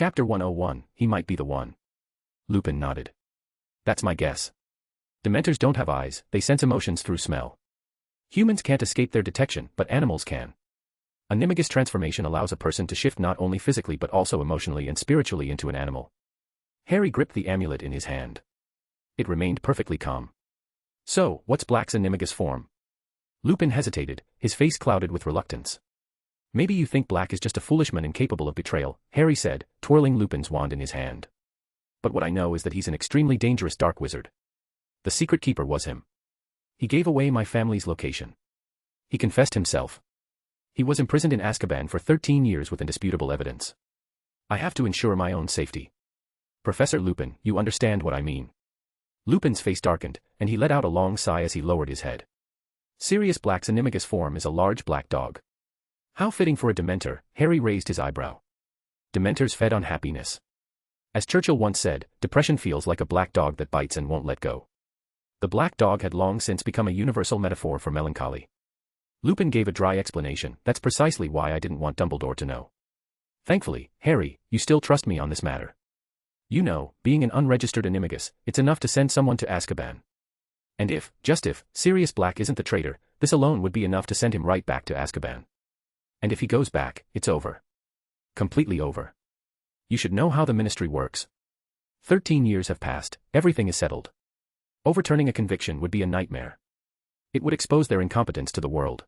Chapter 101, He Might Be the One. Lupin nodded. That's my guess. Dementors don't have eyes, they sense emotions through smell. Humans can't escape their detection, but animals can. Animagus transformation allows a person to shift not only physically but also emotionally and spiritually into an animal. Harry gripped the amulet in his hand. It remained perfectly calm. So, what's Black's animagus form? Lupin hesitated, his face clouded with reluctance. Maybe you think Black is just a foolish man incapable of betrayal, Harry said, twirling Lupin's wand in his hand. But what I know is that he's an extremely dangerous dark wizard. The secret keeper was him. He gave away my family's location. He confessed himself. He was imprisoned in Azkaban for 13 years with indisputable evidence. I have to ensure my own safety. Professor Lupin, you understand what I mean. Lupin's face darkened, and he let out a long sigh as he lowered his head. Sirius Black's animagus form is a large black dog. How fitting for a Dementor, Harry raised his eyebrow. Dementors fed on happiness. As Churchill once said, depression feels like a black dog that bites and won't let go. The black dog had long since become a universal metaphor for melancholy. Lupin gave a dry explanation, that's precisely why I didn't want Dumbledore to know. Thankfully, Harry, you still trust me on this matter. You know, being an unregistered animagus, it's enough to send someone to Azkaban. And if, just if, Sirius Black isn't the traitor, this alone would be enough to send him right back to Azkaban. And if he goes back, it's over. Completely over. You should know how the ministry works. 13 years have passed, everything is settled. Overturning a conviction would be a nightmare. It would expose their incompetence to the world.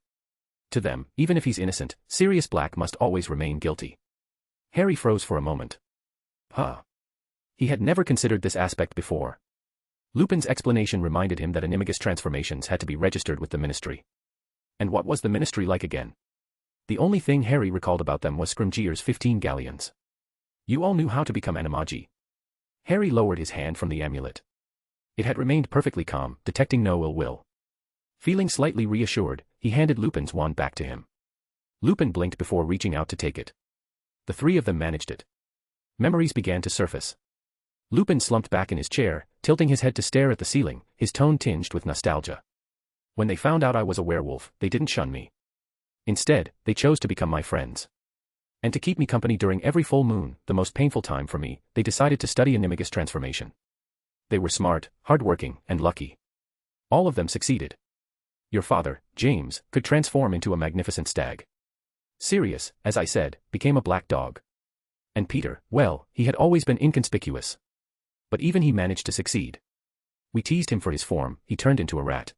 To them, even if he's innocent, Sirius Black must always remain guilty. Harry froze for a moment. He had never considered this aspect before. Lupin's explanation reminded him that animagus transformations had to be registered with the ministry. And what was the ministry like again? The only thing Harry recalled about them was Scrimgeour's 15 galleons. You all knew how to become animagi. Harry lowered his hand from the amulet. It had remained perfectly calm, detecting no ill will. Feeling slightly reassured, he handed Lupin's wand back to him. Lupin blinked before reaching out to take it. The three of them managed it. Memories began to surface. Lupin slumped back in his chair, tilting his head to stare at the ceiling, his tone tinged with nostalgia. When they found out I was a werewolf, they didn't shun me. Instead, they chose to become my friends. And to keep me company during every full moon, the most painful time for me, they decided to study animagus transformation. They were smart, hardworking, and lucky. All of them succeeded. Your father, James, could transform into a magnificent stag. Sirius, as I said, became a black dog. And Peter, well, he had always been inconspicuous. But even he managed to succeed. We teased him for his form, he turned into a rat.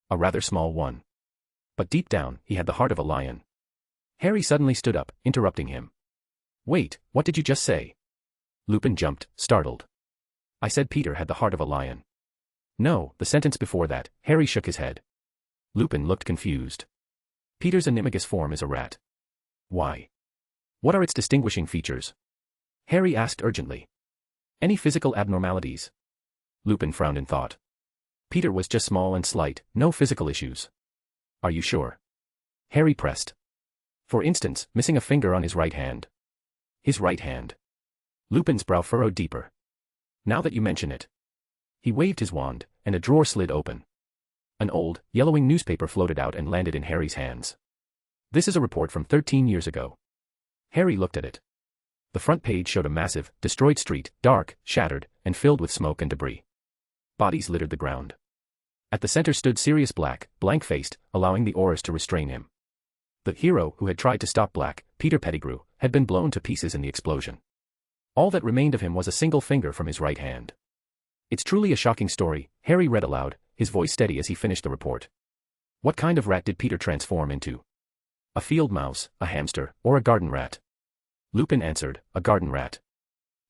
A rather small one. But deep down, he had the heart of a lion. Harry suddenly stood up, interrupting him. Wait, what did you just say? Lupin jumped, startled. I said Peter had the heart of a lion. No, the sentence before that, Harry shook his head. Lupin looked confused. Peter's animagus form is a rat. Why? What are its distinguishing features? Harry asked urgently. Any physical abnormalities? Lupin frowned in thought. Peter was just small and slight, no physical issues. Are you sure? Harry pressed. For instance, missing a finger on his right hand. His right hand. Lupin's brow furrowed deeper. Now that you mention it. He waved his wand, and a drawer slid open. An old, yellowing newspaper floated out and landed in Harry's hands. This is a report from 13 years ago. Harry looked at it. The front page showed a massive, destroyed street, dark, shattered, and filled with smoke and debris. Bodies littered the ground. At the center stood Sirius Black, blank-faced, allowing the Aurors to restrain him. The hero who had tried to stop Black, Peter Pettigrew, had been blown to pieces in the explosion. All that remained of him was a single finger from his right hand. It's truly a shocking story, Harry read aloud, his voice steady as he finished the report. What kind of rat did Peter transform into? A field mouse, a hamster, or a garden rat? Lupin answered, a garden rat.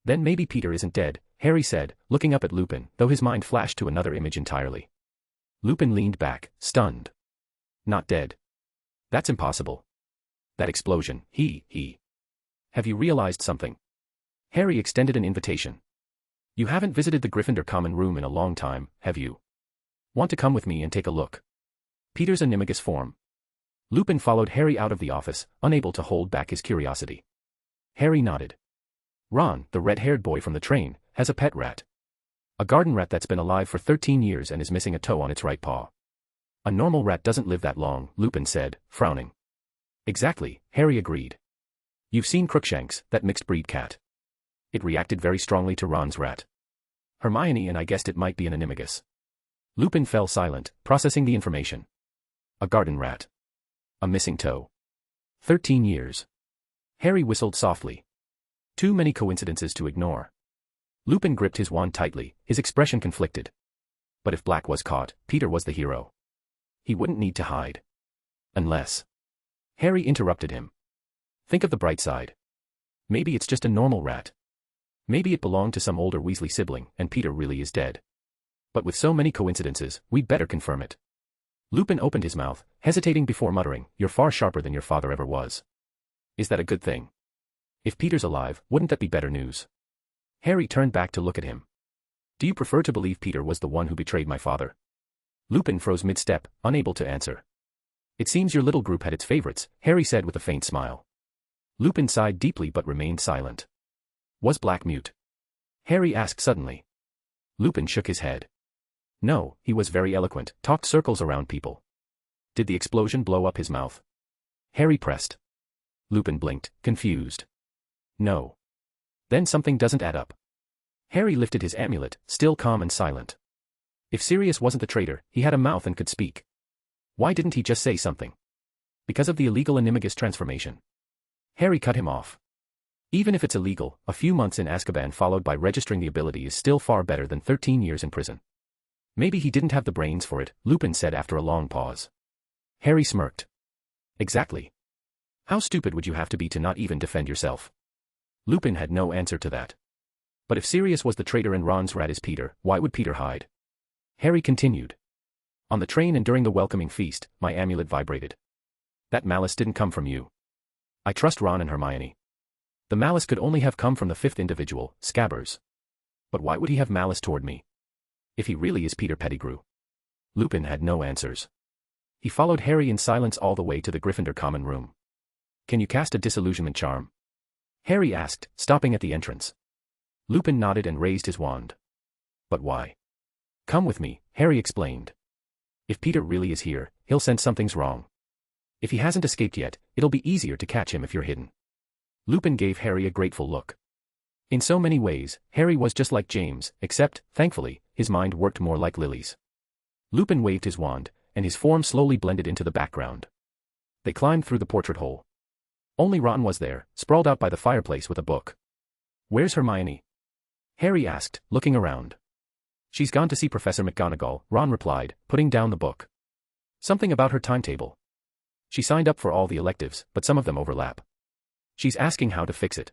Then maybe Peter isn't dead, Harry said, looking up at Lupin, though his mind flashed to another image entirely. Lupin leaned back, stunned. Not dead. That's impossible. That explosion, he. Have you realized something? Harry extended an invitation. You haven't visited the Gryffindor common room in a long time, have you? Want to come with me and take a look? Peter's animagus form. Lupin followed Harry out of the office, unable to hold back his curiosity. Harry nodded. Ron, the red-haired boy from the train, has a pet rat. A garden rat that's been alive for 13 years and is missing a toe on its right paw. A normal rat doesn't live that long, Lupin said, frowning. Exactly, Harry agreed. You've seen Crookshanks, that mixed-breed cat. It reacted very strongly to Ron's rat. Hermione and I guessed it might be an animagus. Lupin fell silent, processing the information. A garden rat. A missing toe. 13 years. Harry whistled softly. Too many coincidences to ignore. Lupin gripped his wand tightly, his expression conflicted. But if Black was caught, Peter was the hero. He wouldn't need to hide. Unless. Harry interrupted him. Think of the bright side. Maybe it's just a normal rat. Maybe it belonged to some older Weasley sibling, and Peter really is dead. But with so many coincidences, we'd better confirm it. Lupin opened his mouth, hesitating before muttering, "You're far sharper than your father ever was." Is that a good thing? If Peter's alive, wouldn't that be better news? Harry turned back to look at him. Do you prefer to believe Peter was the one who betrayed my father? Lupin froze mid-step, unable to answer. It seems your little group had its favorites, Harry said with a faint smile. Lupin sighed deeply but remained silent. Was Black mute? Harry asked suddenly. Lupin shook his head. No, he was very eloquent, talked circles around people. Did the explosion blow up his mouth? Harry pressed. Lupin blinked, confused. No. Then something doesn't add up. Harry lifted his amulet, still calm and silent. If Sirius wasn't the traitor, he had a mouth and could speak. Why didn't he just say something? Because of the illegal animagus transformation. Harry cut him off. Even if it's illegal, a few months in Azkaban followed by registering the ability is still far better than 13 years in prison. Maybe he didn't have the brains for it, Lupin said after a long pause. Harry smirked. Exactly. How stupid would you have to be to not even defend yourself? Lupin had no answer to that. But if Sirius was the traitor and Ron's rat is Peter, why would Peter hide? Harry continued. On the train and during the welcoming feast, my amulet vibrated. That malice didn't come from you. I trust Ron and Hermione. The malice could only have come from the fifth individual, Scabbers. But why would he have malice toward me? If he really is Peter Pettigrew. Lupin had no answers. He followed Harry in silence all the way to the Gryffindor common room. Can you cast a disillusionment charm? Harry asked, stopping at the entrance. Lupin nodded and raised his wand. But why? Come with me, Harry explained. If Peter really is here, he'll sense something's wrong. If he hasn't escaped yet, it'll be easier to catch him if you're hidden. Lupin gave Harry a grateful look. In so many ways, Harry was just like James, except, thankfully, his mind worked more like Lily's. Lupin waved his wand, and his form slowly blended into the background. They climbed through the portrait hole. Only Ron was there, sprawled out by the fireplace with a book. Where's Hermione? Harry asked, looking around. She's gone to see Professor McGonagall, Ron replied, putting down the book. Something about her timetable. She signed up for all the electives, but some of them overlap. She's asking how to fix it.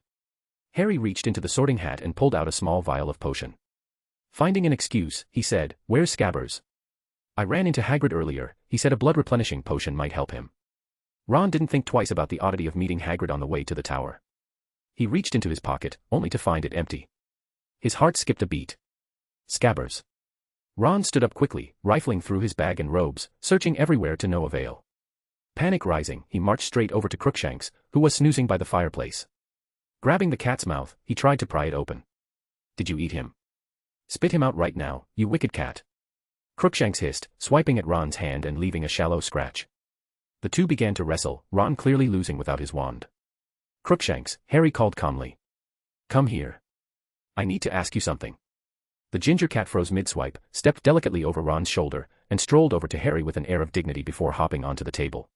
Harry reached into the sorting hat and pulled out a small vial of potion. Finding an excuse, he said, "Where's Scabbers?" I ran into Hagrid earlier, he said a blood-replenishing potion might help him. Ron didn't think twice about the oddity of meeting Hagrid on the way to the tower. He reached into his pocket, only to find it empty. His heart skipped a beat. Scabbers. Ron stood up quickly, rifling through his bag and robes, searching everywhere to no avail. Panic rising, he marched straight over to Crookshanks, who was snoozing by the fireplace. Grabbing the cat's mouth, he tried to pry it open. Did you eat him? Spit him out right now, you wicked cat. Crookshanks hissed, swiping at Ron's hand and leaving a shallow scratch. The two began to wrestle, Ron clearly losing without his wand. Crookshanks, Harry called calmly. Come here. I need to ask you something. The ginger cat froze mid-swipe, stepped delicately over Ron's shoulder, and strolled over to Harry with an air of dignity before hopping onto the table.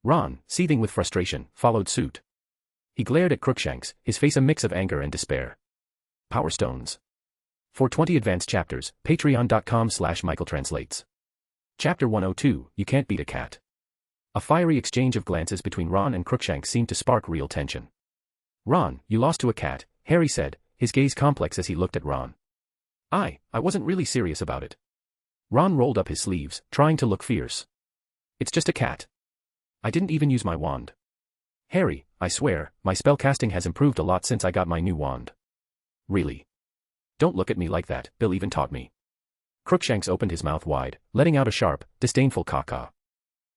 Ron, seething with frustration, followed suit. He glared at Crookshanks, his face a mix of anger and despair. Power Stones. For 20 advanced chapters, patreon.com/michaeltranslates. Chapter 102, You Can't Beat a Cat. A fiery exchange of glances between Ron and Crookshanks seemed to spark real tension. Ron, you lost to a cat, Harry said, his gaze complex as he looked at Ron. I wasn't really serious about it. Ron rolled up his sleeves, trying to look fierce. It's just a cat. I didn't even use my wand. Harry, I swear, my spellcasting has improved a lot since I got my new wand. Really? Don't look at me like that, Bill even taught me. Crookshanks opened his mouth wide, letting out a sharp, disdainful caw-caw.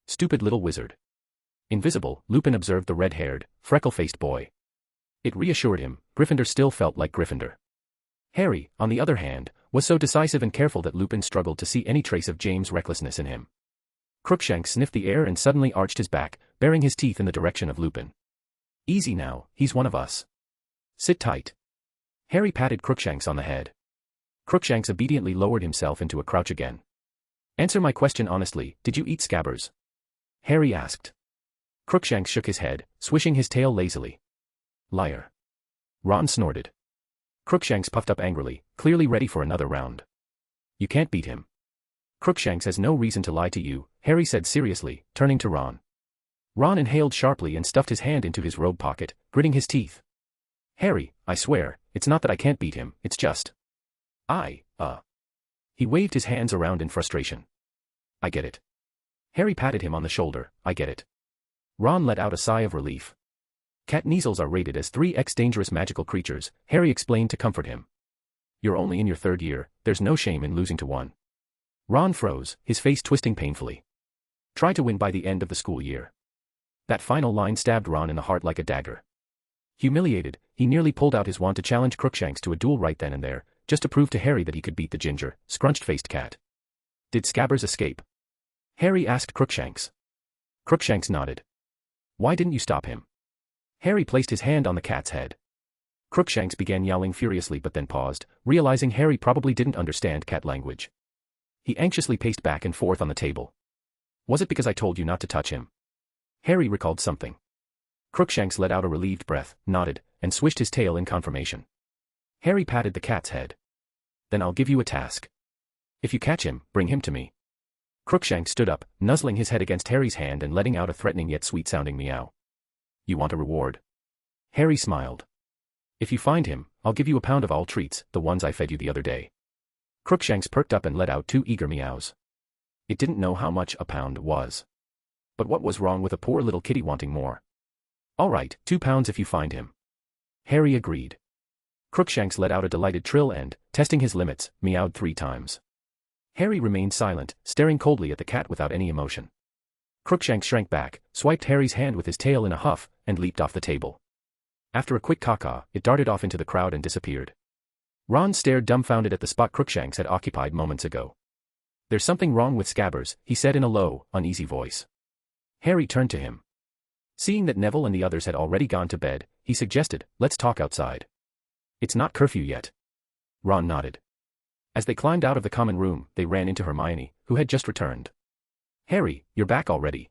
Stupid little wizard. Invisible, Lupin observed the red-haired, freckle-faced boy. It reassured him, Gryffindor still felt like Gryffindor. Harry, on the other hand, was so decisive and careful that Lupin struggled to see any trace of James' recklessness in him. Crookshanks sniffed the air and suddenly arched his back, baring his teeth in the direction of Lupin. Easy now, he's one of us. Sit tight. Harry patted Crookshanks on the head. Crookshanks obediently lowered himself into a crouch again. Answer my question honestly, did you eat Scabbers? Harry asked. Crookshanks shook his head, swishing his tail lazily. Liar. Ron snorted. Crookshanks puffed up angrily, clearly ready for another round. You can't beat him. Crookshanks has no reason to lie to you, Harry said seriously, turning to Ron. Ron inhaled sharply and stuffed his hand into his robe pocket, gritting his teeth. Harry, I swear, it's not that I can't beat him, it's just. He waved his hands around in frustration. I get it. Harry patted him on the shoulder, I get it. Ron let out a sigh of relief. Cat Kneasels are rated as 3x dangerous magical creatures, Harry explained to comfort him. You're only in your 3rd year, there's no shame in losing to one. Ron froze, his face twisting painfully. Try to win by the end of the school year. That final line stabbed Ron in the heart like a dagger. Humiliated, he nearly pulled out his wand to challenge Crookshanks to a duel right then and there, just to prove to Harry that he could beat the ginger, scrunched-faced cat. Did Scabbers escape? Harry asked Crookshanks. Crookshanks nodded. Why didn't you stop him? Harry placed his hand on the cat's head. Crookshanks began yowling furiously but then paused, realizing Harry probably didn't understand cat language. He anxiously paced back and forth on the table. Was it because I told you not to touch him? Harry recalled something. Crookshanks let out a relieved breath, nodded, and swished his tail in confirmation. Harry patted the cat's head. Then I'll give you a task. If you catch him, bring him to me. Crookshanks stood up, nuzzling his head against Harry's hand and letting out a threatening yet sweet-sounding meow. You want a reward? Harry smiled. If you find him, I'll give you a pound of all treats, the ones I fed you the other day. Crookshanks perked up and let out 2 eager meows. It didn't know how much a pound was. But what was wrong with a poor little kitty wanting more? All right, 2 pounds if you find him. Harry agreed. Crookshanks let out a delighted trill and, testing his limits, meowed 3 times. Harry remained silent, staring coldly at the cat without any emotion. Crookshanks shrank back, swiped Harry's hand with his tail in a huff, and leaped off the table. After a quick caw-caw, it darted off into the crowd and disappeared. Ron stared dumbfounded at the spot Crookshanks had occupied moments ago. There's something wrong with Scabbers, he said in a low, uneasy voice. Harry turned to him. Seeing that Neville and the others had already gone to bed, he suggested, let's talk outside. It's not curfew yet. Ron nodded. As they climbed out of the common room, they ran into Hermione, who had just returned. Harry, you're back already.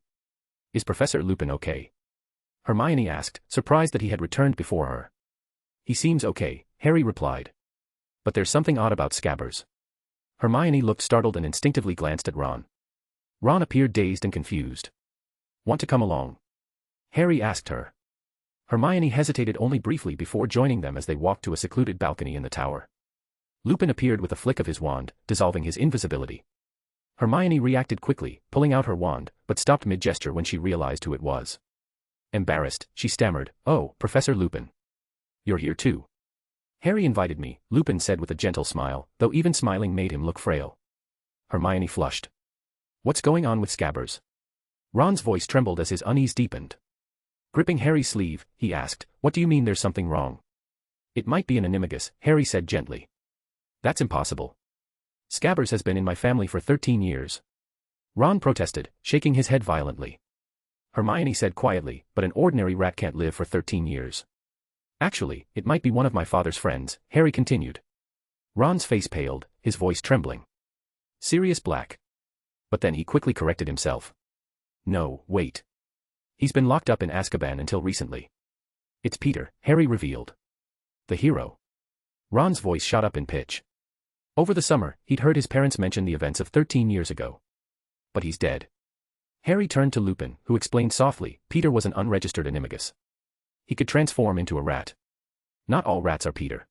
Is Professor Lupin okay? Hermione asked, surprised that he had returned before her. He seems okay, Harry replied. But there's something odd about Scabbers. Hermione looked startled and instinctively glanced at Ron. Ron appeared dazed and confused. Want to come along? Harry asked her. Hermione hesitated only briefly before joining them as they walked to a secluded balcony in the tower. Lupin appeared with a flick of his wand, dissolving his invisibility. Hermione reacted quickly, pulling out her wand, but stopped mid-gesture when she realized who it was. Embarrassed, she stammered, "Oh, Professor Lupin. You're here too." "Harry invited me," Lupin said with a gentle smile, though even smiling made him look frail. Hermione flushed. "What's going on with Scabbers?" Ron's voice trembled as his unease deepened. Gripping Harry's sleeve, he asked, "What do you mean there's something wrong?" "It might be an animagus," Harry said gently. "That's impossible. Scabbers has been in my family for 13 years. Ron protested, shaking his head violently. Hermione said quietly, "But an ordinary rat can't live for 13 years. Actually, it might be one of my father's friends," Harry continued. Ron's face paled, his voice trembling. Sirius Black. But then he quickly corrected himself. "No, wait. He's been locked up in Azkaban until recently. It's Peter," Harry revealed. "The hero." Ron's voice shot up in pitch. Over the summer, he'd heard his parents mention the events of 13 years ago. But he's dead. Harry turned to Lupin, who explained softly, Peter was an unregistered animagus. He could transform into a rat. Not all rats are Peter.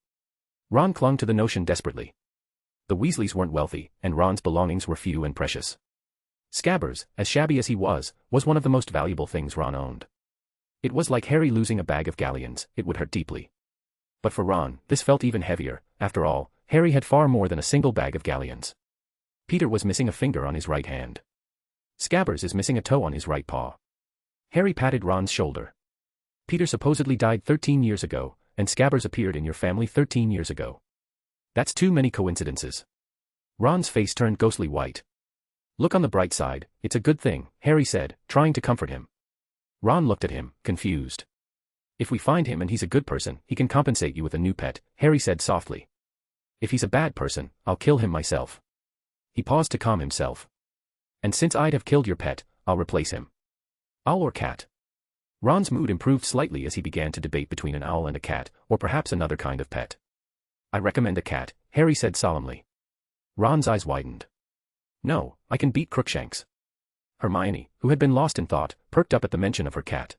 Ron clung to the notion desperately. The Weasleys weren't wealthy, and Ron's belongings were few and precious. Scabbers, as shabby as he was one of the most valuable things Ron owned. It was like Harry losing a bag of galleons, it would hurt deeply. But for Ron, this felt even heavier. After all, Harry had far more than a single bag of galleons. Peter was missing a finger on his right hand. Scabbers is missing a toe on his right paw. Harry patted Ron's shoulder. Peter supposedly died 13 years ago, and Scabbers appeared in your family 13 years ago. That's too many coincidences. Ron's face turned ghostly white. Look on the bright side, it's a good thing, Harry said, trying to comfort him. Ron looked at him, confused. If we find him and he's a good person, he can compensate you with a new pet, Harry said softly. If he's a bad person, I'll kill him myself. He paused to calm himself. And since I'd have killed your pet, I'll replace him. Owl or cat? Ron's mood improved slightly as he began to debate between an owl and a cat, or perhaps another kind of pet. I recommend a cat, Harry said solemnly. Ron's eyes widened. No, I can beat Crookshanks. Hermione, who had been lost in thought, perked up at the mention of her cat.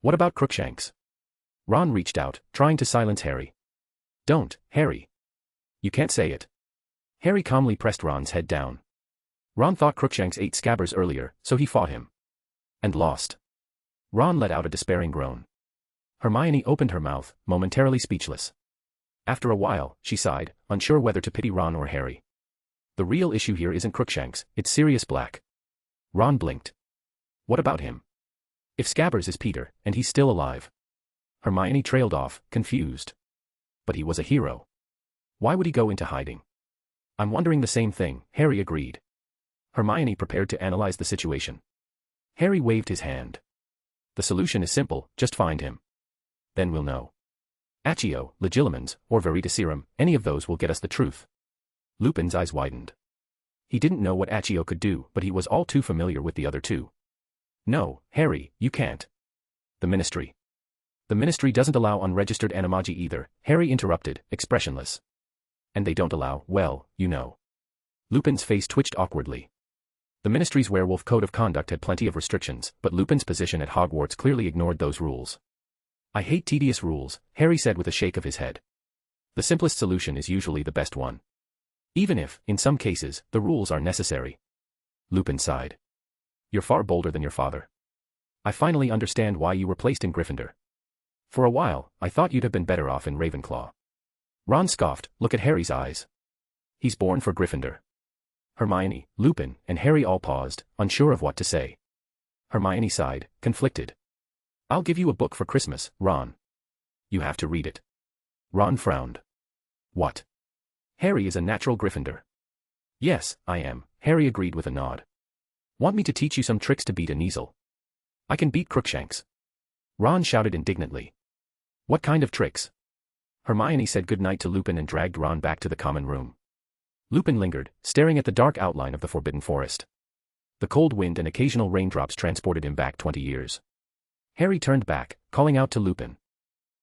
What about Crookshanks? Ron reached out, trying to silence Harry. Don't, Harry. You can't say it. Harry calmly pressed Ron's head down. Ron thought Crookshanks ate Scabbers earlier, so he fought him. And lost. Ron let out a despairing groan. Hermione opened her mouth, momentarily speechless. After a while, she sighed, unsure whether to pity Ron or Harry. The real issue here isn't Crookshanks, it's Sirius Black. Ron blinked. What about him? If Scabbers is Peter, and he's still alive. Hermione trailed off, confused. But he was a hero. Why would he go into hiding? I'm wondering the same thing, Harry agreed. Hermione prepared to analyze the situation. Harry waved his hand. The solution is simple, just find him. Then we'll know. Accio, Legilimens, or Veritaserum, any of those will get us the truth. Lupin's eyes widened. He didn't know what Accio could do, but he was all too familiar with the other two. No, Harry, you can't. The Ministry. The Ministry doesn't allow unregistered animagi either, Harry interrupted, expressionless. And they don't allow, well, you know. Lupin's face twitched awkwardly. The Ministry's werewolf code of conduct had plenty of restrictions, but Lupin's position at Hogwarts clearly ignored those rules. I hate tedious rules, Harry said with a shake of his head. The simplest solution is usually the best one. Even if, in some cases, the rules are necessary. Lupin sighed. You're far bolder than your father. I finally understand why you were placed in Gryffindor. For a while, I thought you'd have been better off in Ravenclaw. Ron scoffed, look at Harry's eyes. He's born for Gryffindor. Hermione, Lupin, and Harry all paused, unsure of what to say. Hermione sighed, conflicted. I'll give you a book for Christmas, Ron. You have to read it. Ron frowned. What? Harry is a natural Gryffindor. Yes, I am, Harry agreed with a nod. Want me to teach you some tricks to beat a Kneazle? I can beat Crookshanks. Ron shouted indignantly. What kind of tricks? Hermione said goodnight to Lupin and dragged Ron back to the common room. Lupin lingered, staring at the dark outline of the Forbidden Forest. The cold wind and occasional raindrops transported him back 20 years. Harry turned back, calling out to Lupin.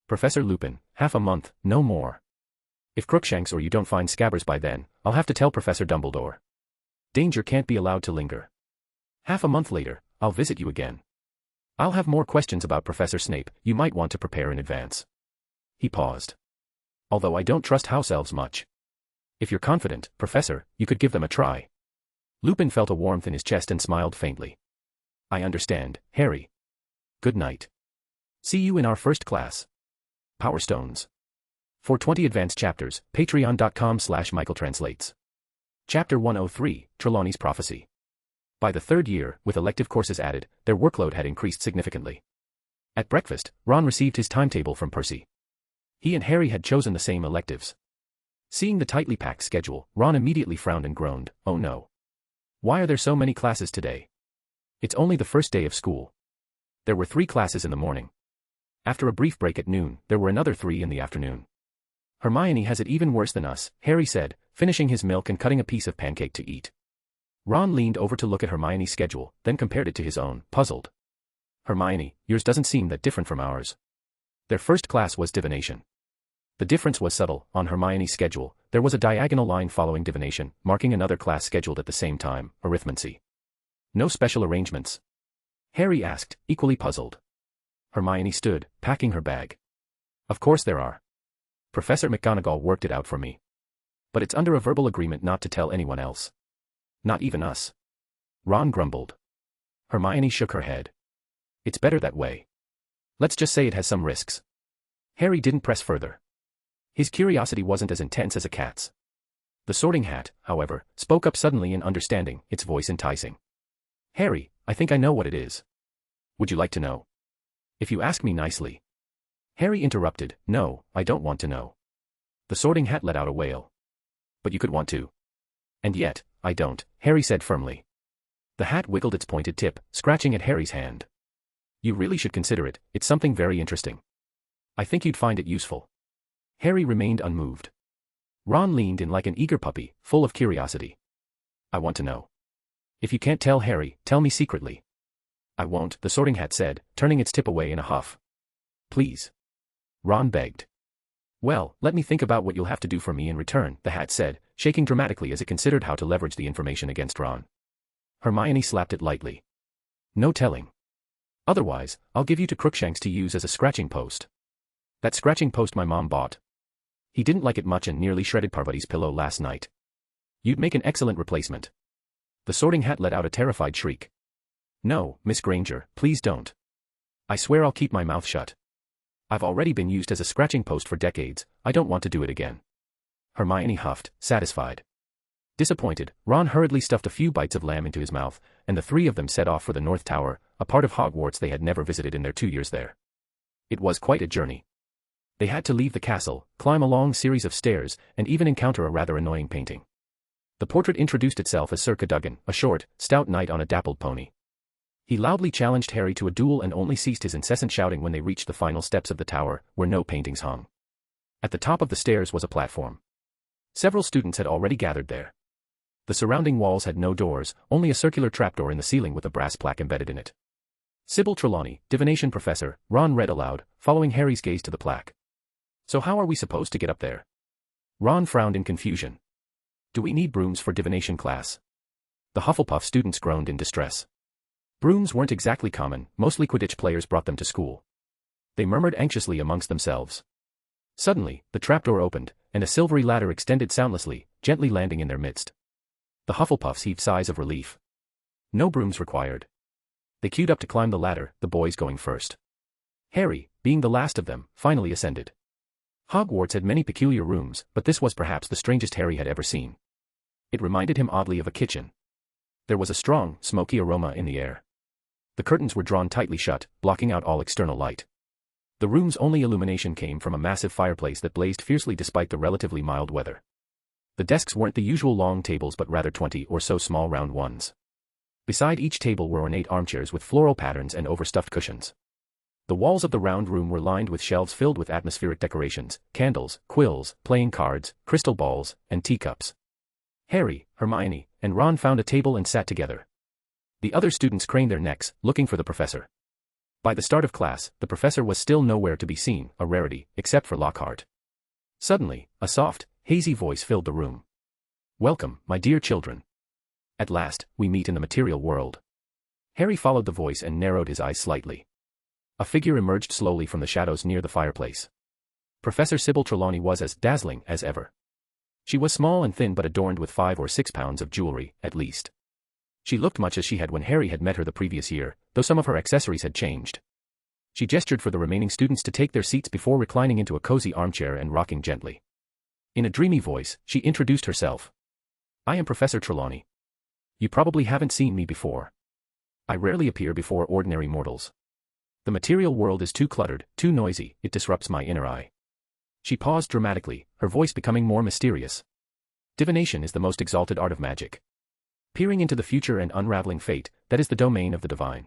Professor Lupin, half a month, no more. If Crookshanks or you don't find Scabbers by then, I'll have to tell Professor Dumbledore. Danger can't be allowed to linger. Half a month later, I'll visit you again. I'll have more questions about Professor Snape, you might want to prepare in advance. He paused. Although I don't trust house elves much. If you're confident, Professor, you could give them a try. Lupin felt a warmth in his chest and smiled faintly. I understand, Harry. Good night. See you in our first class. Power Stones. For 20 advanced chapters, patreon.com/michaeltranslates. Chapter 103, Trelawney's Prophecy. By the third year, with elective courses added, their workload had increased significantly. At breakfast, Ron received his timetable from Percy. He and Harry had chosen the same electives. Seeing the tightly packed schedule, Ron immediately frowned and groaned, oh no. Why are there so many classes today? It's only the first day of school. There were 3 classes in the morning. After a brief break at noon, there were another 3 in the afternoon. Hermione has it even worse than us, Harry said, finishing his milk and cutting a piece of pancake to eat. Ron leaned over to look at Hermione's schedule, then compared it to his own, puzzled. Hermione, yours doesn't seem that different from ours. Their first class was Divination. The difference was subtle. On Hermione's schedule, there was a diagonal line following Divination, marking another class scheduled at the same time, Arithmancy. No special arrangements? Harry asked, equally puzzled. Hermione stood, packing her bag. Of course there are. Professor McGonagall worked it out for me. But it's under a verbal agreement not to tell anyone else. Not even us. Ron grumbled. Hermione shook her head. It's better that way. Let's just say it has some risks. Harry didn't press further. His curiosity wasn't as intense as a cat's. The Sorting Hat, however, spoke up suddenly in understanding, its voice enticing. Harry, I think I know what it is. Would you like to know? If you ask me nicely. Harry interrupted, no, I don't want to know. The Sorting Hat let out a wail. But you could want to. And yet, I don't, Harry said firmly. The hat wiggled its pointed tip, scratching at Harry's hand. You really should consider it, it's something very interesting. I think you'd find it useful. Harry remained unmoved. Ron leaned in like an eager puppy, full of curiosity. I want to know. If you can't tell Harry, tell me secretly. I won't, the Sorting Hat said, turning its tip away in a huff. Please. Ron begged. Well, let me think about what you'll have to do for me in return, the Hat said, shaking dramatically as it considered how to leverage the information against Ron. Hermione slapped it lightly. No telling. Otherwise, I'll give you to Crookshanks to use as a scratching post. That scratching post my mom bought. He didn't like it much and nearly shredded Parvati's pillow last night. You'd make an excellent replacement. The Sorting Hat let out a terrified shriek. No, Miss Granger, please don't. I swear I'll keep my mouth shut. I've already been used as a scratching post for decades, I don't want to do it again. Hermione huffed, satisfied. Disappointed, Ron hurriedly stuffed a few bites of lamb into his mouth, and the three of them set off for the North Tower, a part of Hogwarts they had never visited in their 2 years there. It was quite a journey. They had to leave the castle, climb a long series of stairs, and even encounter a rather annoying painting. The portrait introduced itself as Sir Cadogan, a short, stout knight on a dappled pony. He loudly challenged Harry to a duel and only ceased his incessant shouting when they reached the final steps of the tower, where no paintings hung. At the top of the stairs was a platform. Several students had already gathered there. The surrounding walls had no doors, only a circular trapdoor in the ceiling with a brass plaque embedded in it. Sybil Trelawney, Divination Professor, Ron read aloud, following Harry's gaze to the plaque. So how are we supposed to get up there? Ron frowned in confusion. Do we need brooms for divination class? The Hufflepuff students groaned in distress. Brooms weren't exactly common, mostly Quidditch players brought them to school. They murmured anxiously amongst themselves. Suddenly, the trapdoor opened, and a silvery ladder extended soundlessly, gently landing in their midst. The Hufflepuffs heaved sighs of relief. No brooms required. They queued up to climb the ladder, the boys going first. Harry, being the last of them, finally ascended. Hogwarts had many peculiar rooms, but this was perhaps the strangest Harry had ever seen. It reminded him oddly of a kitchen. There was a strong, smoky aroma in the air. The curtains were drawn tightly shut, blocking out all external light. The room's only illumination came from a massive fireplace that blazed fiercely despite the relatively mild weather. The desks weren't the usual long tables but rather 20 or so small round ones. Beside each table were ornate armchairs with floral patterns and overstuffed cushions. The walls of the round room were lined with shelves filled with atmospheric decorations, candles, quills, playing cards, crystal balls, and teacups. Harry, Hermione, and Ron found a table and sat together. The other students craned their necks, looking for the professor. By the start of class, the professor was still nowhere to be seen, a rarity, except for Lockhart. Suddenly, a soft, hazy voice filled the room. Welcome, my dear children. At last, we meet in the material world. Harry followed the voice and narrowed his eyes slightly. A figure emerged slowly from the shadows near the fireplace. Professor Sybil Trelawney was as dazzling as ever. She was small and thin but adorned with 5 or 6 pounds of jewelry, at least. She looked much as she had when Harry had met her the previous year, though some of her accessories had changed. She gestured for the remaining students to take their seats before reclining into a cozy armchair and rocking gently. In a dreamy voice, she introduced herself. I am Professor Trelawney. You probably haven't seen me before. I rarely appear before ordinary mortals. The material world is too cluttered, too noisy, it disrupts my inner eye. She paused dramatically, her voice becoming more mysterious. Divination is the most exalted art of magic. Peering into the future and unraveling fate, that is the domain of the divine.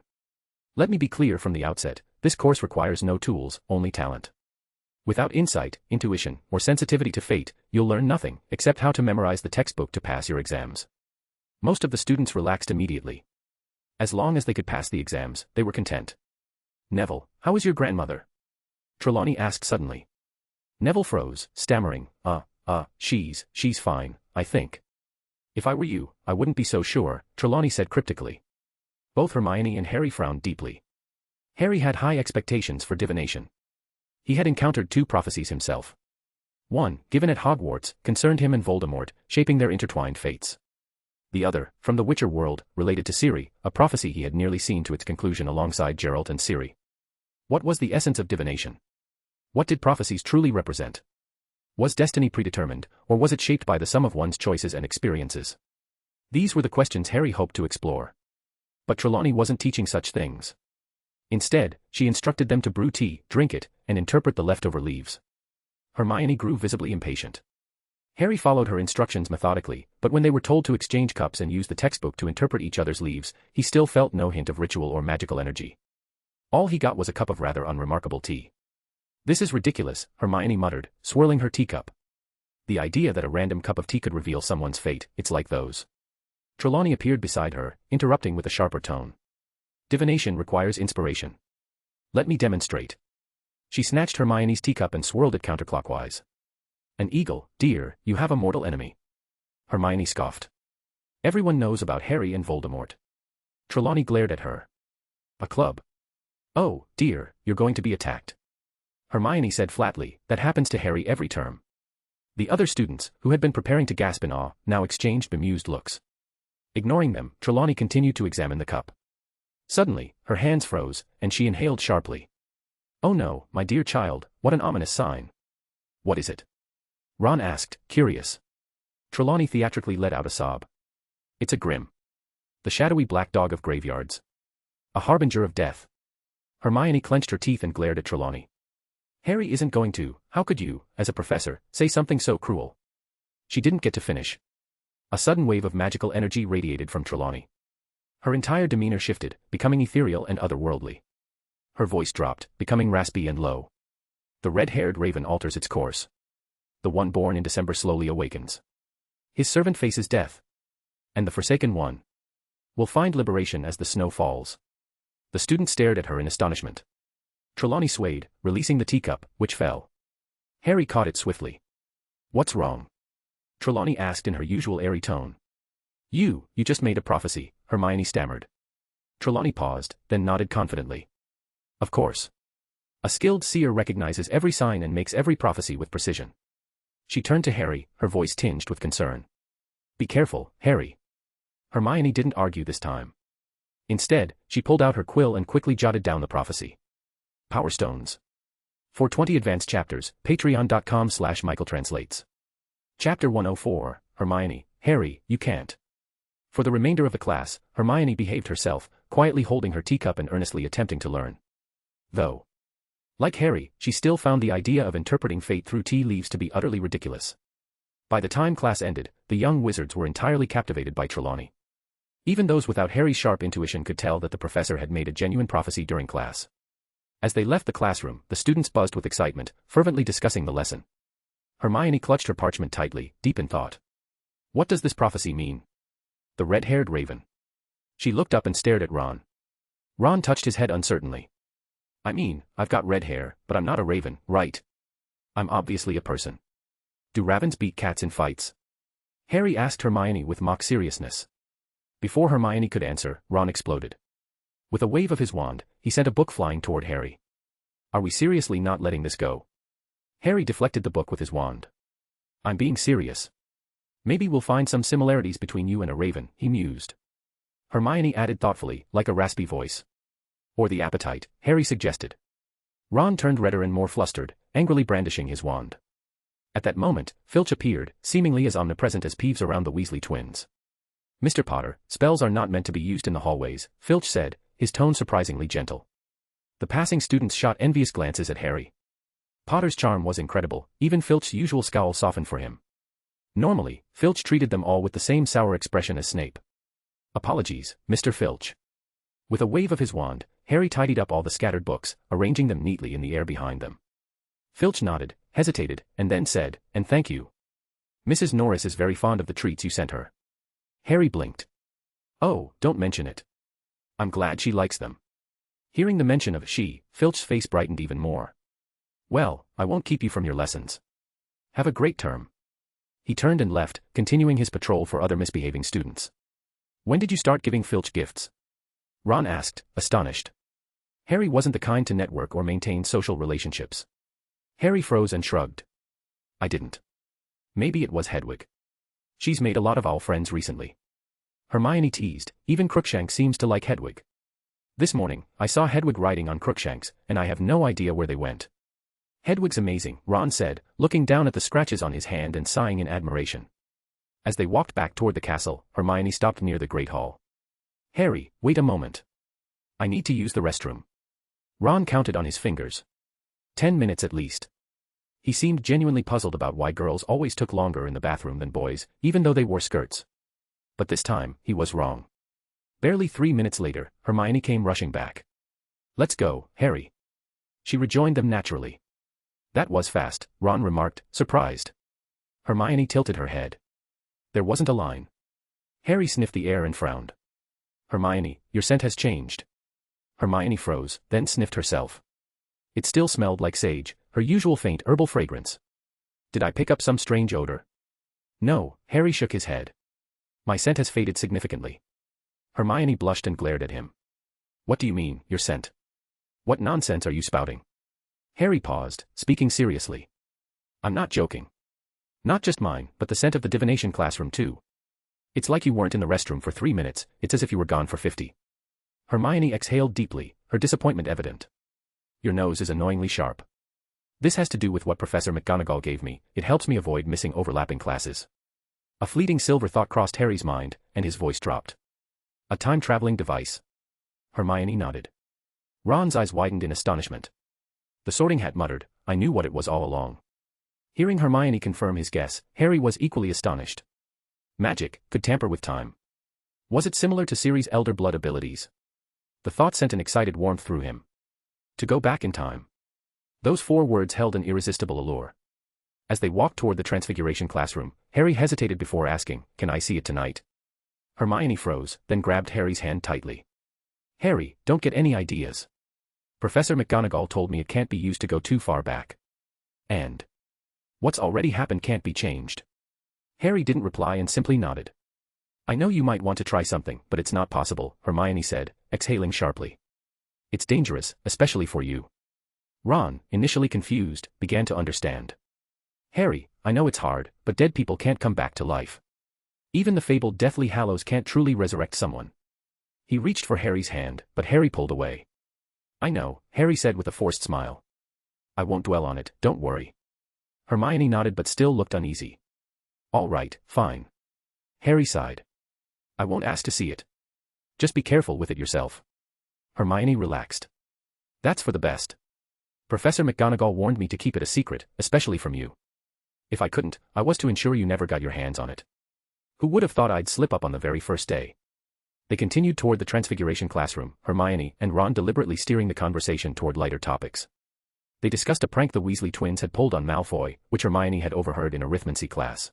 Let me be clear from the outset, this course requires no tools, only talent. Without insight, intuition, or sensitivity to fate, you'll learn nothing, except how to memorize the textbook to pass your exams. Most of the students relaxed immediately. As long as they could pass the exams, they were content. Neville, how is your grandmother? Trelawney asked suddenly. Neville froze, stammering, she's fine, I think. If I were you, I wouldn't be so sure, Trelawney said cryptically. Both Hermione and Harry frowned deeply. Harry had high expectations for divination. He had encountered 2 prophecies himself. One, given at Hogwarts, concerned him and Voldemort, shaping their intertwined fates. The other, from the Witcher world, related to Ciri, a prophecy he had nearly seen to its conclusion alongside Geralt and Ciri. What was the essence of divination? What did prophecies truly represent? Was destiny predetermined, or was it shaped by the sum of one's choices and experiences? These were the questions Harry hoped to explore. But Trelawney wasn't teaching such things. Instead, she instructed them to brew tea, drink it, and interpret the leftover leaves. Hermione grew visibly impatient. Harry followed her instructions methodically, but when they were told to exchange cups and use the textbook to interpret each other's leaves, he still felt no hint of ritual or magical energy. All he got was a cup of rather unremarkable tea. This is ridiculous, Hermione muttered, swirling her teacup. The idea that a random cup of tea could reveal someone's fate, it's like those. Trelawney appeared beside her, interrupting with a sharper tone. Divination requires inspiration. Let me demonstrate. She snatched Hermione's teacup and swirled it counterclockwise. An eagle, dear, you have a mortal enemy. Hermione scoffed. Everyone knows about Harry and Voldemort. Trelawney glared at her. A club. Oh, dear, you're going to be attacked. Hermione said flatly, that happens to Harry every term. The other students, who had been preparing to gasp in awe, now exchanged bemused looks. Ignoring them, Trelawney continued to examine the cup. Suddenly, her hands froze, and she inhaled sharply. Oh no, my dear child, what an ominous sign. What is it? Ron asked, curious. Trelawney theatrically let out a sob. It's a grim. The shadowy black dog of graveyards. A harbinger of death. Hermione clenched her teeth and glared at Trelawney. Harry isn't going to, how could you, as a professor, say something so cruel? She didn't get to finish. A sudden wave of magical energy radiated from Trelawney. Her entire demeanor shifted, becoming ethereal and otherworldly. Her voice dropped, becoming raspy and low. The red-haired raven alters its course. The one born in December slowly awakens. His servant faces death. And the Forsaken One will find liberation as the snow falls. The student stared at her in astonishment. Trelawney swayed, releasing the teacup, which fell. Harry caught it swiftly. What's wrong? Trelawney asked in her usual airy tone. You just made a prophecy, Hermione stammered. Trelawney paused, then nodded confidently. Of course. A skilled seer recognizes every sign and makes every prophecy with precision. She turned to Harry, her voice tinged with concern. Be careful, Harry. Hermione didn't argue this time. Instead, she pulled out her quill and quickly jotted down the prophecy. Power Stones. For 20 advanced chapters, patreon.com/michaeltranslates. Chapter 104, Hermione, Harry, you can't. For the remainder of the class, Hermione behaved herself, quietly holding her teacup and earnestly attempting to learn. Though, like Harry, she still found the idea of interpreting fate through tea leaves to be utterly ridiculous. By the time class ended, the young wizards were entirely captivated by Trelawney. Even those without Harry's sharp intuition could tell that the professor had made a genuine prophecy during class. As they left the classroom, the students buzzed with excitement, fervently discussing the lesson. Hermione clutched her parchment tightly, deep in thought. What does this prophecy mean? The red-haired raven. She looked up and stared at Ron. Ron touched his head uncertainly. I mean, I've got red hair, but I'm not a raven, right? I'm obviously a person. Do ravens beat cats in fights? Harry asked Hermione with mock seriousness. Before Hermione could answer, Ron exploded. With a wave of his wand, he sent a book flying toward Harry. Are we seriously not letting this go? Harry deflected the book with his wand. I'm being serious. Maybe we'll find some similarities between you and a raven, he mused. Hermione added thoughtfully, like a raspy voice. Or the appetite, Harry suggested. Ron turned redder and more flustered, angrily brandishing his wand. At that moment, Filch appeared, seemingly as omnipresent as Peeves around the Weasley twins. Mr. Potter, spells are not meant to be used in the hallways, Filch said, his tone surprisingly gentle. The passing students shot envious glances at Harry. Potter's charm was incredible, even Filch's usual scowl softened for him. Normally, Filch treated them all with the same sour expression as Snape. Apologies, Mr. Filch. With a wave of his wand, Harry tidied up all the scattered books, arranging them neatly in the air behind them. Filch nodded, hesitated, and then said, and thank you. Mrs. Norris is very fond of the treats you sent her. Harry blinked. Oh, don't mention it. I'm glad she likes them. Hearing the mention of she, Filch's face brightened even more. Well, I won't keep you from your lessons. Have a great term. He turned and left, continuing his patrol for other misbehaving students. When did you start giving Filch gifts? Ron asked, astonished. Harry wasn't the kind to network or maintain social relationships. Harry froze and shrugged. I didn't. Maybe it was Hedwig. She's made a lot of owl friends recently. Hermione teased, even Crookshanks seems to like Hedwig. This morning, I saw Hedwig riding on Crookshanks, and I have no idea where they went. Hedwig's amazing, Ron said, looking down at the scratches on his hand and sighing in admiration. As they walked back toward the castle, Hermione stopped near the Great Hall. Harry, wait a moment. I need to use the restroom. Ron counted on his fingers. 10 minutes at least. He seemed genuinely puzzled about why girls always took longer in the bathroom than boys, even though they wore skirts. But this time, he was wrong. Barely 3 minutes later, Hermione came rushing back. Let's go, Harry. She rejoined them naturally. That was fast, Ron remarked, surprised. Hermione tilted her head. There wasn't a line. Harry sniffed the air and frowned. Hermione, your scent has changed. Hermione froze, then sniffed herself. It still smelled like sage, her usual faint herbal fragrance. Did I pick up some strange odor? No, Harry shook his head. My scent has faded significantly. Hermione blushed and glared at him. What do you mean, your scent? What nonsense are you spouting? Harry paused, speaking seriously. I'm not joking. Not just mine, but the scent of the divination classroom too. It's like you weren't in the restroom for 3 minutes, it's as if you were gone for 50. Hermione exhaled deeply, her disappointment evident. Your nose is annoyingly sharp. This has to do with what Professor McGonagall gave me, it helps me avoid missing overlapping classes. A fleeting silver thought crossed Harry's mind, and his voice dropped. A time-traveling device. Hermione nodded. Ron's eyes widened in astonishment. The Sorting Hat muttered, I knew what it was all along. Hearing Hermione confirm his guess, Harry was equally astonished. Magic could tamper with time. Was it similar to Sirius' Elder Blood abilities? The thought sent an excited warmth through him. To go back in time. Those 4 words held an irresistible allure. As they walked toward the Transfiguration classroom, Harry hesitated before asking, Can I see it tonight? Hermione froze, then grabbed Harry's hand tightly. Harry, don't get any ideas. Professor McGonagall told me it can't be used to go too far back. And what's already happened can't be changed. Harry didn't reply and simply nodded. I know you might want to try something, but it's not possible, Hermione said, exhaling sharply. It's dangerous, especially for you. Ron, initially confused, began to understand. Harry, I know it's hard, but dead people can't come back to life. Even the fabled Deathly Hallows can't truly resurrect someone. He reached for Harry's hand, but Harry pulled away. I know, Harry said with a forced smile. I won't dwell on it, don't worry. Hermione nodded but still looked uneasy. All right, fine. Harry sighed. I won't ask to see it. Just be careful with it yourself. Hermione relaxed. That's for the best. Professor McGonagall warned me to keep it a secret, especially from you. If I couldn't, I was to ensure you never got your hands on it. Who would have thought I'd slip up on the very first day? They continued toward the Transfiguration classroom, Hermione and Ron deliberately steering the conversation toward lighter topics. They discussed a prank the Weasley twins had pulled on Malfoy, which Hermione had overheard in arithmancy class.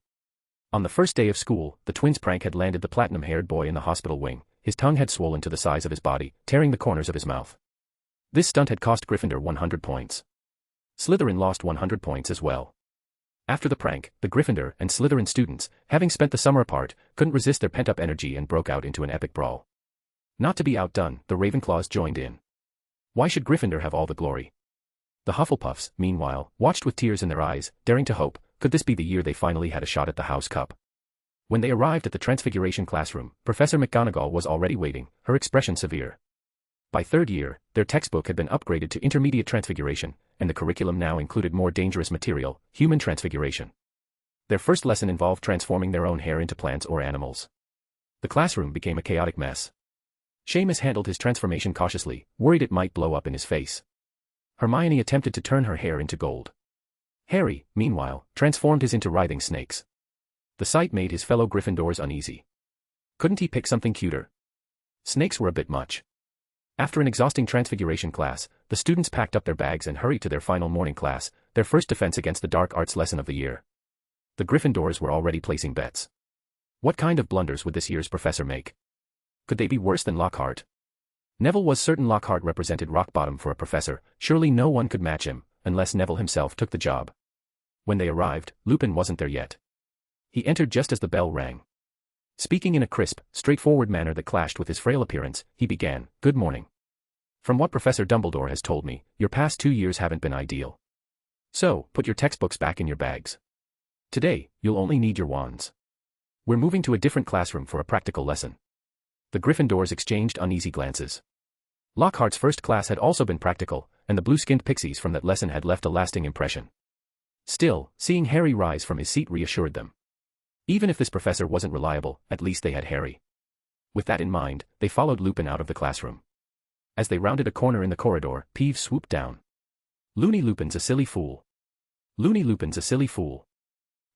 On the first day of school, the twins' prank had landed the platinum-haired boy in the hospital wing. His tongue had swollen to the size of his body, tearing the corners of his mouth. This stunt had cost Gryffindor 100 points. Slytherin lost 100 points as well. After the prank, the Gryffindor and Slytherin students, having spent the summer apart, couldn't resist their pent-up energy and broke out into an epic brawl. Not to be outdone, the Ravenclaws joined in. Why should Gryffindor have all the glory? The Hufflepuffs, meanwhile, watched with tears in their eyes, daring to hope, could this be the year they finally had a shot at the House Cup? When they arrived at the Transfiguration classroom, Professor McGonagall was already waiting, her expression severe. By 3rd year, their textbook had been upgraded to Intermediate Transfiguration, and the curriculum now included more dangerous material, Human Transfiguration. Their first lesson involved transforming their own hair into plants or animals. The classroom became a chaotic mess. Seamus handled his transformation cautiously, worried it might blow up in his face. Hermione attempted to turn her hair into gold. Harry, meanwhile, transformed his into writhing snakes. The sight made his fellow Gryffindors uneasy. Couldn't he pick something cuter? Snakes were a bit much. After an exhausting transfiguration class, the students packed up their bags and hurried to their final morning class, their first defense against the dark arts lesson of the year. The Gryffindors were already placing bets. What kind of blunders would this year's professor make? Could they be worse than Lockhart? Neville was certain Lockhart represented rock bottom for a professor, surely no one could match him, unless Neville himself took the job. When they arrived, Lupin wasn't there yet. He entered just as the bell rang. Speaking in a crisp, straightforward manner that clashed with his frail appearance, he began, Good morning. From what Professor Dumbledore has told me, your past 2 years haven't been ideal. So, put your textbooks back in your bags. Today, you'll only need your wands. We're moving to a different classroom for a practical lesson. The Gryffindors exchanged uneasy glances. Lockhart's first class had also been practical, and the blue-skinned pixies from that lesson had left a lasting impression. Still, seeing Harry rise from his seat reassured them. Even if this professor wasn't reliable, at least they had Harry. With that in mind, they followed Lupin out of the classroom. As they rounded a corner in the corridor, Peeves swooped down. Loony Lupin's a silly fool. Loony Lupin's a silly fool.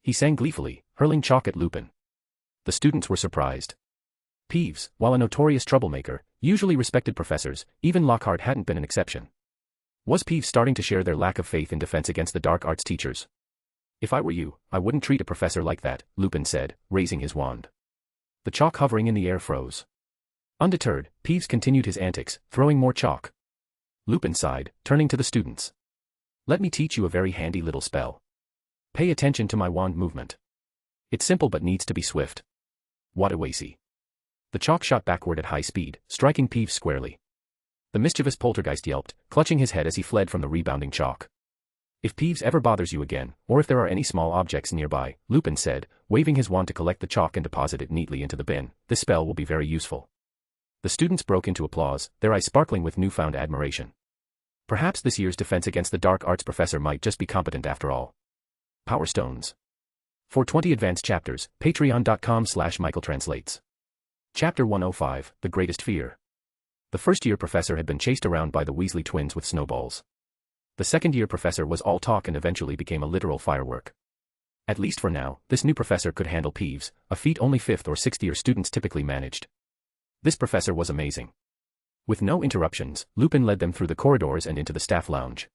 He sang gleefully, hurling chalk at Lupin. The students were surprised. Peeves, while a notorious troublemaker, usually respected professors, even Lockhart hadn't been an exception. Was Peeves starting to share their lack of faith in defense against the dark arts teachers? If I were you, I wouldn't treat a professor like that, Lupin said, raising his wand. The chalk hovering in the air froze. Undeterred, Peeves continued his antics, throwing more chalk. Lupin sighed, turning to the students. Let me teach you a very handy little spell. Pay attention to my wand movement. It's simple but needs to be swift. Wadawasi. The chalk shot backward at high speed, striking Peeves squarely. The mischievous poltergeist yelped, clutching his head as he fled from the rebounding chalk. If Peeves ever bothers you again, or if there are any small objects nearby, Lupin said, waving his wand to collect the chalk and deposit it neatly into the bin, this spell will be very useful. The students broke into applause, their eyes sparkling with newfound admiration. Perhaps this year's defense against the dark arts professor might just be competent after all. Power Stones. For 20 advanced chapters, patreon.com/michaeltranslates. Chapter 105, The Greatest Fear. The first-year professor had been chased around by the Weasley twins with snowballs. The second-year professor was all talk and eventually became a literal firework. At least for now, this new professor could handle Peeves, a feat only 5th or 6th-year students typically managed. This professor was amazing. With no interruptions, Lupin led them through the corridors and into the staff lounge.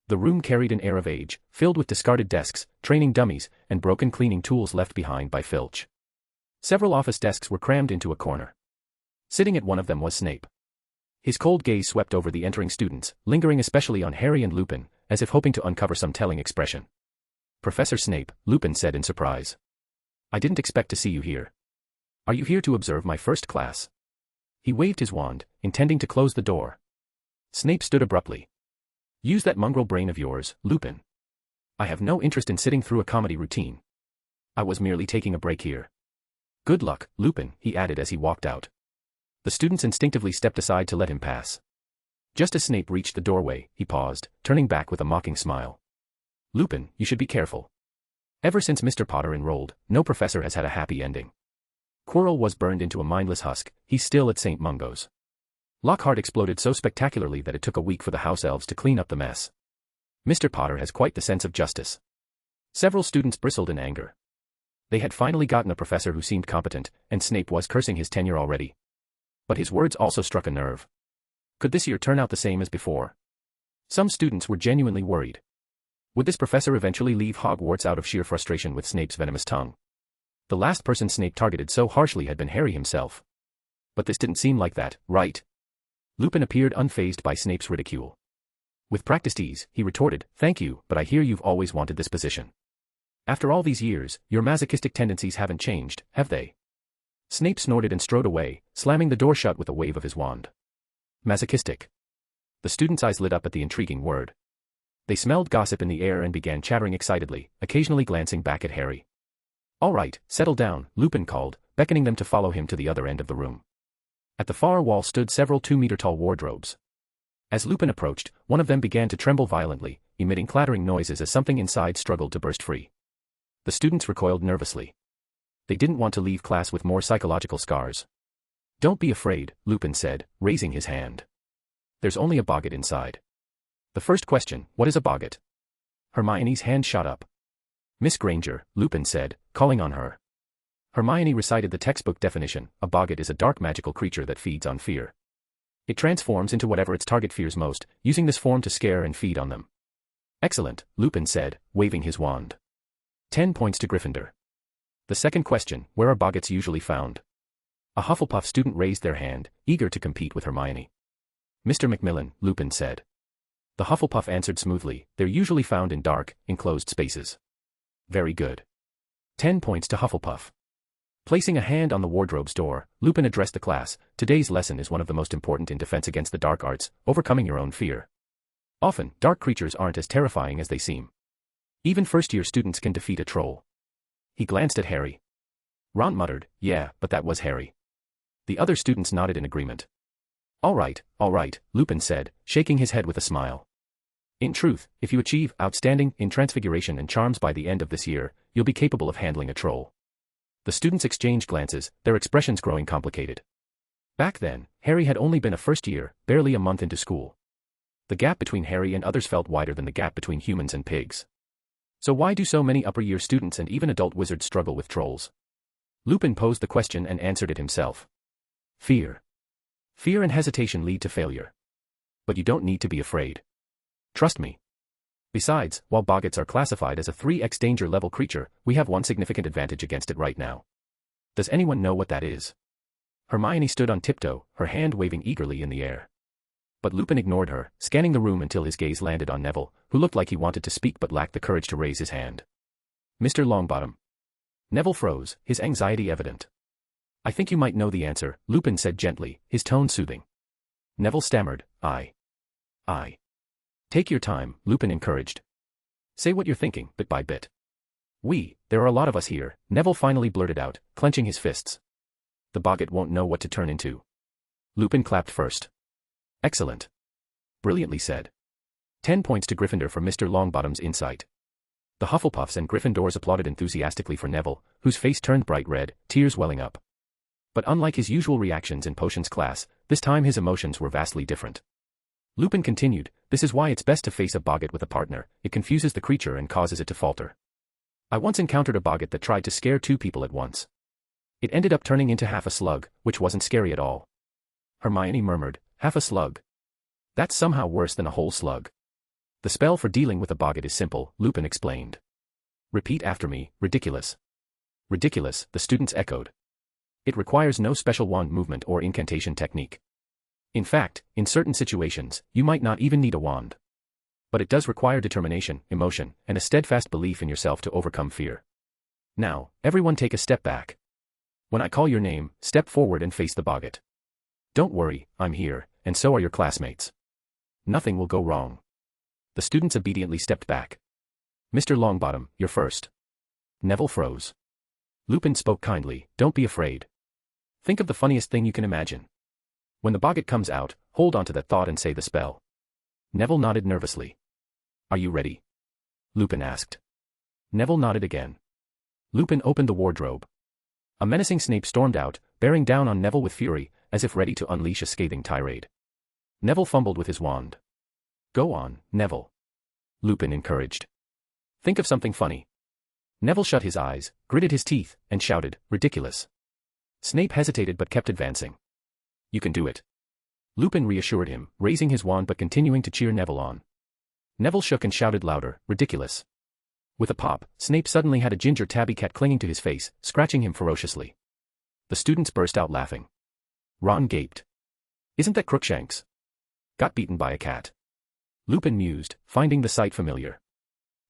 The room carried an air of age, filled with discarded desks, training dummies, and broken cleaning tools left behind by Filch. Several office desks were crammed into a corner. Sitting at one of them was Snape. His cold gaze swept over the entering students, lingering especially on Harry and Lupin, as if hoping to uncover some telling expression. Professor Snape, Lupin said in surprise. I didn't expect to see you here. Are you here to observe my first class? He waved his wand, intending to close the door. Snape stood abruptly. Use that mongrel brain of yours, Lupin. I have no interest in sitting through a comedy routine. I was merely taking a break here. Good luck, Lupin, he added as he walked out. The students instinctively stepped aside to let him pass. Just as Snape reached the doorway, he paused, turning back with a mocking smile. Lupin, you should be careful. Ever since Mr. Potter enrolled, no professor has had a happy ending. Quirrell was burned into a mindless husk, he's still at St. Mungo's. Lockhart exploded so spectacularly that it took a week for the house elves to clean up the mess. Mr. Potter has quite the sense of justice. Several students bristled in anger. They had finally gotten a professor who seemed competent, and Snape was cursing his tenure already. But his words also struck a nerve. Could this year turn out the same as before? Some students were genuinely worried. Would this professor eventually leave Hogwarts out of sheer frustration with Snape's venomous tongue? The last person Snape targeted so harshly had been Harry himself. But this didn't seem like that, right? Lupin appeared unfazed by Snape's ridicule. With practiced ease, he retorted, Thank you, but I hear you've always wanted this position. After all these years, your masochistic tendencies haven't changed, have they? Snape snorted and strode away, slamming the door shut with a wave of his wand. Masochistic. The students' eyes lit up at the intriguing word. They smelled gossip in the air and began chattering excitedly, occasionally glancing back at Harry. All right, settle down, Lupin called, beckoning them to follow him to the other end of the room. At the far wall stood several 2-meter-tall wardrobes. As Lupin approached, one of them began to tremble violently, emitting clattering noises as something inside struggled to burst free. The students recoiled nervously. They didn't want to leave class with more psychological scars. Don't be afraid, Lupin said, raising his hand. There's only a Boggart inside. The first question, what is a Boggart? Hermione's hand shot up. Miss Granger, Lupin said, calling on her. Hermione recited the textbook definition, a Boggart is a dark magical creature that feeds on fear. It transforms into whatever its target fears most, using this form to scare and feed on them. Excellent, Lupin said, waving his wand. 10 points to Gryffindor. The second question, where are Boggarts usually found? A Hufflepuff student raised their hand, eager to compete with Hermione. Mr. Macmillan, Lupin said. The Hufflepuff answered smoothly, they're usually found in dark, enclosed spaces. Very good. 10 points to Hufflepuff. Placing a hand on the wardrobe's door, Lupin addressed the class, today's lesson is one of the most important in defense against the dark arts, overcoming your own fear. Often, dark creatures aren't as terrifying as they seem. Even first-year students can defeat a troll. He glanced at Harry. Ron muttered, yeah, but that was Harry. The other students nodded in agreement. All right, Lupin said, shaking his head with a smile. In truth, if you achieve outstanding in transfiguration and charms by the end of this year, you'll be capable of handling a troll. The students exchanged glances, their expressions growing complicated. Back then, Harry had only been a first year, barely a month into school. The gap between Harry and others felt wider than the gap between humans and pigs. So why do so many upper-year students and even adult wizards struggle with trolls? Lupin posed the question and answered it himself. Fear. Fear and hesitation lead to failure. But you don't need to be afraid. Trust me. Besides, while Boggarts are classified as a 3x danger level creature, we have one significant advantage against it right now. Does anyone know what that is? Hermione stood on tiptoe, her hand waving eagerly in the air. But Lupin ignored her, scanning the room until his gaze landed on Neville, who looked like he wanted to speak but lacked the courage to raise his hand. Mr. Longbottom. Neville froze, his anxiety evident. I think you might know the answer, Lupin said gently, his tone soothing. Neville stammered, I. Take your time, Lupin encouraged. Say what you're thinking, bit by bit. There are a lot of us here, Neville finally blurted out, clenching his fists. The Boggart won't know what to turn into. Lupin clapped first. Excellent. Brilliantly said. 10 points to Gryffindor for Mr. Longbottom's insight. The Hufflepuffs and Gryffindors applauded enthusiastically for Neville, whose face turned bright red, tears welling up. But unlike his usual reactions in potions class, this time his emotions were vastly different. Lupin continued, this is why it's best to face a Boggart with a partner, it confuses the creature and causes it to falter. I once encountered a Boggart that tried to scare 2 people at once. It ended up turning into half a slug, which wasn't scary at all. Hermione murmured, half a slug. That's somehow worse than a whole slug. The spell for dealing with a Boggart is simple, Lupin explained. Repeat after me, ridiculous. Ridiculous, the students echoed. It requires no special wand movement or incantation technique. In fact, in certain situations, you might not even need a wand. But it does require determination, emotion, and a steadfast belief in yourself to overcome fear. Now, everyone take a step back. When I call your name, step forward and face the Boggart. Don't worry, I'm here, and so are your classmates. Nothing will go wrong. The students obediently stepped back. Mr. Longbottom, you're first. Neville froze. Lupin spoke kindly, don't be afraid. Think of the funniest thing you can imagine. When the Boggart comes out, hold on to that thought and say the spell. Neville nodded nervously. Are you ready? Lupin asked. Neville nodded again. Lupin opened the wardrobe. A menacing Snape stormed out, bearing down on Neville with fury, as if ready to unleash a scathing tirade. Neville fumbled with his wand. Go on, Neville. Lupin encouraged. Think of something funny. Neville shut his eyes, gritted his teeth, and shouted, ridiculous. Snape hesitated but kept advancing. You can do it. Lupin reassured him, raising his wand but continuing to cheer Neville on. Neville shook and shouted louder, ridiculous. With a pop, Snape suddenly had a ginger tabby cat clinging to his face, scratching him ferociously. The students burst out laughing. Ron gaped. Isn't that Crookshanks? Got beaten by a cat. Lupin mused, finding the sight familiar.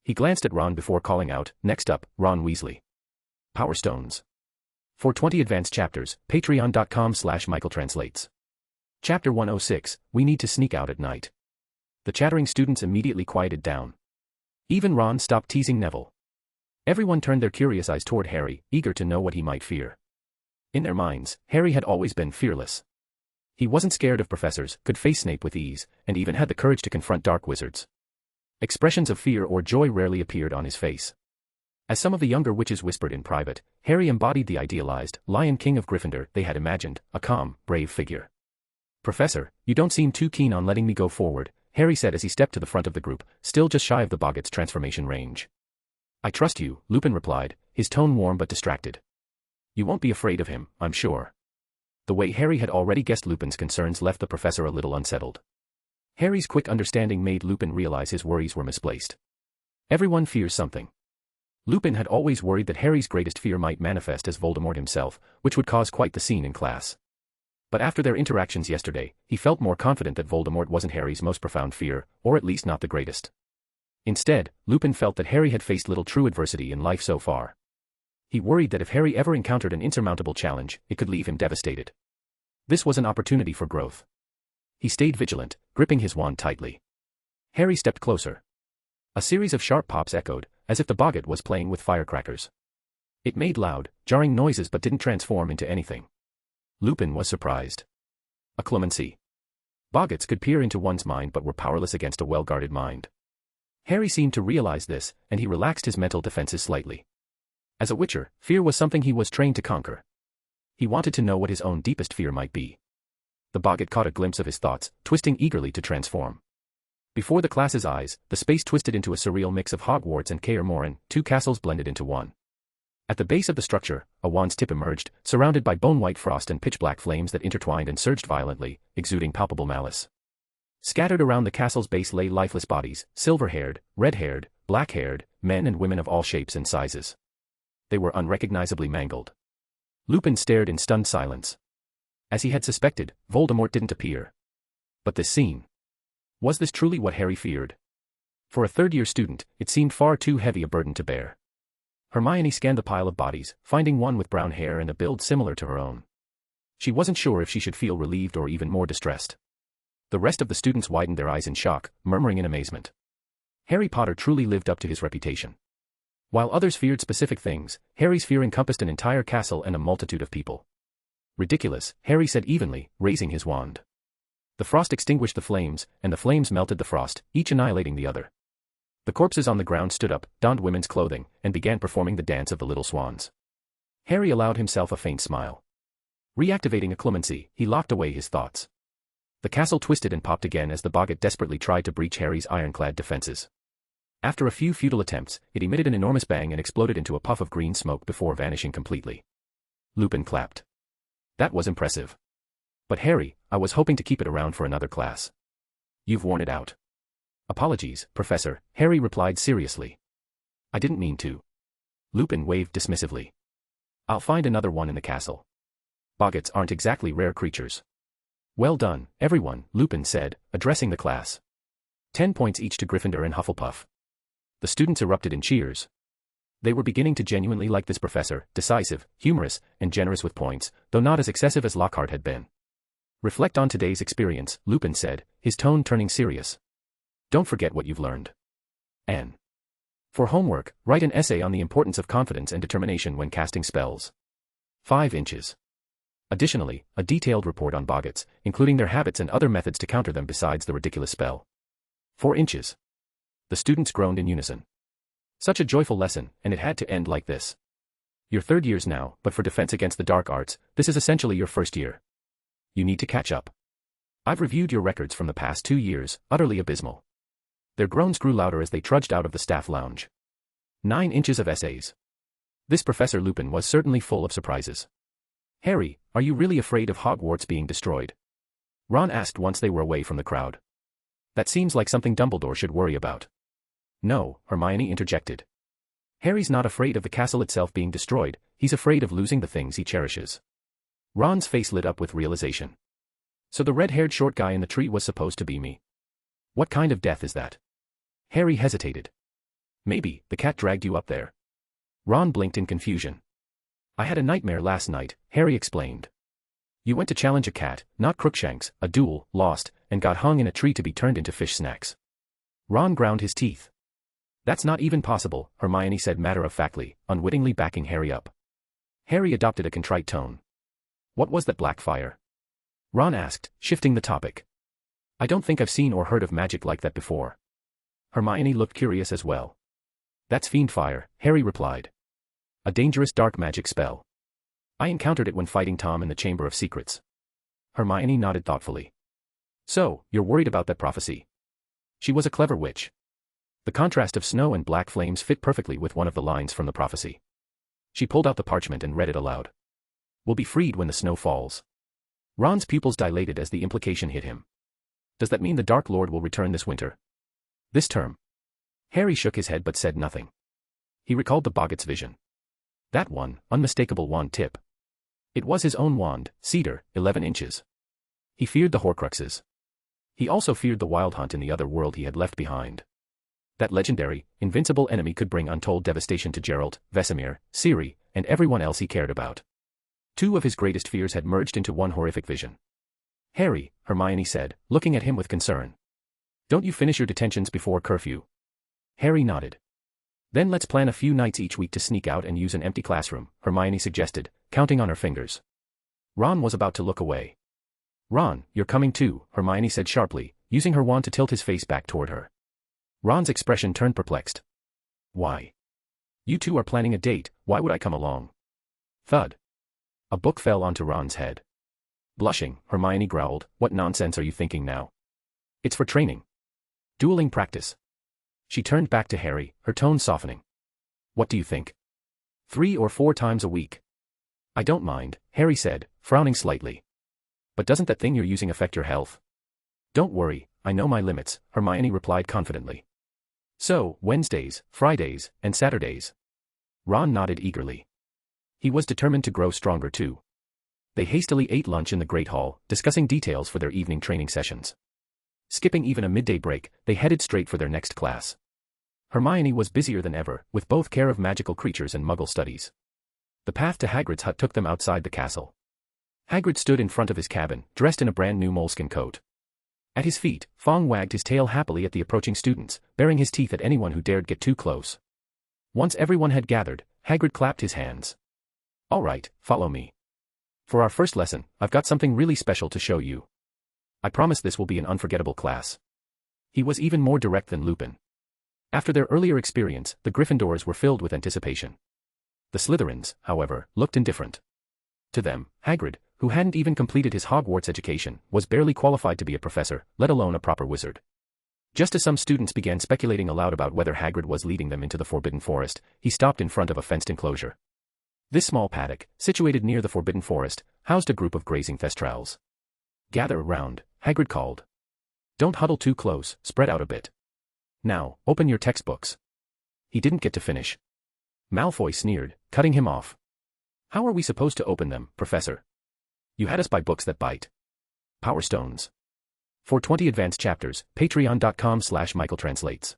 He glanced at Ron before calling out, next up, Ron Weasley. Power Stones. For 20 advanced chapters, patreon.com/michaeltranslates. Chapter 106, We Need to Sneak Out at Night. The chattering students immediately quieted down. Even Ron stopped teasing Neville. Everyone turned their curious eyes toward Harry, eager to know what he might fear. In their minds, Harry had always been fearless. He wasn't scared of professors, could face Snape with ease, and even had the courage to confront dark wizards. Expressions of fear or joy rarely appeared on his face. As some of the younger witches whispered in private, Harry embodied the idealized Lion King of Gryffindor they had imagined, a calm, brave figure. Professor, you don't seem too keen on letting me go forward, Harry said as he stepped to the front of the group, still just shy of the Boggart's transformation range. I trust you, Lupin replied, his tone warm but distracted. You won't be afraid of him, I'm sure. The way Harry had already guessed Lupin's concerns left the professor a little unsettled. Harry's quick understanding made Lupin realize his worries were misplaced. Everyone fears something. Lupin had always worried that Harry's greatest fear might manifest as Voldemort himself, which would cause quite the scene in class. But after their interactions yesterday, he felt more confident that Voldemort wasn't Harry's most profound fear, or at least not the greatest. Instead, Lupin felt that Harry had faced little true adversity in life so far. He worried that if Harry ever encountered an insurmountable challenge, it could leave him devastated. This was an opportunity for growth. He stayed vigilant, gripping his wand tightly. Harry stepped closer. A series of sharp pops echoed, as if the Boggart was playing with firecrackers. It made loud, jarring noises but didn't transform into anything. Lupin was surprised. A clemency. Boggarts could peer into one's mind but were powerless against a well-guarded mind. Harry seemed to realize this, and he relaxed his mental defenses slightly. As a witcher, fear was something he was trained to conquer. He wanted to know what his own deepest fear might be. The Boggart caught a glimpse of his thoughts, twisting eagerly to transform. Before the class's eyes, the space twisted into a surreal mix of Hogwarts and Kaer Morhen, 2 castles blended into one. At the base of the structure, a wand's tip emerged, surrounded by bone-white frost and pitch-black flames that intertwined and surged violently, exuding palpable malice. Scattered around the castle's base lay lifeless bodies, silver-haired, red-haired, black-haired, men and women of all shapes and sizes. They were unrecognizably mangled. Lupin stared in stunned silence. As he had suspected, Voldemort didn't appear. But this scene. Was this truly what Harry feared? For a third-year student, it seemed far too heavy a burden to bear. Hermione scanned the pile of bodies, finding one with brown hair and a build similar to her own. She wasn't sure if she should feel relieved or even more distressed. The rest of the students widened their eyes in shock, murmuring in amazement. Harry Potter truly lived up to his reputation. While others feared specific things, Harry's fear encompassed an entire castle and a multitude of people. Ridiculous, Harry said evenly, raising his wand. The frost extinguished the flames, and the flames melted the frost, each annihilating the other. The corpses on the ground stood up, donned women's clothing, and began performing the dance of the little swans. Harry allowed himself a faint smile. Reactivating a clemency, he locked away his thoughts. The castle twisted and popped again as the Boggart desperately tried to breach Harry's ironclad defenses. After a few futile attempts, it emitted an enormous bang and exploded into a puff of green smoke before vanishing completely. Lupin clapped. That was impressive. But Harry, I was hoping to keep it around for another class. You've worn it out. Apologies, Professor, Harry replied seriously. I didn't mean to. Lupin waved dismissively. I'll find another one in the castle. Boggarts aren't exactly rare creatures. Well done, everyone, Lupin said, addressing the class. 10 points each to Gryffindor and Hufflepuff. The students erupted in cheers. They were beginning to genuinely like this professor, decisive, humorous, and generous with points, though not as excessive as Lockhart had been. Reflect on today's experience, Lupin said, his tone turning serious. Don't forget what you've learned. And for homework, write an essay on the importance of confidence and determination when casting spells. 5 inches. Additionally, a detailed report on Boggarts, including their habits and other methods to counter them besides the ridiculous spell. 4 inches. The students groaned in unison. Such a joyful lesson, and it had to end like this. You're third years now, but for defense against the dark arts, this is essentially your first year. You need to catch up. I've reviewed your records from the past 2 years, utterly abysmal. Their groans grew louder as they trudged out of the staff lounge. 9 inches of essays. This Professor Lupin was certainly full of surprises. Harry, are you really afraid of Hogwarts being destroyed? Ron asked once they were away from the crowd. That seems like something Dumbledore should worry about. No, Hermione interjected. Harry's not afraid of the castle itself being destroyed, he's afraid of losing the things he cherishes. Ron's face lit up with realization. So the red-haired short guy in the tree was supposed to be me. What kind of death is that? Harry hesitated. Maybe, the cat dragged you up there. Ron blinked in confusion. I had a nightmare last night, Harry explained. You went to challenge a cat, not Crookshanks, a duel, lost, and got hung in a tree to be turned into fish snacks. Ron ground his teeth. That's not even possible, Hermione said matter-of-factly, unwittingly backing Harry up. Harry adopted a contrite tone. What was that black fire? Ron asked, shifting the topic. I don't think I've seen or heard of magic like that before. Hermione looked curious as well. That's fiend fire, Harry replied. A dangerous dark magic spell. I encountered it when fighting Tom in the Chamber of Secrets. Hermione nodded thoughtfully. So, you're worried about that prophecy? She was a clever witch. The contrast of snow and black flames fit perfectly with one of the lines from the prophecy. She pulled out the parchment and read it aloud. We'll be freed when the snow falls. Ron's pupils dilated as the implication hit him. Does that mean the Dark Lord will return this winter? This term? Harry shook his head but said nothing. He recalled the Boggart's vision. That one, unmistakable wand tip. It was his own wand, cedar, 11 inches. He feared the Horcruxes. He also feared the wild hunt in the other world he had left behind. That legendary, invincible enemy could bring untold devastation to Geralt, Vesemir, Ciri, and everyone else he cared about. 2 of his greatest fears had merged into one horrific vision. Harry, Hermione said, looking at him with concern. Don't you finish your detentions before curfew? Harry nodded. Then let's plan a few nights each week to sneak out and use an empty classroom, Hermione suggested, counting on her fingers. Ron was about to look away. Ron, you're coming too, Hermione said sharply, using her wand to tilt his face back toward her. Ron's expression turned perplexed. Why? You two are planning a date, why would I come along? Thud. A book fell onto Ron's head. Blushing, Hermione growled, what nonsense are you thinking now? It's for training. Dueling practice. She turned back to Harry, her tone softening. What do you think? 3 or 4 times a week. I don't mind, Harry said, frowning slightly. But doesn't that thing you're using affect your health? Don't worry, I know my limits, Hermione replied confidently. So, Wednesdays, Fridays, and Saturdays. Ron nodded eagerly. He was determined to grow stronger too. They hastily ate lunch in the Great Hall, discussing details for their evening training sessions. Skipping even a midday break, they headed straight for their next class. Hermione was busier than ever, with both care of magical creatures and Muggle studies. The path to Hagrid's hut took them outside the castle. Hagrid stood in front of his cabin, dressed in a brand new moleskin coat. At his feet, Fong wagged his tail happily at the approaching students, baring his teeth at anyone who dared get too close. Once everyone had gathered, Hagrid clapped his hands. All right, follow me. For our first lesson, I've got something really special to show you. I promise this will be an unforgettable class. He was even more direct than Lupin. After their earlier experience, the Gryffindors were filled with anticipation. The Slytherins, however, looked indifferent. To them, Hagrid, who hadn't even completed his Hogwarts education, was barely qualified to be a professor, let alone a proper wizard. Just as some students began speculating aloud about whether Hagrid was leading them into the Forbidden Forest, he stopped in front of a fenced enclosure. This small paddock, situated near the Forbidden Forest, housed a group of grazing thestrals. Gather around, Hagrid called. Don't huddle too close, spread out a bit. Now, open your textbooks. He didn't get to finish. Malfoy sneered, cutting him off. How are we supposed to open them, Professor? You had us buy books that bite. Power Stones. For 20 advanced chapters, patreon.com/michaeltranslates.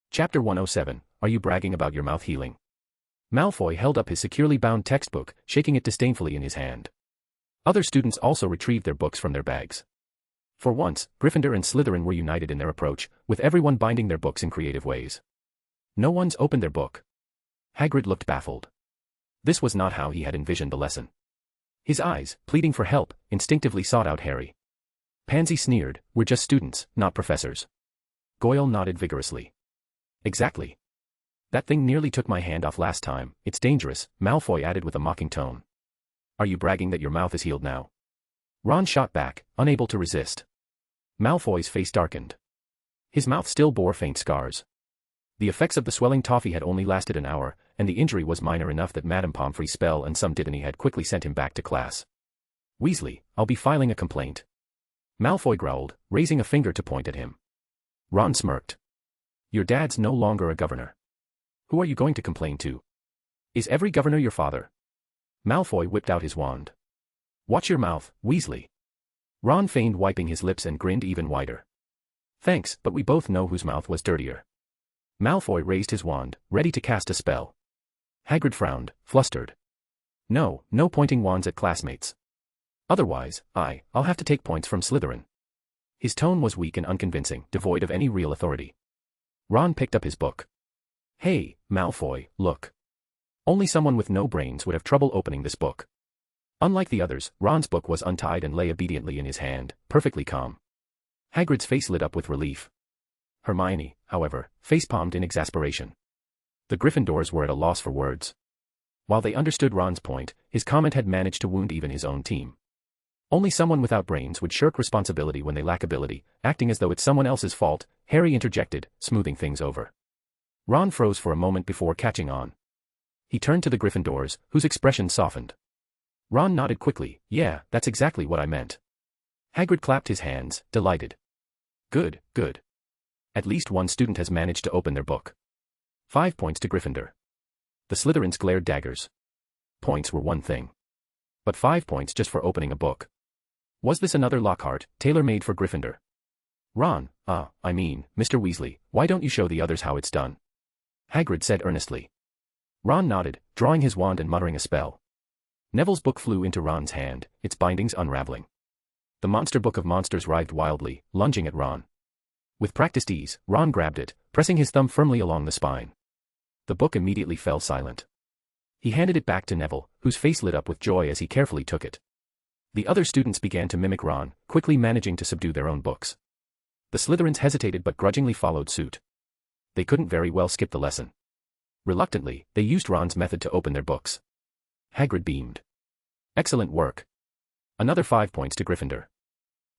Chapter 107, Are you bragging about your mouth healing? Malfoy held up his securely bound textbook, shaking it disdainfully in his hand. Other students also retrieved their books from their bags. For once, Gryffindor and Slytherin were united in their approach, with everyone binding their books in creative ways. No one's opened their book. Hagrid looked baffled. This was not how he had envisioned the lesson. His eyes, pleading for help, instinctively sought out Harry. Pansy sneered, We're just students, not professors. Goyle nodded vigorously. Exactly. That thing nearly took my hand off last time, it's dangerous, Malfoy added with a mocking tone. Are you bragging that your mouth is healed now? Ron shot back, unable to resist. Malfoy's face darkened. His mouth still bore faint scars. The effects of the swelling toffee had only lasted an hour, and the injury was minor enough that Madame Pomfrey's spell and some divinity had quickly sent him back to class. Weasley, I'll be filing a complaint. Malfoy growled, raising a finger to point at him. Ron smirked. Your dad's no longer a governor. Who are you going to complain to? Is every governor your father? Malfoy whipped out his wand. Watch your mouth, Weasley. Ron feigned wiping his lips and grinned even wider. Thanks, but we both know whose mouth was dirtier. Malfoy raised his wand, ready to cast a spell. Hagrid frowned, flustered. No pointing wands at classmates. Otherwise, I'll have to take points from Slytherin. His tone was weak and unconvincing, devoid of any real authority. Ron picked up his book. Hey, Malfoy, look. Only someone with no brains would have trouble opening this book. Unlike the others, Ron's book was untied and lay obediently in his hand, perfectly calm. Hagrid's face lit up with relief. Hermione, however, face-palmed in exasperation. The Gryffindors were at a loss for words. While they understood Ron's point, his comment had managed to wound even his own team. Only someone without brains would shirk responsibility when they lack ability, acting as though it's someone else's fault, Harry interjected, smoothing things over. Ron froze for a moment before catching on. He turned to the Gryffindors, whose expression softened. Ron nodded quickly, yeah, that's exactly what I meant. Hagrid clapped his hands, delighted. Good. At least one student has managed to open their book. 5 points to Gryffindor. The Slytherins glared daggers. Points were one thing. But 5 points just for opening a book. Was this another Lockhart, tailor-made for Gryffindor? Ron, Mr. Weasley, why don't you show the others how it's done? Hagrid said earnestly. Ron nodded, drawing his wand and muttering a spell. Neville's book flew into Ron's hand, its bindings unraveling. The monster book of monsters writhed wildly, lunging at Ron. With practiced ease, Ron grabbed it, pressing his thumb firmly along the spine. The book immediately fell silent. He handed it back to Neville, whose face lit up with joy as he carefully took it. The other students began to mimic Ron, quickly managing to subdue their own books. The Slytherins hesitated but grudgingly followed suit. They couldn't very well skip the lesson. Reluctantly, they used Ron's method to open their books. Hagrid beamed. Excellent work. Another 5 points to Gryffindor.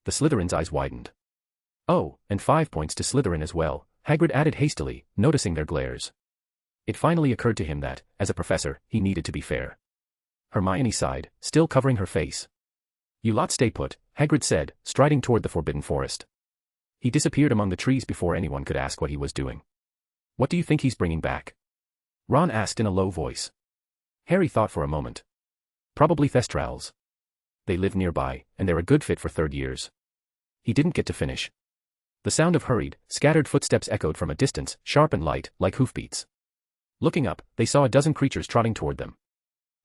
The Slytherin's eyes widened. Oh, and 5 points to Slytherin as well, Hagrid added hastily, noticing their glares. It finally occurred to him that, as a professor, he needed to be fair. Hermione sighed, still covering her face. You lot stay put, Hagrid said, striding toward the Forbidden Forest. He disappeared among the trees before anyone could ask what he was doing. What do you think he's bringing back? Ron asked in a low voice. Harry thought for a moment. Probably thestrals. They live nearby, and they're a good fit for third years. He didn't get to finish. The sound of hurried, scattered footsteps echoed from a distance, sharp and light, like hoofbeats. Looking up, they saw a dozen creatures trotting toward them.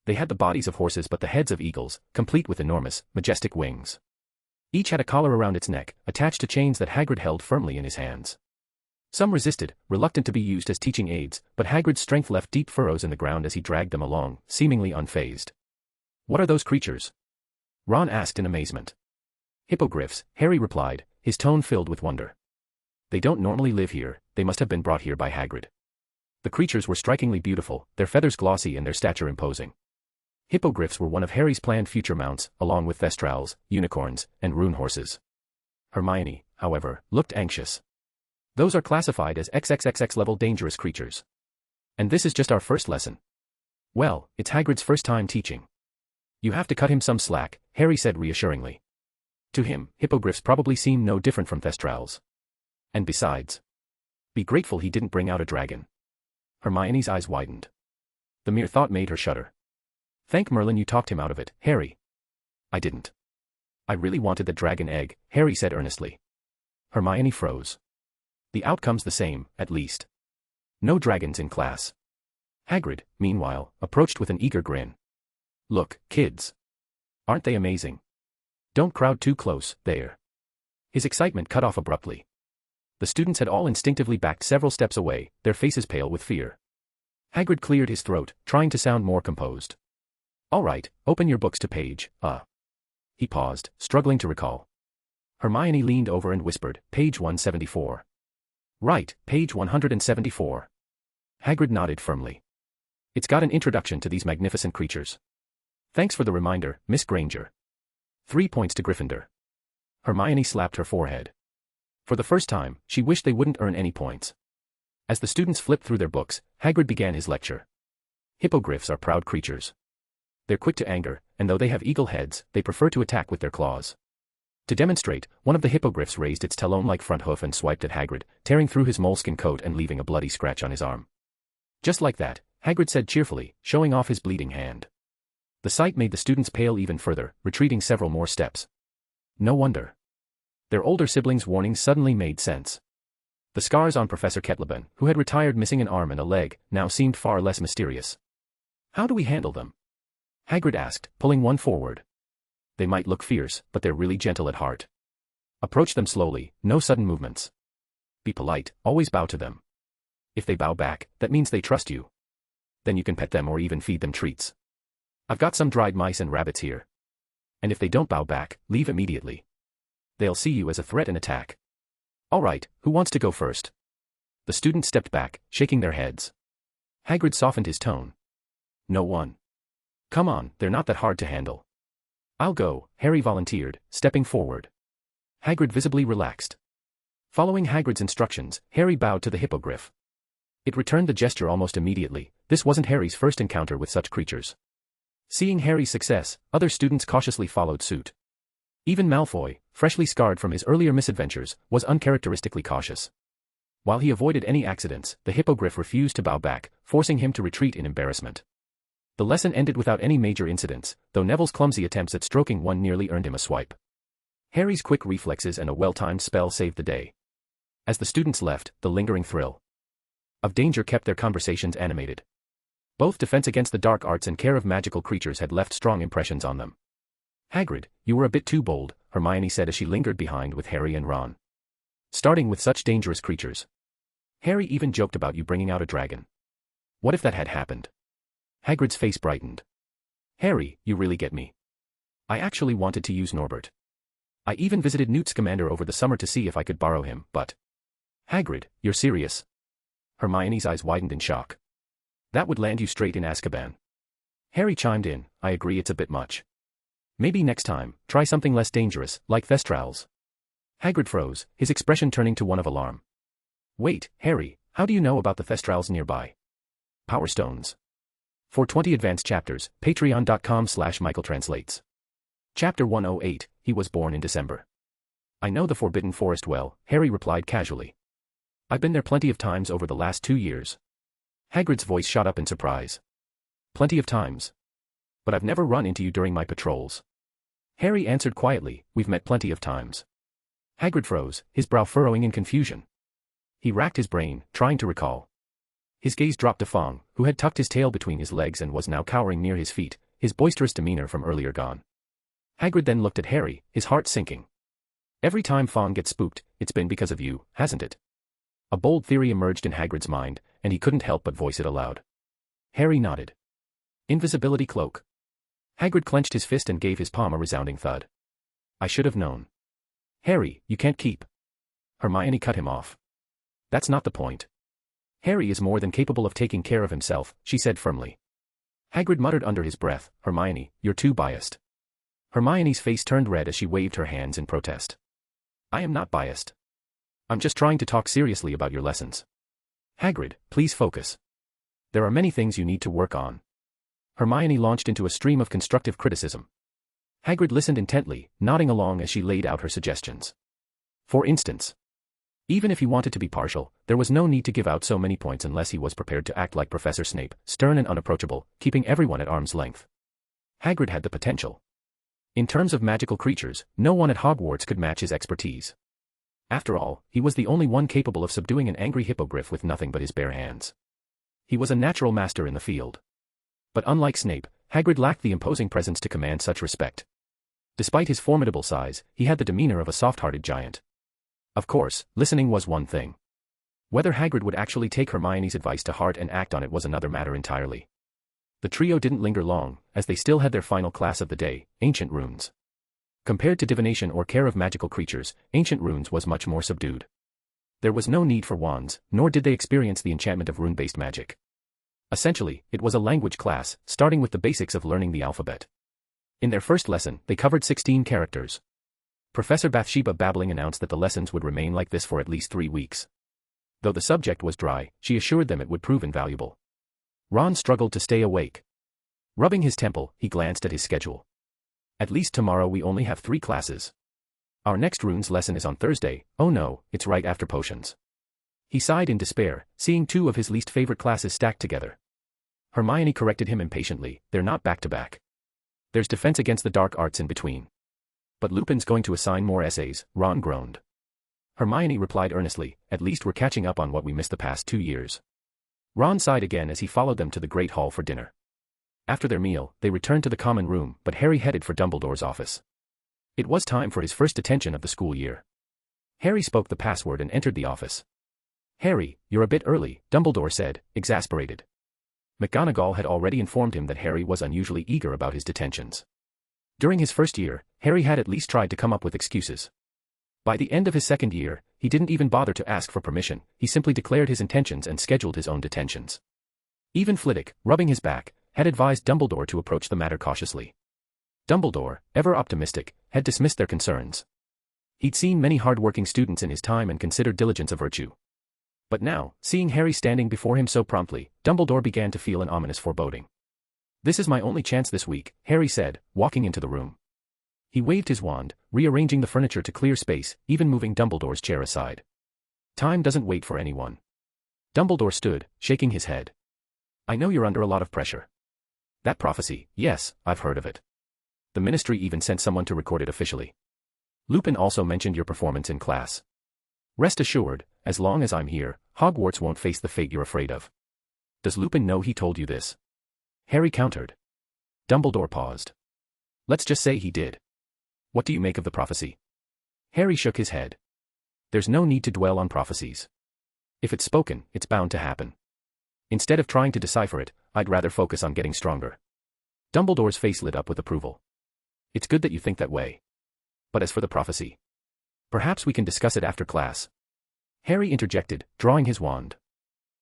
They had the bodies of horses but the heads of eagles, complete with enormous, majestic wings. Each had a collar around its neck, attached to chains that Hagrid held firmly in his hands. Some resisted, reluctant to be used as teaching aids, but Hagrid's strength left deep furrows in the ground as he dragged them along, seemingly unfazed. What are those creatures? Ron asked in amazement. Hippogriffs, Harry replied, his tone filled with wonder. They don't normally live here, they must have been brought here by Hagrid. The creatures were strikingly beautiful, their feathers glossy and their stature imposing. Hippogriffs were one of Harry's planned future mounts, along with thestrals, unicorns, and rune horses. Hermione, however, looked anxious. Those are classified as XXXX level dangerous creatures. And this is just our first lesson. Well, it's Hagrid's first time teaching. You have to cut him some slack, Harry said reassuringly. To him, hippogriffs probably seem no different from thestrals. And besides, be grateful he didn't bring out a dragon. Hermione's eyes widened. The mere thought made her shudder. Thank Merlin you talked him out of it, Harry. I didn't. I really wanted the dragon egg, Harry said earnestly. Hermione froze. The outcome's the same, at least. No dragons in class. Hagrid, meanwhile, approached with an eager grin. Look, kids. Aren't they amazing? Don't crowd too close, there. His excitement cut off abruptly. The students had all instinctively backed several steps away, their faces pale with fear. Hagrid cleared his throat, trying to sound more composed. All right, open your books to page, He paused, struggling to recall. Hermione leaned over and whispered, page 174. Right, page 174. Hagrid nodded firmly. It's got an introduction to these magnificent creatures. Thanks for the reminder, Miss Granger. 3 points to Gryffindor. Hermione slapped her forehead. For the first time, she wished they wouldn't earn any points. As the students flipped through their books, Hagrid began his lecture. Hippogriffs are proud creatures. They're quick to anger, and though they have eagle heads, they prefer to attack with their claws. To demonstrate, one of the hippogriffs raised its talon-like front hoof and swiped at Hagrid, tearing through his moleskin coat and leaving a bloody scratch on his arm. Just like that, Hagrid said cheerfully, showing off his bleeding hand. The sight made the students pale even further, retreating several more steps. No wonder. Their older siblings' warnings suddenly made sense. The scars on Professor Kettleben, who had retired missing an arm and a leg, now seemed far less mysterious. How do we handle them? Hagrid asked, pulling one forward. They might look fierce, but they're really gentle at heart. Approach them slowly, no sudden movements. Be polite, always bow to them. If they bow back, that means they trust you. Then you can pet them or even feed them treats. I've got some dried mice and rabbits here. And if they don't bow back, leave immediately. They'll see you as a threat and attack. All right, who wants to go first? The students stepped back, shaking their heads. Hagrid softened his tone. No one. Come on, they're not that hard to handle. I'll go, Harry volunteered, stepping forward. Hagrid visibly relaxed. Following Hagrid's instructions, Harry bowed to the hippogriff. It returned the gesture almost immediately. This wasn't Harry's first encounter with such creatures. Seeing Harry's success, other students cautiously followed suit. Even Malfoy, freshly scarred from his earlier misadventures, was uncharacteristically cautious. While he avoided any accidents, the hippogriff refused to bow back, forcing him to retreat in embarrassment. The lesson ended without any major incidents, though Neville's clumsy attempts at stroking one nearly earned him a swipe. Harry's quick reflexes and a well-timed spell saved the day. As the students left, the lingering thrill of danger kept their conversations animated. Both defense against the dark arts and care of magical creatures had left strong impressions on them. Hagrid, you were a bit too bold, Hermione said as she lingered behind with Harry and Ron. Starting with such dangerous creatures. Harry even joked about you bringing out a dragon. What if that had happened? Hagrid's face brightened. Harry, you really get me. I actually wanted to use Norbert. I even visited Newt Scamander over the summer to see if I could borrow him, but... Hagrid, you're serious? Hermione's eyes widened in shock. That would land you straight in Azkaban. Harry chimed in, I agree it's a bit much. Maybe next time, try something less dangerous, like thestrals. Hagrid froze, his expression turning to one of alarm. Wait, Harry, how do you know about the thestrals nearby? Power Stones. For 20 advanced chapters, patreon.com/michaeltranslates. Chapter 108, He was born in December. I know the Forbidden Forest well, Harry replied casually. I've been there plenty of times over the last 2 years. Hagrid's voice shot up in surprise. Plenty of times. But I've never run into you during my patrols. Harry answered quietly, we've met plenty of times. Hagrid froze, his brow furrowing in confusion. He racked his brain, trying to recall. His gaze dropped to Fong, who had tucked his tail between his legs and was now cowering near his feet, his boisterous demeanor from earlier gone. Hagrid then looked at Harry, his heart sinking. Every time Fong gets spooked, it's been because of you, hasn't it? A bold theory emerged in Hagrid's mind, and he couldn't help but voice it aloud. Harry nodded. Invisibility cloak. Hagrid clenched his fist and gave his palm a resounding thud. I should have known. Harry, you can't keep. Hermione cut him off. That's not the point. Harry is more than capable of taking care of himself, she said firmly. Hagrid muttered under his breath, Hermione, you're too biased. Hermione's face turned red as she waved her hands in protest. I am not biased. I'm just trying to talk seriously about your lessons. Hagrid, please focus. There are many things you need to work on. Hermione launched into a stream of constructive criticism. Hagrid listened intently, nodding along as she laid out her suggestions. For instance, even if he wanted to be partial, there was no need to give out so many points unless he was prepared to act like Professor Snape, stern and unapproachable, keeping everyone at arm's length. Hagrid had the potential. In terms of magical creatures, no one at Hogwarts could match his expertise. After all, he was the only one capable of subduing an angry hippogriff with nothing but his bare hands. He was a natural master in the field. But unlike Snape, Hagrid lacked the imposing presence to command such respect. Despite his formidable size, he had the demeanor of a soft-hearted giant. Of course, listening was one thing. Whether Hagrid would actually take Hermione's advice to heart and act on it was another matter entirely. The trio didn't linger long, as they still had their final class of the day, Ancient Runes. Compared to Divination or Care of Magical Creatures, Ancient Runes was much more subdued. There was no need for wands, nor did they experience the enchantment of rune-based magic. Essentially, it was a language class, starting with the basics of learning the alphabet. In their first lesson, they covered 16 characters. Professor Bathsheba babbling announced that the lessons would remain like this for at least 3 weeks. Though the subject was dry, she assured them it would prove invaluable. Ron struggled to stay awake. Rubbing his temple, he glanced at his schedule. At least tomorrow we only have 3 classes. Our next runes lesson is on Thursday, oh no, it's right after potions. He sighed in despair, seeing 2 of his least favorite classes stacked together. Hermione corrected him impatiently, they're not back-to-back. There's defense against the dark arts in between. But Lupin's going to assign more essays, Ron groaned. Hermione replied earnestly, at least we're catching up on what we missed the past 2 years. Ron sighed again as he followed them to the Great Hall for dinner. After their meal, they returned to the common room, but Harry headed for Dumbledore's office. It was time for his first detention of the school year. Harry spoke the password and entered the office. Harry, you're a bit early, Dumbledore said, exasperated. McGonagall had already informed him that Harry was unusually eager about his detentions. During his first year, Harry had at least tried to come up with excuses. By the end of his second year, he didn't even bother to ask for permission, he simply declared his intentions and scheduled his own detentions. Even Flitwick, rubbing his back, had advised Dumbledore to approach the matter cautiously. Dumbledore, ever optimistic, had dismissed their concerns. He'd seen many hard-working students in his time and considered diligence a virtue. But now, seeing Harry standing before him so promptly, Dumbledore began to feel an ominous foreboding. This is my only chance this week, Harry said, walking into the room. He waved his wand, rearranging the furniture to clear space, even moving Dumbledore's chair aside. Time doesn't wait for anyone. Dumbledore stood, shaking his head. I know you're under a lot of pressure. That prophecy, yes, I've heard of it. The Ministry even sent someone to record it officially. Lupin also mentioned your performance in class. Rest assured, as long as I'm here, Hogwarts won't face the fate you're afraid of. Does Lupin know he told you this? Harry countered. Dumbledore paused. Let's just say he did. What do you make of the prophecy? Harry shook his head. There's no need to dwell on prophecies. If it's spoken, it's bound to happen. Instead of trying to decipher it, I'd rather focus on getting stronger. Dumbledore's face lit up with approval. It's good that you think that way. But as for the prophecy, perhaps we can discuss it after class. Harry interjected, drawing his wand.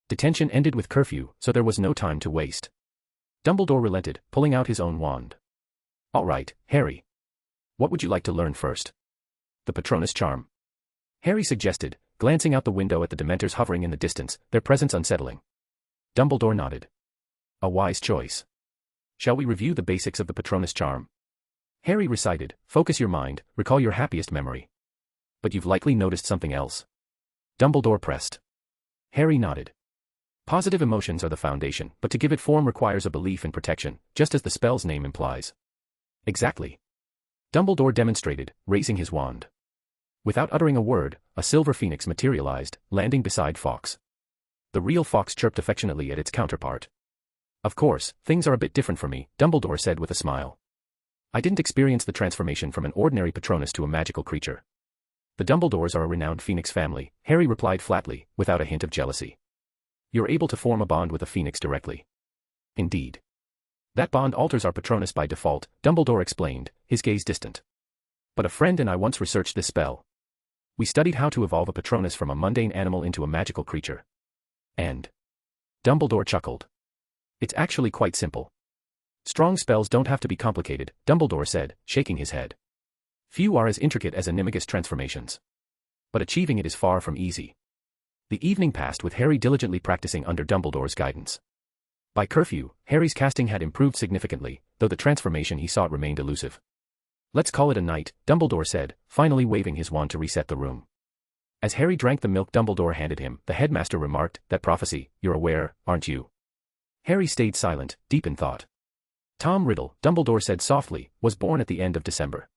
Detention ended with curfew, so there was no time to waste. Dumbledore relented, pulling out his own wand. All right, Harry. What would you like to learn first? The Patronus charm. Harry suggested, glancing out the window at the Dementors hovering in the distance, their presence unsettling. Dumbledore nodded. A wise choice. Shall we review the basics of the Patronus charm? Harry recited, focus your mind, recall your happiest memory. But you've likely noticed something else. Dumbledore pressed. Harry nodded. Positive emotions are the foundation, but to give it form requires a belief in protection, just as the spell's name implies. Exactly. Dumbledore demonstrated, raising his wand. Without uttering a word, a silver phoenix materialized, landing beside Fawkes. The real Fawkes chirped affectionately at its counterpart. Of course, things are a bit different for me, Dumbledore said with a smile. I didn't experience the transformation from an ordinary Patronus to a magical creature. The Dumbledores are a renowned phoenix family, Harry replied flatly, without a hint of jealousy. You're able to form a bond with a phoenix directly. Indeed. That bond alters our Patronus by default, Dumbledore explained, his gaze distant. But a friend and I once researched this spell. We studied how to evolve a Patronus from a mundane animal into a magical creature. And Dumbledore chuckled. It's actually quite simple. Strong spells don't have to be complicated, Dumbledore said, shaking his head. Few are as intricate as animagus transformations. But achieving it is far from easy. The evening passed with Harry diligently practicing under Dumbledore's guidance. By curfew, Harry's casting had improved significantly, though the transformation he sought remained elusive. Let's call it a night, Dumbledore said, finally waving his wand to reset the room. As Harry drank the milk Dumbledore handed him, the headmaster remarked, that prophecy, you're aware, aren't you? Harry stayed silent, deep in thought. Tom Riddle, Dumbledore said softly, was born at the end of December.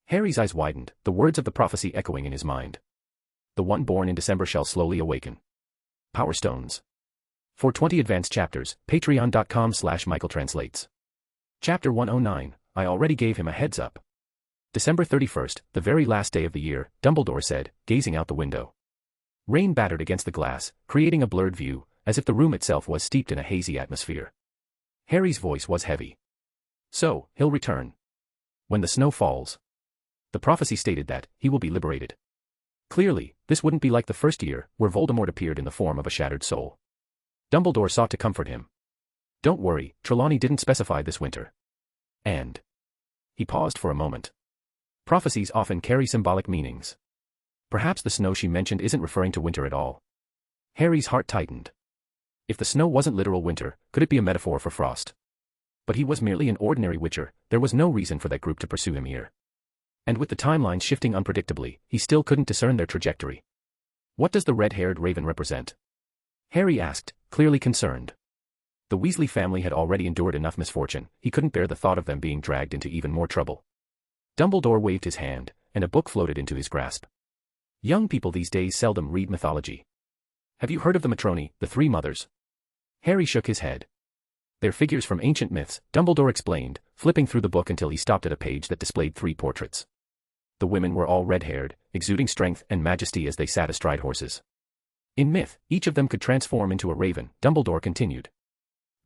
Harry's eyes widened, the words of the prophecy echoing in his mind. The one born in December shall slowly awaken. Power Stones. For 20 advanced chapters, patreon.com/michaeltranslates. Chapter 109, I already gave him a heads up. December 31st, the very last day of the year, Dumbledore said, gazing out the window. Rain battered against the glass, creating a blurred view, as if the room itself was steeped in a hazy atmosphere. Harry's voice was heavy. So, he'll return. When the snow falls. The prophecy stated that, he will be liberated. Clearly, this wouldn't be like the first year, where Voldemort appeared in the form of a shattered soul. Dumbledore sought to comfort him. Don't worry, Trelawney didn't specify this winter. And he paused for a moment. Prophecies often carry symbolic meanings. Perhaps the snow she mentioned isn't referring to winter at all. Harry's heart tightened. If the snow wasn't literal winter, could it be a metaphor for frost? But he was merely an ordinary witcher, there was no reason for that group to pursue him here. And with the timelines shifting unpredictably, he still couldn't discern their trajectory. What does the red-haired raven represent? Harry asked, clearly concerned. The Weasley family had already endured enough misfortune, he couldn't bear the thought of them being dragged into even more trouble. Dumbledore waved his hand, and a book floated into his grasp. Young people these days seldom read mythology. Have you heard of the Matroni, the Three Mothers? Harry shook his head. They're figures from ancient myths, Dumbledore explained, flipping through the book until he stopped at a page that displayed 3 portraits. The women were all red-haired, exuding strength and majesty as they sat astride horses. In myth, each of them could transform into a raven, Dumbledore continued.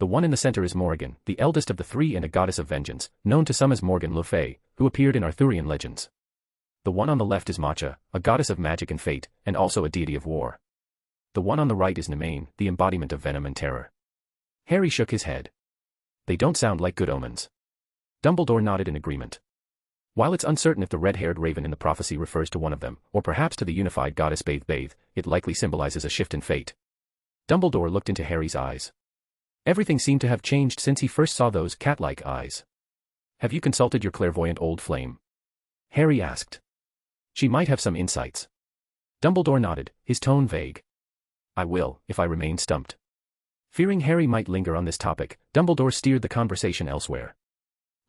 The one in the center is Morrigan, the eldest of the 3 and a goddess of vengeance, known to some as Morgan Le Fay, who appeared in Arthurian legends. The one on the left is Matcha, a goddess of magic and fate, and also a deity of war. The one on the right is Nemain, the embodiment of venom and terror. Harry shook his head. They don't sound like good omens. Dumbledore nodded in agreement. While it's uncertain if the red-haired raven in the prophecy refers to one of them, or perhaps to the unified goddess Bathe, it likely symbolizes a shift in fate. Dumbledore looked into Harry's eyes. Everything seemed to have changed since he first saw those cat-like eyes. Have you consulted your clairvoyant old flame? Harry asked. She might have some insights. Dumbledore nodded, his tone vague. I will, if I remain stumped. Fearing Harry might linger on this topic, Dumbledore steered the conversation elsewhere.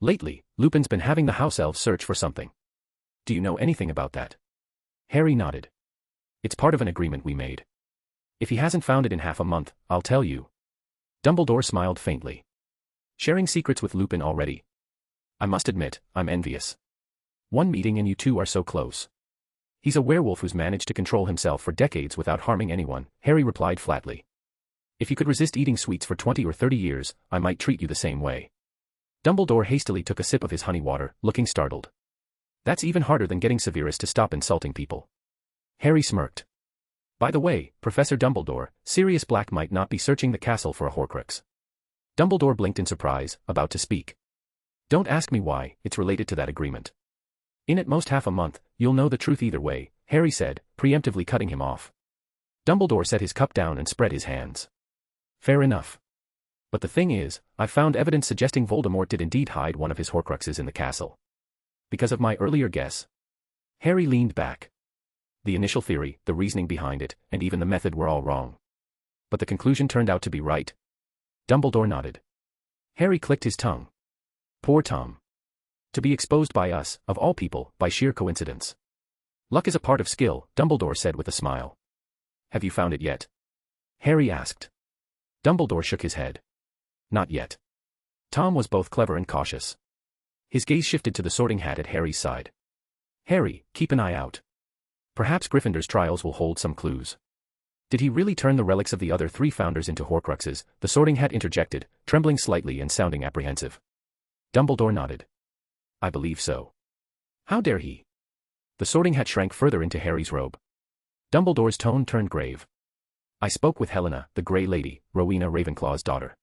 Lately, Lupin's been having the house elves search for something. Do you know anything about that? Harry nodded. It's part of an agreement we made. If he hasn't found it in half a month, I'll tell you. Dumbledore smiled faintly. Sharing secrets with Lupin already. I must admit, I'm envious. One meeting and you two are so close. He's a werewolf who's managed to control himself for decades without harming anyone, Harry replied flatly. If you could resist eating sweets for 20 or 30 years, I might treat you the same way. Dumbledore hastily took a sip of his honey water, looking startled. That's even harder than getting Severus to stop insulting people. Harry smirked. By the way, Professor Dumbledore, Sirius Black might not be searching the castle for a Horcrux. Dumbledore blinked in surprise, about to speak. Don't ask me why, it's related to that agreement. In at most half a month, you'll know the truth either way, Harry said, preemptively cutting him off. Dumbledore set his cup down and spread his hands. Fair enough. But the thing is, I've found evidence suggesting Voldemort did indeed hide one of his Horcruxes in the castle. Because of my earlier guess. Harry leaned back. The initial theory, the reasoning behind it, and even the method were all wrong. But the conclusion turned out to be right. Dumbledore nodded. Harry clicked his tongue. Poor Tom. To be exposed by us, of all people, by sheer coincidence. Luck is a part of skill, Dumbledore said with a smile. Have you found it yet? Harry asked. Dumbledore shook his head. Not yet. Tom was both clever and cautious. His gaze shifted to the sorting hat at Harry's side. Harry, keep an eye out. Perhaps Gryffindor's trials will hold some clues. Did he really turn the relics of the other 3 founders into Horcruxes? The sorting hat interjected, trembling slightly and sounding apprehensive. Dumbledore nodded. I believe so. How dare he? The sorting hat shrank further into Harry's robe. Dumbledore's tone turned grave. I spoke with Helena, the Grey Lady, Rowena Ravenclaw's daughter.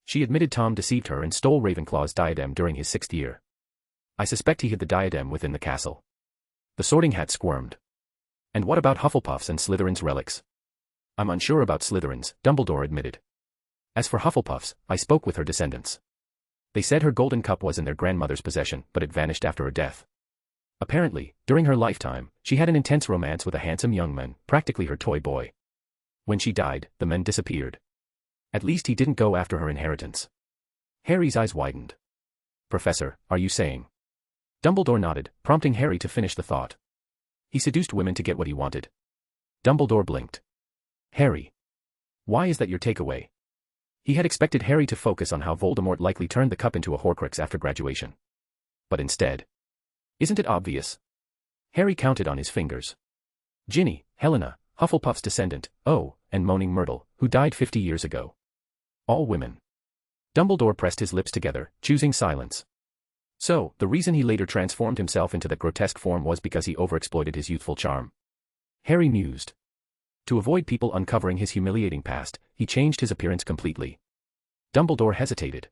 She admitted Tom deceived her and stole Ravenclaw's diadem during his 6th year. I suspect he hid the diadem within the castle. The sorting hat squirmed. And what about Hufflepuff's and Slytherin's relics? I'm unsure about Slytherin's, Dumbledore admitted. As for Hufflepuff's, I spoke with her descendants. They said her golden cup was in their grandmother's possession, but it vanished after her death. Apparently, during her lifetime, she had an intense romance with a handsome young man, practically her toy boy. When she died, the man disappeared. At least he didn't go after her inheritance. Harry's eyes widened. Professor, are you saying? Dumbledore nodded, prompting Harry to finish the thought. He seduced women to get what he wanted. Dumbledore blinked. Harry. Why is that your takeaway? He had expected Harry to focus on how Voldemort likely turned the cup into a Horcrux after graduation. But instead. Isn't it obvious? Harry counted on his fingers. Ginny, Helena, Hufflepuff's descendant, oh, and Moaning Myrtle, who died 50 years ago. All women. Dumbledore pressed his lips together, choosing silence. So, the reason he later transformed himself into that grotesque form was because he overexploited his youthful charm. Harry mused. To avoid people uncovering his humiliating past, he changed his appearance completely. Dumbledore hesitated.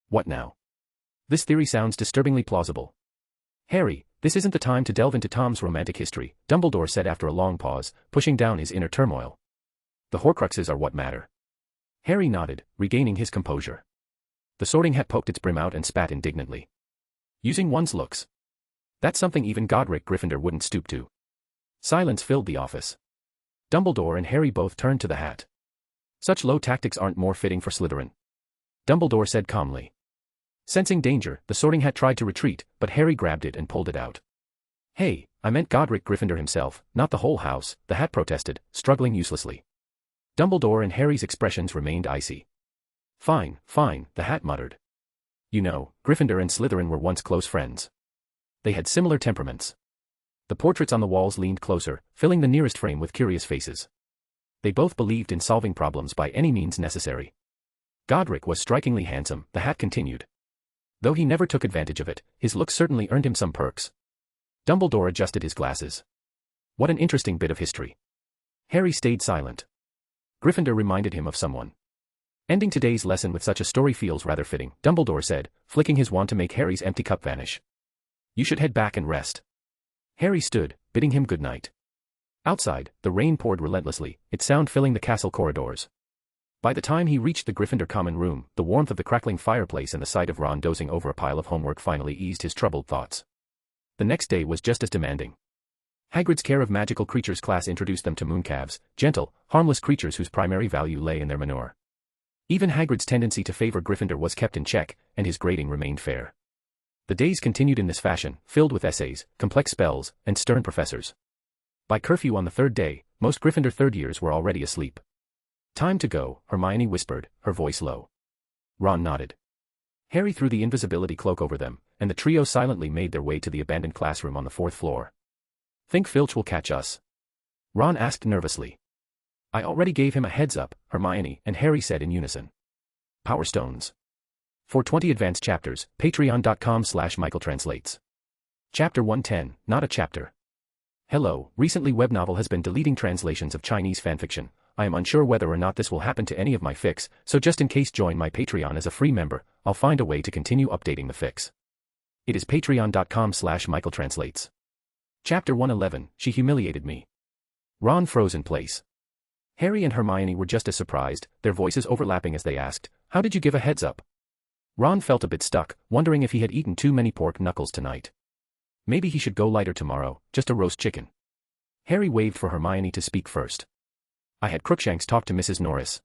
What now? This theory sounds disturbingly plausible. Harry, this isn't the time to delve into Tom's romantic history, Dumbledore said after a long pause, pushing down his inner turmoil. The Horcruxes are what matter. Harry nodded, regaining his composure. The sorting hat poked its brim out and spat indignantly. Using one's looks. That's something even Godric Gryffindor wouldn't stoop to. Silence filled the office. Dumbledore and Harry both turned to the hat. Such low tactics aren't more fitting for Slytherin. Dumbledore said calmly. Sensing danger, the sorting hat tried to retreat, but Harry grabbed it and pulled it out. Hey, I meant Godric Gryffindor himself, not the whole house, the hat protested, struggling uselessly. Dumbledore and Harry's expressions remained icy. Fine, fine, the hat muttered. You know, Gryffindor and Slytherin were once close friends. They had similar temperaments. The portraits on the walls leaned closer, filling the nearest frame with curious faces. They both believed in solving problems by any means necessary. Godric was strikingly handsome, the hat continued. Though he never took advantage of it, his looks certainly earned him some perks. Dumbledore adjusted his glasses. What an interesting bit of history. Harry stayed silent. Gryffindor reminded him of someone. Ending today's lesson with such a story feels rather fitting, Dumbledore said, flicking his wand to make Harry's empty cup vanish. You should head back and rest. Harry stood, bidding him good night. Outside, the rain poured relentlessly, its sound filling the castle corridors. By the time he reached the Gryffindor common room, the warmth of the crackling fireplace and the sight of Ron dozing over a pile of homework finally eased his troubled thoughts. The next day was just as demanding. Hagrid's Care of Magical Creatures class introduced them to mooncalves, gentle, harmless creatures whose primary value lay in their manure. Even Hagrid's tendency to favor Gryffindor was kept in check, and his grading remained fair. The days continued in this fashion, filled with essays, complex spells, and stern professors. By curfew on the 3rd day, most Gryffindor 3rd years were already asleep. Time to go, Hermione whispered, her voice low. Ron nodded. Harry threw the invisibility cloak over them, and the trio silently made their way to the abandoned classroom on the 4th floor. Think Filch will catch us? Ron asked nervously. I already gave him a heads up, Hermione and Harry said in unison. Power Stones. For 20 advanced chapters, patreon.com/michaeltranslates. Chapter 110, not a chapter. Hello, recently Webnovel has been deleting translations of Chinese fanfiction. I am unsure whether or not this will happen to any of my fics, so just in case join my Patreon as a free member, I'll find a way to continue updating the fics. It is patreon.com/michaeltranslates. Chapter 111, She Humiliated Me. Ron froze in place. Harry and Hermione were just as surprised, their voices overlapping as they asked, How did you give a heads up? Ron felt a bit stuck, wondering if he had eaten too many pork knuckles tonight. Maybe he should go lighter tomorrow, just a roast chicken. Harry waved for Hermione to speak first. I had Crookshanks talk to Mrs. Norris.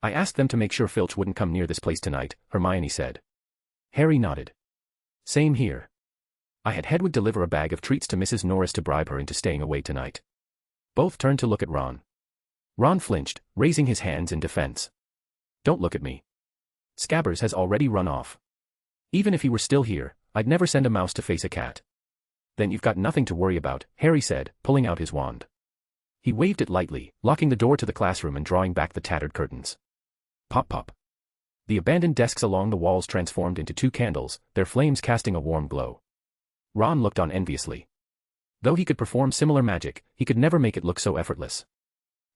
I asked them to make sure Filch wouldn't come near this place tonight, Hermione said. Harry nodded. Same here. I had Hedwig deliver a bag of treats to Mrs. Norris to bribe her into staying away tonight. Both turned to look at Ron. Ron flinched, raising his hands in defense. Don't look at me. Scabbers has already run off. Even if he were still here, I'd never send a mouse to face a cat. Then you've got nothing to worry about, Harry said, pulling out his wand. He waved it lightly, locking the door to the classroom and drawing back the tattered curtains. Pop pop. The abandoned desks along the walls transformed into 2 candles, their flames casting a warm glow. Ron looked on enviously. Though he could perform similar magic, he could never make it look so effortless.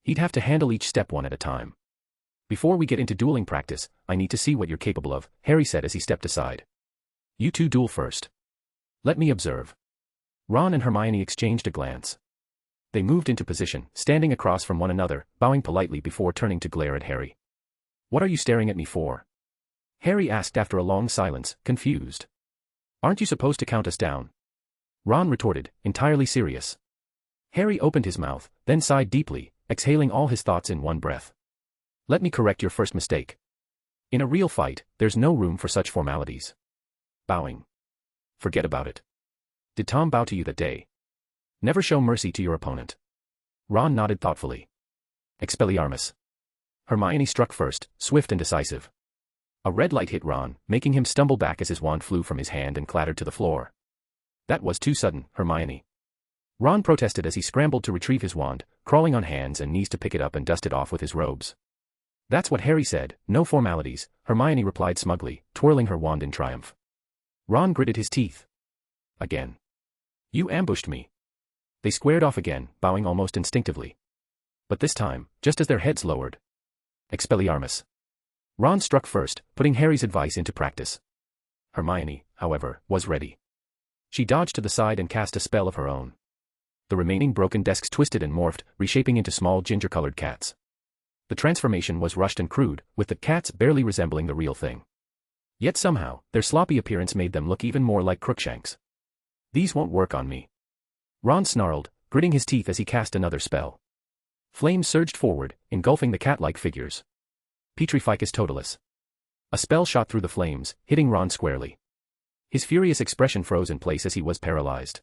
He'd have to handle each step one at a time. Before we get into dueling practice, I need to see what you're capable of, Harry said as he stepped aside. You two duel first. Let me observe. Ron and Hermione exchanged a glance. They moved into position, standing across from one another, bowing politely before turning to glare at Harry. What are you staring at me for? Harry asked after a long silence, confused. Aren't you supposed to count us down? Ron retorted, entirely serious. Harry opened his mouth, then sighed deeply, exhaling all his thoughts in one breath. Let me correct your first mistake. In a real fight, there's no room for such formalities. Bowing. Forget about it. Did Tom bow to you that day? Never show mercy to your opponent. Ron nodded thoughtfully. Expelliarmus. Hermione struck first, swift and decisive. A red light hit Ron, making him stumble back as his wand flew from his hand and clattered to the floor. That was too sudden, Hermione. Ron protested as he scrambled to retrieve his wand, crawling on hands and knees to pick it up and dust it off with his robes. That's what Harry said, no formalities, Hermione replied smugly, twirling her wand in triumph. Ron gritted his teeth. Again. You ambushed me. They squared off again, bowing almost instinctively. But this time, just as their heads lowered. Expelliarmus. Ron struck first, putting Harry's advice into practice. Hermione, however, was ready. She dodged to the side and cast a spell of her own. The remaining broken desks twisted and morphed, reshaping into small ginger-colored cats. The transformation was rushed and crude, with the cats barely resembling the real thing. Yet somehow, their sloppy appearance made them look even more like Crookshanks. These won't work on me. Ron snarled, gritting his teeth as he cast another spell. Flames surged forward, engulfing the cat-like figures. Petrificus totalis. A spell shot through the flames, hitting Ron squarely. His furious expression froze in place as he was paralyzed.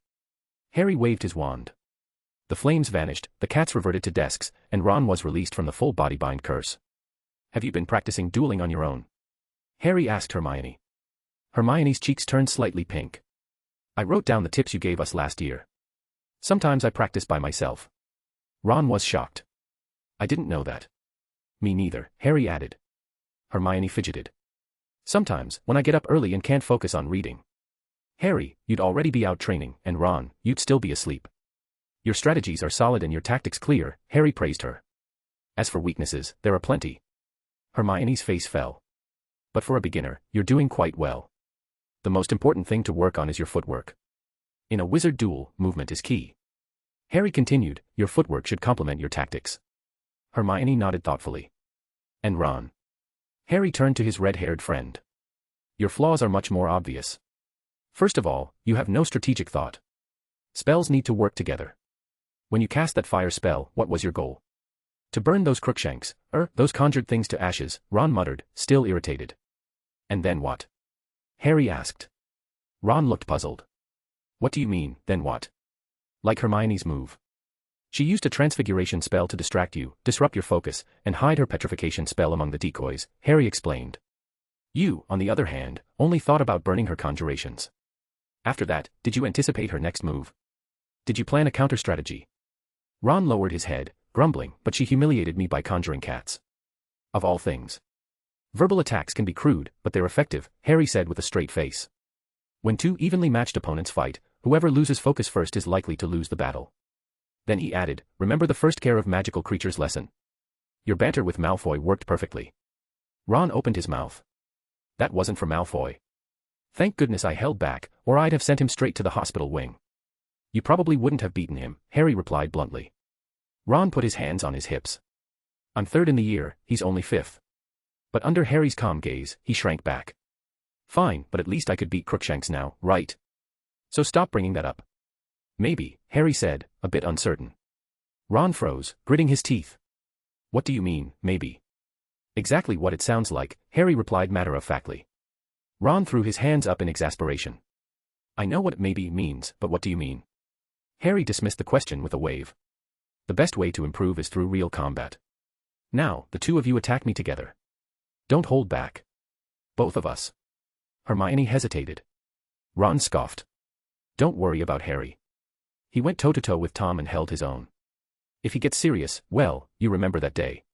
Harry waved his wand. The flames vanished, the cats reverted to desks, and Ron was released from the full body bind curse. Have you been practicing dueling on your own? Harry asked Hermione. Hermione's cheeks turned slightly pink. I wrote down the tips you gave us last year. Sometimes I practice by myself. Ron was shocked. I didn't know that. Me neither, Harry added. Hermione fidgeted. Sometimes, when I get up early and can't focus on reading. Harry, you'd already be out training, and Ron, you'd still be asleep. Your strategies are solid and your tactics clear, Harry praised her. As for weaknesses, there are plenty. Hermione's face fell. But for a beginner, you're doing quite well. The most important thing to work on is your footwork. In a wizard duel, movement is key. Harry continued, your footwork should complement your tactics. Hermione nodded thoughtfully. And Ron? Harry turned to his red-haired friend. Your flaws are much more obvious. First of all, you have no strategic thought. Spells need to work together. When you cast that fire spell, what was your goal? To burn those Crookshanks, those conjured things to ashes, Ron muttered, still irritated. And then what? Harry asked. Ron looked puzzled. What do you mean, then what? Like Hermione's move. She used a transfiguration spell to distract you, disrupt your focus, and hide her petrification spell among the decoys, Harry explained. You, on the other hand, only thought about burning her conjurations. After that, did you anticipate her next move? Did you plan a counter-strategy? Ron lowered his head, grumbling, but she humiliated me by conjuring cats. Of all things. Verbal attacks can be crude, but they're effective, Harry said with a straight face. When two evenly matched opponents fight, whoever loses focus first is likely to lose the battle. Then he added, remember the first care of magical creatures lesson. Your banter with Malfoy worked perfectly. Ron opened his mouth. That wasn't for Malfoy. Thank goodness I held back, or I'd have sent him straight to the hospital wing. You probably wouldn't have beaten him, Harry replied bluntly. Ron put his hands on his hips. I'm third in the year, he's only fifth. But under Harry's calm gaze, he shrank back. Fine, but at least I could beat Crookshanks now, right? So stop bringing that up. Maybe, Harry said, a bit uncertain. Ron froze, gritting his teeth. What do you mean, maybe? Exactly what it sounds like, Harry replied matter-of-factly. Ron threw his hands up in exasperation. I know what maybe means, but what do you mean? Harry dismissed the question with a wave. The best way to improve is through real combat. Now, the two of you attack me together. Don't hold back. Both of us. Hermione hesitated. Ron scoffed. Don't worry about Harry. He went toe-to-toe with Tom and held his own. If he gets serious, well, you remember that day.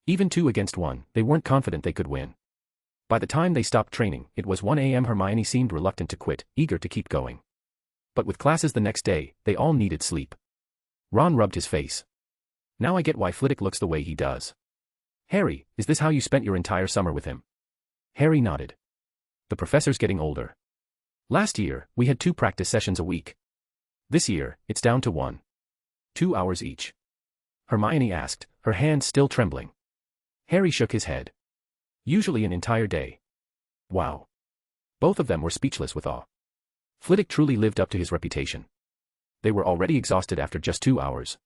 Even 2 against 1, they weren't confident they could win. By the time they stopped training, it was 1 a.m. Hermione seemed reluctant to quit, eager to keep going. But with classes the next day, they all needed sleep. Ron rubbed his face. Now I get why Flitwick looks the way he does. Harry, is this how you spent your entire summer with him? Harry nodded. The professor's getting older. Last year, we had 2 practice sessions a week. This year, it's down to 1. 2 hours each. Hermione asked, her hands still trembling. Harry shook his head. Usually an entire day. Wow. Both of them were speechless with awe. Flitwick truly lived up to his reputation. They were already exhausted after just 2 hours.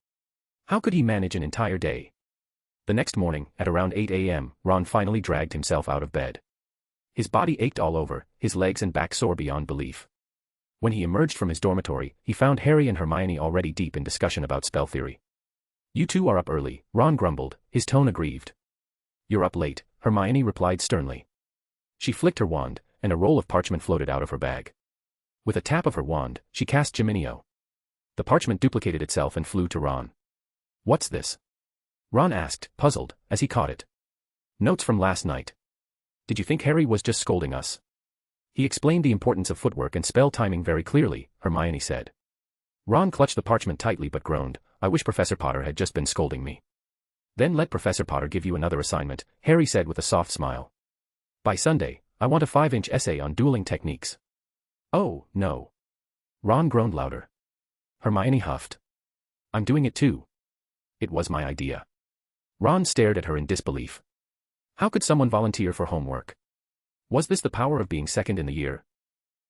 How could he manage an entire day? The next morning, at around 8 a.m., Ron finally dragged himself out of bed. His body ached all over, his legs and back sore beyond belief. When he emerged from his dormitory, he found Harry and Hermione already deep in discussion about spell theory. You two are up early, Ron grumbled, his tone aggrieved. You're up late, Hermione replied sternly. She flicked her wand, and a roll of parchment floated out of her bag. With a tap of her wand, she cast Geminio. The parchment duplicated itself and flew to Ron. What's this? Ron asked, puzzled, as he caught it. Notes from last night. Did you think Harry was just scolding us? He explained the importance of footwork and spell timing very clearly, Hermione said. Ron clutched the parchment tightly but groaned, I wish Professor Potter had just been scolding me. Then let Professor Potter give you another assignment, Harry said with a soft smile. By Sunday, I want a 5-inch essay on dueling techniques. Oh, no. Ron groaned louder. Hermione huffed. I'm doing it too. It was my idea. Ron stared at her in disbelief. How could someone volunteer for homework? Was this the power of being second in the year?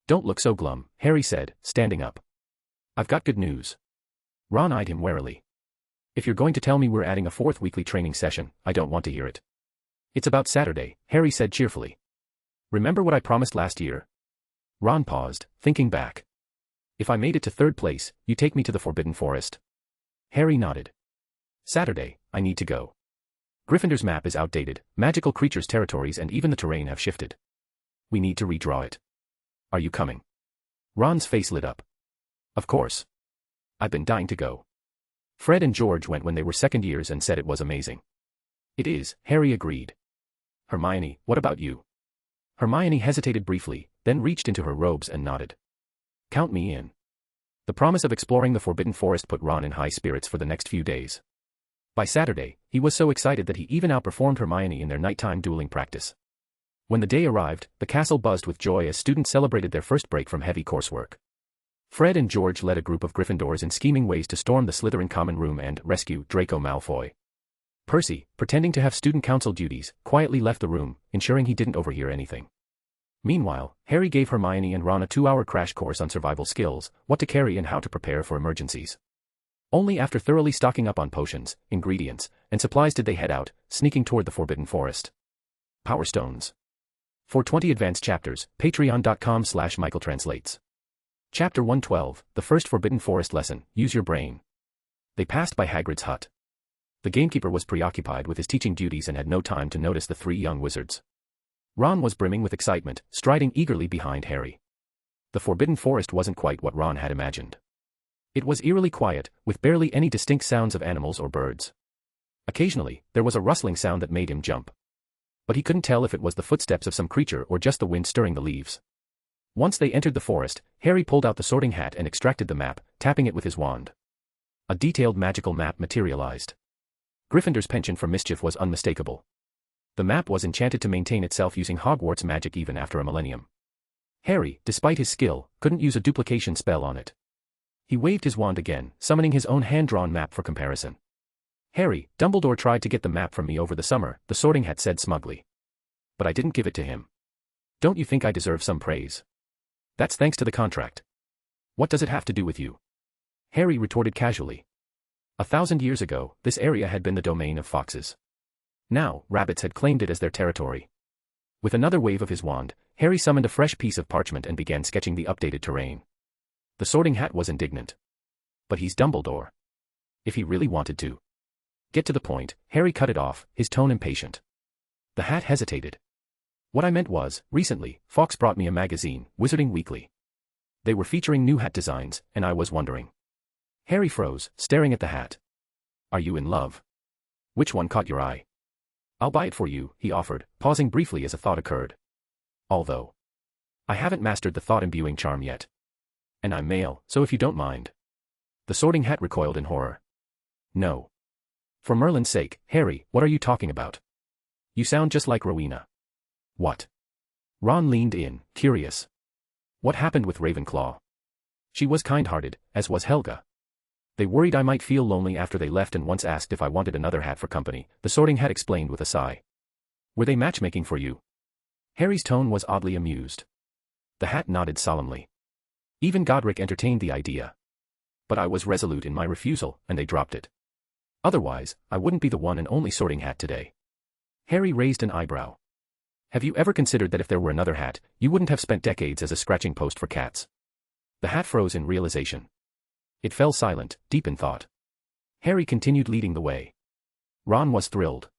Don't look so glum, Harry said, standing up. I've got good news. Ron eyed him warily. If you're going to tell me we're adding a 4th weekly training session, I don't want to hear it. It's about Saturday, Harry said cheerfully. Remember what I promised last year? Ron paused, thinking back. If I made it to 3rd place, you take me to the Forbidden Forest. Harry nodded. Saturday, I need to go. Gryffindor's map is outdated, magical creatures' territories and even the terrain have shifted. We need to redraw it. Are you coming? Ron's face lit up. Of course. I've been dying to go. Fred and George went when they were 2nd years and said it was amazing. It is, Harry agreed. Hermione, what about you? Hermione hesitated briefly, then reached into her robes and nodded. Count me in. The promise of exploring the Forbidden Forest put Ron in high spirits for the next few days. By Saturday, he was so excited that he even outperformed Hermione in their nighttime dueling practice. When the day arrived, the castle buzzed with joy as students celebrated their first break from heavy coursework. Fred and George led a group of Gryffindors in scheming ways to storm the Slytherin common room and rescue Draco Malfoy. Percy, pretending to have student council duties, quietly left the room, ensuring he didn't overhear anything. Meanwhile, Harry gave Hermione and Ron a 2-hour crash course on survival skills, what to carry and how to prepare for emergencies. Only after thoroughly stocking up on potions, ingredients, and supplies did they head out, sneaking toward the Forbidden Forest. Power Stones. For 20 advanced chapters, patreon.com/michaeltranslates. Chapter 112, The First Forbidden Forest Lesson, Use Your Brain. They passed by Hagrid's hut. The gamekeeper was preoccupied with his teaching duties and had no time to notice the 3 young wizards. Ron was brimming with excitement, striding eagerly behind Harry. The Forbidden Forest wasn't quite what Ron had imagined. It was eerily quiet, with barely any distinct sounds of animals or birds. Occasionally, there was a rustling sound that made him jump. But he couldn't tell if it was the footsteps of some creature or just the wind stirring the leaves. Once they entered the forest, Harry pulled out the sorting hat and extracted the map, tapping it with his wand. A detailed magical map materialized. Gryffindor's penchant for mischief was unmistakable. The map was enchanted to maintain itself using Hogwarts magic even after a millennium. Harry, despite his skill, couldn't use a duplication spell on it. He waved his wand again, summoning his own hand-drawn map for comparison. Harry, Dumbledore tried to get the map from me over the summer, the sorting hat said smugly. But I didn't give it to him. Don't you think I deserve some praise? That's thanks to the contract. What does it have to do with you? Harry retorted casually. 1,000 years ago, this area had been the domain of foxes. Now, rabbits had claimed it as their territory. With another wave of his wand, Harry summoned a fresh piece of parchment and began sketching the updated terrain. The Sorting Hat was indignant. But he's Dumbledore. If he really wanted to get to the point, Harry cut it off, his tone impatient. The Hat hesitated. What I meant was, recently, Fawkes brought me a magazine, Wizarding Weekly. They were featuring new hat designs, and I was wondering. Harry froze, staring at the hat. Are you in love? Which one caught your eye? I'll buy it for you, he offered, pausing briefly as a thought occurred. Although I haven't mastered the thought-imbuing charm yet. And I'm male, so if you don't mind. The Sorting Hat recoiled in horror. No. For Merlin's sake, Harry, what are you talking about? You sound just like Rowena. What? Ron leaned in, curious. What happened with Ravenclaw? She was kind-hearted, as was Helga. They worried I might feel lonely after they left and once asked if I wanted another hat for company, the Sorting Hat explained with a sigh. Were they matchmaking for you? Harry's tone was oddly amused. The Hat nodded solemnly. Even Godric entertained the idea. But I was resolute in my refusal, and they dropped it. Otherwise, I wouldn't be the one and only Sorting Hat today. Harry raised an eyebrow. Have you ever considered that if there were another hat, you wouldn't have spent decades as a scratching post for cats? The Hat froze in realization. It fell silent, deep in thought. Harry continued leading the way. Ron was thrilled.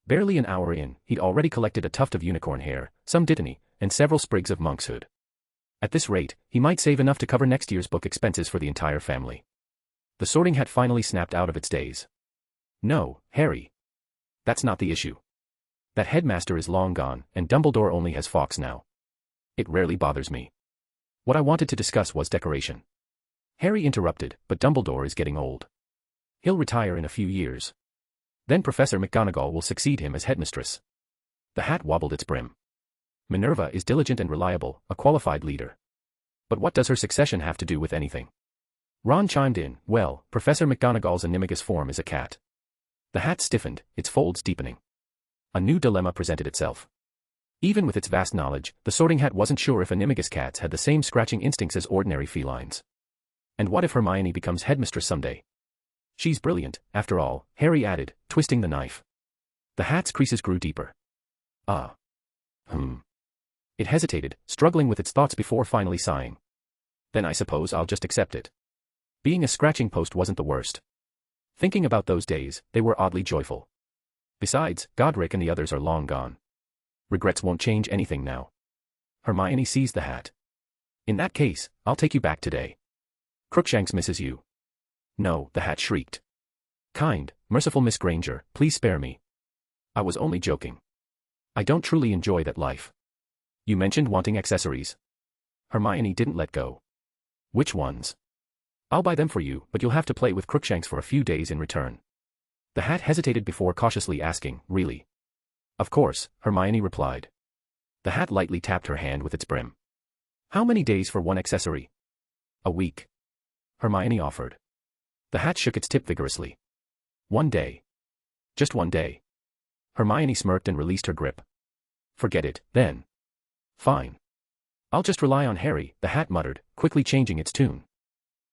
Barely an hour in, he'd already collected a tuft of unicorn hair, some dittany, and several sprigs of monkshood. At this rate, he might save enough to cover next year's book expenses for the entire family. The Sorting Hat finally snapped out of its daze. No, Harry. That's not the issue. That headmaster is long gone, and Dumbledore only has Fawkes now. It rarely bothers me. What I wanted to discuss was decoration. Harry interrupted, but Dumbledore is getting old. He'll retire in a few years. Then Professor McGonagall will succeed him as headmistress. The Hat wobbled its brim. Minerva is diligent and reliable, a qualified leader. But what does her succession have to do with anything? Ron chimed in, well, Professor McGonagall's animagus form is a cat. The Hat stiffened, its folds deepening. A new dilemma presented itself. Even with its vast knowledge, the Sorting Hat wasn't sure if animagus cats had the same scratching instincts as ordinary felines. And what if Hermione becomes headmistress someday? She's brilliant, after all, Harry added, twisting the knife. The Hat's creases grew deeper. It hesitated, struggling with its thoughts before finally sighing. Then I suppose I'll just accept it. Being a scratching post wasn't the worst. Thinking about those days, they were oddly joyful. Besides, Godric and the others are long gone. Regrets won't change anything now. Hermione seized the Hat. In that case, I'll take you back today. Crookshanks misses you. No, the Hat shrieked. Kind, merciful Miss Granger, please spare me. I was only joking. I don't truly enjoy that life. You mentioned wanting accessories. Hermione didn't let go. Which ones? I'll buy them for you, but you'll have to play with Crookshanks for a few days in return. The Hat hesitated before cautiously asking, really? Of course, Hermione replied. The Hat lightly tapped her hand with its brim. How many days for one accessory? A week. Hermione offered. The Hat shook its tip vigorously. 1 day. Just 1 day. Hermione smirked and released her grip. Forget it, then. Fine. I'll just rely on Harry, the Hat muttered, quickly changing its tune.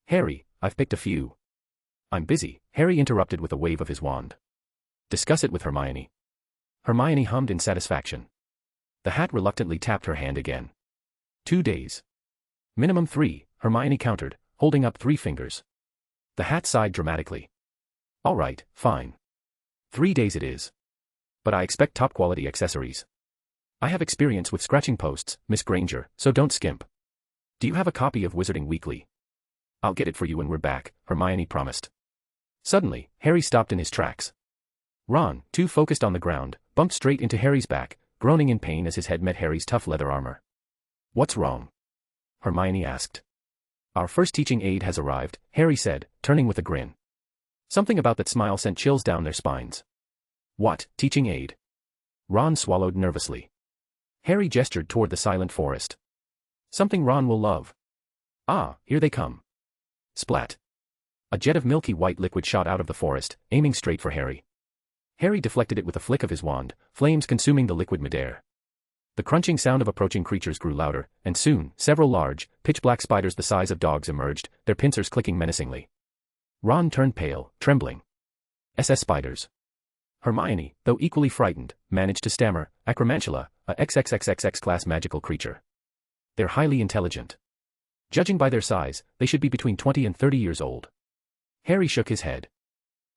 Harry, I've picked a few. I'm busy, Harry interrupted with a wave of his wand. Discuss it with Hermione. Hermione hummed in satisfaction. The Hat reluctantly tapped her hand again. 2 days. Minimum 3, Hermione countered, holding up 3 fingers. The Hat sighed dramatically. All right, fine. 3 days it is. But I expect top-quality accessories. I have experience with scratching posts, Miss Granger, so don't skimp. Do you have a copy of Wizarding Weekly? I'll get it for you when we're back, Hermione promised. Suddenly, Harry stopped in his tracks. Ron, too focused on the ground, bumped straight into Harry's back, groaning in pain as his head met Harry's tough leather armor. What's wrong? Hermione asked. Our first teaching aide has arrived, Harry said, turning with a grin. Something about that smile sent chills down their spines. What, teaching aide? Ron swallowed nervously. Harry gestured toward the silent forest. Something Ron will love. Ah, here they come. Splat. A jet of milky white liquid shot out of the forest, aiming straight for Harry. Harry deflected it with a flick of his wand, flames consuming the liquid midair. The crunching sound of approaching creatures grew louder, and soon, several large, pitch-black spiders the size of dogs emerged, their pincers clicking menacingly. Ron turned pale, trembling. SS spiders. Hermione, though equally frightened, managed to stammer, Acromantula, a XXXXX class magical creature. They're highly intelligent. Judging by their size, they should be between 20 and 30 years old. Harry shook his head.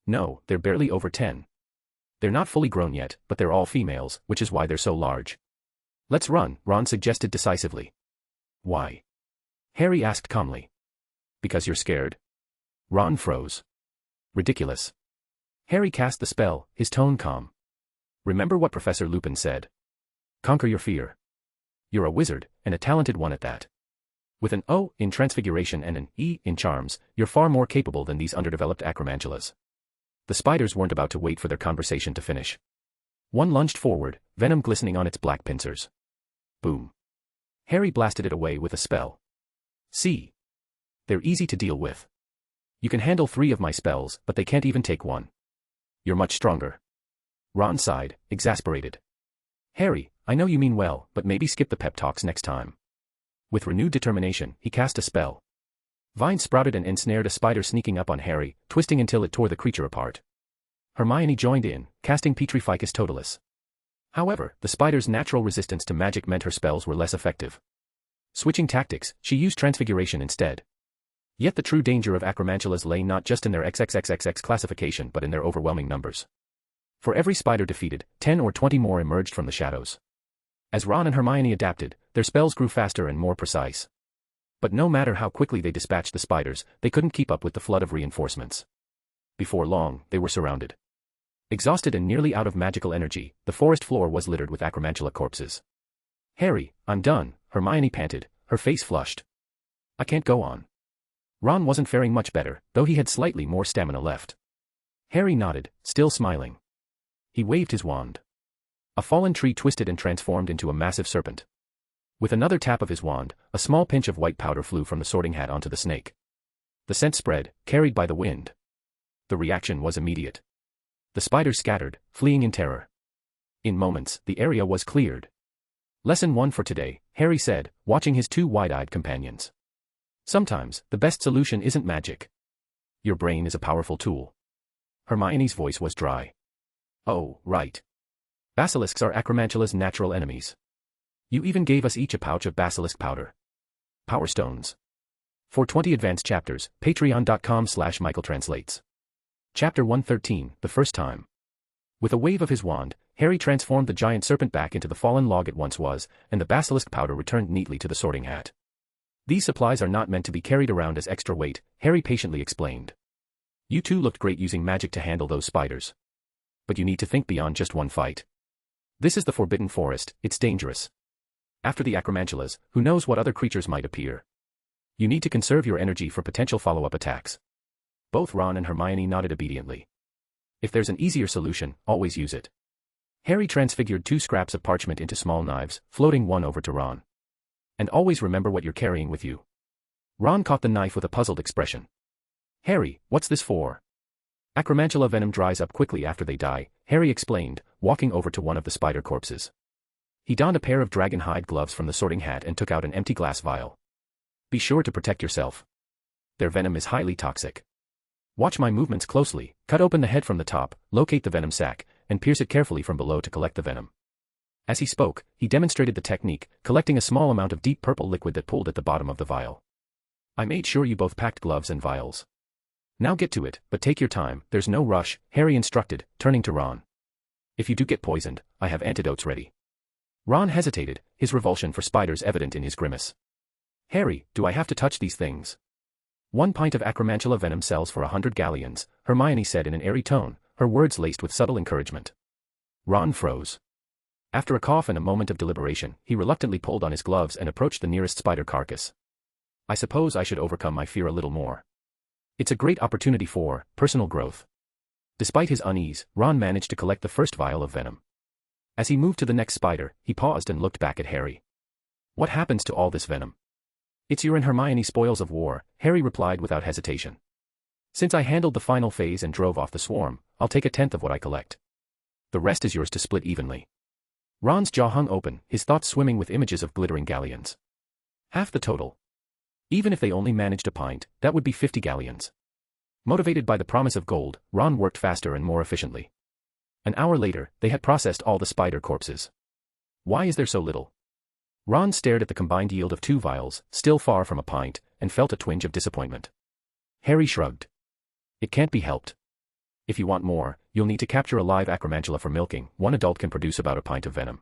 No, they're barely over 10. They're not fully grown yet, but they're all females, which is why they're so large. Let's run, Ron suggested decisively. Why? Harry asked calmly. Because you're scared? Ron froze. Ridiculous. Harry cast the spell, his tone calm. Remember what Professor Lupin said. Conquer your fear. You're a wizard, and a talented one at that. With an O in transfiguration and an E in charms, you're far more capable than these underdeveloped acromantulas. The spiders weren't about to wait for their conversation to finish. One lunged forward, venom glistening on its black pincers. Boom. Harry blasted it away with a spell. See? They're easy to deal with. You can handle 3 of my spells, but they can't even take 1. You're much stronger. Ron sighed, exasperated. Harry, I know you mean well, but maybe skip the pep talks next time. With renewed determination, he cast a spell. Vines sprouted and ensnared a spider sneaking up on Harry, twisting until it tore the creature apart. Hermione joined in, casting Petrificus Totalis. However, the spider's natural resistance to magic meant her spells were less effective. Switching tactics, she used transfiguration instead. Yet the true danger of acromantulas lay not just in their XXXXX classification but in their overwhelming numbers. For every spider defeated, 10 or 20 more emerged from the shadows. As Ron and Hermione adapted, their spells grew faster and more precise. But no matter how quickly they dispatched the spiders, they couldn't keep up with the flood of reinforcements. Before long, they were surrounded. Exhausted and nearly out of magical energy, the forest floor was littered with acromantula corpses. Harry, I'm done, Hermione panted, her face flushed. I can't go on. Ron wasn't faring much better, though he had slightly more stamina left. Harry nodded, still smiling. He waved his wand. A fallen tree twisted and transformed into a massive serpent. With another tap of his wand, a small pinch of white powder flew from the sorting hat onto the snake. The scent spread, carried by the wind. The reaction was immediate. The spiders scattered, fleeing in terror. In moments, the area was cleared. Lesson 1 for today, Harry said, watching his 2 wide-eyed companions. Sometimes, the best solution isn't magic. Your brain is a powerful tool. Hermione's voice was dry. Oh, right. Basilisks are acromantula's natural enemies. You even gave us each a pouch of basilisk powder. Power Stones. For 20 advanced chapters, patreon.com/michaeltranslates. Chapter 113, The First Time. With a wave of his wand, Harry transformed the giant serpent back into the fallen log it once was, and the basilisk powder returned neatly to the sorting hat. These supplies are not meant to be carried around as extra weight, Harry patiently explained. You two looked great using magic to handle those spiders. But you need to think beyond just one fight. This is the Forbidden Forest, it's dangerous. After the acromantulas, who knows what other creatures might appear. You need to conserve your energy for potential follow-up attacks. Both Ron and Hermione nodded obediently. If there's an easier solution, always use it. Harry transfigured 2 scraps of parchment into small knives, floating one over to Ron. And always remember what you're carrying with you. Ron caught the knife with a puzzled expression. Harry, what's this for? Acromantula venom dries up quickly after they die, Harry explained, walking over to one of the spider corpses. He donned a pair of dragon hide gloves from the sorting hat and took out an empty glass vial. Be sure to protect yourself. Their venom is highly toxic. Watch my movements closely, cut open the head from the top, locate the venom sac, and pierce it carefully from below to collect the venom. As he spoke, he demonstrated the technique, collecting a small amount of deep purple liquid that pooled at the bottom of the vial. I made sure you both packed gloves and vials. Now get to it, but take your time, there's no rush, Harry instructed, turning to Ron. If you do get poisoned, I have antidotes ready. Ron hesitated, his revulsion for spiders evident in his grimace. Harry, do I have to touch these things? 1 pint of acromantula venom sells for 100 galleons, Hermione said in an airy tone, her words laced with subtle encouragement. Ron froze. After a cough and a moment of deliberation, he reluctantly pulled on his gloves and approached the nearest spider carcass. I suppose I should overcome my fear a little more. It's a great opportunity for personal growth. Despite his unease, Ron managed to collect the first vial of venom. As he moved to the next spider, he paused and looked back at Harry. What happens to all this venom? It's your and Hermione's spoils of war, Harry replied without hesitation. Since I handled the final phase and drove off the swarm, I'll take 1/10 of what I collect. The rest is yours to split evenly. Ron's jaw hung open, his thoughts swimming with images of glittering galleons. Half the total. Even if they only managed a pint, that would be 50 galleons. Motivated by the promise of gold, Ron worked faster and more efficiently. An hour later, they had processed all the spider corpses. Why is there so little? Ron stared at the combined yield of 2 vials, still far from a pint, and felt a twinge of disappointment. Harry shrugged. It can't be helped. If you want more, you'll need to capture a live acromantula for milking. 1 adult can produce about a pint of venom.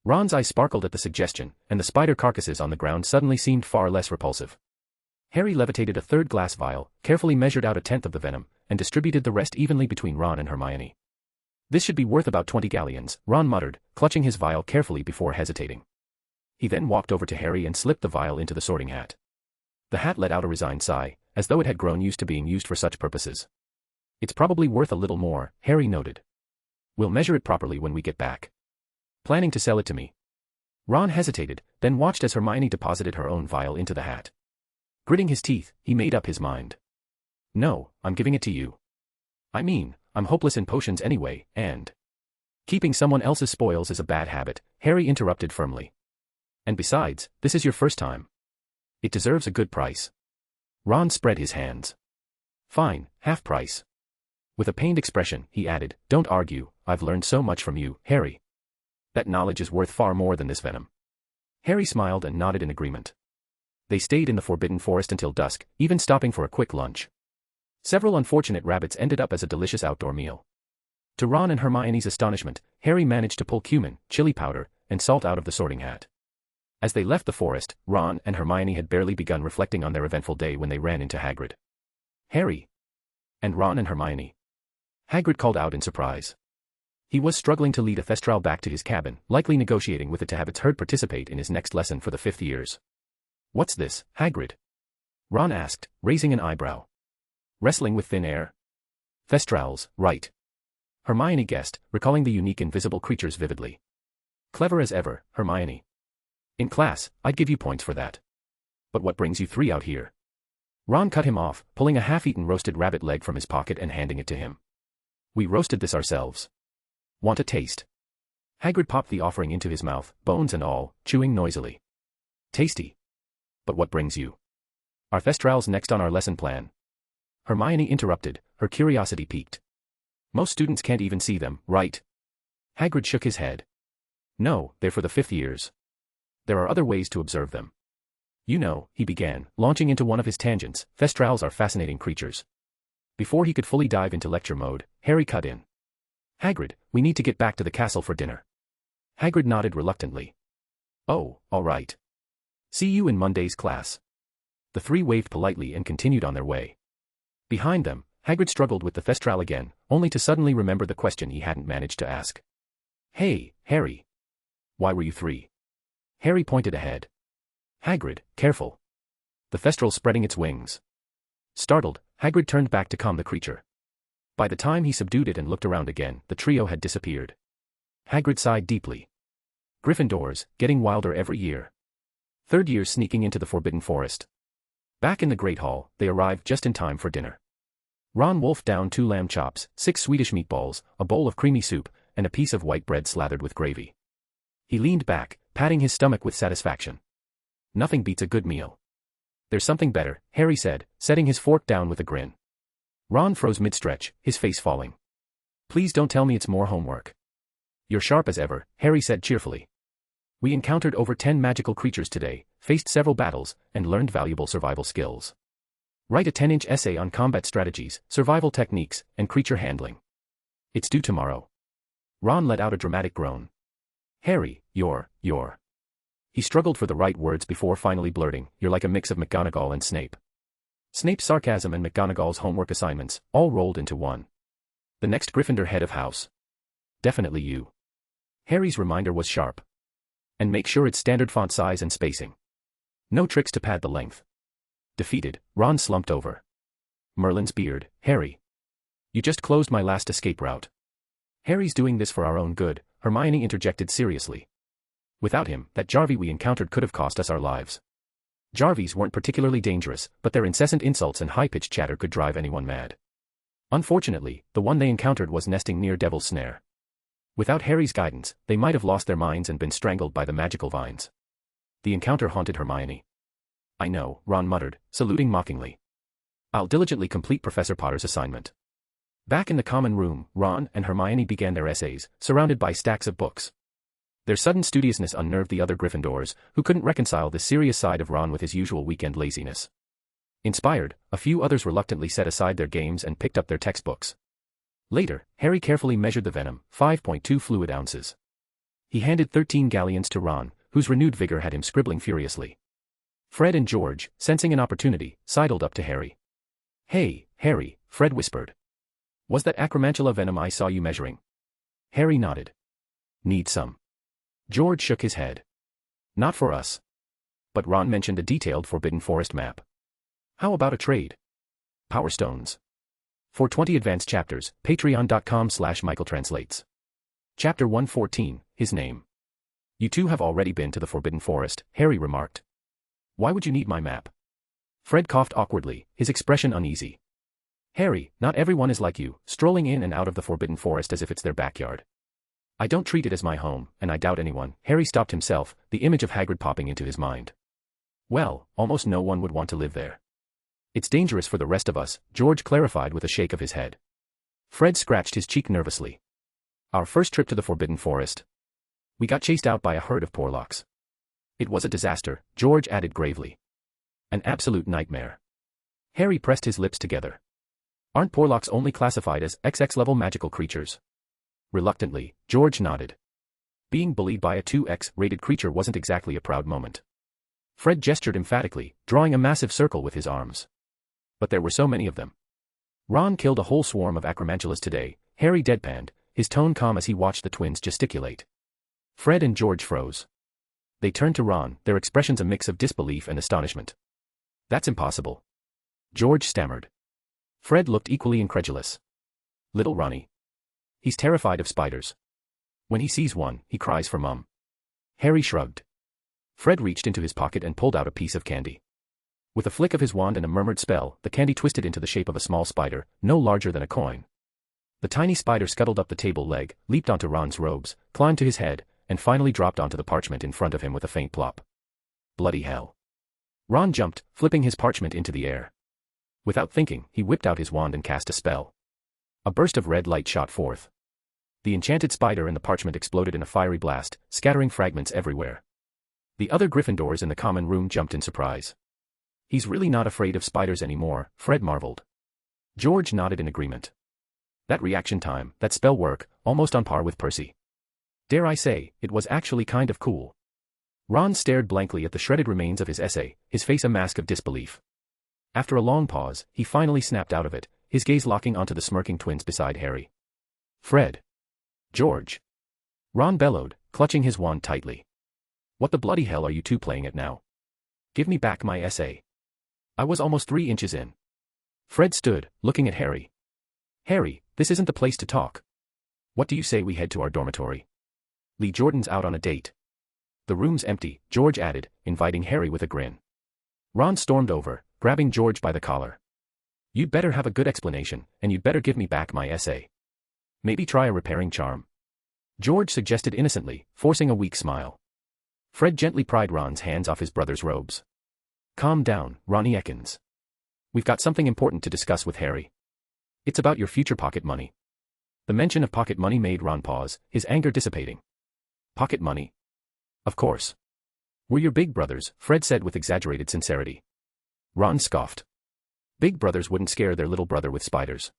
Ron's eyes sparkled at the suggestion, and the spider carcasses on the ground suddenly seemed far less repulsive. Harry levitated a 3rd glass vial, carefully measured out 1/10 of the venom, and distributed the rest evenly between Ron and Hermione. This should be worth about 20 galleons, Ron muttered, clutching his vial carefully before hesitating. He then walked over to Harry and slipped the vial into the sorting hat. The hat let out a resigned sigh, as though it had grown used to being used for such purposes. It's probably worth a little more, Harry noted. We'll measure it properly when we get back. Planning to sell it to me? Ron hesitated, then watched as Hermione deposited her own vial into the hat. Gritting his teeth, he made up his mind. No, I'm giving it to you. I mean, I'm hopeless in potions anyway, and keeping someone else's spoils is a bad habit, Harry interrupted firmly. And besides, this is your first time. It deserves a good price. Ron spread his hands. Fine, half price. With a pained expression, he added, don't argue, I've learned so much from you, Harry. That knowledge is worth far more than this venom. Harry smiled and nodded in agreement. They stayed in the Forbidden Forest until dusk, even stopping for a quick lunch. Several unfortunate rabbits ended up as a delicious outdoor meal. To Ron and Hermione's astonishment, Harry managed to pull cumin, chili powder, and salt out of the sorting hat. As they left the forest, Ron and Hermione had barely begun reflecting on their eventful day when they ran into Hagrid. Harry! And Ron and Hermione. Hagrid called out in surprise. He was struggling to lead a Thestral back to his cabin, likely negotiating with it to have its herd participate in his next lesson for the 5th years. What's this, Hagrid? Ron asked, raising an eyebrow. Wrestling with thin air? Thestrals, right. Hermione guessed, recalling the unique invisible creatures vividly. Clever as ever, Hermione. In class, I'd give you points for that. But what brings you 3 out here? Ron cut him off, pulling a half-eaten roasted rabbit leg from his pocket and handing it to him. We roasted this ourselves. Want a taste? Hagrid popped the offering into his mouth, bones and all, chewing noisily. Tasty. But what brings you? Are Thestrals next on our lesson plan? Hermione interrupted, her curiosity piqued. Most students can't even see them, right? Hagrid shook his head. No, they're for the 5th years. There are other ways to observe them. You know, he began, launching into one of his tangents, Thestrals are fascinating creatures. Before he could fully dive into lecture mode, Harry cut in. Hagrid, we need to get back to the castle for dinner. Hagrid nodded reluctantly. Oh, all right. See you in Monday's class. The 3 waved politely and continued on their way. Behind them, Hagrid struggled with the Thestral again, only to suddenly remember the question he hadn't managed to ask. Hey, Harry. Why were you 3? Harry pointed ahead. Hagrid, careful. The Thestral spreading its wings. Startled, Hagrid turned back to calm the creature. By the time he subdued it and looked around again, the trio had disappeared. Hagrid sighed deeply. Gryffindors, getting wilder every year. 3rd years sneaking into the Forbidden Forest. Back in the Great Hall, they arrived just in time for dinner. Ron wolfed down 2 lamb chops, 6 Swedish meatballs, a bowl of creamy soup, and a piece of white bread slathered with gravy. He leaned back, patting his stomach with satisfaction. Nothing beats a good meal. There's something better, Harry said, setting his fork down with a grin. Ron froze mid-stretch, his face falling. Please don't tell me it's more homework. You're sharp as ever, Harry said cheerfully. We encountered over 10 magical creatures today, faced several battles, and learned valuable survival skills. Write a 10-inch essay on combat strategies, survival techniques, and creature handling. It's due tomorrow. Ron let out a dramatic groan. Harry, you're. He struggled for the right words before finally blurting, you're like a mix of McGonagall and Snape. Snape's sarcasm and McGonagall's homework assignments, all rolled into one. The next Gryffindor head of house. Definitely you. Harry's reminder was sharp. And make sure it's standard font size and spacing. No tricks to pad the length. Defeated, Ron slumped over. Merlin's beard, Harry. You just closed my last escape route. Harry's doing this for our own good, Hermione interjected seriously. Without him, that Jarvie we encountered could have cost us our lives. Jarvies weren't particularly dangerous, but their incessant insults and high-pitched chatter could drive anyone mad. Unfortunately, the one they encountered was nesting near Devil's Snare. Without Harry's guidance, they might have lost their minds and been strangled by the magical vines. The encounter haunted Hermione. I know, Ron muttered, saluting mockingly. I'll diligently complete Professor Potter's assignment. Back in the common room, Ron and Hermione began their essays, surrounded by stacks of books. Their sudden studiousness unnerved the other Gryffindors, who couldn't reconcile the serious side of Ron with his usual weekend laziness. Inspired, a few others reluctantly set aside their games and picked up their textbooks. Later, Harry carefully measured the venom, 5.2 fluid ounces. He handed 13 galleons to Ron, whose renewed vigor had him scribbling furiously. Fred and George, sensing an opportunity, sidled up to Harry. "Hey, Harry," Fred whispered. "Was that acromantula venom I saw you measuring?" Harry nodded. "Need some?" George shook his head. "Not for us." But Ron mentioned a detailed Forbidden Forest map. "How about a trade?" Power Stones. For 20 advanced chapters, patreon.com/michaeltranslates. Chapter 114, His Name. "You two have already been to the Forbidden Forest," Harry remarked. "Why would you need my map?" Fred coughed awkwardly, his expression uneasy. "Harry, not everyone is like you, strolling in and out of the Forbidden Forest as if it's their backyard. I don't treat it as my home, and I doubt anyone." Harry stopped himself, the image of Hagrid popping into his mind. "Well, almost no one would want to live there." "It's dangerous for the rest of us," George clarified with a shake of his head. Fred scratched his cheek nervously. "Our first trip to the Forbidden Forest. We got chased out by a herd of Porlocks. It was a disaster," George added gravely. "An absolute nightmare." Harry pressed his lips together. "Aren't Porlocks only classified as XX-level magical creatures?" Reluctantly, George nodded. Being bullied by a 2X-rated creature wasn't exactly a proud moment. Fred gestured emphatically, drawing a massive circle with his arms. "But there were so many of them." "Ron killed a whole swarm of acromantulas today," Harry deadpanned, his tone calm as he watched the twins gesticulate. Fred and George froze. They turned to Ron, their expressions a mix of disbelief and astonishment. "That's impossible," George stammered. Fred looked equally incredulous. "Little Ronnie. He's terrified of spiders. When he sees one, he cries for Mum." Harry shrugged. Fred reached into his pocket and pulled out a piece of candy. With a flick of his wand and a murmured spell, the candy twisted into the shape of a small spider, no larger than a coin. The tiny spider scuttled up the table leg, leaped onto Ron's robes, climbed to his head, and finally dropped onto the parchment in front of him with a faint plop. "Bloody hell." Ron jumped, flipping his parchment into the air. Without thinking, he whipped out his wand and cast a spell. A burst of red light shot forth. The enchanted spider and the parchment exploded in a fiery blast, scattering fragments everywhere. The other Gryffindors in the common room jumped in surprise. "He's really not afraid of spiders anymore," Fred marveled. George nodded in agreement. "That reaction time, that spell work, almost on par with Percy. Dare I say, it was actually kind of cool." Ron stared blankly at the shredded remains of his essay, his face a mask of disbelief. After a long pause, he finally snapped out of it, his gaze locking onto the smirking twins beside Harry. "Fred. George." Ron bellowed, clutching his wand tightly. "What the bloody hell are you two playing at now? Give me back my essay." "I was almost 3 inches in." Fred stood, looking at Harry. "Harry, this isn't the place to talk. What do you say we head to our dormitory? Lee Jordan's out on a date." "The room's empty," George added, inviting Harry with a grin. Ron stormed over, grabbing George by the collar. "You'd better have a good explanation, and you'd better give me back my essay. Maybe try a repairing charm," George suggested innocently, forcing a weak smile. Fred gently pried Ron's hands off his brother's robes. "Calm down, Ronnie Ekins. We've got something important to discuss with Harry. It's about your future pocket money." The mention of pocket money made Ron pause, his anger dissipating. "Pocket money? Of course. We're your big brothers," Fred said with exaggerated sincerity. Ron scoffed. "Big brothers wouldn't scare their little brother with spiders."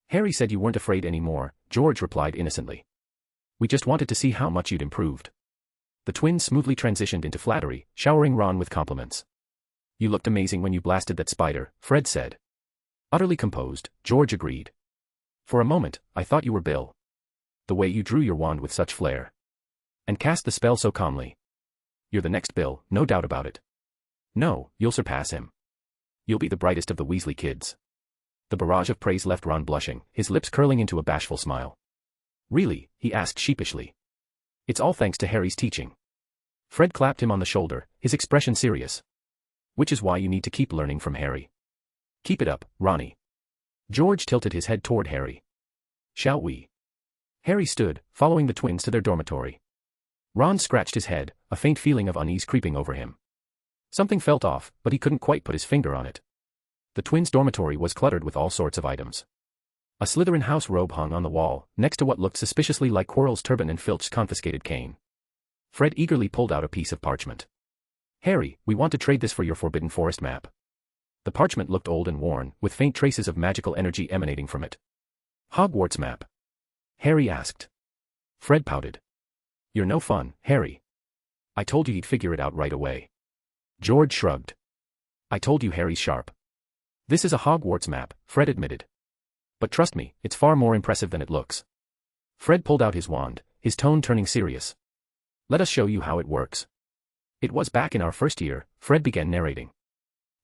"Harry said you weren't afraid anymore," George replied innocently. "We just wanted to see how much you'd improved." The twins smoothly transitioned into flattery, showering Ron with compliments. "You looked amazing when you blasted that spider," Fred said. Utterly composed, George agreed. "For a moment, I thought you were Bill. The way you drew your wand with such flair. And cast the spell so calmly. You're the next Bill, no doubt about it. No, you'll surpass him. You'll be the brightest of the Weasley kids." The barrage of praise left Ron blushing, his lips curling into a bashful smile. "Really?" he asked sheepishly. "It's all thanks to Harry's teaching." Fred clapped him on the shoulder, his expression serious. "Which is why you need to keep learning from Harry. Keep it up, Ronnie." George tilted his head toward Harry. "Shall we?" Harry stood, following the twins to their dormitory. Ron scratched his head, a faint feeling of unease creeping over him. Something felt off, but he couldn't quite put his finger on it. The twins' dormitory was cluttered with all sorts of items. A Slytherin house robe hung on the wall, next to what looked suspiciously like Quirrell's turban and Filch's confiscated cane. Fred eagerly pulled out a piece of parchment. "Harry, we want to trade this for your Forbidden Forest map." The parchment looked old and worn, with faint traces of magical energy emanating from it. "Hogwarts map?" Harry asked. Fred pouted. "You're no fun, Harry. I told you he'd figure it out right away." George shrugged. "I told you Harry's sharp." "This is a Hogwarts map," Fred admitted. "But trust me, it's far more impressive than it looks." Fred pulled out his wand, his tone turning serious. "Let us show you how it works." "It was back in our first year," Fred began narrating.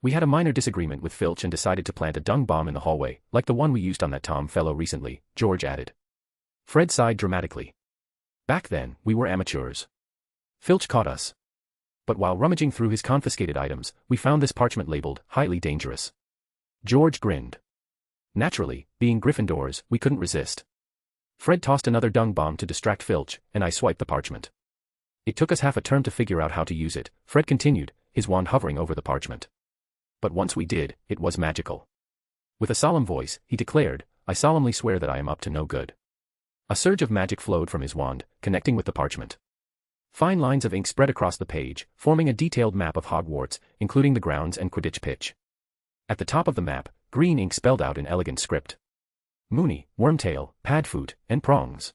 "We had a minor disagreement with Filch and decided to plant a dung bomb in the hallway, like the one we used on that Tom fellow recently," George added. Fred sighed dramatically. "Back then, we were amateurs. Filch caught us. But while rummaging through his confiscated items, we found this parchment labeled, 'Highly Dangerous.'" George grinned. "Naturally, being Gryffindors, we couldn't resist. Fred tossed another dung bomb to distract Filch, and I swiped the parchment. It took us half a term to figure out how to use it," Fred continued, his wand hovering over the parchment. "But once we did, it was magical." With a solemn voice, he declared, "I solemnly swear that I am up to no good." A surge of magic flowed from his wand, connecting with the parchment. Fine lines of ink spread across the page, forming a detailed map of Hogwarts, including the grounds and Quidditch pitch. At the top of the map, green ink spelled out in elegant script: Moony, Wormtail, Padfoot, and Prongs.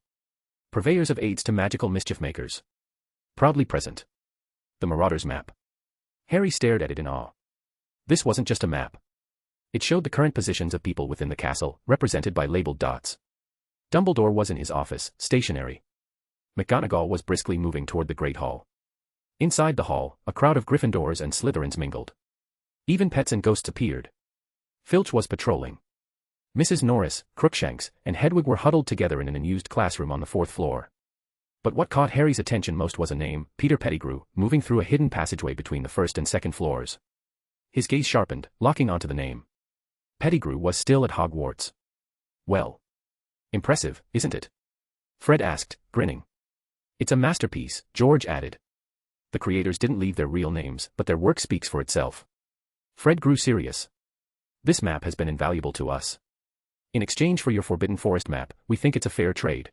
Purveyors of aids to magical mischief makers. Proudly present. The Marauder's map. Harry stared at it in awe. This wasn't just a map. It showed the current positions of people within the castle, represented by labeled dots. Dumbledore was in his office, stationary. McGonagall was briskly moving toward the Great Hall. Inside the hall, a crowd of Gryffindors and Slytherins mingled. Even pets and ghosts appeared. Filch was patrolling. Mrs. Norris, Crookshanks, and Hedwig were huddled together in an unused classroom on the 4th floor. But what caught Harry's attention most was a name, Peter Pettigrew, moving through a hidden passageway between the 1st and 2nd floors. His gaze sharpened, locking onto the name. Pettigrew was still at Hogwarts. "Well. Impressive, isn't it?" Fred asked, grinning. "It's a masterpiece," George added. "The creators didn't leave their real names, but their work speaks for itself." Fred grew serious. "This map has been invaluable to us. In exchange for your Forbidden Forest map, we think it's a fair trade."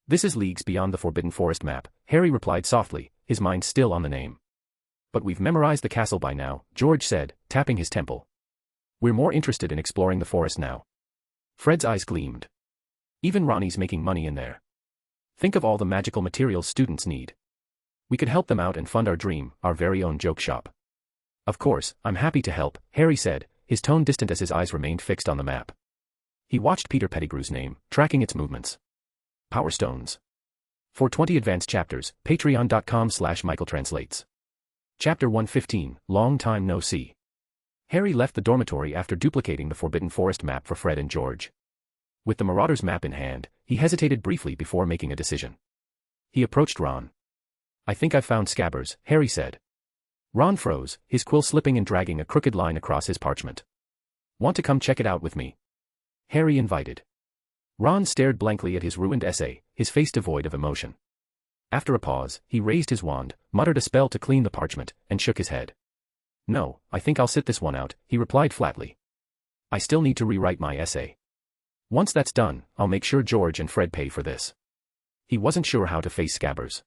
"This is leagues beyond the Forbidden Forest map," Harry replied softly, his mind still on the name. "But we've memorized the castle by now," George said, tapping his temple. "We're more interested in exploring the forest now." Fred's eyes gleamed. "Even Ronnie's making money in there. Think of all the magical materials students need. We could help them out and fund our dream, our very own joke shop." "Of course, I'm happy to help," Harry said, his tone distant as his eyes remained fixed on the map. He watched Peter Pettigrew's name, tracking its movements. Power Stones. For 20 advanced chapters, patreon.com/michaeltranslates. Chapter 115, Long Time No See. Harry left the dormitory after duplicating the Forbidden Forest map for Fred and George. With the Marauder's map in hand, he hesitated briefly before making a decision. He approached Ron. "I think I've found Scabbers," Harry said. Ron froze, his quill slipping and dragging a crooked line across his parchment. "Want to come check it out with me?" Harry invited. Ron stared blankly at his ruined essay, his face devoid of emotion. After a pause, he raised his wand, muttered a spell to clean the parchment, and shook his head. "No, I think I'll sit this one out," he replied flatly. "I still need to rewrite my essay. Once that's done, I'll make sure George and Fred pay for this." He wasn't sure how to face Scabbers.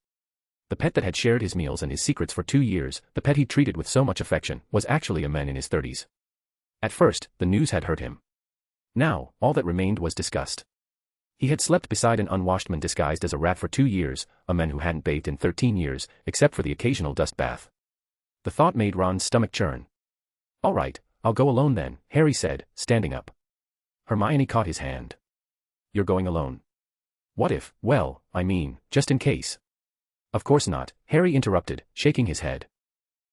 The pet that had shared his meals and his secrets for 2 years, the pet he'd treated with so much affection, was actually a man in his 30s. At first, the news had hurt him. Now, all that remained was disgust. He had slept beside an unwashed man disguised as a rat for 2 years, a man who hadn't bathed in 13 years, except for the occasional dust bath. The thought made Ron's stomach churn. "All right, I'll go alone then," Harry said, standing up. Hermione caught his hand. "You're going alone? What if, well, I mean, just in case." "Of course not," Harry interrupted, shaking his head.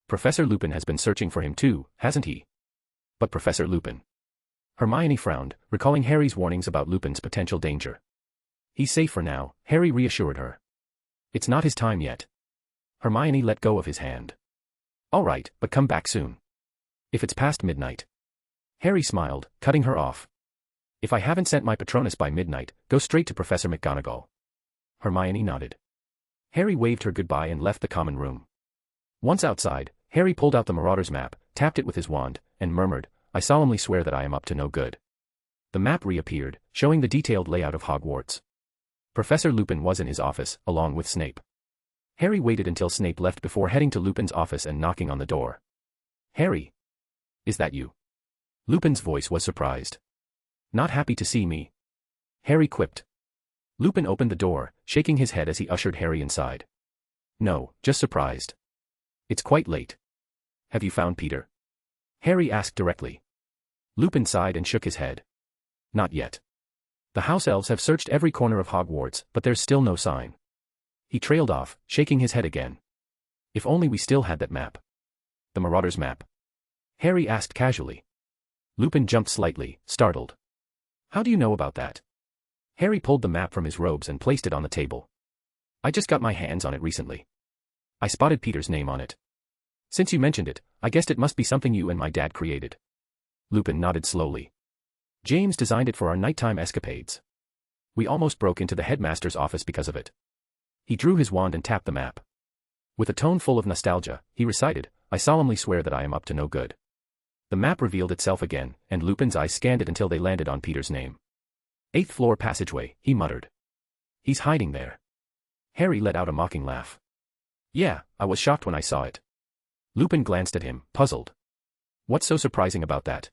"Professor Lupin has been searching for him too, hasn't he?" "But Professor Lupin?" Hermione frowned, recalling Harry's warnings about Lupin's potential danger. "He's safe for now," Harry reassured her. "It's not his time yet." Hermione let go of his hand. "All right, but come back soon. If it's past midnight." Harry smiled, cutting her off. "If I haven't sent my Patronus by midnight, go straight to Professor McGonagall." Hermione nodded. Harry waved her goodbye and left the common room. Once outside, Harry pulled out the Marauder's map, tapped it with his wand, and murmured, I solemnly swear that I am up to no good. The map reappeared, showing the detailed layout of Hogwarts. Professor Lupin was in his office, along with Snape. Harry waited until Snape left before heading to Lupin's office and knocking on the door. "Harry? Is that you?" Lupin's voice was surprised. "Not happy to see me?" Harry quipped. Lupin opened the door, shaking his head as he ushered Harry inside. "No, just surprised. It's quite late. Have you found Peter?" Harry asked directly. Lupin sighed and shook his head. "Not yet. The house elves have searched every corner of Hogwarts, but there's still no sign." He trailed off, shaking his head again. "If only we still had that map." "The Marauder's map?" Harry asked casually. Lupin jumped slightly, startled. "How do you know about that?" Harry pulled the map from his robes and placed it on the table. "I just got my hands on it recently. I spotted Peter's name on it. Since you mentioned it, I guessed it must be something you and my dad created." Lupin nodded slowly. "James designed it for our nighttime escapades. We almost broke into the headmaster's office because of it." He drew his wand and tapped the map. With a tone full of nostalgia, he recited, "I solemnly swear that I am up to no good." The map revealed itself again, and Lupin's eyes scanned it until they landed on Peter's name. "8th floor passageway," he muttered. "He's hiding there." Harry let out a mocking laugh. "Yeah, I was shocked when I saw it." Lupin glanced at him, puzzled. "What's so surprising about that?"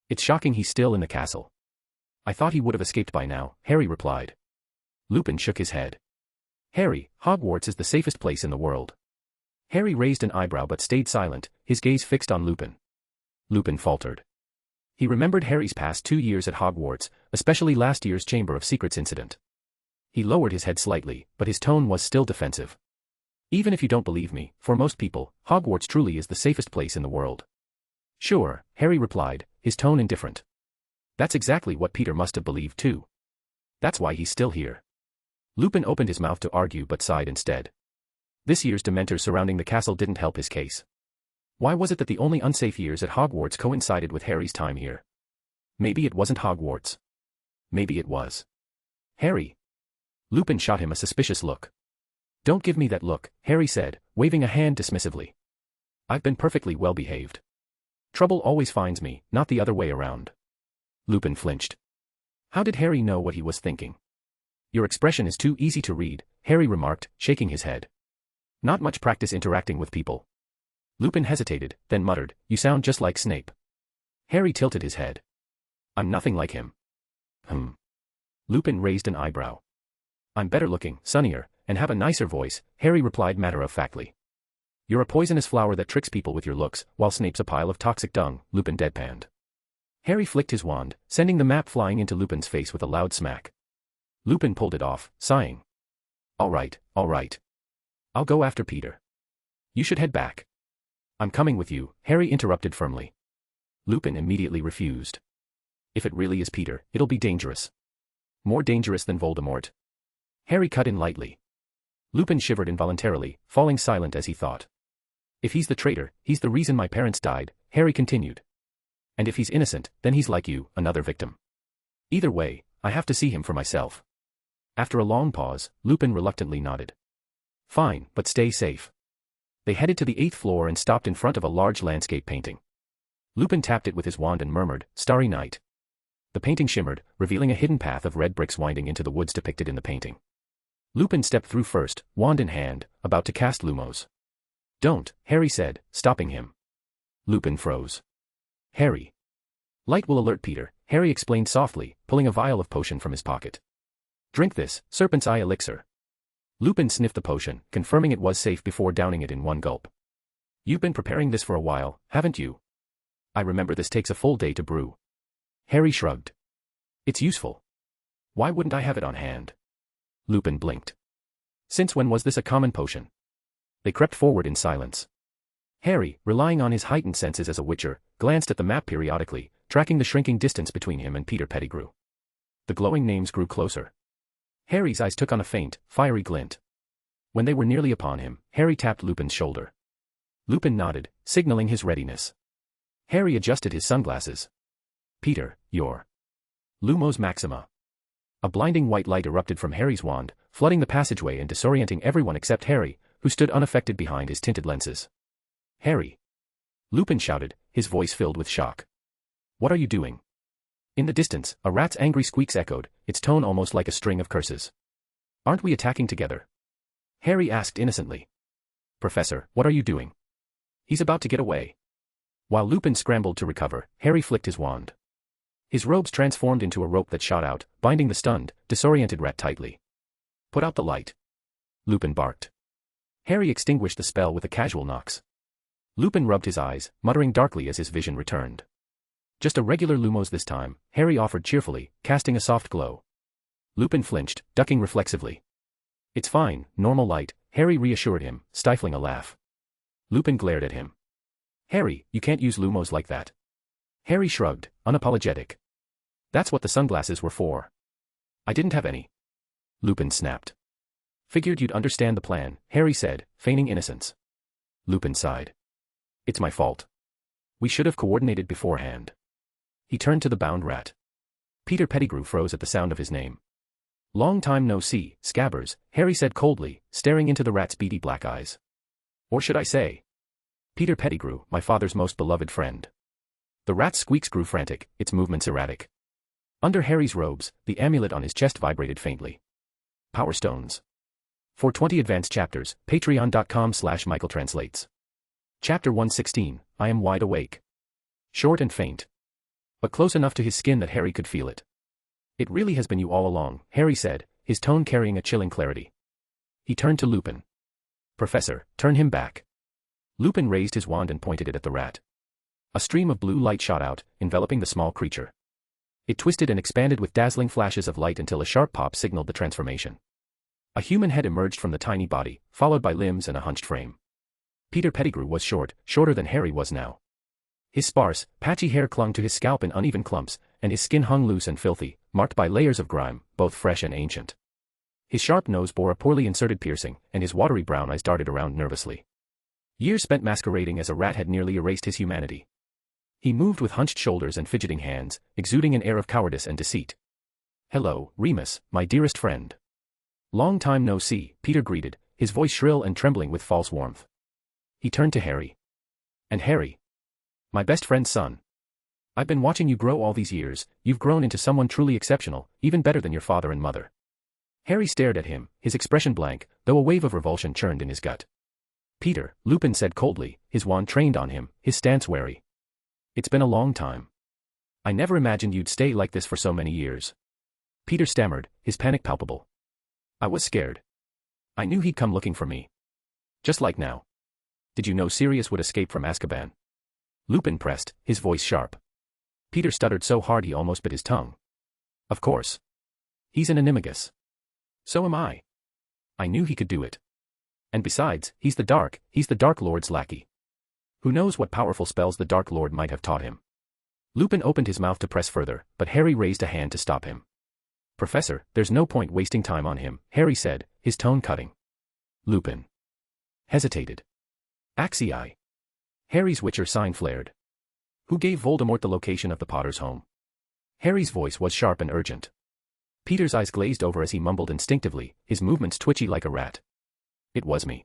"It's shocking he's still in the castle." "I thought he would have escaped by now," Harry replied. Lupin shook his head. "Harry, Hogwarts is the safest place in the world." Harry raised an eyebrow but stayed silent, his gaze fixed on Lupin. Lupin faltered. He remembered Harry's past 2 years at Hogwarts, especially last year's Chamber of Secrets incident. He lowered his head slightly, but his tone was still defensive. "Even if you don't believe me, for most people, Hogwarts truly is the safest place in the world." "Sure," Harry replied, his tone indifferent. "That's exactly what Peter must have believed too. That's why he's still here." Lupin opened his mouth to argue but sighed instead. This year's Dementors surrounding the castle didn't help his case. Why was it that the only unsafe years at Hogwarts coincided with Harry's time here? Maybe it wasn't Hogwarts. Maybe it was. "Harry." Lupin shot him a suspicious look. "Don't give me that look," Harry said, waving a hand dismissively. "I've been perfectly well behaved. Trouble always finds me, not the other way around." Lupin flinched. How did Harry know what he was thinking? "Your expression is too easy to read," Harry remarked, shaking his head. "Not much practice interacting with people." Lupin hesitated, then muttered, "You sound just like Snape." Harry tilted his head. "I'm nothing like him." Lupin raised an eyebrow. "I'm better looking, sunnier, and have a nicer voice," Harry replied matter-of-factly. "You're a poisonous flower that tricks people with your looks, while Snape's a pile of toxic dung," Lupin deadpanned. Harry flicked his wand, sending the map flying into Lupin's face with a loud smack. Lupin pulled it off, sighing. All right. I'll go after Peter. You should head back." "I'm coming with you," Harry interrupted firmly. Lupin immediately refused. "If it really is Peter, it'll be dangerous. More dangerous than Voldemort." Harry cut in lightly. Lupin shivered involuntarily, falling silent as he thought. "If he's the traitor, he's the reason my parents died," Harry continued. "And if he's innocent, then he's like you, another victim. Either way, I have to see him for myself." After a long pause, Lupin reluctantly nodded. "Fine, but stay safe." They headed to the 8th floor and stopped in front of a large landscape painting. Lupin tapped it with his wand and murmured, "Starry Night." The painting shimmered, revealing a hidden path of red bricks winding into the woods depicted in the painting. Lupin stepped through first, wand in hand, about to cast Lumos. "Don't," Harry said, stopping him. Lupin froze. "Harry." "Light will alert Peter," Harry explained softly, pulling a vial of potion from his pocket. "Drink this, Serpent's Eye Elixir." Lupin sniffed the potion, confirming it was safe before downing it in one gulp. "You've been preparing this for a while, haven't you?" "I remember this takes a full day to brew." Harry shrugged. "It's useful. Why wouldn't I have it on hand?" Lupin blinked. Since when was this a common potion? They crept forward in silence. Harry, relying on his heightened senses as a witcher, glanced at the map periodically, tracking the shrinking distance between him and Peter Pettigrew. The glowing names grew closer. Harry's eyes took on a faint, fiery glint. When they were nearly upon him, Harry tapped Lupin's shoulder. Lupin nodded, signaling his readiness. Harry adjusted his sunglasses. "Peter, you're..." "Lumos Maxima." A blinding white light erupted from Harry's wand, flooding the passageway and disorienting everyone except Harry, who stood unaffected behind his tinted lenses. "Harry!" Lupin shouted, his voice filled with shock. What are you doing? In the distance, a rat's angry squeaks echoed, its tone almost like a string of curses. Aren't we attacking together? Harry asked innocently. Professor, what are you doing? He's about to get away. While Lupin scrambled to recover, Harry flicked his wand. His robes transformed into a rope that shot out, binding the stunned, disoriented rat tightly. Put out the light. Lupin barked. Harry extinguished the spell with a casual nox. Lupin rubbed his eyes, muttering darkly as his vision returned. Just a regular Lumos this time, Harry offered cheerfully, casting a soft glow. Lupin flinched, ducking reflexively. It's fine, normal light, Harry reassured him, stifling a laugh. Lupin glared at him. Harry, you can't use Lumos like that. Harry shrugged, unapologetic. That's what the sunglasses were for. I didn't have any. Lupin snapped. Figured you'd understand the plan, Harry said, feigning innocence. Lupin sighed. It's my fault. We should have coordinated beforehand. He turned to the bound rat. Peter Pettigrew froze at the sound of his name. Long time no see, Scabbers, Harry said coldly, staring into the rat's beady black eyes. Or should I say? Peter Pettigrew, my father's most beloved friend. The rat's squeaks grew frantic, its movements erratic. Under Harry's robes, the amulet on his chest vibrated faintly. Power Stones. For 20 advanced chapters, patreon.com/michaeltranslates. Chapter 116, I am wide awake. Short and faint. But close enough to his skin that Harry could feel it. It really has been you all along, Harry said, his tone carrying a chilling clarity. He turned to Lupin. Professor, turn him back. Lupin raised his wand and pointed it at the rat. A stream of blue light shot out, enveloping the small creature. It twisted and expanded with dazzling flashes of light until a sharp pop signaled the transformation. A human head emerged from the tiny body, followed by limbs and a hunched frame. Peter Pettigrew was shorter than Harry was now. His sparse, patchy hair clung to his scalp in uneven clumps, and his skin hung loose and filthy, marked by layers of grime, both fresh and ancient. His sharp nose bore a poorly inserted piercing, and his watery brown eyes darted around nervously. Years spent masquerading as a rat had nearly erased his humanity. He moved with hunched shoulders and fidgeting hands, exuding an air of cowardice and deceit. Hello, Remus, my dearest friend. Long time no see, Peter greeted, his voice shrill and trembling with false warmth. He turned to Harry. And Harry. My best friend's son. I've been watching you grow all these years, you've grown into someone truly exceptional, even better than your father and mother. Harry stared at him, his expression blank, though a wave of revulsion churned in his gut. Peter, Lupin said coldly, his wand trained on him, his stance wary. It's been a long time. I never imagined you'd stay like this for so many years. Peter stammered, his panic palpable. I was scared. I knew he'd come looking for me. Just like now. Did you know Sirius would escape from Azkaban? Lupin pressed, his voice sharp. Peter stuttered so hard he almost bit his tongue. Of course. He's an animagus. So am I. I knew he could do it. And besides, he's the Dark Lord's lackey. Who knows what powerful spells the Dark Lord might have taught him. Lupin opened his mouth to press further, but Harry raised a hand to stop him. Professor, there's no point wasting time on him, Harry said, his tone cutting. Lupin hesitated. Axii. Harry's Witcher sign flared. Who gave Voldemort the location of the Potter's home? Harry's voice was sharp and urgent. Peter's eyes glazed over as he mumbled instinctively, his movements twitchy like a rat. It was me.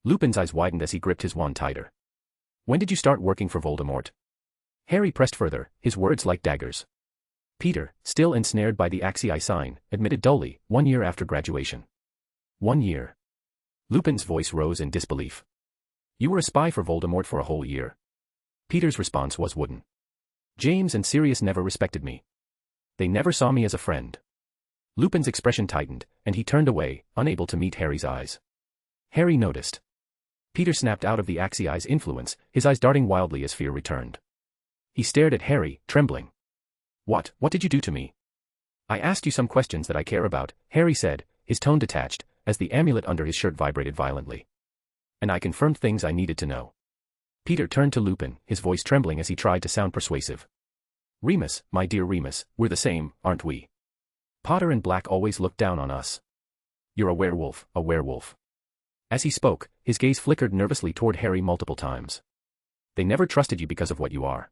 Lupin's eyes widened as he gripped his wand tighter. When did you start working for Voldemort? Harry pressed further, his words like daggers. Peter, still ensnared by the Axii sign, admitted dully, 1 year after graduation. 1 year. Lupin's voice rose in disbelief. You were a spy for Voldemort for a whole year. Peter's response was wooden. James and Sirius never respected me. They never saw me as a friend. Lupin's expression tightened, and he turned away, unable to meet Harry's eyes. Harry noticed. Peter snapped out of the Axii's influence, his eyes darting wildly as fear returned. He stared at Harry, trembling. What did you do to me? I asked you some questions that I care about, Harry said, his tone detached, as the amulet under his shirt vibrated violently. And I confirmed things I needed to know. Peter turned to Lupin, his voice trembling as he tried to sound persuasive. Remus, my dear Remus, we're the same, aren't we? Potter and Black always looked down on us. You're a werewolf, a werewolf. As he spoke, his gaze flickered nervously toward Harry multiple times. They never trusted you because of what you are.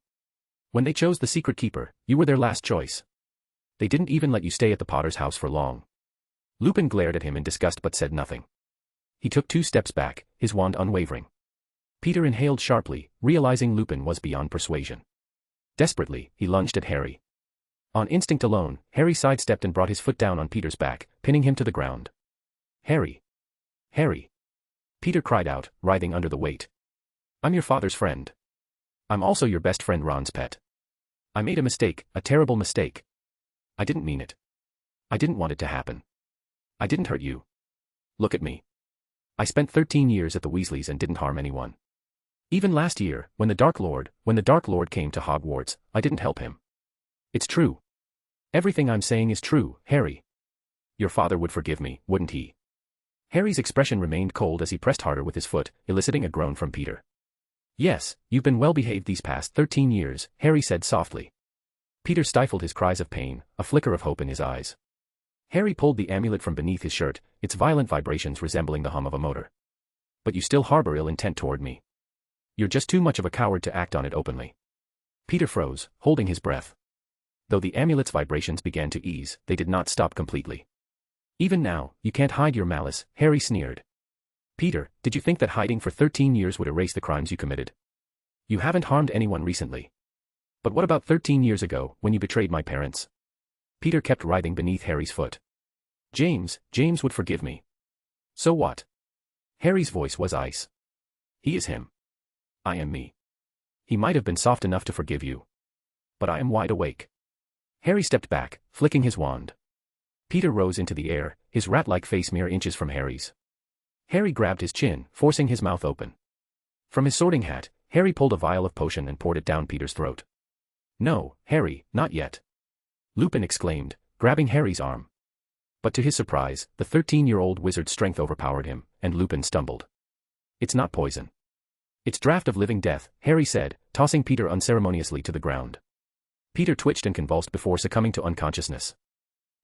When they chose the Secret Keeper, you were their last choice. They didn't even let you stay at the Potter's house for long. Lupin glared at him in disgust but said nothing. He took 2 steps back, his wand unwavering. Peter inhaled sharply, realizing Lupin was beyond persuasion. Desperately, he lunged at Harry. On instinct alone, Harry sidestepped and brought his foot down on Peter's back, pinning him to the ground. Harry! Harry! Peter cried out, writhing under the weight. I'm your father's friend. I'm also your best friend Ron's pet. I made a mistake, a terrible mistake. I didn't mean it. I didn't want it to happen. I didn't hurt you. Look at me. I spent 13 years at the Weasleys and didn't harm anyone. Even last year, when the Dark Lord came to Hogwarts, I didn't help him. It's true. Everything I'm saying is true, Harry. Your father would forgive me, wouldn't he? Harry's expression remained cold as he pressed harder with his foot, eliciting a groan from Peter. Yes, you've been well behaved these past 13 years, Harry said softly. Peter stifled his cries of pain, a flicker of hope in his eyes. Harry pulled the amulet from beneath his shirt, its violent vibrations resembling the hum of a motor. But you still harbor ill intent toward me. You're just too much of a coward to act on it openly. Peter froze, holding his breath. Though the amulet's vibrations began to ease, they did not stop completely. Even now, you can't hide your malice, Harry sneered. Peter, did you think that hiding for 13 years would erase the crimes you committed? You haven't harmed anyone recently. But what about 13 years ago, when you betrayed my parents? Peter kept writhing beneath Harry's foot. James would forgive me. So what? Harry's voice was ice. He is him. I am me. He might have been soft enough to forgive you. But I am wide awake. Harry stepped back, flicking his wand. Peter rose into the air, his rat-like face mere inches from Harry's. Harry grabbed his chin, forcing his mouth open. From his sorting hat, Harry pulled a vial of potion and poured it down Peter's throat. No, Harry, not yet. Lupin exclaimed, grabbing Harry's arm. But to his surprise, the 13-year-old wizard's strength overpowered him, and Lupin stumbled. It's not poison. It's draught of living death, Harry said, tossing Peter unceremoniously to the ground. Peter twitched and convulsed before succumbing to unconsciousness.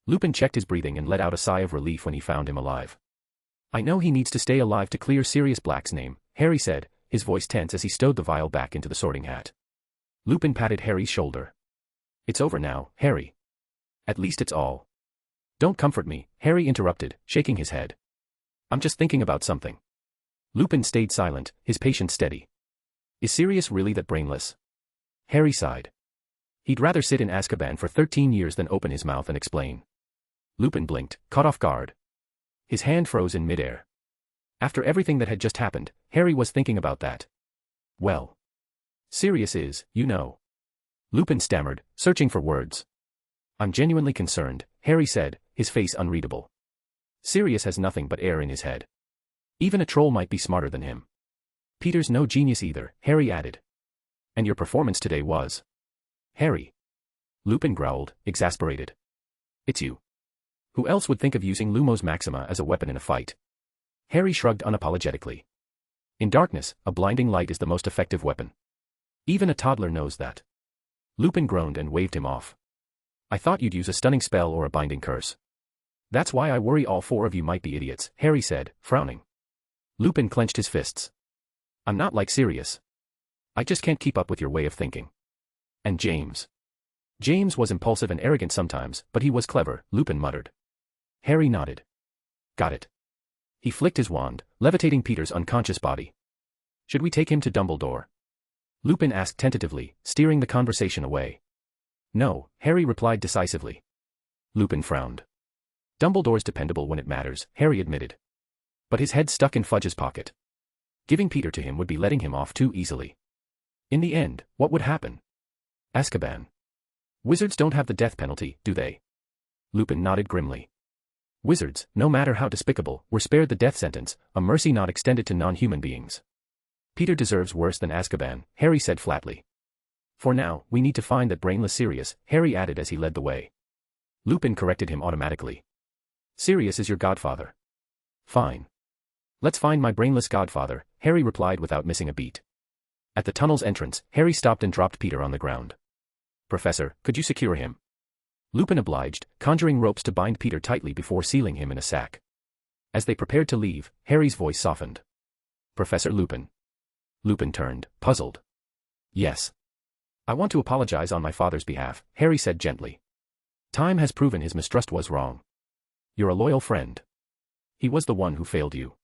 Lupin checked his breathing and let out a sigh of relief when he found him alive. I know he needs to stay alive to clear Sirius Black's name, Harry said, his voice tense as he stowed the vial back into the sorting hat. Lupin patted Harry's shoulder. It's over now, Harry. At least it's all. Don't comfort me, Harry interrupted, shaking his head. I'm just thinking about something. Lupin stayed silent, his patience steady. Is Sirius really that brainless? Harry sighed. He'd rather sit in Azkaban for 13 years than open his mouth and explain. Lupin blinked, caught off guard. His hand froze in midair. After everything that had just happened, Harry was thinking about that. Well. Sirius is, you know. Lupin stammered, searching for words. I'm genuinely concerned, Harry said, his face unreadable. Sirius has nothing but air in his head. Even a troll might be smarter than him. Peter's no genius either, Harry added. And your performance today was. Harry. Lupin growled, exasperated. It's you. Who else would think of using Lumos Maxima as a weapon in a fight? Harry shrugged unapologetically. In darkness, a blinding light is the most effective weapon. Even a toddler knows that. Lupin groaned and waved him off. I thought you'd use a stunning spell or a binding curse. That's why I worry all four of you might be idiots, Harry said, frowning. Lupin clenched his fists. I'm not like Sirius. I just can't keep up with your way of thinking. And James. James was impulsive and arrogant sometimes, but he was clever, Lupin muttered. Harry nodded. Got it. He flicked his wand, levitating Peter's unconscious body. Should we take him to Dumbledore? Lupin asked tentatively, steering the conversation away. No, Harry replied decisively. Lupin frowned. Dumbledore's dependable when it matters, Harry admitted. But his head stuck in Fudge's pocket. Giving Peter to him would be letting him off too easily. In the end, what would happen? Azkaban. Wizards don't have the death penalty, do they? Lupin nodded grimly. Wizards, no matter how despicable, were spared the death sentence, a mercy not extended to non-human beings. Peter deserves worse than Azkaban, Harry said flatly. For now, we need to find that brainless Sirius, Harry added as he led the way. Lupin corrected him automatically. Sirius is your godfather. Fine. Let's find my brainless godfather, Harry replied without missing a beat. At the tunnel's entrance, Harry stopped and dropped Peter on the ground. Professor, could you secure him? Lupin obliged, conjuring ropes to bind Peter tightly before sealing him in a sack. As they prepared to leave, Harry's voice softened. Professor Lupin. Lupin turned, puzzled. Yes. I want to apologize on my father's behalf, Harry said gently. Time has proven his mistrust was wrong. You're a loyal friend. He was the one who failed you.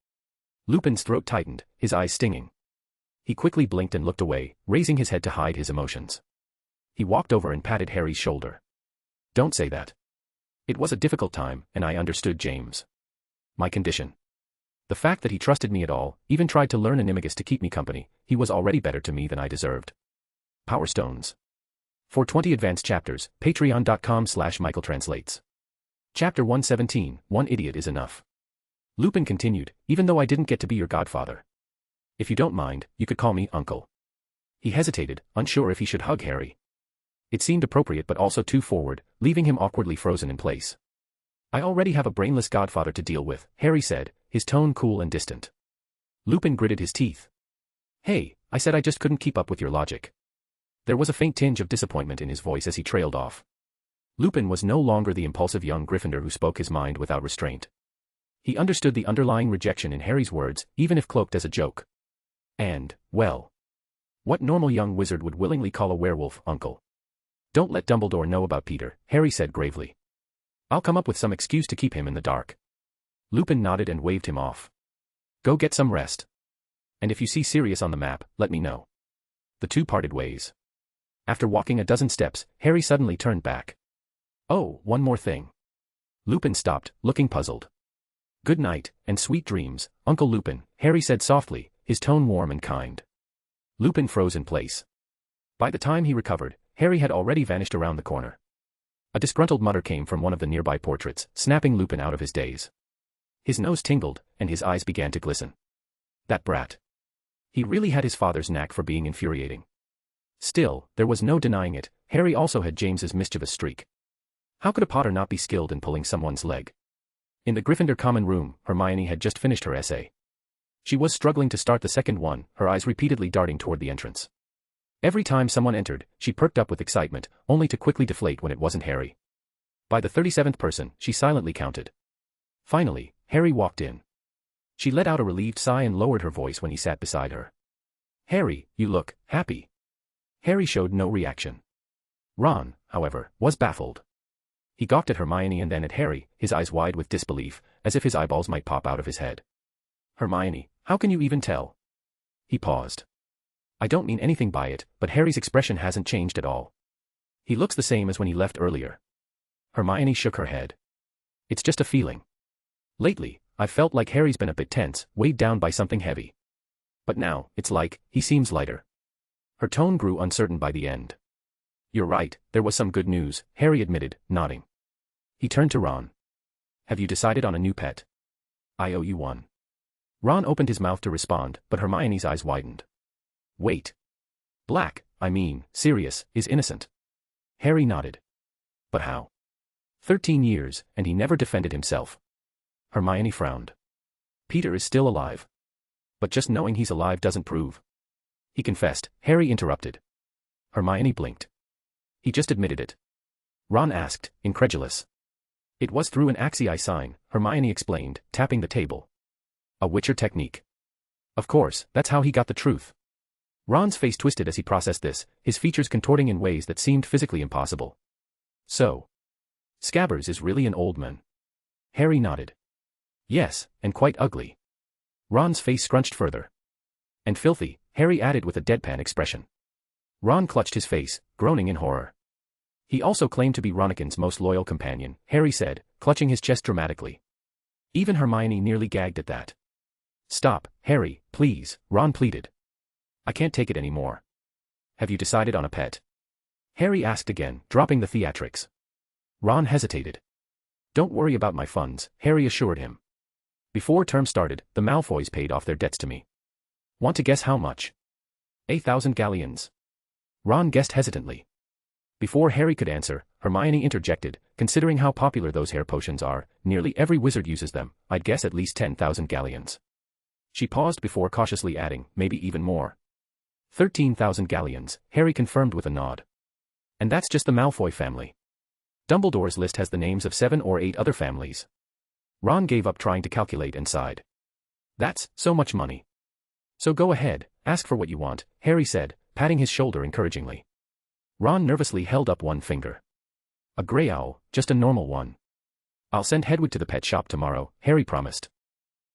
Lupin's throat tightened, his eyes stinging. He quickly blinked and looked away, raising his head to hide his emotions. He walked over and patted Harry's shoulder. Don't say that. It was a difficult time, and I understood James. My condition. The fact that he trusted me at all, even tried to learn Animagus to keep me company, he was already better to me than I deserved. Power Stones. For 20 advanced chapters, patreon.com/michaeltranslates. Chapter 117, One Idiot is Enough. Lupin continued, even though I didn't get to be your godfather. If you don't mind, you could call me Uncle. He hesitated, unsure if he should hug Harry. It seemed appropriate but also too forward, leaving him awkwardly frozen in place. I already have a brainless godfather to deal with, Harry said, his tone cool and distant. Lupin gritted his teeth. Hey, I said I just couldn't keep up with your logic. There was a faint tinge of disappointment in his voice as he trailed off. Lupin was no longer the impulsive young Gryffindor who spoke his mind without restraint. He understood the underlying rejection in Harry's words, even if cloaked as a joke. And, well, what normal young wizard would willingly call a werewolf uncle? Don't let Dumbledore know about Peter, Harry said gravely. I'll come up with some excuse to keep him in the dark. Lupin nodded and waved him off. Go get some rest. And if you see Sirius on the map, let me know. The two parted ways. After walking a dozen steps, Harry suddenly turned back. Oh, one more thing. Lupin stopped, looking puzzled. Good night, and sweet dreams, Uncle Lupin, Harry said softly, his tone warm and kind. Lupin froze in place. By the time he recovered, Harry had already vanished around the corner. A disgruntled mutter came from one of the nearby portraits, snapping Lupin out of his daze. His nose tingled, and his eyes began to glisten. That brat. He really had his father's knack for being infuriating. Still, there was no denying it, Harry also had James's mischievous streak. How could a Potter not be skilled in pulling someone's leg? In the Gryffindor common room, Hermione had just finished her essay. She was struggling to start the second one, her eyes repeatedly darting toward the entrance. Every time someone entered, she perked up with excitement, only to quickly deflate when it wasn't Harry. By the 37th person, she silently counted. Finally, Harry walked in. She let out a relieved sigh and lowered her voice when he sat beside her. Harry, you look happy. Harry showed no reaction. Ron, however, was baffled. He gawked at Hermione and then at Harry, his eyes wide with disbelief, as if his eyeballs might pop out of his head. Hermione, how can you even tell? He paused. I don't mean anything by it, but Harry's expression hasn't changed at all. He looks the same as when he left earlier. Hermione shook her head. It's just a feeling. Lately, I've felt like Harry's been a bit tense, weighed down by something heavy. But now, it's like, he seems lighter. Her tone grew uncertain by the end. You're right, there was some good news, Harry admitted, nodding. He turned to Ron. Have you decided on a new pet? I owe you one. Ron opened his mouth to respond, but Hermione's eyes widened. Wait. Sirius, is innocent. Harry nodded. But how? 13 years, and he never defended himself. Hermione frowned. Peter is still alive. But just knowing he's alive doesn't prove. He confessed, Harry interrupted. Hermione blinked. He just admitted it. Ron asked, incredulous. It was through an Axii sign, Hermione explained, tapping the table. A Witcher technique. Of course, that's how he got the truth. Ron's face twisted as he processed this, his features contorting in ways that seemed physically impossible. So. Scabbers is really an old man. Harry nodded. Yes, and quite ugly. Ron's face scrunched further. And filthy, Harry added with a deadpan expression. Ron clutched his face, groaning in horror. He also claimed to be Ronikin's most loyal companion, Harry said, clutching his chest dramatically. Even Hermione nearly gagged at that. Stop, Harry, please, Ron pleaded. I can't take it anymore. Have you decided on a pet? Harry asked again, dropping the theatrics. Ron hesitated. Don't worry about my funds, Harry assured him. Before term started, the Malfoys paid off their debts to me. Want to guess how much? 1,000 galleons. Ron guessed hesitantly. Before Harry could answer, Hermione interjected, considering how popular those hair potions are, nearly every wizard uses them, I'd guess at least 10,000 galleons. She paused before cautiously adding, maybe even more. 13,000 galleons, Harry confirmed with a nod. And that's just the Malfoy family. Dumbledore's list has the names of 7 or 8 other families. Ron gave up trying to calculate and sighed. That's so much money. So go ahead, ask for what you want, Harry said, patting his shoulder encouragingly. Ron nervously held up one finger. A grey owl, just a normal one. I'll send Hedwig to the pet shop tomorrow, Harry promised.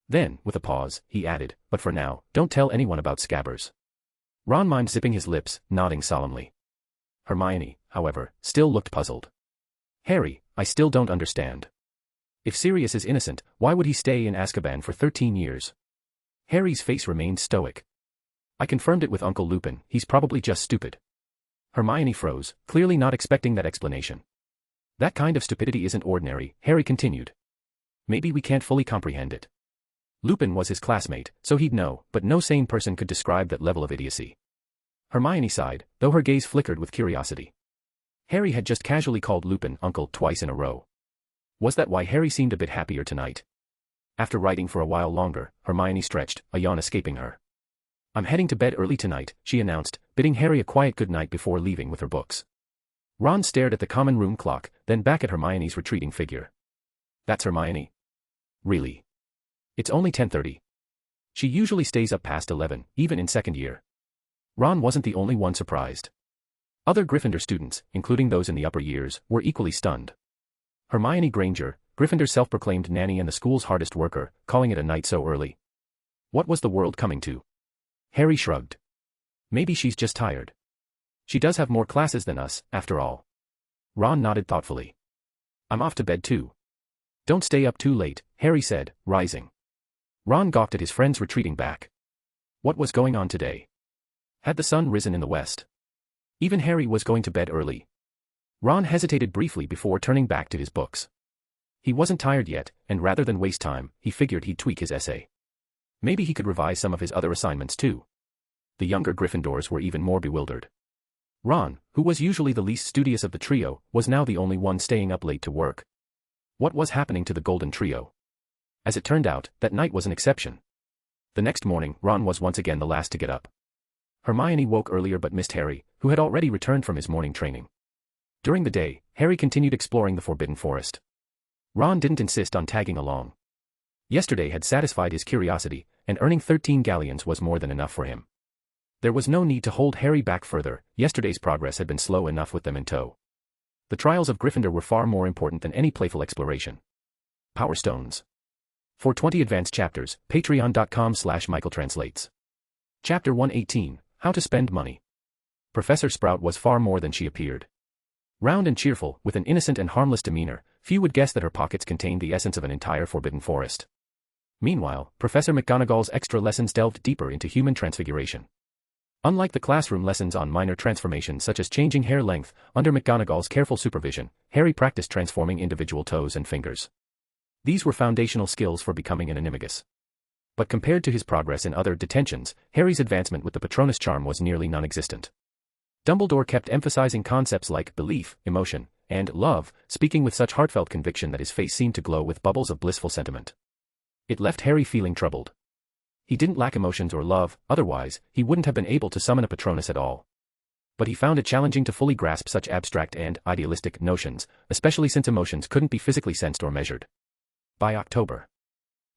Then, with a pause, he added, but for now, don't tell anyone about Scabbers. Ron mimed zipping his lips, nodding solemnly. Hermione, however, still looked puzzled. Harry, I still don't understand. If Sirius is innocent, why would he stay in Azkaban for 13 years? Harry's face remained stoic. I confirmed it with Uncle Lupin, he's probably just stupid. Hermione froze, clearly not expecting that explanation. That kind of stupidity isn't ordinary, Harry continued. Maybe we can't fully comprehend it. Lupin was his classmate, so he'd know, but no sane person could describe that level of idiocy. Hermione sighed, though her gaze flickered with curiosity. Harry had just casually called Lupin uncle twice in a row. Was that why Harry seemed a bit happier tonight? After writing for a while longer, Hermione stretched, a yawn escaping her. I'm heading to bed early tonight, she announced, bidding Harry a quiet good night before leaving with her books. Ron stared at the common room clock, then back at Hermione's retreating figure. That's Hermione? Really? It's only 10:30. She usually stays up past 11, even in second year. Ron wasn't the only one surprised. Other Gryffindor students, including those in the upper years, were equally stunned. Hermione Granger, Gryffindor's self-proclaimed nanny and the school's hardest worker, calling it a night so early. What was the world coming to? Harry shrugged. Maybe she's just tired. She does have more classes than us, after all. Ron nodded thoughtfully. I'm off to bed too. Don't stay up too late, Harry said, rising. Ron gawked at his friend's retreating back. What was going on today? Had the sun risen in the west? Even Harry was going to bed early. Ron hesitated briefly before turning back to his books. He wasn't tired yet, and rather than waste time, he figured he'd tweak his essay. Maybe he could revise some of his other assignments too. The younger Gryffindors were even more bewildered. Ron, who was usually the least studious of the trio, was now the only one staying up late to work. What was happening to the Golden Trio? As it turned out, that night was an exception. The next morning, Ron was once again the last to get up. Hermione woke earlier but missed Harry, who had already returned from his morning training. During the day, Harry continued exploring the Forbidden Forest. Ron didn't insist on tagging along. Yesterday had satisfied his curiosity, and earning 13 galleons was more than enough for him. There was no need to hold Harry back further, yesterday's progress had been slow enough with them in tow. The trials of Gryffindor were far more important than any playful exploration. Power Stones. For 20 advanced chapters, patreon.com/michaeltranslates. Chapter 118, How to Spend Money. Professor Sprout was far more than she appeared. Round and cheerful, with an innocent and harmless demeanor, few would guess that her pockets contained the essence of an entire forbidden forest. Meanwhile, Professor McGonagall's extra lessons delved deeper into human transfiguration. Unlike the classroom lessons on minor transformations such as changing hair length, under McGonagall's careful supervision, Harry practiced transforming individual toes and fingers. These were foundational skills for becoming an animagus. But compared to his progress in other detentions, Harry's advancement with the Patronus charm was nearly non-existent. Dumbledore kept emphasizing concepts like belief, emotion, and love, speaking with such heartfelt conviction that his face seemed to glow with bubbles of blissful sentiment. It left Harry feeling troubled. He didn't lack emotions or love, otherwise, he wouldn't have been able to summon a Patronus at all. But he found it challenging to fully grasp such abstract and idealistic notions, especially since emotions couldn't be physically sensed or measured. By October,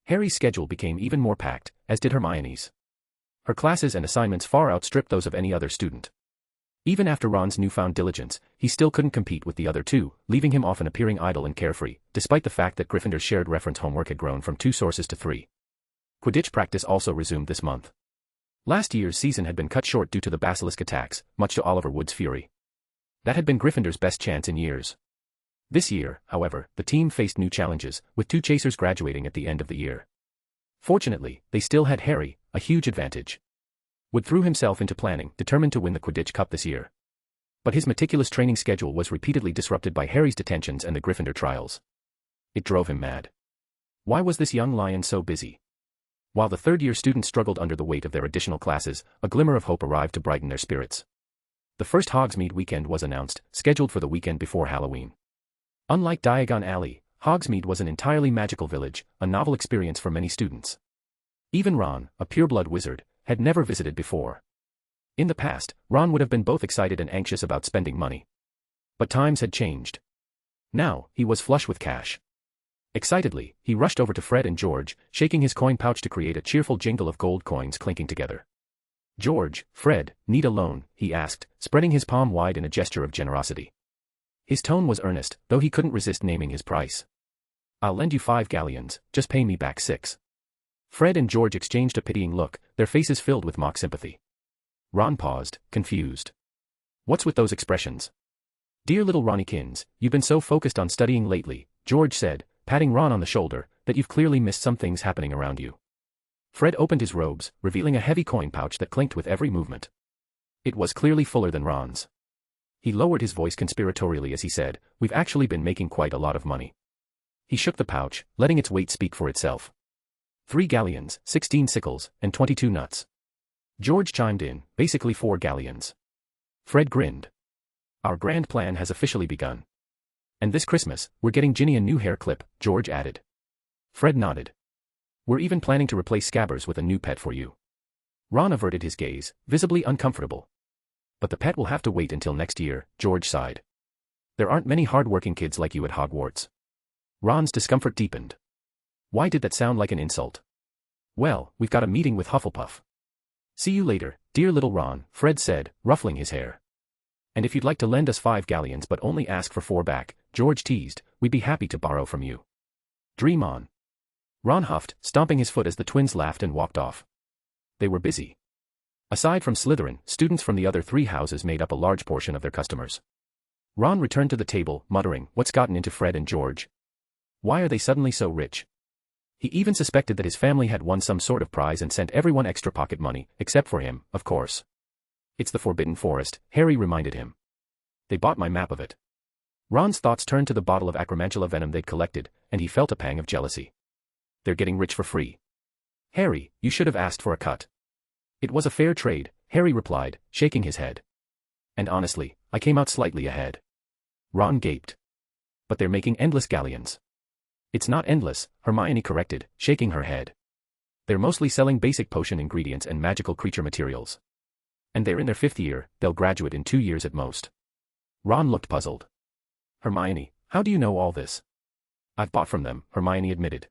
Harry's schedule became even more packed, as did Hermione's. Her classes and assignments far outstripped those of any other student. Even after Ron's newfound diligence, he still couldn't compete with the other two, leaving him often appearing idle and carefree, despite the fact that Gryffindor's shared reference homework had grown from 2 sources to 3. Quidditch practice also resumed this month. Last year's season had been cut short due to the basilisk attacks, much to Oliver Wood's fury. That had been Gryffindor's best chance in years. This year, however, the team faced new challenges, with 2 chasers graduating at the end of the year. Fortunately, they still had Harry, a huge advantage. Wood threw himself into planning, determined to win the Quidditch Cup this year. But his meticulous training schedule was repeatedly disrupted by Harry's detentions and the Gryffindor trials. It drove him mad. Why was this young lion so busy? While the third-year students struggled under the weight of their additional classes, a glimmer of hope arrived to brighten their spirits. The first Hogsmeade weekend was announced, scheduled for the weekend before Halloween. Unlike Diagon Alley, Hogsmeade was an entirely magical village, a novel experience for many students. Even Ron, a pureblood wizard, had never visited before. In the past, Ron would have been both excited and anxious about spending money. But times had changed. Now, he was flush with cash. Excitedly, he rushed over to Fred and George, shaking his coin pouch to create a cheerful jingle of gold coins clinking together. "George, Fred, need a loan?" he asked, spreading his palm wide in a gesture of generosity. His tone was earnest, though he couldn't resist naming his price. "I'll lend you 5 galleons, just pay me back 6. Fred and George exchanged a pitying look, their faces filled with mock sympathy. Ron paused, confused. What's with those expressions? Dear little Ronnykins, you've been so focused on studying lately, George said, patting Ron on the shoulder, that you've clearly missed some things happening around you. Fred opened his robes, revealing a heavy coin pouch that clinked with every movement. It was clearly fuller than Ron's. He lowered his voice conspiratorially as he said, "We've actually been making quite a lot of money." He shook the pouch, letting its weight speak for itself. 3 galleons, 16 sickles, and 22 nuts. George chimed in, basically 4 galleons. Fred grinned. Our grand plan has officially begun. And this Christmas, we're getting Ginny a new hair clip, George added. Fred nodded. We're even planning to replace Scabbers with a new pet for you. Ron averted his gaze, visibly uncomfortable. But the pet will have to wait until next year, George sighed. There aren't many hard-working kids like you at Hogwarts. Ron's discomfort deepened. Why did that sound like an insult? Well, we've got a meeting with Hufflepuff. See you later, dear little Ron, Fred said, ruffling his hair. And if you'd like to lend us 5 galleons but only ask for 4 back, George teased, we'd be happy to borrow from you. Dream on. Ron huffed, stomping his foot as the twins laughed and walked off. They were busy. Aside from Slytherin, students from the other 3 houses made up a large portion of their customers. Ron returned to the table, muttering, what's gotten into Fred and George? Why are they suddenly so rich? He even suspected that his family had won some sort of prize and sent everyone extra pocket money, except for him, of course. It's the Forbidden Forest, Harry reminded him. They bought my map of it. Ron's thoughts turned to the bottle of acromantula venom they'd collected, and he felt a pang of jealousy. They're getting rich for free. Harry, you should have asked for a cut. It was a fair trade, Harry replied, shaking his head. And honestly, I came out slightly ahead. Ron gaped. But they're making endless galleons. It's not endless, Hermione corrected, shaking her head. They're mostly selling basic potion ingredients and magical creature materials. And they're in their 5th year, they'll graduate in 2 years at most. Ron looked puzzled. Hermione, how do you know all this? I've bought from them, Hermione admitted.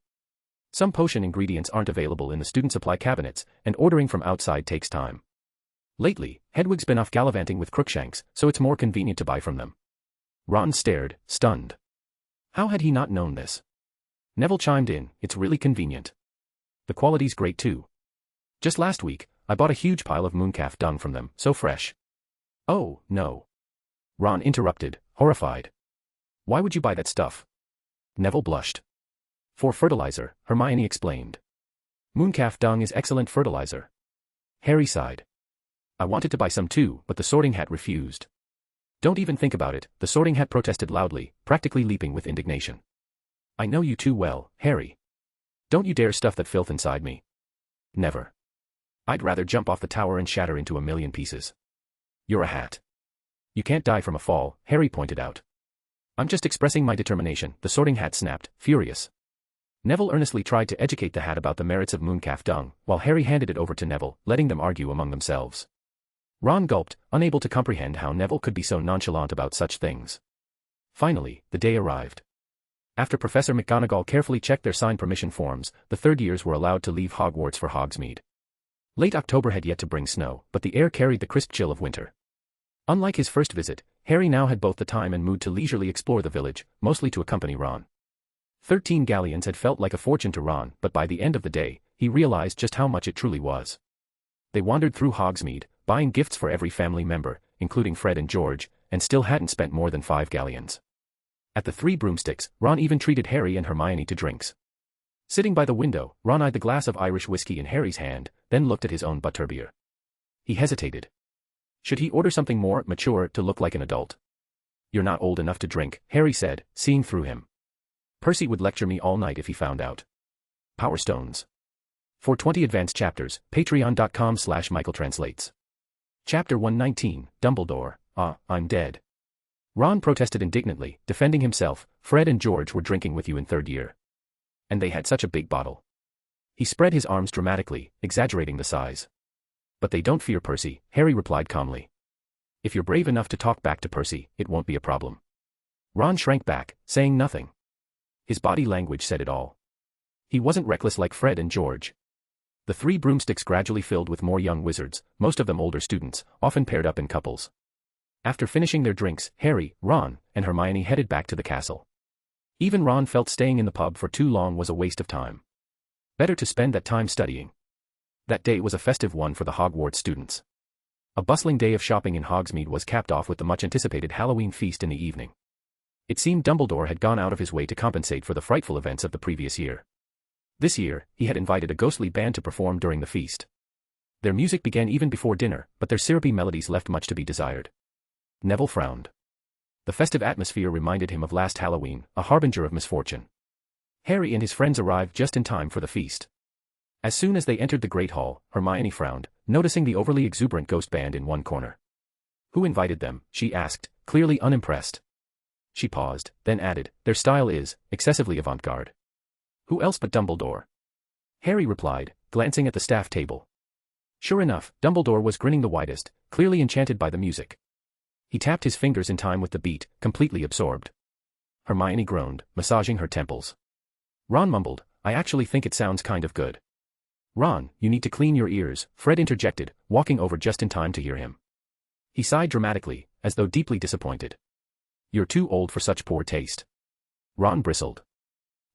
Some potion ingredients aren't available in the student supply cabinets, and ordering from outside takes time. Lately, Hedwig's been off gallivanting with Crookshanks, so it's more convenient to buy from them. Ron stared, stunned. How had he not known this? Neville chimed in, it's really convenient. The quality's great too. Just last week, I bought a huge pile of mooncalf dung from them, so fresh. Oh, no. Ron interrupted, horrified. Why would you buy that stuff? Neville blushed. For fertilizer, Hermione explained. Mooncalf dung is excellent fertilizer. Harry sighed. I wanted to buy some too, but the Sorting Hat refused. Don't even think about it, the Sorting Hat protested loudly, practically leaping with indignation. I know you too well, Harry. Don't you dare stuff that filth inside me. Never. I'd rather jump off the tower and shatter into a million pieces. You're a hat. You can't die from a fall, Harry pointed out. I'm just expressing my determination, the Sorting Hat snapped, furious. Neville earnestly tried to educate the hat about the merits of mooncalf dung, while Harry handed it over to Neville, letting them argue among themselves. Ron gulped, unable to comprehend how Neville could be so nonchalant about such things. Finally, the day arrived. After Professor McGonagall carefully checked their signed permission forms, the 3rd years were allowed to leave Hogwarts for Hogsmeade. Late October had yet to bring snow, but the air carried the crisp chill of winter. Unlike his first visit, Harry now had both the time and mood to leisurely explore the village, mostly to accompany Ron. 13 galleons had felt like a fortune to Ron, but by the end of the day, he realized just how much it truly was. They wandered through Hogsmeade, buying gifts for every family member, including Fred and George, and still hadn't spent more than 5 galleons. At the 3 broomsticks, Ron even treated Harry and Hermione to drinks. Sitting by the window, Ron eyed the glass of Irish whiskey in Harry's hand, then looked at his own butterbeer. He hesitated. Should he order something more mature to look like an adult? You're not old enough to drink, Harry said, seeing through him. Percy would lecture me all night if he found out. Power Stones. For 20 advanced chapters, patreon.com/michaeltranslates. Chapter 119, Dumbledore, I'm dead. Ron protested indignantly, defending himself, Fred and George were drinking with you in 3rd year. And they had such a big bottle. He spread his arms dramatically, exaggerating the size. But they don't fear Percy, Harry replied calmly. If you're brave enough to talk back to Percy, it won't be a problem. Ron shrank back, saying nothing. His body language said it all. He wasn't reckless like Fred and George. The 3 broomsticks gradually filled with more young wizards, most of them older students, often paired up in couples. After finishing their drinks, Harry, Ron, and Hermione headed back to the castle. Even Ron felt staying in the pub for too long was a waste of time. Better to spend that time studying. That day was a festive one for the Hogwarts students. A bustling day of shopping in Hogsmeade was capped off with the much-anticipated Halloween feast in the evening. It seemed Dumbledore had gone out of his way to compensate for the frightful events of the previous year. This year, he had invited a ghostly band to perform during the feast. Their music began even before dinner, but their syrupy melodies left much to be desired. Neville frowned. The festive atmosphere reminded him of last Halloween, a harbinger of misfortune. Harry and his friends arrived just in time for the feast. As soon as they entered the Great Hall, Hermione frowned, noticing the overly exuberant ghost band in one corner. Who invited them? She asked, clearly unimpressed. She paused, then added, their style is excessively avant-garde. Who else but Dumbledore? Harry replied, glancing at the staff table. Sure enough, Dumbledore was grinning the widest, clearly enchanted by the music. He tapped his fingers in time with the beat, completely absorbed. Hermione groaned, massaging her temples. Ron mumbled, I actually think it sounds kind of good. Ron, you need to clean your ears, Fred interjected, walking over just in time to hear him. He sighed dramatically, as though deeply disappointed. You're too old for such poor taste. Ron bristled.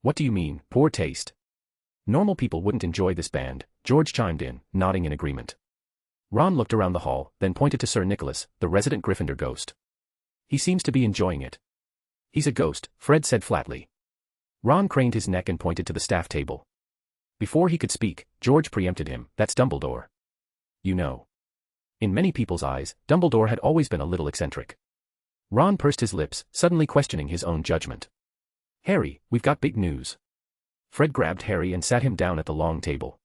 What do you mean, poor taste? Normal people wouldn't enjoy this band, George chimed in, nodding in agreement. Ron looked around the hall, then pointed to Sir Nicholas, the resident Gryffindor ghost. He seems to be enjoying it. He's a ghost, Fred said flatly. Ron craned his neck and pointed to the staff table. Before he could speak, George preempted him, that's Dumbledore. You know. In many people's eyes, Dumbledore had always been a little eccentric. Ron pursed his lips, suddenly questioning his own judgment. Harry, we've got big news. Fred grabbed Harry and sat him down at the long table.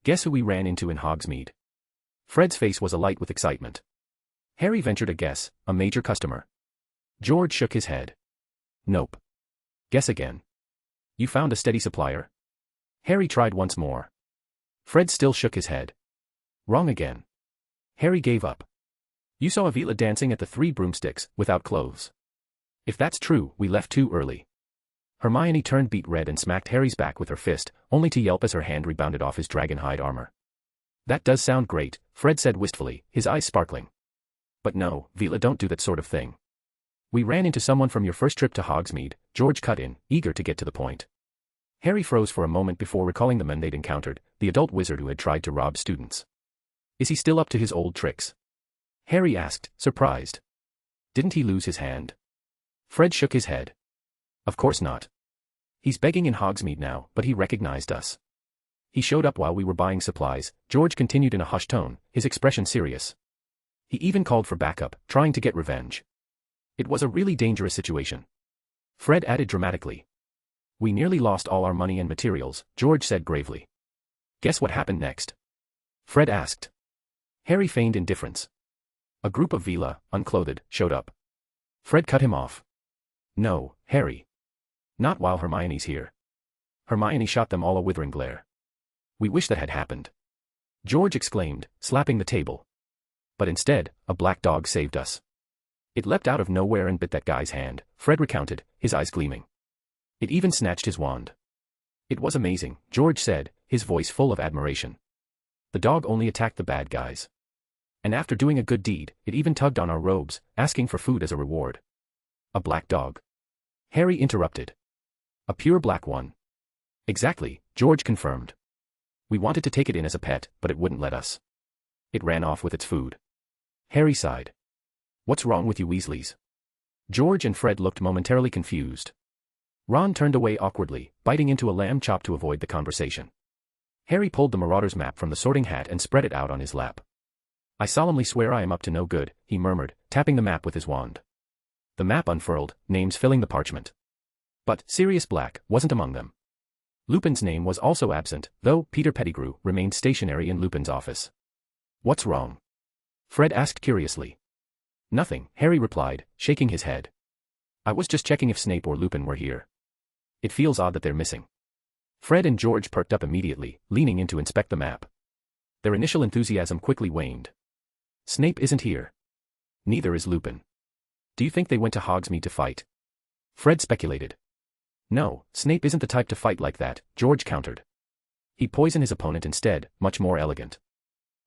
Guess who we ran into in Hogsmeade? Fred's face was alight with excitement. Harry ventured a guess, a major customer. George shook his head. Nope. Guess again. You found a steady supplier? Harry tried once more. Fred still shook his head. Wrong again. Harry gave up. You saw Avila dancing at the Three Broomsticks, without clothes. If that's true, we left too early. Hermione turned beet red and smacked Harry's back with her fist, only to yelp as her hand rebounded off his dragon-hide armor. That does sound great, Fred said wistfully, his eyes sparkling. But no, Vila, don't do that sort of thing. We ran into someone from your first trip to Hogsmeade, George cut in, eager to get to the point. Harry froze for a moment before recalling the men they'd encountered, the adult wizard who had tried to rob students. Is he still up to his old tricks? Harry asked, surprised. Didn't he lose his hand? Fred shook his head. Of course not. He's begging in Hogsmeade now, but he recognized us. He showed up while we were buying supplies, George continued in a hushed tone, his expression serious. He even called for backup, trying to get revenge. It was a really dangerous situation. Fred added dramatically. We nearly lost all our money and materials, George said gravely. Guess what happened next? Fred asked. Harry feigned indifference. A group of Vila, unclothed, showed up. Fred cut him off. No, Harry. Not while Hermione's here. Hermione shot them all a withering glare. We wish that had happened. George exclaimed, slapping the table. But instead, a black dog saved us. It leapt out of nowhere and bit that guy's hand, Fred recounted, his eyes gleaming. It even snatched his wand. It was amazing, George said, his voice full of admiration. The dog only attacked the bad guys. And after doing a good deed, it even tugged on our robes, asking for food as a reward. A black dog. Harry interrupted. A pure black one. Exactly, George confirmed. We wanted to take it in as a pet, but it wouldn't let us. It ran off with its food. Harry sighed. What's wrong with you Weasleys? George and Fred looked momentarily confused. Ron turned away awkwardly, biting into a lamb chop to avoid the conversation. Harry pulled the Marauder's map from the sorting hat and spread it out on his lap. I solemnly swear I am up to no good, he murmured, tapping the map with his wand. The map unfurled, names filling the parchment. But Sirius Black wasn't among them. Lupin's name was also absent, though Peter Pettigrew remained stationary in Lupin's office. What's wrong? Fred asked curiously. Nothing, Harry replied, shaking his head. I was just checking if Snape or Lupin were here. It feels odd that they're missing. Fred and George perked up immediately, leaning in to inspect the map. Their initial enthusiasm quickly waned. Snape isn't here. Neither is Lupin. Do you think they went to Hogsmeade to fight? Fred speculated. No, Snape isn't the type to fight like that, George countered. He'd poison his opponent instead, much more elegant.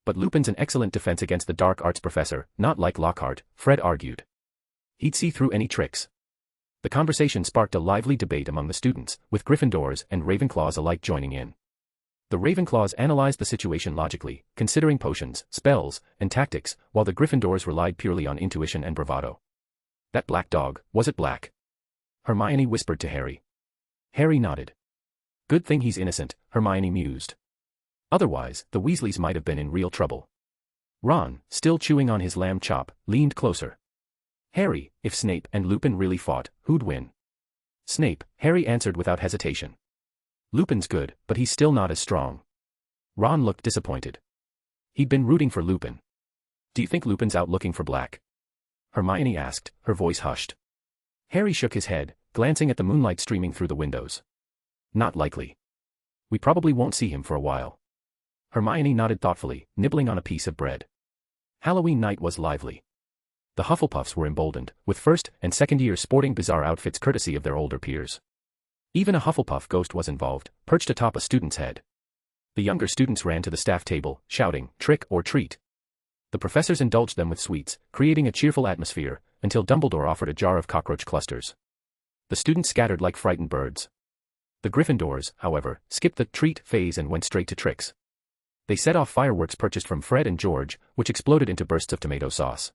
But Lupin's an excellent defense against the dark arts professor, not like Lockhart, Fred argued. He'd see through any tricks. The conversation sparked a lively debate among the students, with Gryffindors and Ravenclaws alike joining in. The Ravenclaws analyzed the situation logically, considering potions, spells, and tactics, while the Gryffindors relied purely on intuition and bravado. That black dog, was it black? Hermione whispered to Harry. Harry nodded. Good thing he's innocent, Hermione mused. Otherwise, the Weasleys might have been in real trouble. Ron, still chewing on his lamb chop, leaned closer. Harry, if Snape and Lupin really fought, who'd win? Snape, Harry answered without hesitation. Lupin's good, but he's still not as strong. Ron looked disappointed. He'd been rooting for Lupin. Do you think Lupin's out looking for Black? Hermione asked, her voice hushed. Harry shook his head, glancing at the moonlight streaming through the windows. Not likely. We probably won't see him for a while. Hermione nodded thoughtfully, nibbling on a piece of bread. Halloween night was lively. The Hufflepuffs were emboldened, with first and second years sporting bizarre outfits courtesy of their older peers. Even a Hufflepuff ghost was involved, perched atop a student's head. The younger students ran to the staff table, shouting, "Trick or treat." The professors indulged them with sweets, creating a cheerful atmosphere, until Dumbledore offered a jar of cockroach clusters. The students scattered like frightened birds. The Gryffindors, however, skipped the treat phase and went straight to tricks. They set off fireworks purchased from Fred and George, which exploded into bursts of tomato sauce.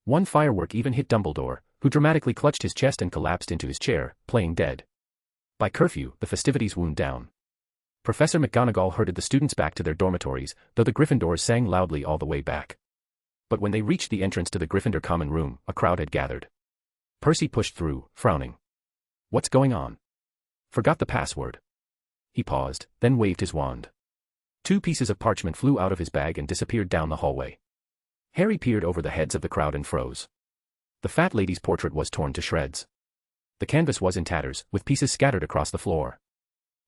One firework even hit Dumbledore, who dramatically clutched his chest and collapsed into his chair, playing dead. By curfew, the festivities wound down. Professor McGonagall herded the students back to their dormitories, though the Gryffindors sang loudly all the way back. But when they reached the entrance to the Gryffindor common room, a crowd had gathered. Percy pushed through, frowning. What's going on? Forgot the password. He paused, then waved his wand. 2 pieces of parchment flew out of his bag and disappeared down the hallway. Harry peered over the heads of the crowd and froze. The fat lady's portrait was torn to shreds. The canvas was in tatters, with pieces scattered across the floor.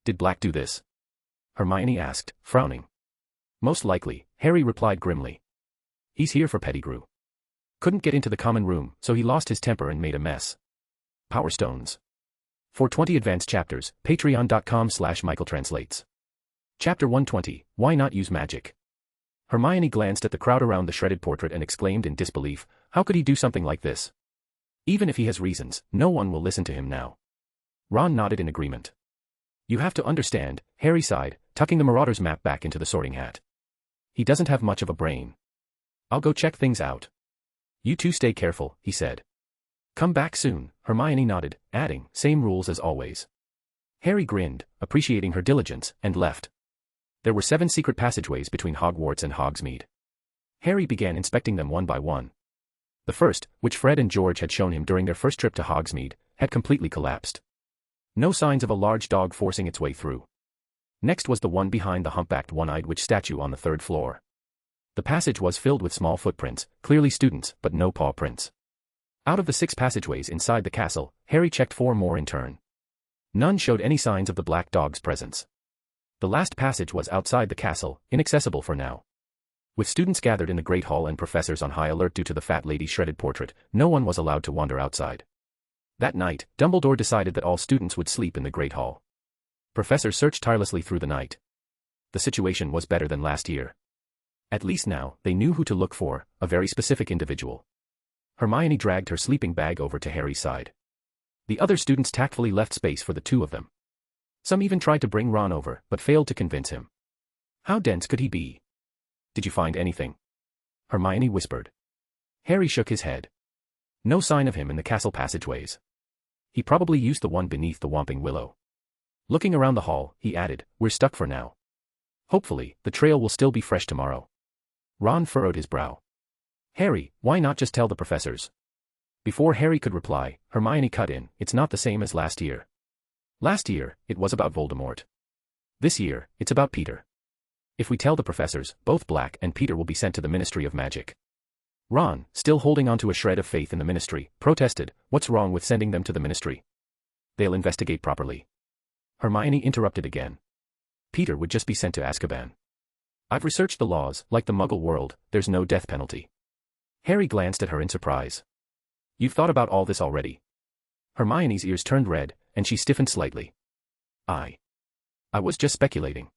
Did Black do this? Hermione asked, frowning. Most likely, Harry replied grimly. He's here for Pettigrew. Couldn't get into the common room, so he lost his temper and made a mess. Power Stones. For 20 advanced chapters, patreon.com/michaeltranslates. Chapter 120, Why Not Use Magic? Hermione glanced at the crowd around the shredded portrait and exclaimed in disbelief, how could he do something like this? Even if he has reasons, no one will listen to him now. Ron nodded in agreement. You have to understand, Harry sighed, tucking the Marauder's map back into the sorting hat. He doesn't have much of a brain. I'll go check things out. You two stay careful, he said. Come back soon, Hermione nodded, adding, same rules as always. Harry grinned, appreciating her diligence, and left. There were 7 secret passageways between Hogwarts and Hogsmeade. Harry began inspecting them one by one. The first, which Fred and George had shown him during their first trip to Hogsmeade, had completely collapsed. No signs of a large dog forcing its way through. Next was the one behind the humpbacked one-eyed witch statue on the 3rd floor. The passage was filled with small footprints, clearly students, but no paw prints. Out of the 6 passageways inside the castle, Harry checked 4 more in turn. None showed any signs of the black dog's presence. The last passage was outside the castle, inaccessible for now. With students gathered in the Great Hall and professors on high alert due to the fat lady's shredded portrait, no one was allowed to wander outside. That night, Dumbledore decided that all students would sleep in the Great Hall. Professors searched tirelessly through the night. The situation was better than last year. At least now, they knew who to look for, a very specific individual. Hermione dragged her sleeping bag over to Harry's side. The other students tactfully left space for the 2 of them. Some even tried to bring Ron over, but failed to convince him. How dense could he be? Did you find anything? Hermione whispered. Harry shook his head. No sign of him in the castle passageways. He probably used the one beneath the Whomping Willow. Looking around the hall, he added, we're stuck for now. Hopefully, the trail will still be fresh tomorrow. Ron furrowed his brow. Harry, why not just tell the professors? Before Harry could reply, Hermione cut in, it's not the same as last year. Last year, it was about Voldemort. This year, it's about Peter. If we tell the professors, both Black and Peter will be sent to the Ministry of Magic. Ron, still holding onto a shred of faith in the Ministry, protested, what's wrong with sending them to the Ministry? They'll investigate properly. Hermione interrupted again. Peter would just be sent to Azkaban. I've researched the laws, like the Muggle world, there's no death penalty. Harry glanced at her in surprise. You've thought about all this already. Hermione's ears turned red, and she stiffened slightly. I was just speculating.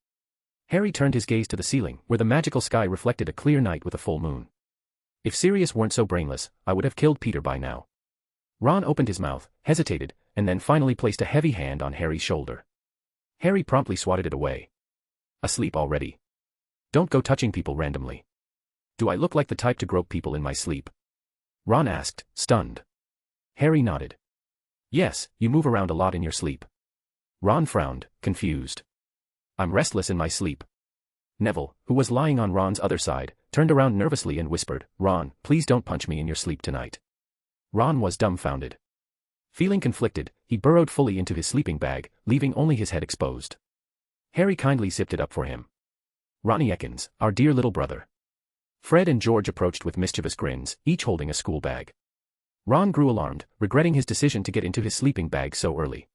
Harry turned his gaze to the ceiling, where the magical sky reflected a clear night with a full moon. If Sirius weren't so brainless, I would have killed Peter by now. Ron opened his mouth, hesitated, and then finally placed a heavy hand on Harry's shoulder. Harry promptly swatted it away. Asleep already? Don't go touching people randomly. Do I look like the type to grope people in my sleep? Ron asked, stunned. Harry nodded. Yes, you move around a lot in your sleep. Ron frowned, confused. I'm restless in my sleep. Neville, who was lying on Ron's other side, turned around nervously and whispered, Ron, please don't punch me in your sleep tonight. Ron was dumbfounded. Feeling conflicted, he burrowed fully into his sleeping bag, leaving only his head exposed. Harry kindly zipped it up for him. Ronnie Ekins, our dear little brother. Fred and George approached with mischievous grins, each holding a school bag. Ron grew alarmed, regretting his decision to get into his sleeping bag so early.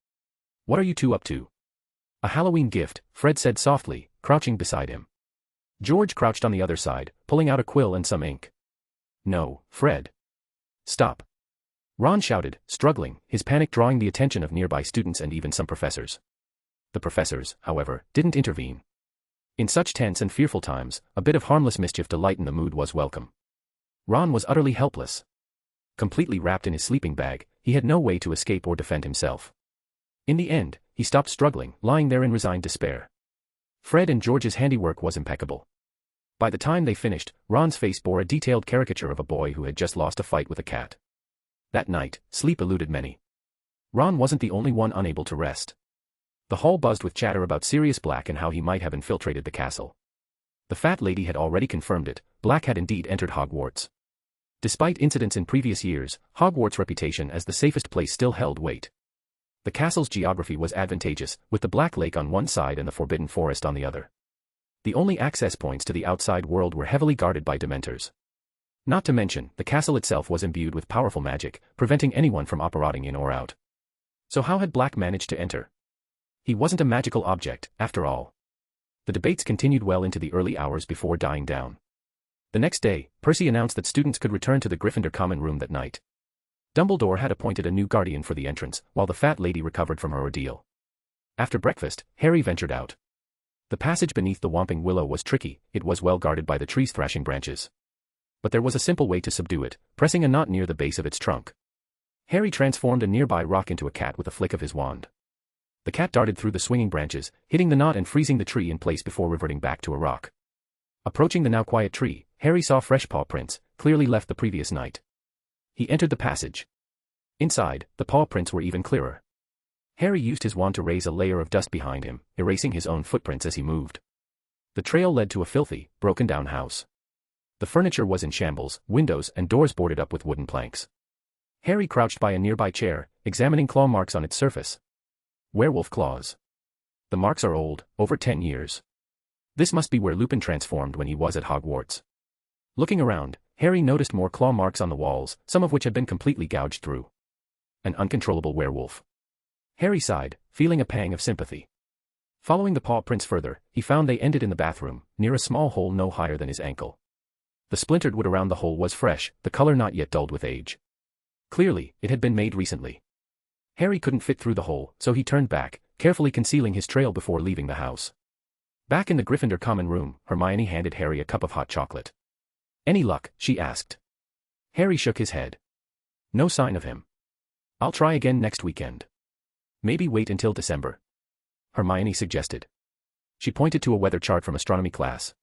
What are you two up to? A Halloween gift, Fred said softly, crouching beside him. George crouched on the other side, pulling out a quill and some ink. No, Fred. Stop. Ron shouted, struggling, his panic drawing the attention of nearby students and even some professors. The professors, however, didn't intervene. In such tense and fearful times, a bit of harmless mischief to lighten the mood was welcome. Ron was utterly helpless. Completely wrapped in his sleeping bag, he had no way to escape or defend himself. In the end, he stopped struggling, lying there in resigned despair. Fred and George's handiwork was impeccable. By the time they finished, Ron's face bore a detailed caricature of a boy who had just lost a fight with a cat. That night, sleep eluded many. Ron wasn't the only one unable to rest. The hall buzzed with chatter about Sirius Black and how he might have infiltrated the castle. The fat lady had already confirmed it, Black had indeed entered Hogwarts. Despite incidents in previous years, Hogwarts' reputation as the safest place still held weight. The castle's geography was advantageous, with the Black Lake on one side and the Forbidden Forest on the other. The only access points to the outside world were heavily guarded by Dementors. Not to mention, the castle itself was imbued with powerful magic, preventing anyone from operating in or out. So how had Black managed to enter? He wasn't a magical object, after all. The debates continued well into the early hours before dying down. The next day, Percy announced that students could return to the Gryffindor common room that night. Dumbledore had appointed a new guardian for the entrance, while the fat lady recovered from her ordeal. After breakfast, Harry ventured out. The passage beneath the Whomping Willow was tricky, it was well guarded by the tree's thrashing branches. But there was a simple way to subdue it, pressing a knot near the base of its trunk. Harry transformed a nearby rock into a cat with a flick of his wand. The cat darted through the swinging branches, hitting the knot and freezing the tree in place before reverting back to a rock. Approaching the now quiet tree, Harry saw fresh paw prints, clearly left the previous night. He entered the passage. Inside, the paw prints were even clearer. Harry used his wand to raise a layer of dust behind him, erasing his own footprints as he moved. The trail led to a filthy, broken-down house. The furniture was in shambles, windows and doors boarded up with wooden planks. Harry crouched by a nearby chair, examining claw marks on its surface. Werewolf claws. The marks are old, over 10 years. This must be where Lupin transformed when he was at Hogwarts. Looking around, Harry noticed more claw marks on the walls, some of which had been completely gouged through. An uncontrollable werewolf. Harry sighed, feeling a pang of sympathy. Following the paw prints further, he found they ended in the bathroom, near a small hole no higher than his ankle. The splintered wood around the hole was fresh, the color not yet dulled with age. Clearly, it had been made recently. Harry couldn't fit through the hole, so he turned back, carefully concealing his trail before leaving the house. Back in the Gryffindor common room, Hermione handed Harry a cup of hot chocolate. Any luck? She asked. Harry shook his head. No sign of him. I'll try again next weekend. Maybe wait until December. Hermione suggested. She pointed to a weather chart from astronomy class.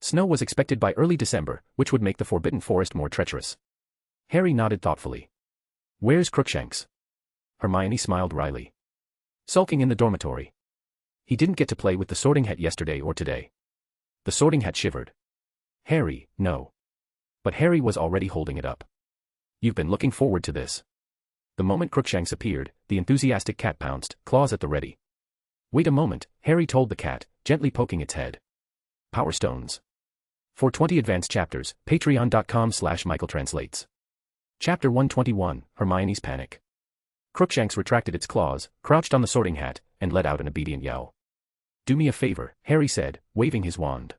Snow was expected by early December, which would make the Forbidden Forest more treacherous. Harry nodded thoughtfully. Where's Crookshanks? Hermione smiled wryly. Sulking in the dormitory. He didn't get to play with the Sorting Hat yesterday or today. The Sorting Hat shivered. Harry, no. But Harry was already holding it up. You've been looking forward to this. The moment Crookshanks appeared, the enthusiastic cat pounced, claws at the ready. Wait a moment, Harry told the cat, gently poking its head. Power Stones. For 20 advanced chapters, patreon.com/michaeltranslates. Chapter 121, Hermione's Panic. Crookshanks retracted its claws, crouched on the Sorting Hat, and let out an obedient yowl. Do me a favor, Harry said, waving his wand.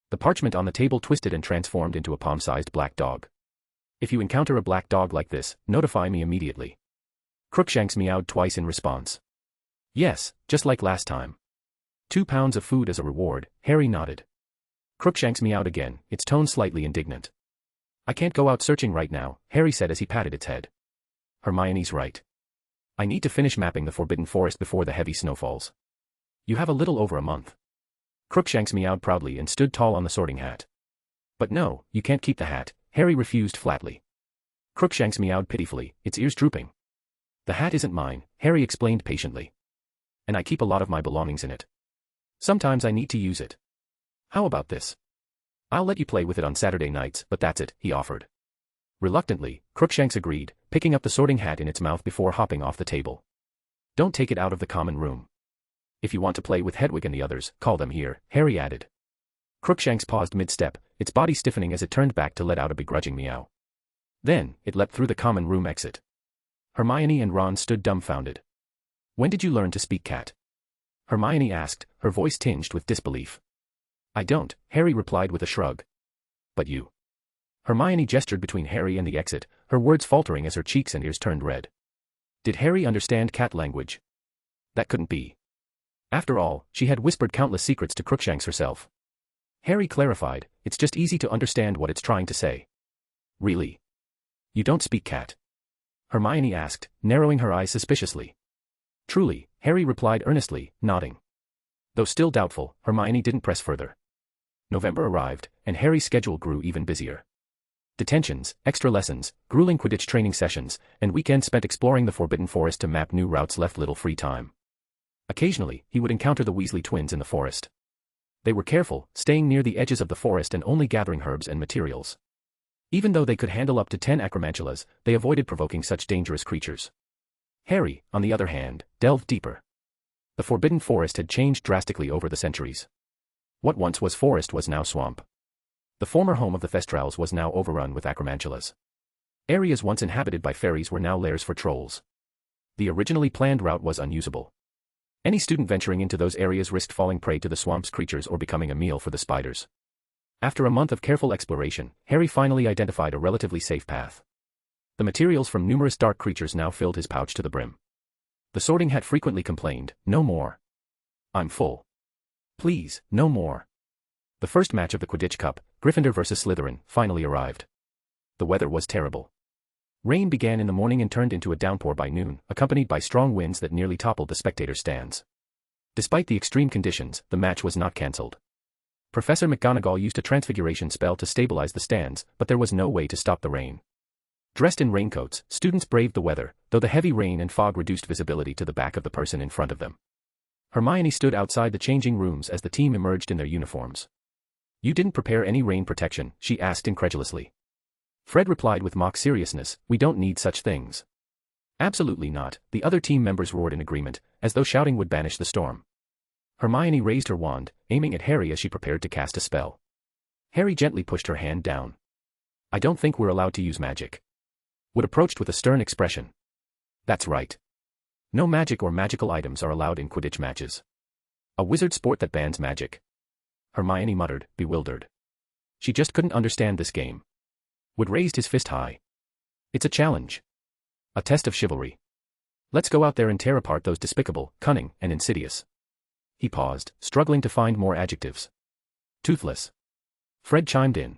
The parchment on the table twisted and transformed into a palm-sized black dog. If you encounter a black dog like this, notify me immediately. Crookshanks meowed twice in response. Yes, just like last time. 2 pounds of food as a reward, Harry nodded. Crookshanks meowed again, its tone slightly indignant. I can't go out searching right now, Harry said as he patted its head. Hermione's right. I need to finish mapping the Forbidden Forest before the heavy snowfalls. You have a little over a month. Crookshanks meowed proudly and stood tall on the Sorting Hat. But no, you can't keep the hat, Harry refused flatly. Crookshanks meowed pitifully, its ears drooping. The hat isn't mine, Harry explained patiently. And I keep a lot of my belongings in it. Sometimes I need to use it. How about this? I'll let you play with it on Saturday nights, but that's it, he offered. Reluctantly, Crookshanks agreed, picking up the Sorting Hat in its mouth before hopping off the table. Don't take it out of the common room. If you want to play with Hedwig and the others, call them here, Harry added. Crookshanks paused mid-step, its body stiffening as it turned back to let out a begrudging meow. Then, it leapt through the common room exit. Hermione and Ron stood dumbfounded. When did you learn to speak, cat? Hermione asked, her voice tinged with disbelief. I don't, Harry replied with a shrug. But you. Hermione gestured between Harry and the exit, her words faltering as her cheeks and ears turned red. Did Harry understand cat language? That couldn't be. After all, she had whispered countless secrets to Crookshanks herself. Harry clarified, it's just easy to understand what it's trying to say. Really? You don't speak cat? Hermione asked, narrowing her eyes suspiciously. Truly, Harry replied earnestly, nodding. Though still doubtful, Hermione didn't press further. November arrived, and Harry's schedule grew even busier. Detentions, extra lessons, grueling Quidditch training sessions, and weekends spent exploring the Forbidden Forest to map new routes left little free time. Occasionally, he would encounter the Weasley twins in the forest. They were careful, staying near the edges of the forest and only gathering herbs and materials. Even though they could handle up to 10 acromantulas, they avoided provoking such dangerous creatures. Harry, on the other hand, delved deeper. The Forbidden Forest had changed drastically over the centuries. What once was forest was now swamp. The former home of the Thestrals was now overrun with acromantulas. Areas once inhabited by fairies were now lairs for trolls. The originally planned route was unusable. Any student venturing into those areas risked falling prey to the swamp's creatures or becoming a meal for the spiders. After a month of careful exploration, Harry finally identified a relatively safe path. The materials from numerous dark creatures now filled his pouch to the brim. The Sorting Hat frequently complained, no more. I'm full. Please, no more. The first match of the Quidditch Cup, Gryffindor vs Slytherin, finally arrived. The weather was terrible. Rain began in the morning and turned into a downpour by noon, accompanied by strong winds that nearly toppled the spectator stands. Despite the extreme conditions, the match was not cancelled. Professor McGonagall used a transfiguration spell to stabilize the stands, but there was no way to stop the rain. Dressed in raincoats, students braved the weather, though the heavy rain and fog reduced visibility to the back of the person in front of them. Hermione stood outside the changing rooms as the team emerged in their uniforms. You didn't prepare any rain protection, she asked incredulously. Fred replied with mock seriousness, we don't need such things. Absolutely not, the other team members roared in agreement, as though shouting would banish the storm. Hermione raised her wand, aiming at Harry as she prepared to cast a spell. Harry gently pushed her hand down. I don't think we're allowed to use magic. Wood approached with a stern expression. That's right. No magic or magical items are allowed in Quidditch matches. A wizard sport that bans magic. Hermione muttered, bewildered. She just couldn't understand this game. Wood raised his fist high. It's a challenge. A test of chivalry. Let's go out there and tear apart those despicable, cunning, and insidious. He paused, struggling to find more adjectives. Toothless. Fred chimed in.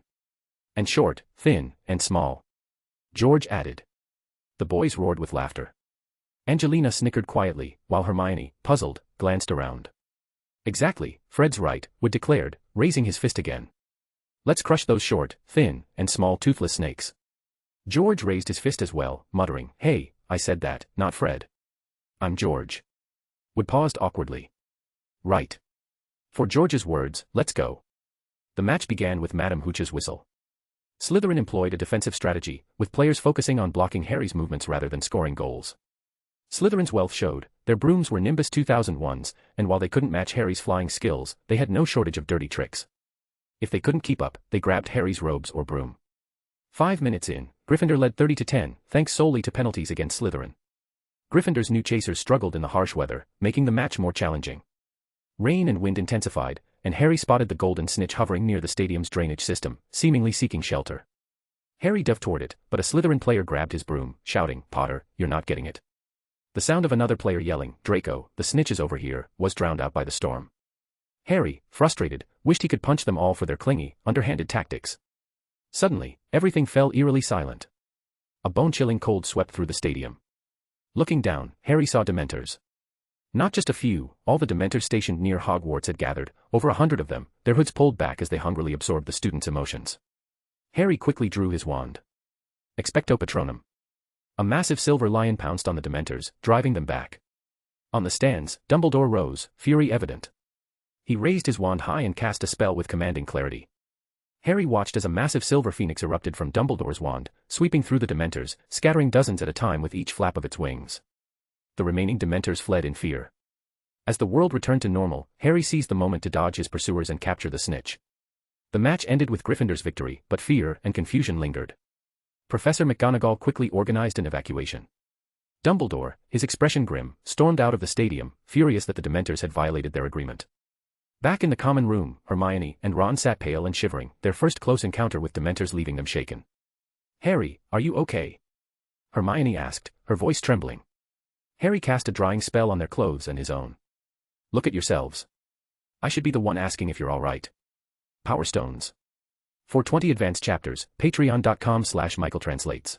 And short, thin, and small. George added. The boys roared with laughter. Angelina snickered quietly, while Hermione, puzzled, glanced around. Exactly, Fred's right, Wood declared, raising his fist again. Let's crush those short, thin, and small toothless snakes. George raised his fist as well, muttering, hey, I said that, not Fred. I'm George. Wood paused awkwardly. Right. For George's words, let's go. The match began with Madame Hooch's whistle. Slytherin employed a defensive strategy, with players focusing on blocking Harry's movements rather than scoring goals. Slytherin's wealth showed, their brooms were Nimbus 2001s, and while they couldn't match Harry's flying skills, they had no shortage of dirty tricks. If they couldn't keep up, they grabbed Harry's robes or broom. 5 minutes in, Gryffindor led 30-10, thanks solely to penalties against Slytherin. Gryffindor's new chasers struggled in the harsh weather, making the match more challenging. Rain and wind intensified, and Harry spotted the golden snitch hovering near the stadium's drainage system, seemingly seeking shelter. Harry dove toward it, but a Slytherin player grabbed his broom, shouting, Potter, you're not getting it. The sound of another player yelling, Draco, the snitch is over here, was drowned out by the storm. Harry, frustrated, wished he could punch them all for their clingy, underhanded tactics. Suddenly, everything fell eerily silent. A bone-chilling cold swept through the stadium. Looking down, Harry saw Dementors. Not just a few, all the Dementors stationed near Hogwarts had gathered, over 100 of them, their hoods pulled back as they hungrily absorbed the students' emotions. Harry quickly drew his wand. Expecto Patronum. A massive silver lion pounced on the Dementors, driving them back. On the stands, Dumbledore rose, fury evident. He raised his wand high and cast a spell with commanding clarity. Harry watched as a massive silver phoenix erupted from Dumbledore's wand, sweeping through the Dementors, scattering dozens at a time with each flap of its wings. The remaining Dementors fled in fear. As the world returned to normal, Harry seized the moment to dodge his pursuers and capture the snitch. The match ended with Gryffindor's victory, but fear and confusion lingered. Professor McGonagall quickly organized an evacuation. Dumbledore, his expression grim, stormed out of the stadium, furious that the Dementors had violated their agreement. Back in the common room, Hermione and Ron sat pale and shivering, their first close encounter with Dementors leaving them shaken. "Harry, are you okay?" Hermione asked, her voice trembling. Harry cast a drying spell on their clothes and his own. "Look at yourselves. I should be the one asking if you're all right." Power Stones. For 20 advanced chapters, patreon.com/michaeltranslates.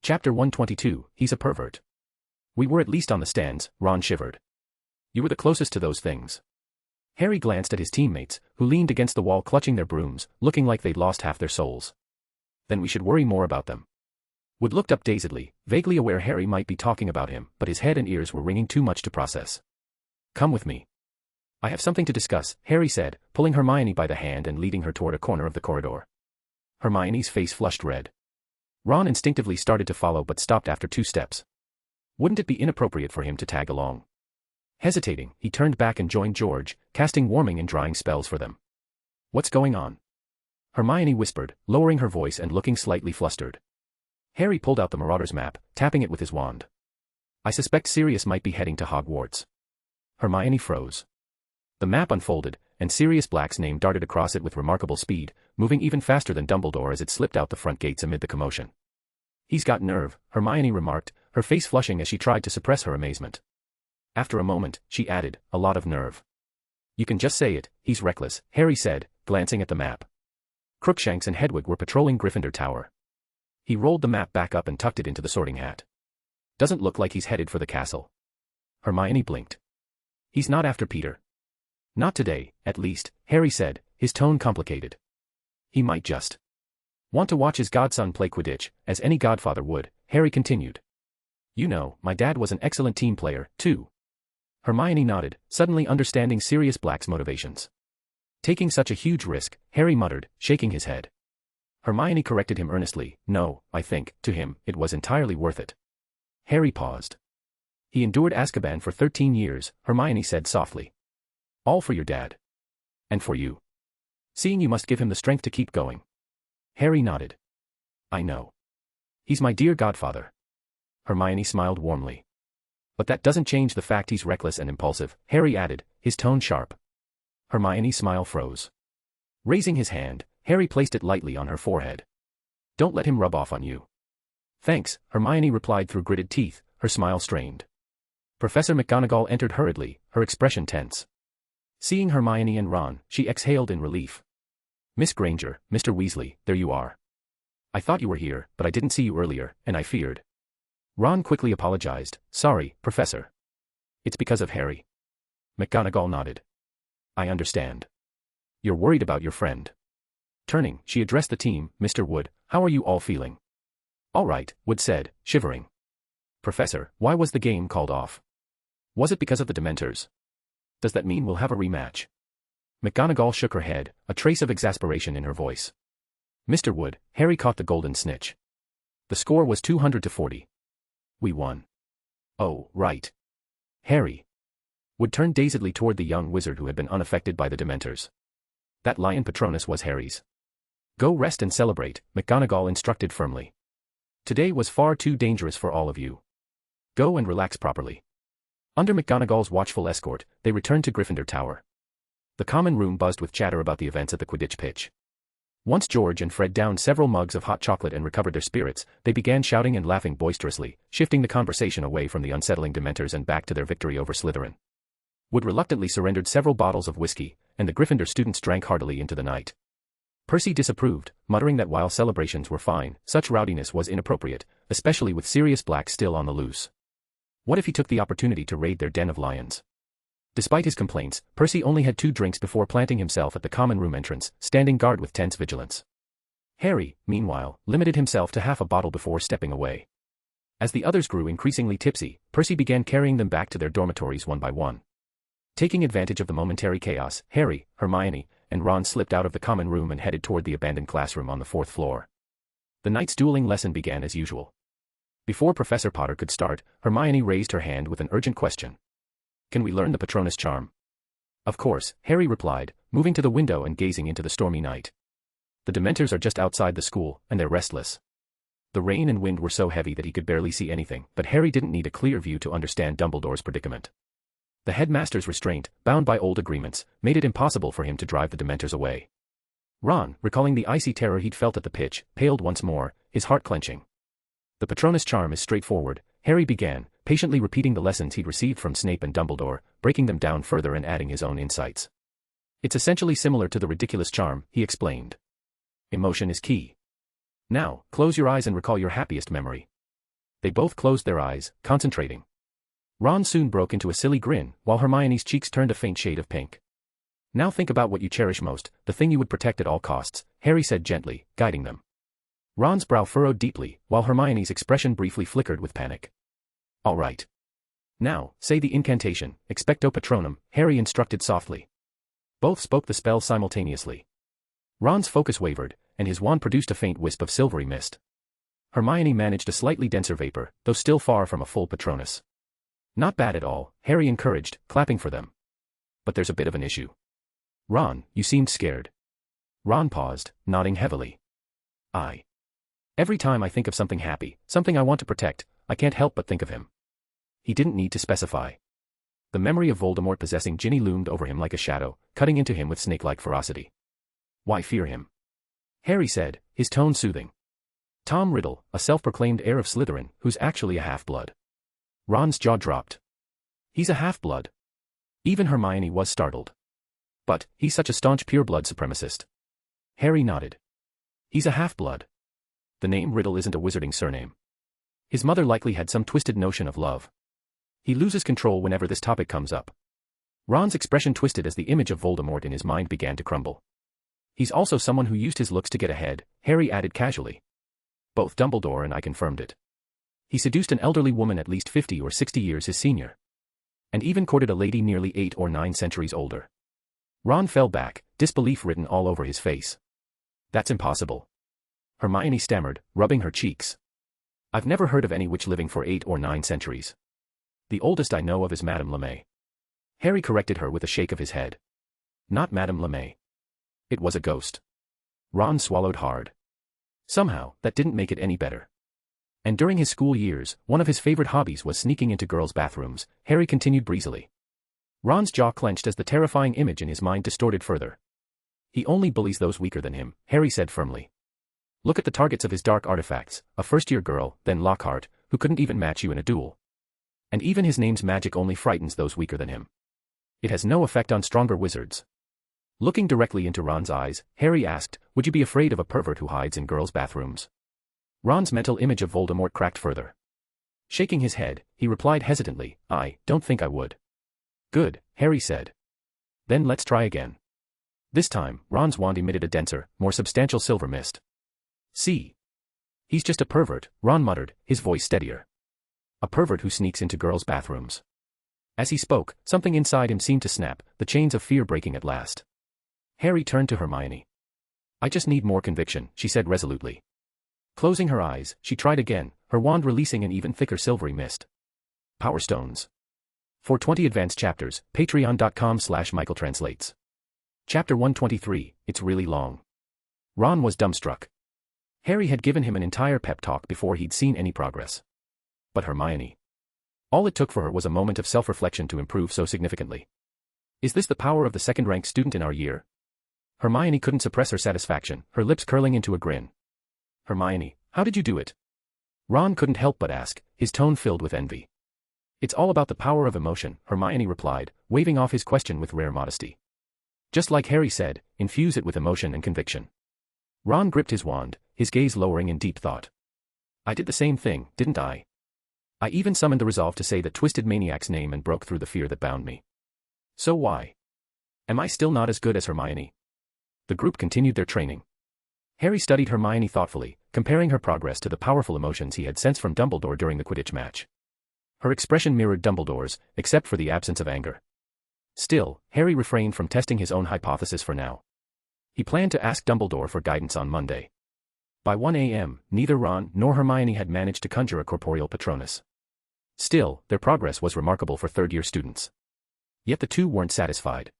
Chapter 122, He's a Pervert. "We were at least on the stands," Ron shivered. "You were the closest to those things." Harry glanced at his teammates, who leaned against the wall clutching their brooms, looking like they'd lost half their souls. "Then we should worry more about them." Wood looked up dazedly, vaguely aware Harry might be talking about him, but his head and ears were ringing too much to process. "Come with me. I have something to discuss," Harry said, pulling Hermione by the hand and leading her toward a corner of the corridor. Hermione's face flushed red. Ron instinctively started to follow but stopped after 2 steps. Wouldn't it be inappropriate for him to tag along? Hesitating, he turned back and joined George, casting warming and drying spells for them. "What's going on?" Hermione whispered, lowering her voice and looking slightly flustered. Harry pulled out the Marauder's map, tapping it with his wand. "I suspect Sirius might be heading to Hogwarts." Hermione froze. The map unfolded, and Sirius Black's name darted across it with remarkable speed, moving even faster than Dumbledore as it slipped out the front gates amid the commotion. "He's got nerve," Hermione remarked, her face flushing as she tried to suppress her amazement. After a moment, she added, "A lot of nerve." "You can just say it, he's reckless," Harry said, glancing at the map. Crookshanks and Hedwig were patrolling Gryffindor Tower. He rolled the map back up and tucked it into the sorting hat. "Doesn't look like he's headed for the castle." Hermione blinked. "He's not after Peter." "Not today, at least," Harry said, his tone complicated. "He might just want to watch his godson play Quidditch, as any godfather would," Harry continued. "You know, my dad was an excellent team player, too." Hermione nodded, suddenly understanding Sirius Black's motivations. Taking such a huge risk, Harry muttered, shaking his head. Hermione corrected him earnestly, "No, I think, to him, it was entirely worth it." Harry paused. "He endured Azkaban for 13 years, Hermione said softly. "All for your dad. And for you. Seeing you must give him the strength to keep going." Harry nodded. "I know. He's my dear godfather." Hermione smiled warmly. "But that doesn't change the fact he's reckless and impulsive," Harry added, his tone sharp. Hermione's smile froze. Raising his hand, Harry placed it lightly on her forehead. "Don't let him rub off on you." "Thanks," Hermione replied through gritted teeth, her smile strained. Professor McGonagall entered hurriedly, her expression tense. Seeing Hermione and Ron, she exhaled in relief. "Miss Granger, Mr. Weasley, there you are. I thought you were here, but I didn't see you earlier, and I feared." Ron quickly apologized, "Sorry, Professor. It's because of Harry." McGonagall nodded. "I understand. You're worried about your friend." Turning, she addressed the team, "Mr. Wood, how are you all feeling?" "All right," Wood said, shivering. "Professor, why was the game called off? Was it because of the Dementors? Does that mean we'll have a rematch?" McGonagall shook her head, a trace of exasperation in her voice. "Mr. Wood," Harry caught the golden snitch. "The score was 200-40. We won." "Oh, right." Harry. Wood turned dazedly toward the young wizard who had been unaffected by the Dementors. That lion Patronus was Harry's. "Go rest and celebrate," McGonagall instructed firmly. "Today was far too dangerous for all of you. Go and relax properly." Under McGonagall's watchful escort, they returned to Gryffindor Tower. The common room buzzed with chatter about the events at the Quidditch pitch. Once George and Fred downed several mugs of hot chocolate and recovered their spirits, they began shouting and laughing boisterously, shifting the conversation away from the unsettling Dementors and back to their victory over Slytherin. Wood reluctantly surrendered several bottles of whiskey, and the Gryffindor students drank heartily into the night. Percy disapproved, muttering that while celebrations were fine, such rowdiness was inappropriate, especially with Sirius Black still on the loose. What if he took the opportunity to raid their den of lions? Despite his complaints, Percy only had 2 drinks before planting himself at the common room entrance, standing guard with tense vigilance. Harry, meanwhile, limited himself to half a bottle before stepping away. As the others grew increasingly tipsy, Percy began carrying them back to their dormitories one by one. Taking advantage of the momentary chaos, Harry, Hermione, and Ron slipped out of the common room and headed toward the abandoned classroom on the 4th floor. The night's dueling lesson began as usual. Before Professor Potter could start, Hermione raised her hand with an urgent question. Can we learn the Patronus charm? Of course, Harry replied, moving to the window and gazing into the stormy night. The Dementors are just outside the school, and they're restless. The rain and wind were so heavy that he could barely see anything, but Harry didn't need a clear view to understand Dumbledore's predicament. The headmaster's restraint, bound by old agreements, made it impossible for him to drive the Dementors away. Ron, recalling the icy terror he'd felt at the pitch, paled once more, his heart clenching. The Patronus charm is straightforward, Harry began, patiently repeating the lessons he'd received from Snape and Dumbledore, breaking them down further and adding his own insights. It's essentially similar to the ridiculous charm, he explained. Emotion is key. Now, close your eyes and recall your happiest memory. They both closed their eyes, concentrating. Ron soon broke into a silly grin, while Hermione's cheeks turned a faint shade of pink. Now think about what you cherish most, the thing you would protect at all costs, Harry said gently, guiding them. Ron's brow furrowed deeply, while Hermione's expression briefly flickered with panic. All right. Now, say the incantation, expecto patronum, Harry instructed softly. Both spoke the spell simultaneously. Ron's focus wavered, and his wand produced a faint wisp of silvery mist. Hermione managed a slightly denser vapor, though still far from a full Patronus. Not bad at all, Harry encouraged, clapping for them. But there's a bit of an issue. Ron, you seemed scared. Ron paused, nodding heavily. Every time I think of something happy, something I want to protect, I can't help but think of him. He didn't need to specify. The memory of Voldemort possessing Ginny loomed over him like a shadow, cutting into him with snake-like ferocity. Why fear him? Harry said, his tone soothing. Tom Riddle, a self-proclaimed heir of Slytherin, who's actually a half-blood. Ron's jaw dropped. He's a half-blood. Even Hermione was startled. But, he's such a staunch pure-blood supremacist. Harry nodded. He's a half-blood. The name Riddle isn't a wizarding surname. His mother likely had some twisted notion of love. He loses control whenever this topic comes up. Ron's expression twisted as the image of Voldemort in his mind began to crumble. He's also someone who used his looks to get ahead, Harry added casually. Both Dumbledore and I confirmed it. He seduced an elderly woman at least 50 or 60 years his senior. And even courted a lady nearly 8 or 9 centuries older. Ron fell back, disbelief written all over his face. That's impossible. Hermione stammered, rubbing her cheeks. I've never heard of any witch living for 8 or 9 centuries. The oldest I know of is Madame LeMay. Harry corrected her with a shake of his head. Not Madame LeMay. It was a ghost. Ron swallowed hard. Somehow, that didn't make it any better. And during his school years, one of his favorite hobbies was sneaking into girls' bathrooms, Harry continued breezily. Ron's jaw clenched as the terrifying image in his mind distorted further. He only bullies those weaker than him, Harry said firmly. Look at the targets of his dark artifacts, a first-year girl, then Lockhart, who couldn't even match you in a duel. And even his name's magic only frightens those weaker than him. It has no effect on stronger wizards. Looking directly into Ron's eyes, Harry asked, would you be afraid of a pervert who hides in girls' bathrooms? Ron's mental image of Voldemort cracked further. Shaking his head, he replied hesitantly, I don't think I would. Good, Harry said. Then let's try again. This time, Ron's wand emitted a denser, more substantial silver mist. See? He's just a pervert, Ron muttered, his voice steadier. A pervert who sneaks into girls' bathrooms. As he spoke, something inside him seemed to snap, the chains of fear breaking at last. Harry turned to Hermione. I just need more conviction, she said resolutely. Closing her eyes, she tried again, her wand releasing an even thicker silvery mist. Power Stones. For 20 advanced chapters, patreon.com/michaeltranslates. Chapter 123, it's really long. Ron was dumbstruck. Harry had given him an entire pep talk before he'd seen any progress. But Hermione. All it took for her was a moment of self-reflection to improve so significantly. Is this the power of the second-ranked student in our year? Hermione couldn't suppress her satisfaction, her lips curling into a grin. Hermione, how did you do it? Ron couldn't help but ask, his tone filled with envy. It's all about the power of emotion, Hermione replied, waving off his question with rare modesty. Just like Harry said, infuse it with emotion and conviction. Ron gripped his wand, his gaze lowering in deep thought. I did the same thing, didn't I? I even summoned the resolve to say that twisted maniac's name and broke through the fear that bound me. So why? Am I still not as good as Hermione? The group continued their training. Harry studied Hermione thoughtfully, comparing her progress to the powerful emotions he had sensed from Dumbledore during the Quidditch match. Her expression mirrored Dumbledore's, except for the absence of anger. Still, Harry refrained from testing his own hypothesis for now. He planned to ask Dumbledore for guidance on Monday. By 1 a.m., neither Ron nor Hermione had managed to conjure a corporeal Patronus. Still, their progress was remarkable for third-year students. Yet the two weren't satisfied.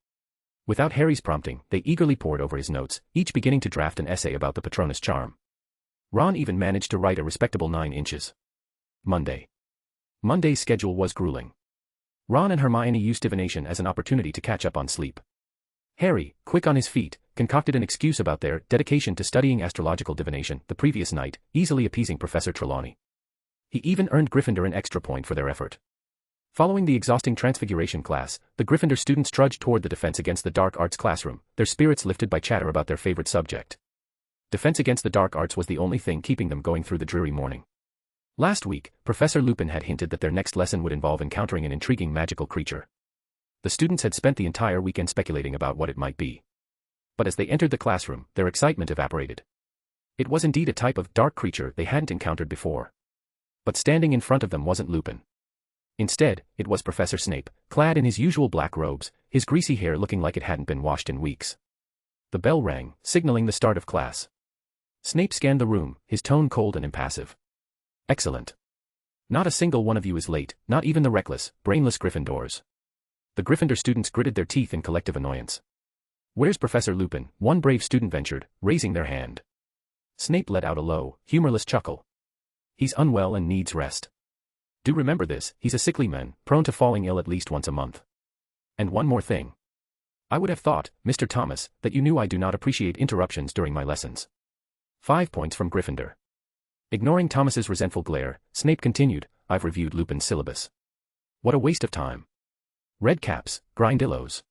Without Harry's prompting, they eagerly pored over his notes, each beginning to draft an essay about the Patronus charm. Ron even managed to write a respectable 9 inches. Monday. Monday's schedule was grueling. Ron and Hermione used divination as an opportunity to catch up on sleep. Harry, quick on his feet, concocted an excuse about their dedication to studying astrological divination the previous night, easily appeasing Professor Trelawney. He even earned Gryffindor an extra point for their effort. Following the exhausting Transfiguration class, the Gryffindor students trudged toward the Defense Against the Dark Arts classroom, their spirits lifted by chatter about their favorite subject. Defense Against the Dark Arts was the only thing keeping them going through the dreary morning. Last week, Professor Lupin had hinted that their next lesson would involve encountering an intriguing magical creature. The students had spent the entire weekend speculating about what it might be. But as they entered the classroom, their excitement evaporated. It was indeed a type of dark creature they hadn't encountered before. But standing in front of them wasn't Lupin. Instead, it was Professor Snape, clad in his usual black robes, his greasy hair looking like it hadn't been washed in weeks. The bell rang, signaling the start of class. Snape scanned the room, his tone cold and impassive. Excellent. Not a single one of you is late, not even the reckless, brainless Gryffindors. The Gryffindor students gritted their teeth in collective annoyance. Where's Professor Lupin? One brave student ventured, raising their hand. Snape let out a low, humorless chuckle. He's unwell and needs rest. Do remember this, he's a sickly man, prone to falling ill at least once a month. And one more thing. I would have thought, Mr. Thomas, that you knew I do not appreciate interruptions during my lessons. 5 points from Gryffindor. Ignoring Thomas's resentful glare, Snape continued, I've reviewed Lupin's syllabus. What a waste of time. Red caps, grindillos.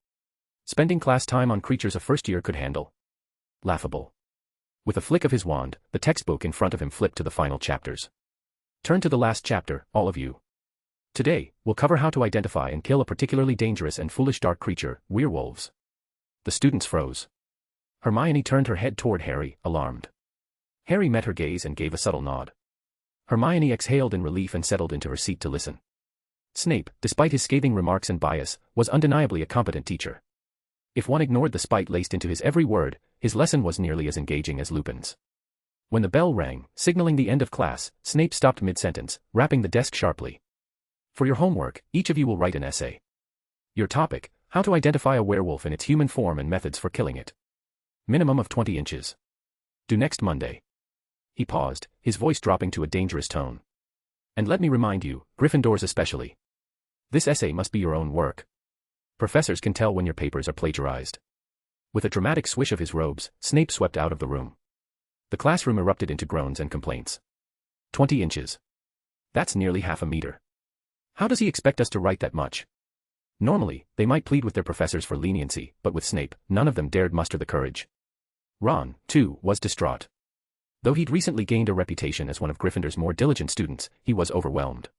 Spending class time on creatures a first year could handle. Laughable. With a flick of his wand, the textbook in front of him flipped to the final chapters. Turn to the last chapter, all of you. Today, we'll cover how to identify and kill a particularly dangerous and foolish dark creature, werewolves. The students froze. Hermione turned her head toward Harry, alarmed. Harry met her gaze and gave a subtle nod. Hermione exhaled in relief and settled into her seat to listen. Snape, despite his scathing remarks and bias, was undeniably a competent teacher. If one ignored the spite laced into his every word, his lesson was nearly as engaging as Lupin's. When the bell rang, signaling the end of class, Snape stopped mid-sentence, rapping the desk sharply. For your homework, each of you will write an essay. Your topic, how to identify a werewolf in its human form and methods for killing it. Minimum of 20 inches. Due next Monday. He paused, his voice dropping to a dangerous tone. And let me remind you, Gryffindors especially. This essay must be your own work. Professors can tell when your papers are plagiarized. With a dramatic swish of his robes, Snape swept out of the room. The classroom erupted into groans and complaints. 20 inches. That's nearly half a meter. How does he expect us to write that much? Normally, they might plead with their professors for leniency, but with Snape, none of them dared muster the courage. Ron, too, was distraught. Though he'd recently gained a reputation as one of Gryffindor's more diligent students, he was overwhelmed.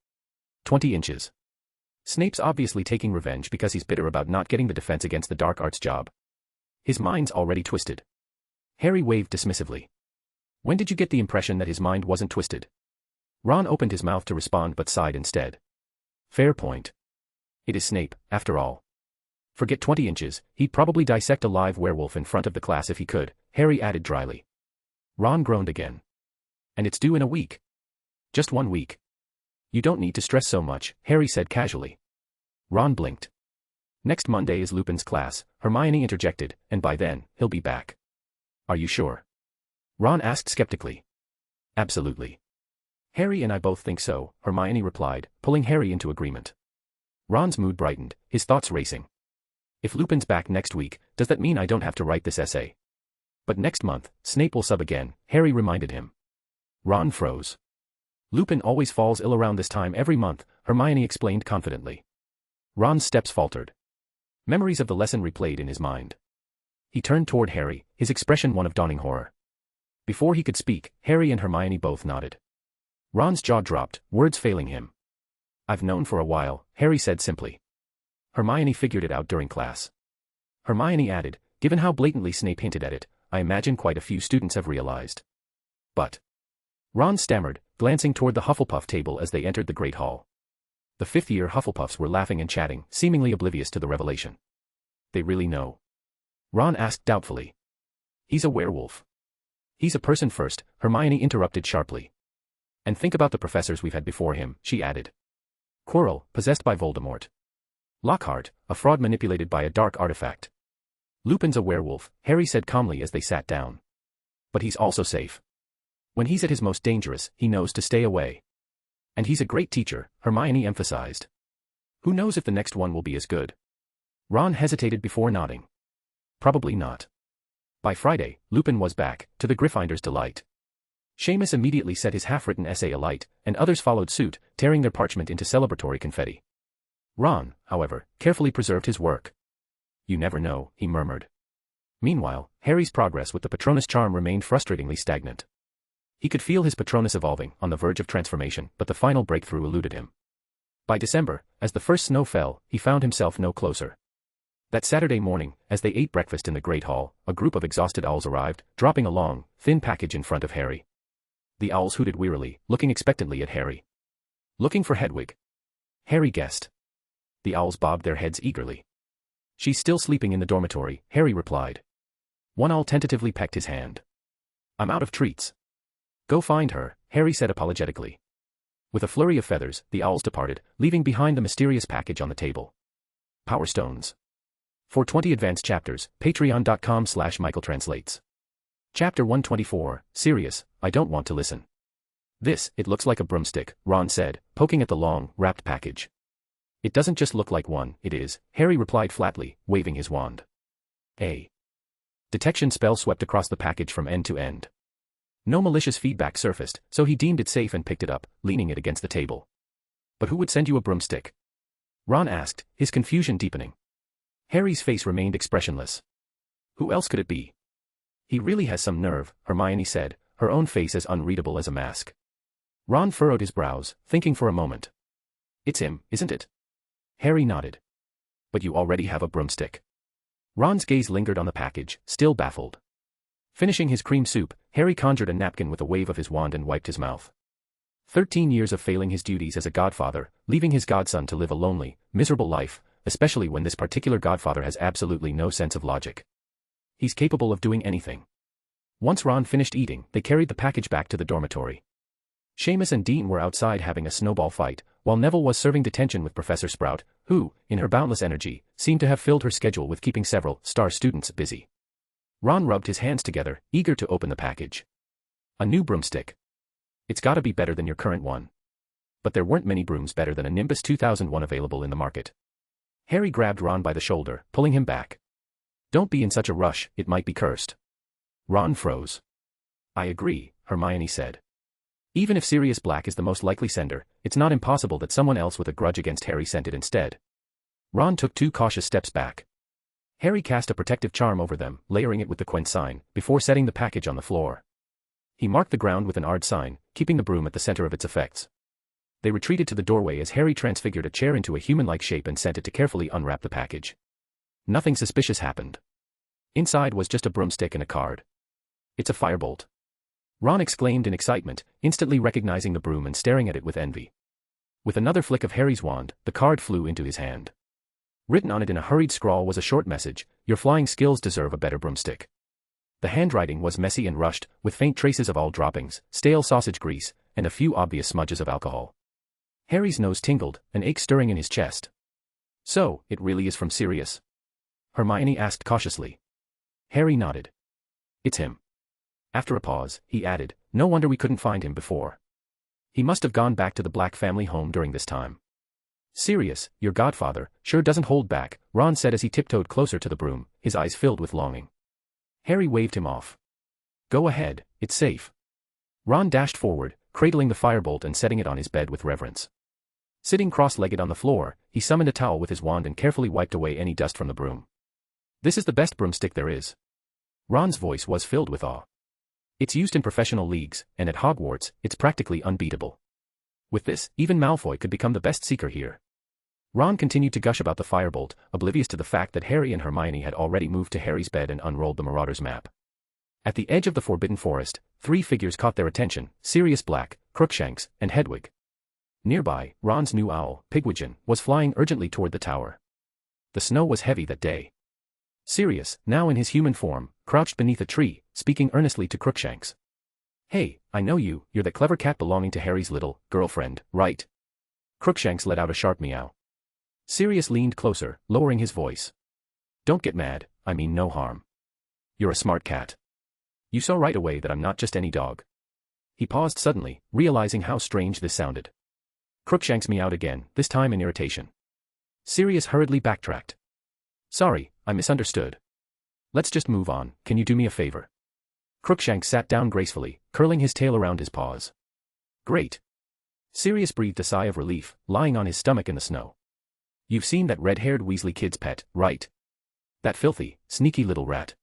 20 inches. Snape's obviously taking revenge because he's bitter about not getting the Defense Against the Dark Arts job. His mind's already twisted. Harry waved dismissively. When did you get the impression that his mind wasn't twisted? Ron opened his mouth to respond but sighed instead. Fair point. It is Snape, after all. Forget 20 inches, he'd probably dissect a live werewolf in front of the class if he could, Harry added dryly. Ron groaned again. And it's due in a week. Just 1 week. You don't need to stress so much, Harry said casually. Ron blinked. Next Monday is Lupin's class, Hermione interjected, and by then, he'll be back. Are you sure? Ron asked skeptically. Absolutely. Harry and I both think so, Hermione replied, pulling Harry into agreement. Ron's mood brightened, his thoughts racing. If Lupin's back next week, does that mean I don't have to write this essay? But next month, Snape will sub again, Harry reminded him. Ron froze. Lupin always falls ill around this time every month, Hermione explained confidently. Ron's steps faltered. Memories of the lesson replayed in his mind. He turned toward Harry, his expression one of dawning horror. Before he could speak, Harry and Hermione both nodded. Ron's jaw dropped, words failing him. I've known for a while, Harry said simply. Hermione figured it out during class. Hermione added, given how blatantly Snape hinted at it, I imagine quite a few students have realized. But Ron stammered, glancing toward the Hufflepuff table as they entered the Great Hall. The fifth-year Hufflepuffs were laughing and chatting, seemingly oblivious to the revelation. They really know? Ron asked doubtfully. He's a werewolf. He's a person first, Hermione interrupted sharply. And think about the professors we've had before him, she added. Quirrell, possessed by Voldemort. Lockhart, a fraud manipulated by a dark artifact. Lupin's a werewolf, Harry said calmly as they sat down. But he's also safe. When he's at his most dangerous, he knows to stay away. And he's a great teacher, Hermione emphasized. Who knows if the next one will be as good? Ron hesitated before nodding. Probably not. By Friday, Lupin was back, to the Gryffindor's delight. Seamus immediately set his half-written essay alight, and others followed suit, tearing their parchment into celebratory confetti. Ron, however, carefully preserved his work. You never know, he murmured. Meanwhile, Harry's progress with the Patronus charm remained frustratingly stagnant. He could feel his Patronus evolving, on the verge of transformation, but the final breakthrough eluded him. By December, as the first snow fell, he found himself no closer. That Saturday morning, as they ate breakfast in the Great Hall, a group of exhausted owls arrived, dropping a long, thin package in front of Harry. The owls hooted wearily, looking expectantly at Harry. Looking for Hedwig? Harry guessed. The owls bobbed their heads eagerly. She's still sleeping in the dormitory, Harry replied. One owl tentatively pecked his hand. I'm out of treats. Go find her, Harry said apologetically. With a flurry of feathers, the owls departed, leaving behind the mysterious package on the table. Power Stones. For 20 advanced chapters, patreon.com/michaeltranslates. Chapter 124, Sirius, I don't want to listen. It looks like a broomstick, Ron said, poking at the long, wrapped package. It doesn't just look like one, it is, Harry replied flatly, waving his wand. A detection spell swept across the package from end to end. No malicious feedback surfaced, so he deemed it safe and picked it up, leaning it against the table. But who would send you a broomstick? Ron asked, his confusion deepening. Harry's face remained expressionless. Who else could it be? He really has some nerve, Hermione said, her own face as unreadable as a mask. Ron furrowed his brows, thinking for a moment. It's him, isn't it? Harry nodded. But you already have a broomstick. Ron's gaze lingered on the package, still baffled. Finishing his cream soup, Harry conjured a napkin with a wave of his wand and wiped his mouth. 13 years of failing his duties as a godfather, leaving his godson to live a lonely, miserable life, especially when this particular godfather has absolutely no sense of logic. He's capable of doing anything. Once Ron finished eating, they carried the package back to the dormitory. Seamus and Dean were outside having a snowball fight, while Neville was serving detention with Professor Sprout, who, in her boundless energy, seemed to have filled her schedule with keeping several star students busy. Ron rubbed his hands together, eager to open the package. A new broomstick. It's gotta be better than your current one. But there weren't many brooms better than a Nimbus 2001 available in the market. Harry grabbed Ron by the shoulder, pulling him back. Don't be in such a rush, it might be cursed. Ron froze. I agree, Hermione said. Even if Sirius Black is the most likely sender, it's not impossible that someone else with a grudge against Harry sent it instead. Ron took 2 cautious steps back. Harry cast a protective charm over them, layering it with the Quint sign, before setting the package on the floor. He marked the ground with an Ard sign, keeping the broom at the center of its effects. They retreated to the doorway as Harry transfigured a chair into a human-like shape and sent it to carefully unwrap the package. Nothing suspicious happened. Inside was just a broomstick and a card. It's a firebolt. Ron exclaimed in excitement, instantly recognizing the broom and staring at it with envy. With another flick of Harry's wand, the card flew into his hand. Written on it in a hurried scrawl was a short message, your flying skills deserve a better broomstick. The handwriting was messy and rushed, with faint traces of all droppings, stale sausage grease, and a few obvious smudges of alcohol. Harry's nose tingled, an ache stirring in his chest. So, it really is from Sirius? Hermione asked cautiously. Harry nodded. It's him. After a pause, he added, no wonder we couldn't find him before. He must have gone back to the Black family home during this time. Sirius, your godfather, sure doesn't hold back, Ron said as he tiptoed closer to the broom, his eyes filled with longing. Harry waved him off. Go ahead, it's safe. Ron dashed forward, cradling the firebolt and setting it on his bed with reverence. Sitting cross-legged on the floor, he summoned a towel with his wand and carefully wiped away any dust from the broom. This is the best broomstick there is. Ron's voice was filled with awe. It's used in professional leagues, and at Hogwarts, it's practically unbeatable. With this, even Malfoy could become the best seeker here. Ron continued to gush about the firebolt, oblivious to the fact that Harry and Hermione had already moved to Harry's bed and unrolled the Marauder's map. At the edge of the Forbidden Forest, 3 figures caught their attention: Sirius Black, Crookshanks, and Hedwig. Nearby, Ron's new owl, Pigwidgeon, was flying urgently toward the tower. The snow was heavy that day. Sirius, now in his human form, crouched beneath a tree, speaking earnestly to Crookshanks. "Hey, I know you, you're that clever cat belonging to Harry's little girlfriend, right?" Crookshanks let out a sharp meow. Sirius leaned closer, lowering his voice. "Don't get mad, I mean no harm. You're a smart cat. You saw right away that I'm not just any dog." He paused suddenly, realizing how strange this sounded. Crookshanks meowed again, this time in irritation. Sirius hurriedly backtracked. "Sorry, I misunderstood. Let's just move on, can you do me a favor?" Crookshanks sat down gracefully, curling his tail around his paws. "Great." Sirius breathed a sigh of relief, lying on his stomach in the snow. "You've seen that red-haired Weasley kid's pet, right? That filthy, sneaky little rat."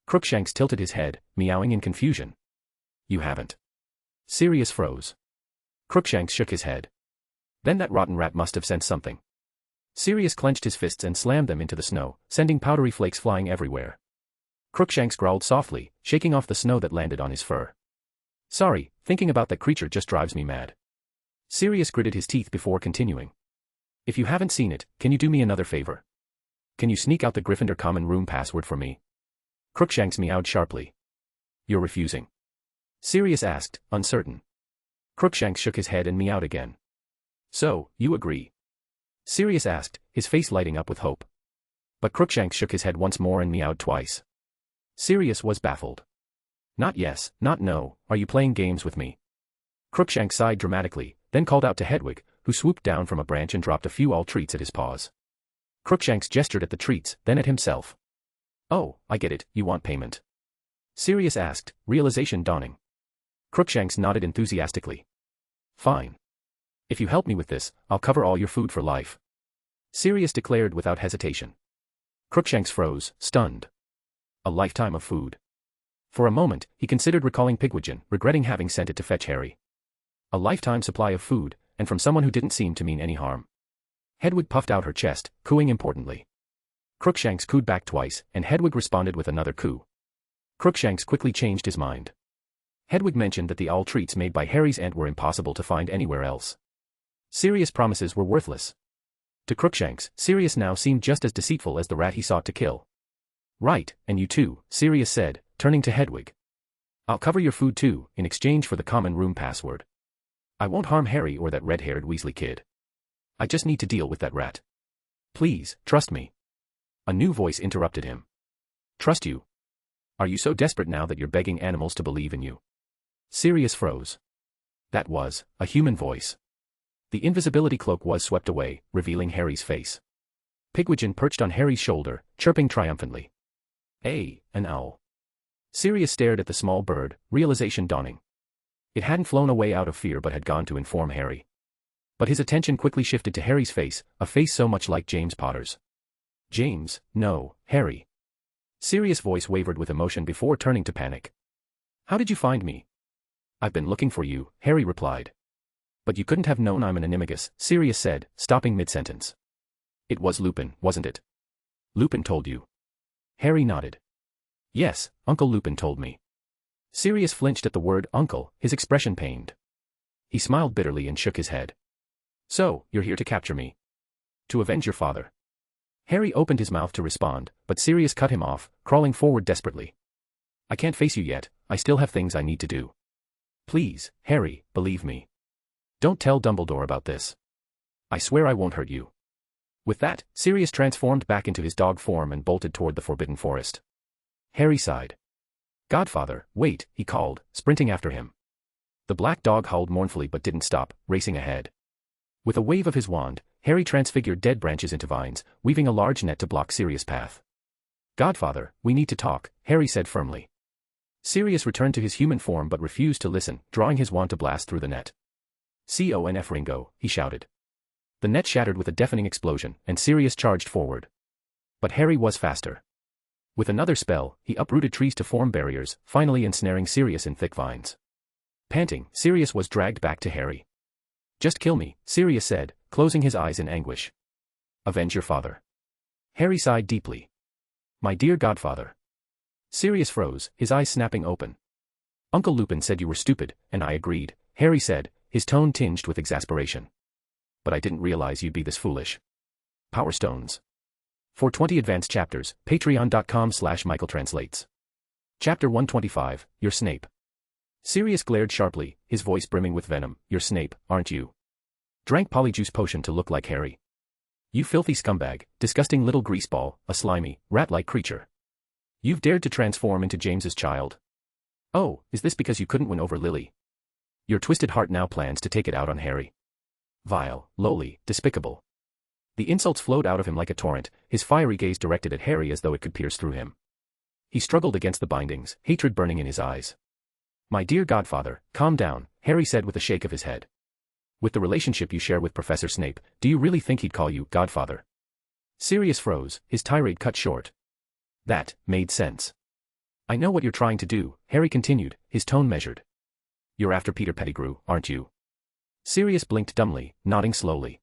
Crookshanks tilted his head, meowing in confusion. "You haven't." Sirius froze. Crookshanks shook his head. "Then that rotten rat must have sensed something." Sirius clenched his fists and slammed them into the snow, sending powdery flakes flying everywhere. Crookshanks growled softly, shaking off the snow that landed on his fur. "Sorry, thinking about that creature just drives me mad." Sirius gritted his teeth before continuing. "If you haven't seen it, can you do me another favor? Can you sneak out the Gryffindor common room password for me?" Crookshanks meowed sharply. "You're refusing?" Sirius asked, uncertain. Crookshanks shook his head and meowed again. "So, you agree?" Sirius asked, his face lighting up with hope. But Crookshanks shook his head once more and meowed twice. Sirius was baffled. "Not yes, not no, are you playing games with me?" Crookshanks sighed dramatically, then called out to Hedwig, who swooped down from a branch and dropped a few all treats at his paws. Crookshanks gestured at the treats, then at himself. "Oh, I get it, you want payment?" Sirius asked, realization dawning. Crookshanks nodded enthusiastically. "Fine. If you help me with this, I'll cover all your food for life," Sirius declared without hesitation. Crookshanks froze, stunned. A lifetime of food. For a moment, he considered recalling Pigwidgeon, regretting having sent it to fetch Harry. A lifetime supply of food, and from someone who didn't seem to mean any harm. Hedwig puffed out her chest, cooing importantly. Crookshanks cooed back twice, and Hedwig responded with another coo. Crookshanks quickly changed his mind. Hedwig mentioned that the owl treats made by Harry's aunt were impossible to find anywhere else. Sirius' promises were worthless. To Crookshanks, Sirius now seemed just as deceitful as the rat he sought to kill. "Right, and you too," Sirius said, turning to Hedwig. "I'll cover your food too, in exchange for the common room password. I won't harm Harry or that red-haired Weasley kid. I just need to deal with that rat. Please, trust me." A new voice interrupted him. "Trust you? Are you so desperate now that you're begging animals to believe in you?" Sirius froze. That was a human voice. The invisibility cloak was swept away, revealing Harry's face. Pigwidgeon perched on Harry's shoulder, chirping triumphantly. An owl." Sirius stared at the small bird, realization dawning. It hadn't flown away out of fear but had gone to inform Harry. But his attention quickly shifted to Harry's face, a face so much like James Potter's. "James, no, Harry." Sirius' voice wavered with emotion before turning to panic. "How did you find me?" "I've been looking for you," Harry replied. "But you couldn't have known I'm an animagus," Sirius said, stopping mid-sentence. "It was Lupin, wasn't it?" "Lupin told you?" Harry nodded. "Yes, Uncle Lupin told me." Sirius flinched at the word uncle, his expression pained. He smiled bitterly and shook his head. "So, you're here to capture me? To avenge your father?" Harry opened his mouth to respond, but Sirius cut him off, crawling forward desperately. "I can't face you yet, I still have things I need to do. Please, Harry, believe me. Don't tell Dumbledore about this. I swear I won't hurt you." With that, Sirius transformed back into his dog form and bolted toward the Forbidden Forest. Harry sighed. "Godfather, wait," he called, sprinting after him. The black dog howled mournfully but didn't stop, racing ahead. With a wave of his wand, Harry transfigured dead branches into vines, weaving a large net to block Sirius' path. "Godfather, we need to talk," Harry said firmly. Sirius returned to his human form but refused to listen, drawing his wand to blast through the net. "CONF Ringo," he shouted. The net shattered with a deafening explosion, and Sirius charged forward. But Harry was faster. With another spell, he uprooted trees to form barriers, finally ensnaring Sirius in thick vines. Panting, Sirius was dragged back to Harry. Just kill me, Sirius said, closing his eyes in anguish. Avenge your father. Harry sighed deeply. My dear Godfather. Sirius froze, his eyes snapping open. Uncle Lupin said you were stupid, and I agreed, Harry said, his tone tinged with exasperation. But I didn't realize you'd be this foolish. Power Stones. For 20 advanced chapters, patreon.com/michaeltranslates. Chapter 125, You're Snape. Sirius glared sharply, his voice brimming with venom. You're Snape, aren't you? Drank polyjuice potion to look like Harry. You filthy scumbag, disgusting little greaseball, a slimy, rat-like creature. You've dared to transform into James's child. Oh, is this because you couldn't win over Lily? Your twisted heart now plans to take it out on Harry. Vile, lowly, despicable. The insults flowed out of him like a torrent, his fiery gaze directed at Harry as though it could pierce through him. He struggled against the bindings, hatred burning in his eyes. My dear Godfather, calm down, Harry said with a shake of his head. With the relationship you share with Professor Snape, do you really think he'd call you Godfather? Sirius froze, his tirade cut short. That made sense. I know what you're trying to do, Harry continued, his tone measured. You're after Peter Pettigrew, aren't you? Sirius blinked dumbly, nodding slowly.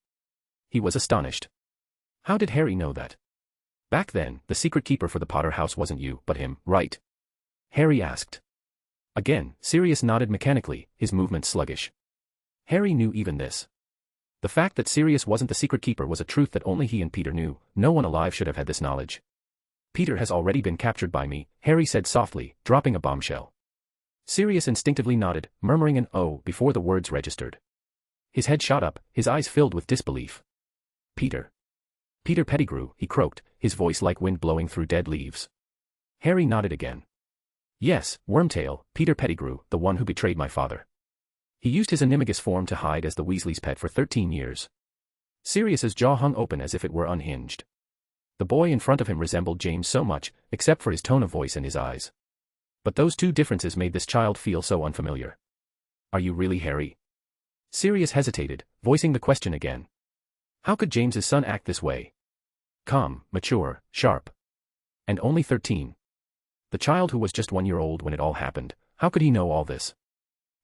He was astonished. How did Harry know that? Back then, the secret keeper for the Potter house wasn't you, but him, right? Harry asked. Again, Sirius nodded mechanically, his movements sluggish. Harry knew even this. The fact that Sirius wasn't the secret keeper was a truth that only he and Peter knew. No one alive should have had this knowledge. Peter has already been captured by me, Harry said softly, dropping a bombshell. Sirius instinctively nodded, murmuring an "oh" before the words registered. His head shot up, his eyes filled with disbelief. Peter. Peter Pettigrew, he croaked, his voice like wind blowing through dead leaves. Harry nodded again. Yes, Wormtail, Peter Pettigrew, the one who betrayed my father. He used his animagus form to hide as the Weasley's pet for 13 years. Sirius's jaw hung open as if it were unhinged. The boy in front of him resembled James so much, except for his tone of voice and his eyes. But those two differences made this child feel so unfamiliar. Are you really Harry? Sirius hesitated, voicing the question again. How could James's son act this way? Calm, mature, sharp. And only 13. The child who was just 1 year old when it all happened, how could he know all this?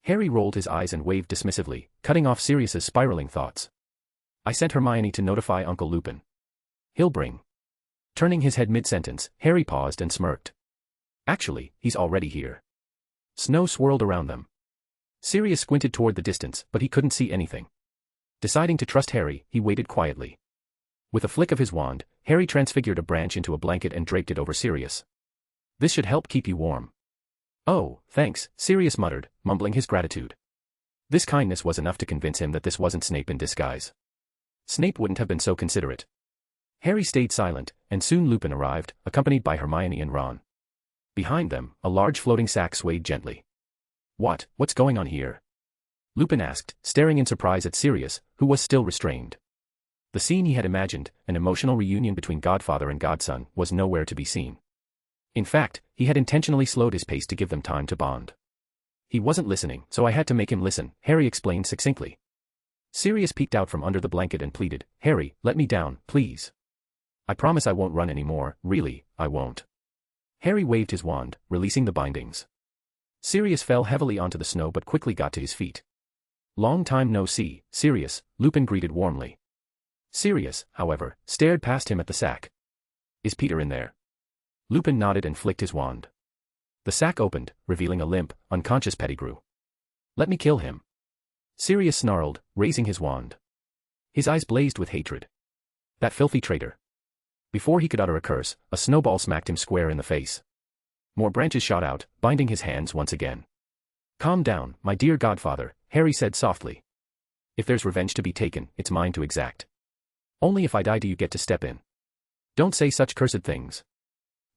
Harry rolled his eyes and waved dismissively, cutting off Sirius's spiraling thoughts. I sent Hermione to notify Uncle Lupin. He'll bring. Turning his head mid-sentence, Harry paused and smirked. Actually, he's already here. Snow swirled around them. Sirius squinted toward the distance, but he couldn't see anything. Deciding to trust Harry, he waited quietly. With a flick of his wand, Harry transfigured a branch into a blanket and draped it over Sirius. This should help keep you warm. Oh, thanks, Sirius muttered, mumbling his gratitude. This kindness was enough to convince him that this wasn't Snape in disguise. Snape wouldn't have been so considerate. Harry stayed silent, and soon Lupin arrived, accompanied by Hermione and Ron. Behind them, a large floating sack swayed gently. What's going on here? Lupin asked, staring in surprise at Sirius, who was still restrained. The scene he had imagined, an emotional reunion between Godfather and Godson, was nowhere to be seen. In fact, he had intentionally slowed his pace to give them time to bond. He wasn't listening, so I had to make him listen, Harry explained succinctly. Sirius peeked out from under the blanket and pleaded, Harry, let me down, please. I promise I won't run anymore, really, I won't. Harry waved his wand, releasing the bindings. Sirius fell heavily onto the snow but quickly got to his feet. Long time no see, Sirius, Lupin greeted warmly. Sirius, however, stared past him at the sack. Is Peter in there? Lupin nodded and flicked his wand. The sack opened, revealing a limp, unconscious Pettigrew. Let me kill him. Sirius snarled, raising his wand. His eyes blazed with hatred. That filthy traitor. Before he could utter a curse, a snowball smacked him square in the face. More branches shot out, binding his hands once again. Calm down, my dear Godfather, Harry said softly. If there's revenge to be taken, it's mine to exact. Only if I die do you get to step in. Don't say such cursed things.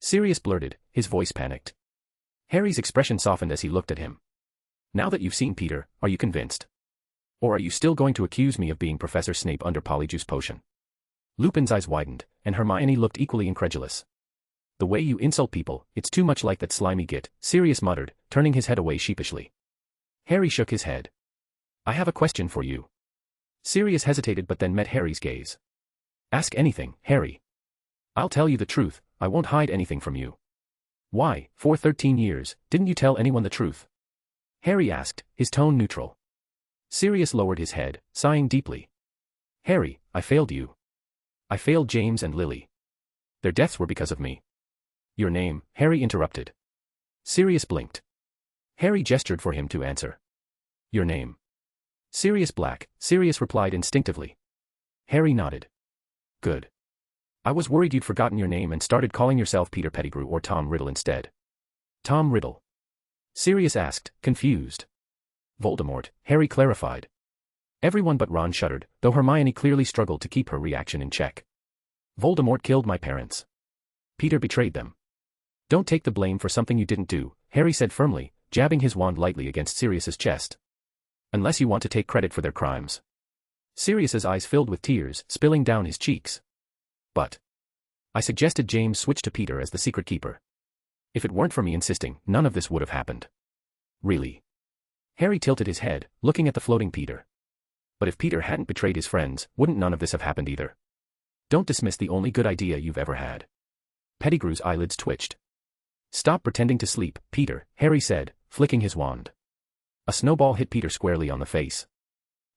Sirius blurted, his voice panicked. Harry's expression softened as he looked at him. Now that you've seen Peter, are you convinced? Or are you still going to accuse me of being Professor Snape under polyjuice potion? Lupin's eyes widened, and Hermione looked equally incredulous. The way you insult people, it's too much like that slimy git, Sirius muttered, turning his head away sheepishly. Harry shook his head. I have a question for you. Sirius hesitated but then met Harry's gaze. Ask anything, Harry. I'll tell you the truth, I won't hide anything from you. Why, for 13 years, didn't you tell anyone the truth? Harry asked, his tone neutral. Sirius lowered his head, sighing deeply. Harry, I failed you. I failed James and Lily. Their deaths were because of me. Your name, Harry interrupted. Sirius blinked. Harry gestured for him to answer. Your name. Sirius Black, Sirius replied instinctively. Harry nodded. Good. I was worried you'd forgotten your name and started calling yourself Peter Pettigrew or Tom Riddle instead. Tom Riddle? Sirius asked, confused. Voldemort, Harry clarified. Everyone but Ron shuddered, though Hermione clearly struggled to keep her reaction in check. Voldemort killed my parents. Peter betrayed them. Don't take the blame for something you didn't do, Harry said firmly, jabbing his wand lightly against Sirius's chest. Unless you want to take credit for their crimes. Sirius's eyes filled with tears, spilling down his cheeks. But I suggested James switch to Peter as the secret keeper. If it weren't for me insisting, none of this would have happened. Really? Harry tilted his head, looking at the floating Peter. But if Peter hadn't betrayed his friends, wouldn't none of this have happened either? Don't dismiss the only good idea you've ever had. Pettigrew's eyelids twitched. Stop pretending to sleep, Peter, Harry said, flicking his wand. A snowball hit Peter squarely on the face.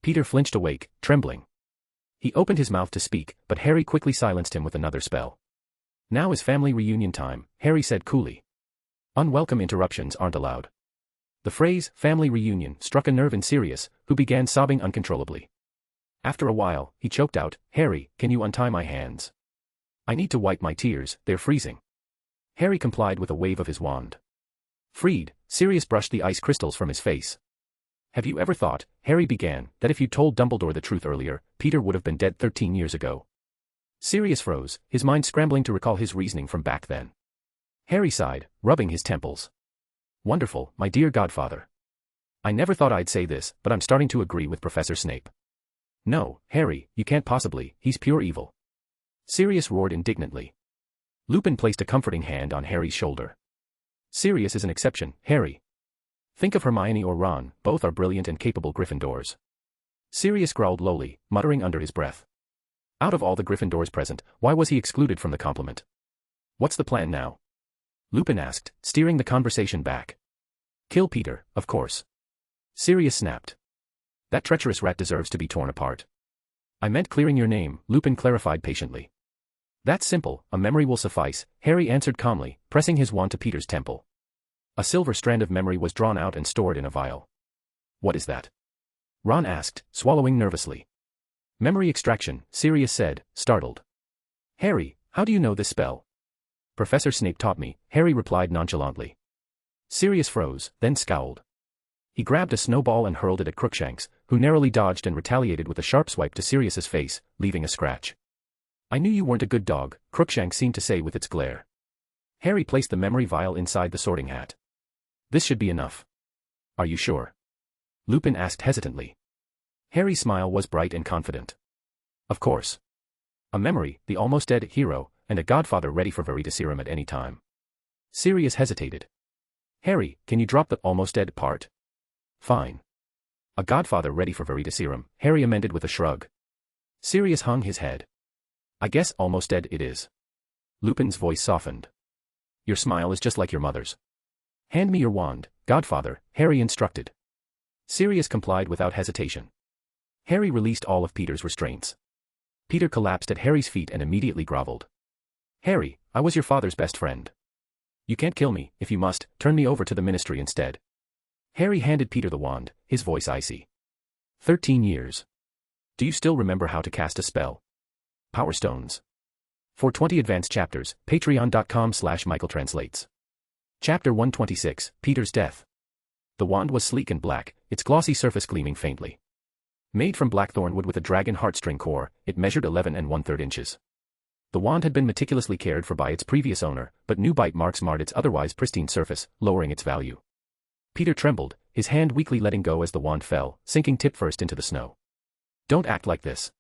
Peter flinched awake, trembling. He opened his mouth to speak, but Harry quickly silenced him with another spell. Now is family reunion time, Harry said coolly. Unwelcome interruptions aren't allowed. The phrase, family reunion, struck a nerve in Sirius, who began sobbing uncontrollably. After a while, he choked out, Harry, can you untie my hands? I need to wipe my tears, they're freezing. Harry complied with a wave of his wand. Freed, Sirius brushed the ice crystals from his face. Have you ever thought, Harry began, that if you'd told Dumbledore the truth earlier, Peter would have been dead 13 years ago? Sirius froze, his mind scrambling to recall his reasoning from back then. Harry sighed, rubbing his temples. Wonderful, my dear Godfather. I never thought I'd say this, but I'm starting to agree with Professor Snape. No, Harry, you can't possibly, he's pure evil. Sirius roared indignantly. Lupin placed a comforting hand on Harry's shoulder. Sirius is an exception, Harry. Think of Hermione or Ron, both are brilliant and capable Gryffindors. Sirius growled lowly, muttering under his breath. Out of all the Gryffindors present, why was he excluded from the compliment? What's the plan now? Lupin asked, steering the conversation back. Kill Peter, of course. Sirius snapped. That treacherous rat deserves to be torn apart. I meant clearing your name, Lupin clarified patiently. That's simple, a memory will suffice, Harry answered calmly, pressing his wand to Peter's temple. A silver strand of memory was drawn out and stored in a vial. What is that? Ron asked, swallowing nervously. Memory extraction, Sirius said, startled. Harry, how do you know this spell? Professor Snape taught me, Harry replied nonchalantly. Sirius froze, then scowled. He grabbed a snowball and hurled it at Crookshanks, who narrowly dodged and retaliated with a sharp swipe to Sirius's face, leaving a scratch. I knew you weren't a good dog, Crookshanks seemed to say with its glare. Harry placed the memory vial inside the sorting hat. This should be enough. Are you sure? Lupin asked hesitantly. Harry's smile was bright and confident. Of course. A memory, the almost dead hero, and a godfather ready for Veritasirum at any time. Sirius hesitated. Harry, can you drop the almost dead part? Fine. A godfather ready for Veritasirum, Harry amended with a shrug. Sirius hung his head. I guess almost dead it is. Lupin's voice softened. Your smile is just like your mother's. Hand me your wand, Godfather, Harry instructed. Sirius complied without hesitation. Harry released all of Peter's restraints. Peter collapsed at Harry's feet and immediately groveled. Harry, I was your father's best friend. You can't kill me, if you must, turn me over to the ministry instead. Harry handed Peter the wand, his voice icy. 13 years. Do you still remember how to cast a spell? Power Stones. For 20 advanced chapters, patreon.com/michaeltranslates. Chapter 126, Peter's Death. The wand was sleek and black, its glossy surface gleaming faintly. Made from blackthorn wood with a dragon heartstring core, it measured 11 1/3 inches. The wand had been meticulously cared for by its previous owner, but new bite marks marred its otherwise pristine surface, lowering its value. Peter trembled, his hand weakly letting go as the wand fell, sinking tip-first into the snow. Don't act like this.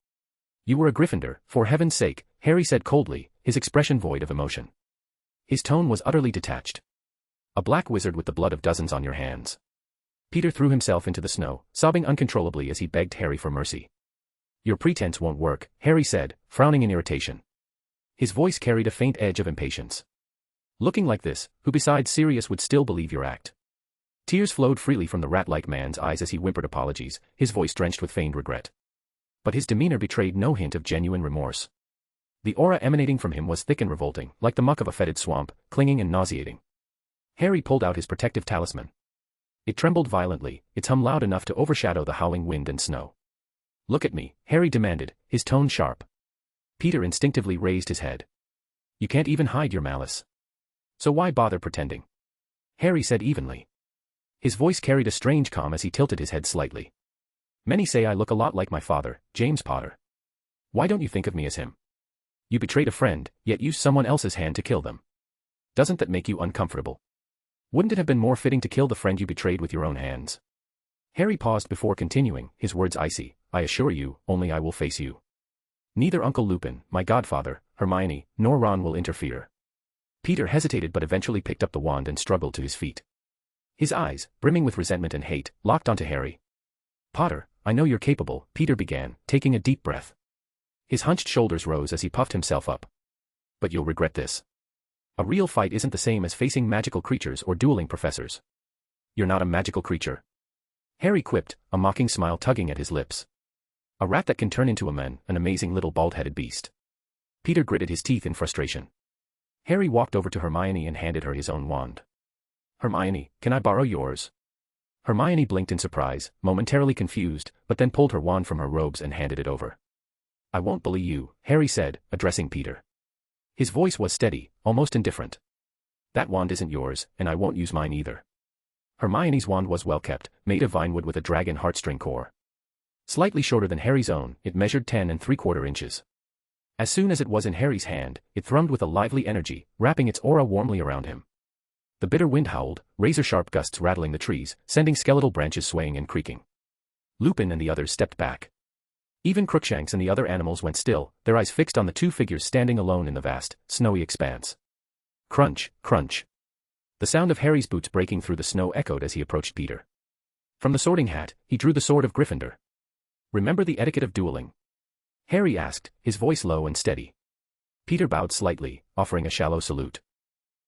You were a Gryffindor, for heaven's sake, Harry said coldly, his expression void of emotion. His tone was utterly detached. A black wizard with the blood of dozens on your hands. Peter threw himself into the snow, sobbing uncontrollably as he begged Harry for mercy. Your pretense won't work, Harry said, frowning in irritation. His voice carried a faint edge of impatience. Looking like this, who besides Sirius would still believe your act? Tears flowed freely from the rat-like man's eyes as he whimpered apologies, his voice drenched with feigned regret. But his demeanor betrayed no hint of genuine remorse. The aura emanating from him was thick and revolting, like the muck of a fetid swamp, clinging and nauseating. Harry pulled out his protective talisman. It trembled violently, its hum loud enough to overshadow the howling wind and snow. "Look at me," Harry demanded, his tone sharp. Peter instinctively raised his head. "You can't even hide your malice. So why bother pretending?" Harry said evenly. His voice carried a strange calm as he tilted his head slightly. "Many say I look a lot like my father, James Potter. Why don't you think of me as him? You betrayed a friend, yet used someone else's hand to kill them. Doesn't that make you uncomfortable? Wouldn't it have been more fitting to kill the friend you betrayed with your own hands?" Harry paused before continuing, his words icy. "I assure you, only I will face you. Neither Uncle Lupin, my godfather, Hermione, nor Ron will interfere." Peter hesitated but eventually picked up the wand and struggled to his feet. His eyes, brimming with resentment and hate, locked onto Harry. "Potter, I know you're capable," Peter began, taking a deep breath. His hunched shoulders rose as he puffed himself up. "But you'll regret this. A real fight isn't the same as facing magical creatures or dueling professors. You're not a magical creature," Harry quipped, a mocking smile tugging at his lips. "A rat that can turn into a man, an amazing little bald-headed beast." Peter gritted his teeth in frustration. Harry walked over to Hermione and handed her his own wand. "Hermione, can I borrow yours?" Hermione blinked in surprise, momentarily confused, but then pulled her wand from her robes and handed it over. "I won't bully you," Harry said, addressing Peter. His voice was steady, almost indifferent. "That wand isn't yours, and I won't use mine either." Hermione's wand was well kept, made of vinewood with a dragon heartstring core. Slightly shorter than Harry's own, it measured 10 3/4 inches. As soon as it was in Harry's hand, it thrummed with a lively energy, wrapping its aura warmly around him. The bitter wind howled, razor-sharp gusts rattling the trees, sending skeletal branches swaying and creaking. Lupin and the others stepped back. Even Crookshanks and the other animals went still, their eyes fixed on the two figures standing alone in the vast, snowy expanse. Crunch, crunch. The sound of Harry's boots breaking through the snow echoed as he approached Peter. From the sorting hat, he drew the sword of Gryffindor. "Remember the etiquette of dueling?" Harry asked, his voice low and steady. Peter bowed slightly, offering a shallow salute.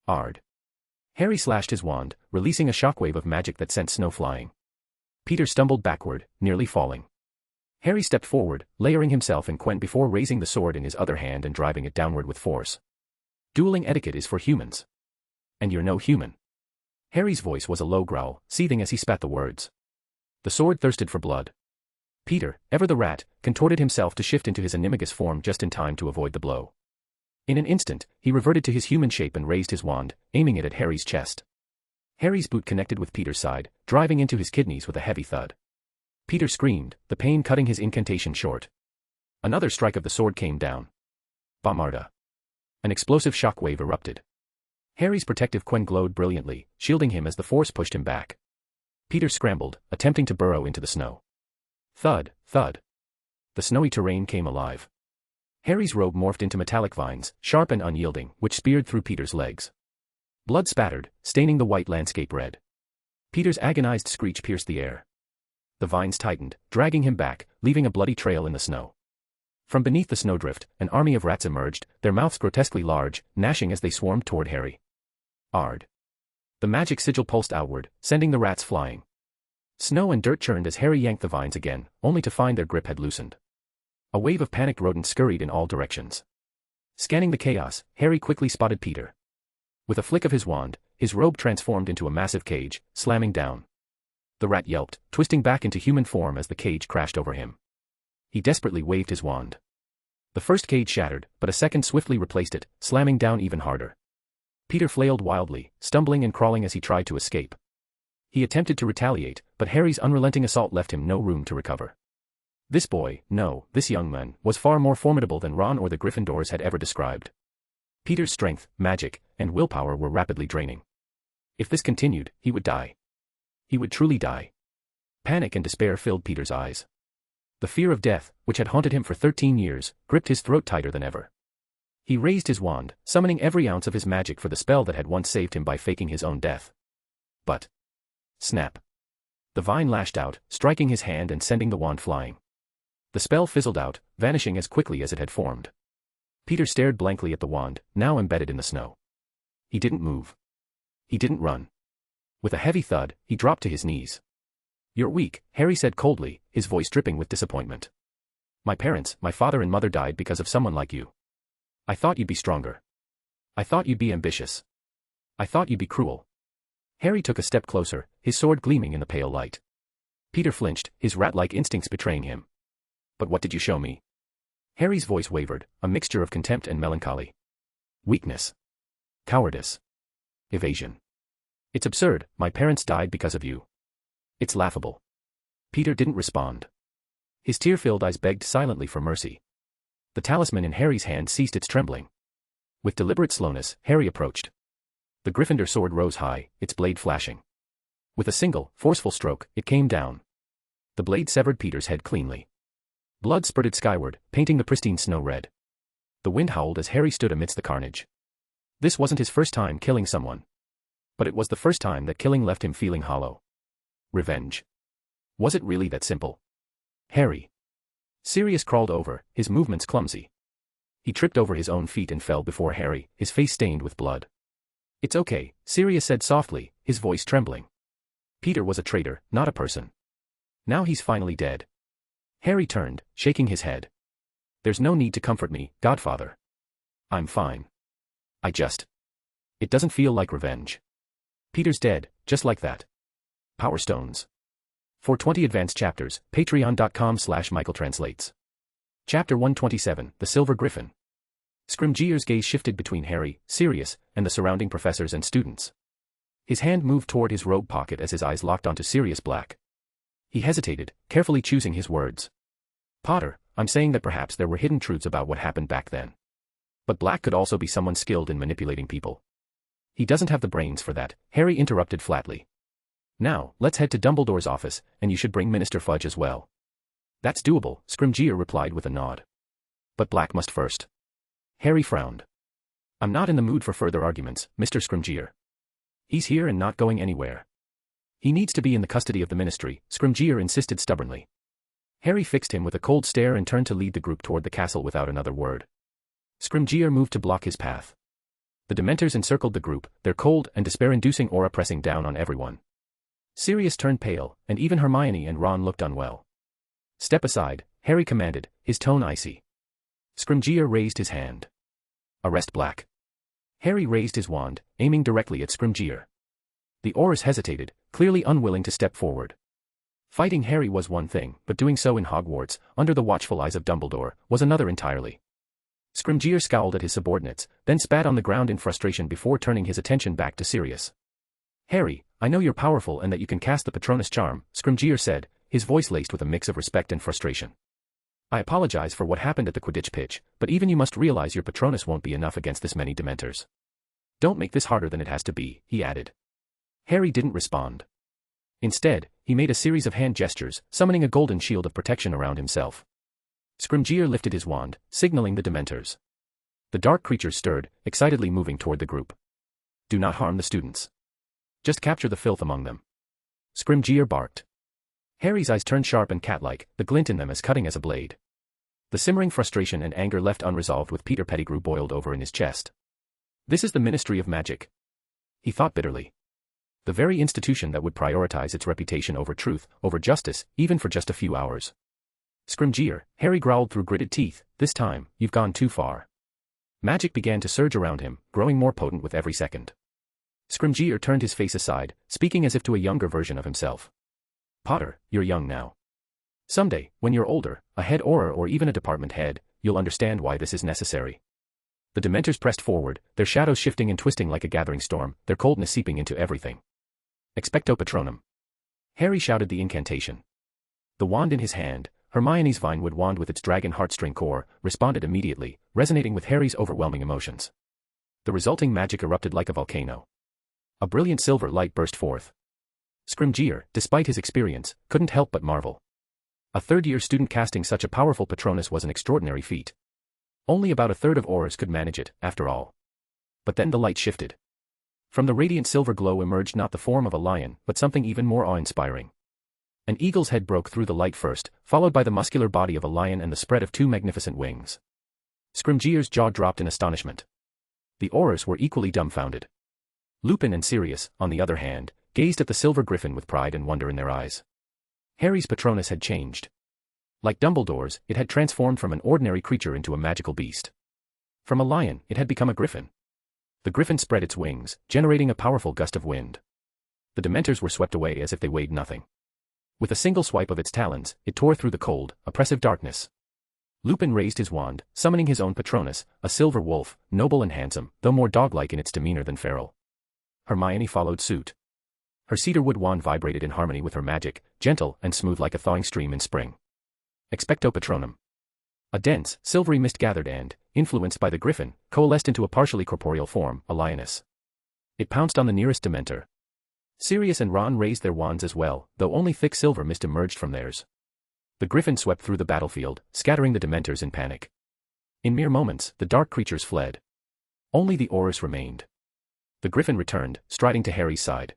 "Ard." Harry slashed his wand, releasing a shockwave of magic that sent snow flying. Peter stumbled backward, nearly falling. Harry stepped forward, layering himself in Quent before raising the sword in his other hand and driving it downward with force. "Dueling etiquette is for humans. And you're no human." Harry's voice was a low growl, seething as he spat the words. The sword thirsted for blood. Peter, ever the rat, contorted himself to shift into his animagus form just in time to avoid the blow. In an instant, he reverted to his human shape and raised his wand, aiming it at Harry's chest. Harry's boot connected with Peter's side, driving into his kidneys with a heavy thud. Peter screamed, the pain cutting his incantation short. Another strike of the sword came down. Bombarda. An explosive shockwave erupted. Harry's protective Quen glowed brilliantly, shielding him as the force pushed him back. Peter scrambled, attempting to burrow into the snow. Thud, thud. The snowy terrain came alive. Harry's robe morphed into metallic vines, sharp and unyielding, which speared through Peter's legs. Blood spattered, staining the white landscape red. Peter's agonized screech pierced the air. The vines tightened, dragging him back, leaving a bloody trail in the snow. From beneath the snowdrift, an army of rats emerged, their mouths grotesquely large, gnashing as they swarmed toward Harry. Ard. The magic sigil pulsed outward, sending the rats flying. Snow and dirt churned as Harry yanked the vines again, only to find their grip had loosened. A wave of panicked rodents scurried in all directions. Scanning the chaos, Harry quickly spotted Peter. With a flick of his wand, his robe transformed into a massive cage, slamming down. The rat yelped, twisting back into human form as the cage crashed over him. He desperately waved his wand. The first cage shattered, but a second swiftly replaced it, slamming down even harder. Peter flailed wildly, stumbling and crawling as he tried to escape. He attempted to retaliate, but Harry's unrelenting assault left him no room to recover. This boy, no, this young man, was far more formidable than Ron or the Gryffindors had ever described. Peter's strength, magic, and willpower were rapidly draining. If this continued, he would die. He would truly die. Panic and despair filled Peter's eyes. The fear of death, which had haunted him for 13 years, gripped his throat tighter than ever. He raised his wand, summoning every ounce of his magic for the spell that had once saved him by faking his own death. But... snap. The vine lashed out, striking his hand and sending the wand flying. The spell fizzled out, vanishing as quickly as it had formed. Peter stared blankly at the wand, now embedded in the snow. He didn't move. He didn't run. With a heavy thud, he dropped to his knees. "You're weak," Harry said coldly, his voice dripping with disappointment. "My parents, my father and mother died because of someone like you. I thought you'd be stronger. I thought you'd be ambitious. I thought you'd be cruel." Harry took a step closer, his sword gleaming in the pale light. Peter flinched, his rat-like instincts betraying him. "But what did you show me?" Harry's voice wavered, a mixture of contempt and melancholy. "Weakness. Cowardice. Evasion. It's absurd, my parents died because of you. It's laughable." Peter didn't respond. His tear-filled eyes begged silently for mercy. The talisman in Harry's hand ceased its trembling. With deliberate slowness, Harry approached. The Gryffindor sword rose high, its blade flashing. With a single, forceful stroke, it came down. The blade severed Peter's head cleanly. Blood spurted skyward, painting the pristine snow red. The wind howled as Harry stood amidst the carnage. This wasn't his first time killing someone. But it was the first time that killing left him feeling hollow. Revenge. Was it really that simple? Harry. Sirius crawled over, his movements clumsy. He tripped over his own feet and fell before Harry, his face stained with blood. "It's okay," Sirius said softly, his voice trembling. "Peter was a traitor, not a person. Now he's finally dead." Harry turned, shaking his head. "There's no need to comfort me, Godfather. I'm fine. It doesn't feel like revenge. Peter's dead, just like that." Power Stones. For 20 advanced chapters, patreon.com/michaeltranslates. Chapter 127, The Silver Griffin. Scrimgeour's gaze shifted between Harry, Sirius, and the surrounding professors and students. His hand moved toward his robe pocket as his eyes locked onto Sirius Black. He hesitated, carefully choosing his words. "Potter, I'm saying that perhaps there were hidden truths about what happened back then. But Black could also be someone skilled in manipulating people." "He doesn't have the brains for that," Harry interrupted flatly. "Now, let's head to Dumbledore's office, and you should bring Minister Fudge as well." "That's doable," Scrimgeour replied with a nod. "But Black must first." Harry frowned. "I'm not in the mood for further arguments, Mr. Scrimgeour. He's here and not going anywhere." "He needs to be in the custody of the Ministry," Scrimgeour insisted stubbornly. Harry fixed him with a cold stare and turned to lead the group toward the castle without another word. Scrimgeour moved to block his path. The Dementors encircled the group, their cold and despair-inducing aura pressing down on everyone. Sirius turned pale, and even Hermione and Ron looked unwell. "Step aside," Harry commanded, his tone icy. Scrimgeour raised his hand. "Arrest Black." Harry raised his wand, aiming directly at Scrimgeour. The Aurors hesitated, clearly unwilling to step forward. Fighting Harry was one thing, but doing so in Hogwarts, under the watchful eyes of Dumbledore, was another entirely. Scrimgeour scowled at his subordinates, then spat on the ground in frustration before turning his attention back to Sirius. "Harry, I know you're powerful and that you can cast the Patronus charm," Scrimgeour said, his voice laced with a mix of respect and frustration. "I apologize for what happened at the Quidditch pitch, but even you must realize your Patronus won't be enough against this many Dementors. Don't make this harder than it has to be," he added. Harry didn't respond. Instead, he made a series of hand gestures, summoning a golden shield of protection around himself. Scrimgeour lifted his wand, signaling the Dementors. The dark creatures stirred, excitedly moving toward the group. "Do not harm the students. Just capture the filth among them." Scrimgeour barked. Harry's eyes turned sharp and cat-like, the glint in them as cutting as a blade. The simmering frustration and anger left unresolved with Peter Pettigrew boiled over in his chest. This is the Ministry of Magic, he thought bitterly. The very institution that would prioritize its reputation over truth, over justice, even for just a few hours. "Scrimgeour," Harry growled through gritted teeth, "this time, you've gone too far." Magic began to surge around him, growing more potent with every second. Scrimgeour turned his face aside, speaking as if to a younger version of himself. "Potter, you're young now. Someday, when you're older, a head Auror or even a department head, you'll understand why this is necessary." The Dementors pressed forward, their shadows shifting and twisting like a gathering storm, their coldness seeping into everything. "Expecto Patronum." Harry shouted the incantation. The wand in his hand, Hermione's Vinewood wand with its dragon heartstring core, responded immediately, resonating with Harry's overwhelming emotions. The resulting magic erupted like a volcano. A brilliant silver light burst forth. Scrimgeour, despite his experience, couldn't help but marvel. A third-year student casting such a powerful Patronus was an extraordinary feat. Only about a third of Aurors could manage it, after all. But then the light shifted. From the radiant silver glow emerged not the form of a lion, but something even more awe-inspiring. An eagle's head broke through the light first, followed by the muscular body of a lion and the spread of two magnificent wings. Scrimgeour's jaw dropped in astonishment. The Aurors were equally dumbfounded. Lupin and Sirius, on the other hand, gazed at the silver griffin with pride and wonder in their eyes. Harry's Patronus had changed. Like Dumbledore's, it had transformed from an ordinary creature into a magical beast. From a lion, it had become a griffin. The griffin spread its wings, generating a powerful gust of wind. The Dementors were swept away as if they weighed nothing. With a single swipe of its talons, it tore through the cold, oppressive darkness. Lupin raised his wand, summoning his own Patronus, a silver wolf, noble and handsome, though more dog-like in its demeanor than feral. Hermione followed suit. Her cedarwood wand vibrated in harmony with her magic, gentle and smooth like a thawing stream in spring. Expecto Patronum. A dense, silvery mist gathered and, influenced by the griffin, coalesced into a partially corporeal form, a lioness. It pounced on the nearest Dementor. Sirius and Ron raised their wands as well, though only thick silver mist emerged from theirs. The griffin swept through the battlefield, scattering the Dementors in panic. In mere moments, the dark creatures fled. Only the Aurors remained. The griffin returned, striding to Harry's side.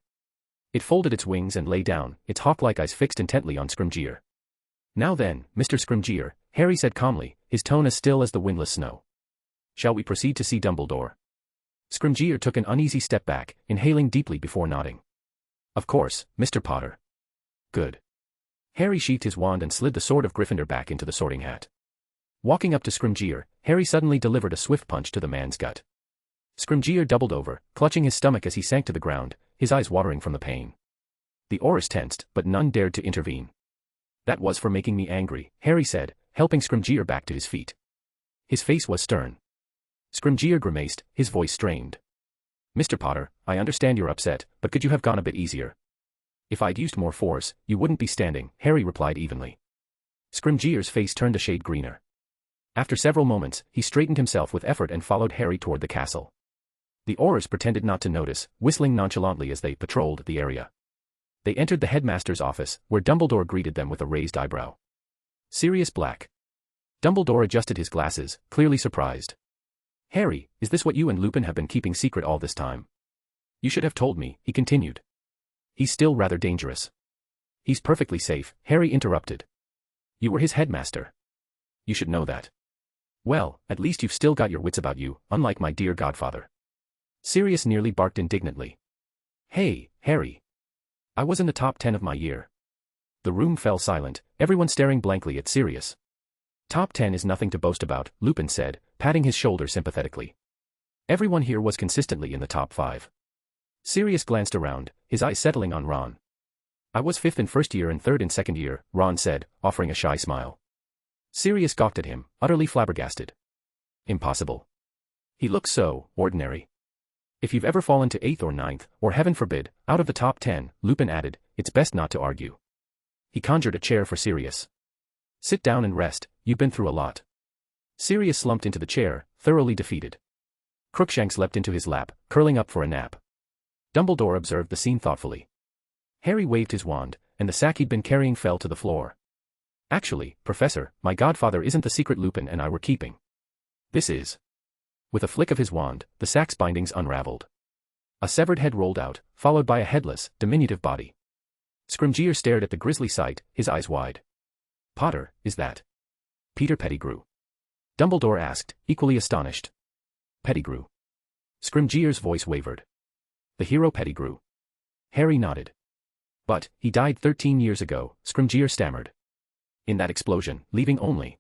It folded its wings and lay down, its hawk-like eyes fixed intently on Scrimgeour. "Now then, Mr. Scrimgeour," Harry said calmly, his tone as still as the windless snow. "Shall we proceed to see Dumbledore?" Scrimgeour took an uneasy step back, inhaling deeply before nodding. "Of course, Mr. Potter." "Good." Harry sheathed his wand and slid the sword of Gryffindor back into the sorting hat. Walking up to Scrimgeour, Harry suddenly delivered a swift punch to the man's gut. Scrimgeour doubled over, clutching his stomach as he sank to the ground, his eyes watering from the pain. The Aurors tensed, but none dared to intervene. "That was for making me angry," Harry said, helping Scrimgeour back to his feet. His face was stern. Scrimgeour grimaced, his voice strained. "Mr. Potter, I understand you're upset, but could you have gone a bit easier?" "If I'd used more force, you wouldn't be standing," Harry replied evenly. Scrimgeour's face turned a shade greener. After several moments, he straightened himself with effort and followed Harry toward the castle. The Aurors pretended not to notice, whistling nonchalantly as they patrolled the area. They entered the headmaster's office, where Dumbledore greeted them with a raised eyebrow. Sirius Black. Dumbledore adjusted his glasses, clearly surprised. "Harry, is this what you and Lupin have been keeping secret all this time?" "You should have told me," he continued. "He's still rather dangerous." "He's perfectly safe," Harry interrupted. "You were his headmaster. You should know that." "Well, at least you've still got your wits about you, unlike my dear godfather." Sirius nearly barked indignantly. "Hey, Harry. I was in the top 10 of my year." The room fell silent, everyone staring blankly at Sirius. "Top 10 is nothing to boast about," Lupin said, patting his shoulder sympathetically. "Everyone here was consistently in the top 5. Sirius glanced around, his eyes settling on Ron. "I was 5th in first year and 3rd in second year," Ron said, offering a shy smile. Sirius gawked at him, utterly flabbergasted. "Impossible. He looks so ordinary." "If you've ever fallen to 8th or 9th, or heaven forbid, out of the top 10, Lupin added, "it's best not to argue." He conjured a chair for Sirius. "Sit down and rest, you've been through a lot." Sirius slumped into the chair, thoroughly defeated. Crookshanks leapt into his lap, curling up for a nap. Dumbledore observed the scene thoughtfully. Harry waved his wand, and the sack he'd been carrying fell to the floor. "Actually, Professor, my godfather isn't the secret Lupin and I were keeping. This is." With a flick of his wand, the sack's bindings unraveled. A severed head rolled out, followed by a headless, diminutive body. Scrimgeour stared at the grisly sight, his eyes wide. "Potter, is that Peter Pettigrew?" Dumbledore asked, equally astonished. "Pettigrew." Scrimgeour's voice wavered. "The hero Pettigrew." Harry nodded. "But, he died 13 years ago," Scrimgeour stammered. "In that explosion, leaving only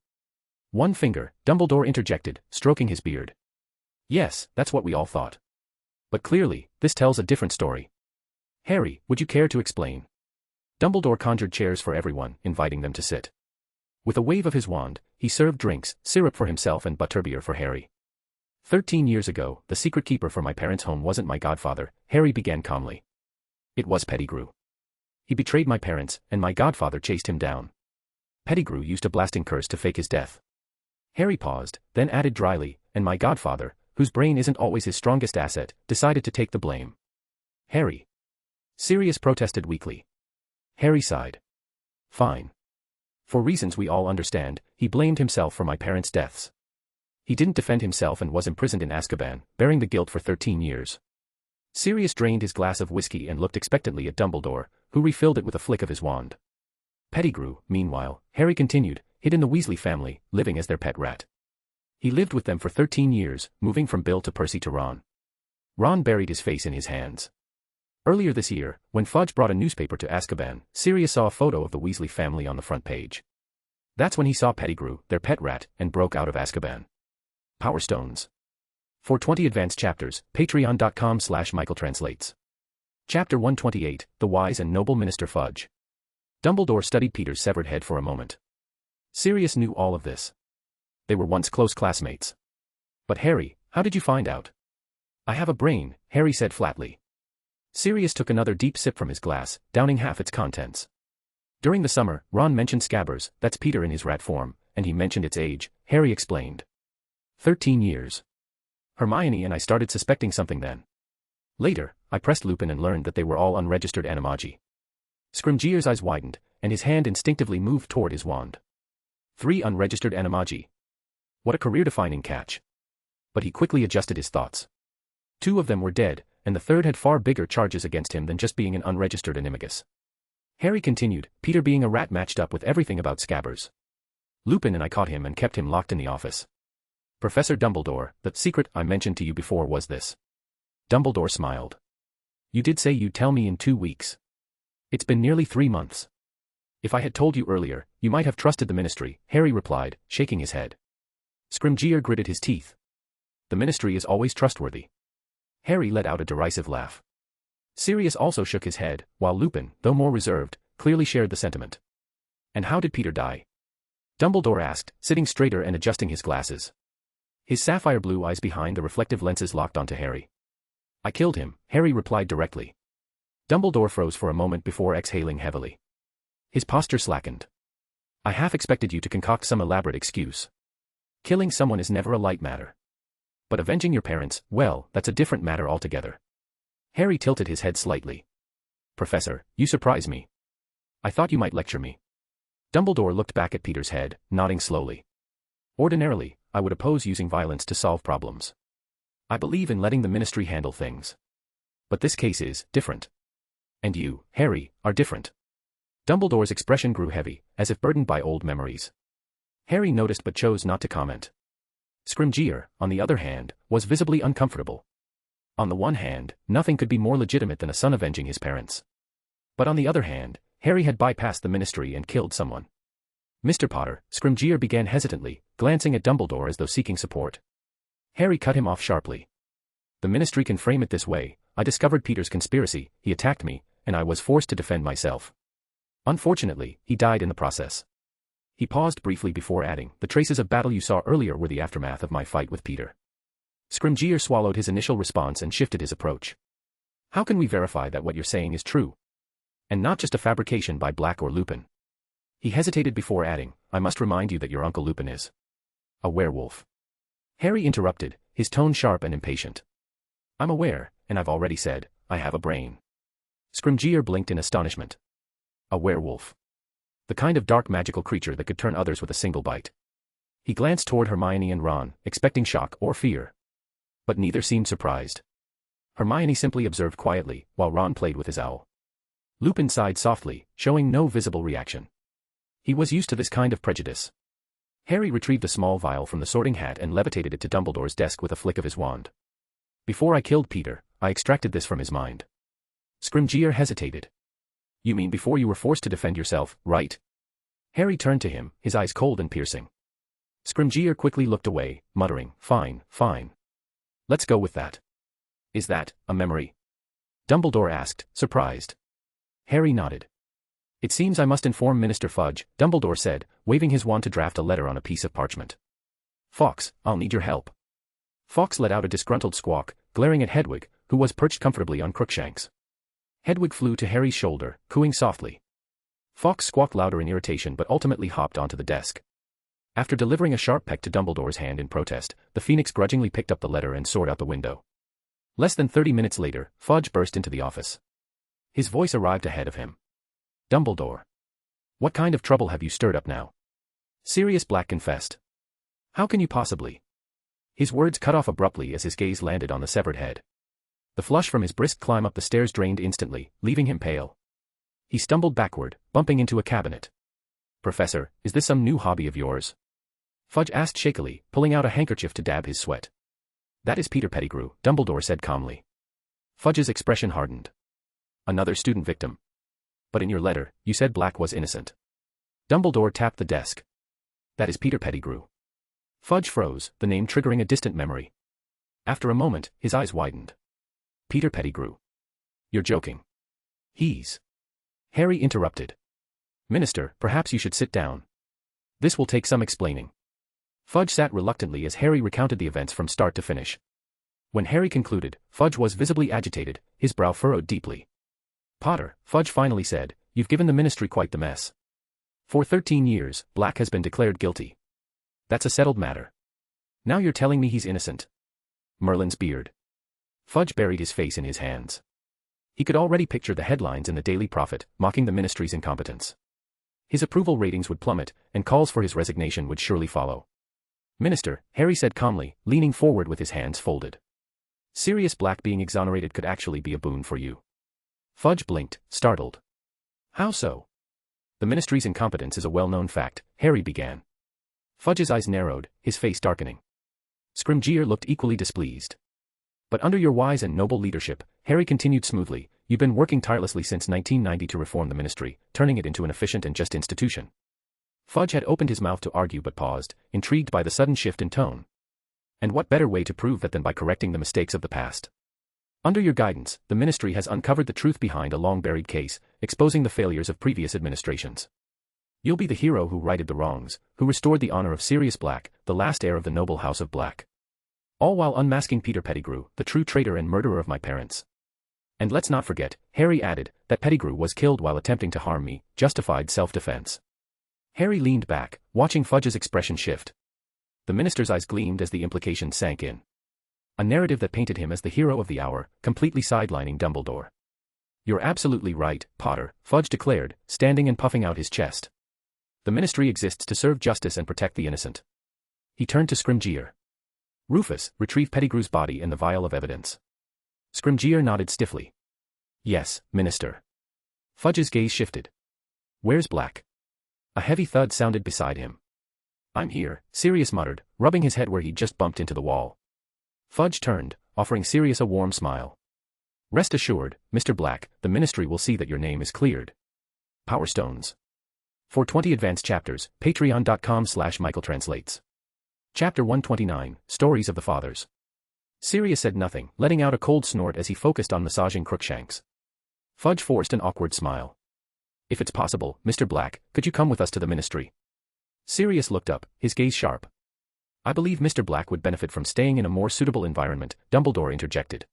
one finger," Dumbledore interjected, stroking his beard. "Yes, that's what we all thought. But clearly, this tells a different story. Harry, would you care to explain?" Dumbledore conjured chairs for everyone, inviting them to sit. With a wave of his wand, he served drinks, syrup for himself and butterbeer for Harry. 13 years ago, the secret keeper for my parents' home wasn't my godfather," Harry began calmly. "It was Pettigrew. He betrayed my parents, and my godfather chased him down. Pettigrew used a blasting curse to fake his death." Harry paused, then added dryly, "and my godfather, whose brain isn't always his strongest asset, decided to take the blame." "Harry." Sirius protested weakly. Harry sighed. "Fine. For reasons we all understand, he blamed himself for my parents' deaths. He didn't defend himself and was imprisoned in Azkaban, bearing the guilt for 13 years. Sirius drained his glass of whiskey and looked expectantly at Dumbledore, who refilled it with a flick of his wand. Pettigrew, meanwhile, Harry continued, hid in the Weasley family, living as their pet rat. He lived with them for 13 years, moving from Bill to Percy to Ron. Ron buried his face in his hands. Earlier this year, when Fudge brought a newspaper to Azkaban, Sirius saw a photo of the Weasley family on the front page. That's when he saw Pettigrew, their pet rat, and broke out of Azkaban. Power Stones. For 20 advanced chapters, patreon.com/michaeltranslates. Chapter 128, The Wise and Noble Minister Fudge. Dumbledore studied Peter's severed head for a moment. Sirius knew all of this. They were once close classmates. But Harry, how did you find out? I have a brain, Harry said flatly. Sirius took another deep sip from his glass, downing half its contents. During the summer, Ron mentioned Scabbers, that's Peter in his rat form, and he mentioned its age, Harry explained. 13 years. Hermione and I started suspecting something then. Later, I pressed Lupin and learned that they were all unregistered animagi. Scrimgeour's eyes widened, and his hand instinctively moved toward his wand. 3 unregistered animagi. What a career-defining catch. But he quickly adjusted his thoughts. 2 of them were dead, and the third had far bigger charges against him than just being an unregistered animagus. Harry continued, Peter being a rat matched up with everything about Scabbers. Lupin and I caught him and kept him locked in the office. Professor Dumbledore, the secret I mentioned to you before was this. Dumbledore smiled. You did say you'd tell me in 2 weeks. It's been nearly 3 months. If I had told you earlier, you might have trusted the Ministry, Harry replied, shaking his head. Scrimgeour gritted his teeth. The Ministry is always trustworthy. Harry let out a derisive laugh. Sirius also shook his head, while Lupin, though more reserved, clearly shared the sentiment. And how did Peter die? Dumbledore asked, sitting straighter and adjusting his glasses. His sapphire blue eyes behind the reflective lenses locked onto Harry. I killed him, Harry replied directly. Dumbledore froze for a moment before exhaling heavily. His posture slackened. I half expected you to concoct some elaborate excuse. Killing someone is never a light matter. But avenging your parents, well, that's a different matter altogether. Harry tilted his head slightly. Professor, you surprise me. I thought you might lecture me. Dumbledore looked back at Peter's head, nodding slowly. Ordinarily, I would oppose using violence to solve problems. I believe in letting the Ministry handle things. But this case is different. And you, Harry, are different. Dumbledore's expression grew heavy, as if burdened by old memories. Harry noticed but chose not to comment. Scrimgeour, on the other hand, was visibly uncomfortable. On the one hand, nothing could be more legitimate than a son avenging his parents. But on the other hand, Harry had bypassed the Ministry and killed someone. Mr. Potter, Scrimgeour began hesitantly, glancing at Dumbledore as though seeking support. Harry cut him off sharply. The Ministry can frame it this way. I discovered Peter's conspiracy, he attacked me, and I was forced to defend myself. Unfortunately, he died in the process. He paused briefly before adding, the traces of battle you saw earlier were the aftermath of my fight with Peter. Scrimgeour swallowed his initial response and shifted his approach. How can we verify that what you're saying is true? And not just a fabrication by Black or Lupin? He hesitated before adding, I must remind you that your Uncle Lupin is a werewolf. Harry interrupted, his tone sharp and impatient. I'm aware, and I've already said, I have a brain. Scrimgeour blinked in astonishment. A werewolf. The kind of dark magical creature that could turn others with a single bite. He glanced toward Hermione and Ron, expecting shock or fear. But neither seemed surprised. Hermione simply observed quietly, while Ron played with his owl. Lupin sighed softly, showing no visible reaction. He was used to this kind of prejudice. Harry retrieved a small vial from the sorting hat and levitated it to Dumbledore's desk with a flick of his wand. Before I killed Peter, I extracted this from his mind. Scrimgeour hesitated. You mean before you were forced to defend yourself, right? Harry turned to him, his eyes cold and piercing. Scrimgeour quickly looked away, muttering, fine, fine. Let's go with that. Is that a memory? Dumbledore asked, surprised. Harry nodded. It seems I must inform Minister Fudge, Dumbledore said, waving his wand to draft a letter on a piece of parchment. Fawkes, I'll need your help. Fawkes let out a disgruntled squawk, glaring at Hedwig, who was perched comfortably on Crookshanks. Hedwig flew to Harry's shoulder, cooing softly. Fawkes squawked louder in irritation but ultimately hopped onto the desk. After delivering a sharp peck to Dumbledore's hand in protest, the Phoenix grudgingly picked up the letter and soared out the window. Less than 30 minutes later, Fudge burst into the office. His voice arrived ahead of him. Dumbledore. What kind of trouble have you stirred up now? Sirius Black confessed. How can you possibly? His words cut off abruptly as his gaze landed on the severed head. The flush from his brisk climb up the stairs drained instantly, leaving him pale. He stumbled backward, bumping into a cabinet. Professor, is this some new hobby of yours? Fudge asked shakily, pulling out a handkerchief to dab his sweat. That is Peter Pettigrew, Dumbledore said calmly. Fudge's expression hardened. Another student victim. But in your letter, you said Black was innocent. Dumbledore tapped the desk. That is Peter Pettigrew. Fudge froze, the name triggering a distant memory. After a moment, his eyes widened. Peter Pettigrew. You're joking. He's... Harry interrupted. Minister, perhaps you should sit down. This will take some explaining. Fudge sat reluctantly as Harry recounted the events from start to finish. When Harry concluded, Fudge was visibly agitated, his brow furrowed deeply. Potter, Fudge finally said, you've given the ministry quite the mess. For 13 years, Black has been declared guilty. That's a settled matter. Now you're telling me he's innocent. Merlin's beard. Fudge buried his face in his hands. He could already picture the headlines in the Daily Prophet, mocking the ministry's incompetence. His approval ratings would plummet, and calls for his resignation would surely follow. Minister, Harry said calmly, leaning forward with his hands folded. Sirius Black being exonerated could actually be a boon for you. Fudge blinked, startled. How so? The ministry's incompetence is a well-known fact, Harry began. Fudge's eyes narrowed, his face darkening. Scrimgeour looked equally displeased. But under your wise and noble leadership, Harry continued smoothly, you've been working tirelessly since 1990 to reform the ministry, turning it into an efficient and just institution. Fudge had opened his mouth to argue but paused, intrigued by the sudden shift in tone. And what better way to prove that than by correcting the mistakes of the past? Under your guidance, the ministry has uncovered the truth behind a long-buried case, exposing the failures of previous administrations. You'll be the hero who righted the wrongs, who restored the honor of Sirius Black, the last heir of the noble house of Black. All while unmasking Peter Pettigrew, the true traitor and murderer of my parents. And let's not forget, Harry added, that Pettigrew was killed while attempting to harm me, justified self-defense. Harry leaned back, watching Fudge's expression shift. The minister's eyes gleamed as the implication sank in. A narrative that painted him as the hero of the hour, completely sidelining Dumbledore. You're absolutely right, Potter, Fudge declared, standing and puffing out his chest. The ministry exists to serve justice and protect the innocent. He turned to Scrimgeour. Rufus, retrieve Pettigrew's body and the vial of evidence. Scrimgeour nodded stiffly. Yes, Minister. Fudge's gaze shifted. Where's Black? A heavy thud sounded beside him. I'm here, Sirius muttered, rubbing his head where he'd just bumped into the wall. Fudge turned, offering Sirius a warm smile. Rest assured, Mr. Black, the ministry will see that your name is cleared. Power Stones. For 20 advanced chapters, patreon.com/michaeltranslates. Chapter 129, Stories of the Fathers. Sirius said nothing, letting out a cold snort as he focused on massaging Crookshanks. Fudge forced an awkward smile. If it's possible, Mr. Black, could you come with us to the ministry? Sirius looked up, his gaze sharp. I believe Mr. Black would benefit from staying in a more suitable environment, Dumbledore interjected.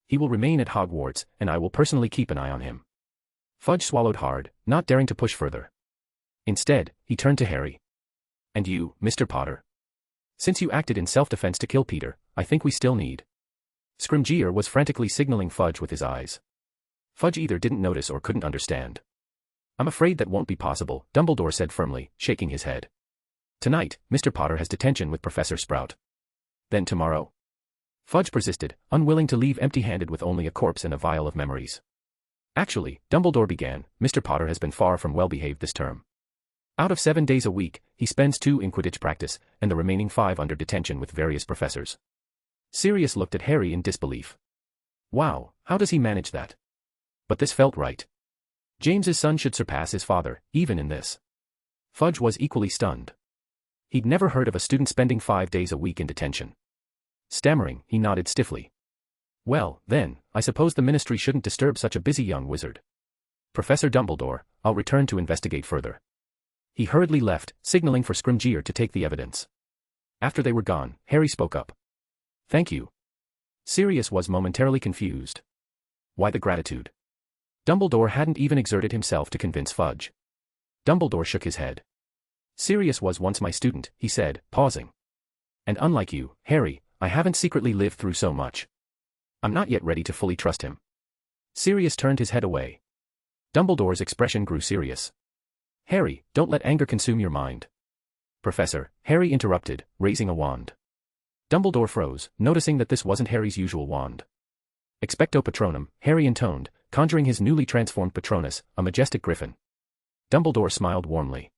He will remain at Hogwarts, and I will personally keep an eye on him. Fudge swallowed hard, not daring to push further. Instead, he turned to Harry. And you, Mr. Potter? Since you acted in self-defense to kill Peter, I think we still need. Scrimgeour was frantically signaling Fudge with his eyes. Fudge either didn't notice or couldn't understand. I'm afraid that won't be possible, Dumbledore said firmly, shaking his head. Tonight, Mr. Potter has detention with Professor Sprout. Then tomorrow? Fudge persisted, unwilling to leave empty-handed with only a corpse and a vial of memories. Actually, Dumbledore began, Mr. Potter has been far from well-behaved this term. Out of 7 days a week, he spends 2 in Quidditch practice, and the remaining 5 under detention with various professors. Sirius looked at Harry in disbelief. Wow, how does he manage that? But this felt right. James's son should surpass his father, even in this. Fudge was equally stunned. He'd never heard of a student spending 5 days a week in detention. Stammering, he nodded stiffly. Well, then, I suppose the ministry shouldn't disturb such a busy young wizard. Professor Dumbledore, I'll return to investigate further. He hurriedly left, signaling for Scrimgeour to take the evidence. After they were gone, Harry spoke up. Thank you. Sirius was momentarily confused. Why the gratitude? Dumbledore hadn't even exerted himself to convince Fudge. Dumbledore shook his head. Sirius was once my student, he said, pausing. And unlike you, Harry, I haven't secretly lived through so much. I'm not yet ready to fully trust him. Sirius turned his head away. Dumbledore's expression grew serious. Harry, don't let anger consume your mind. Professor, Harry interrupted, raising a wand. Dumbledore froze, noticing that this wasn't Harry's usual wand. Expecto Patronum, Harry intoned, conjuring his newly transformed Patronus, a majestic griffin. Dumbledore smiled warmly.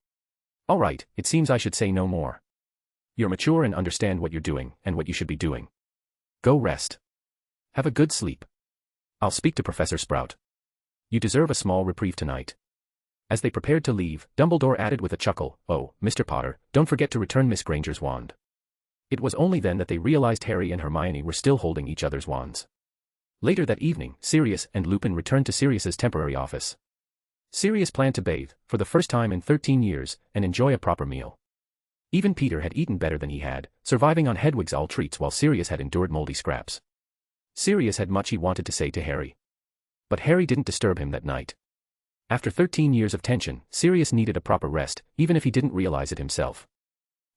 All right, it seems I should say no more. You're mature and understand what you're doing, and what you should be doing. Go rest. Have a good sleep. I'll speak to Professor Sprout. You deserve a small reprieve tonight. As they prepared to leave, Dumbledore added with a chuckle, "Oh, Mr. Potter, don't forget to return Miss Granger's wand." It was only then that they realized Harry and Hermione were still holding each other's wands. Later that evening, Sirius and Lupin returned to Sirius's temporary office. Sirius planned to bathe, for the first time in 13 years, and enjoy a proper meal. Even Peter had eaten better than he had, surviving on Hedwig's all treats while Sirius had endured moldy scraps. Sirius had much he wanted to say to Harry. But Harry didn't disturb him that night. After 13 years of tension, Sirius needed a proper rest, even if he didn't realize it himself.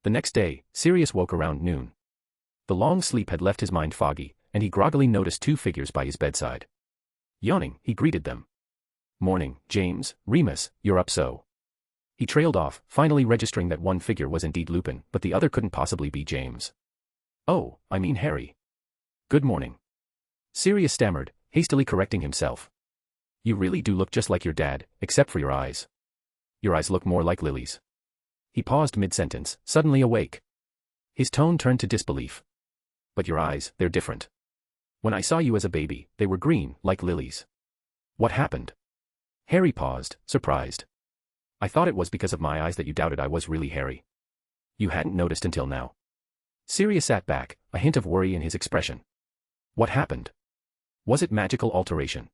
The next day, Sirius woke around noon. The long sleep had left his mind foggy, and he groggily noticed two figures by his bedside. Yawning, he greeted them. "Morning, James, Remus, you're up so." He trailed off, finally registering that one figure was indeed Lupin, but the other couldn't possibly be James. "Oh, I mean Harry." "Good morning." Sirius stammered, hastily correcting himself. "You really do look just like your dad, except for your eyes. Your eyes look more like Lily's." He paused mid-sentence, suddenly awake. His tone turned to disbelief. "But your eyes, they're different. When I saw you as a baby, they were green, like Lily's." "What happened?" Harry paused, surprised. "I thought it was because of my eyes that you doubted I was really Harry." "You hadn't noticed until now." Sirius sat back, a hint of worry in his expression. "What happened? Was it magical alteration?"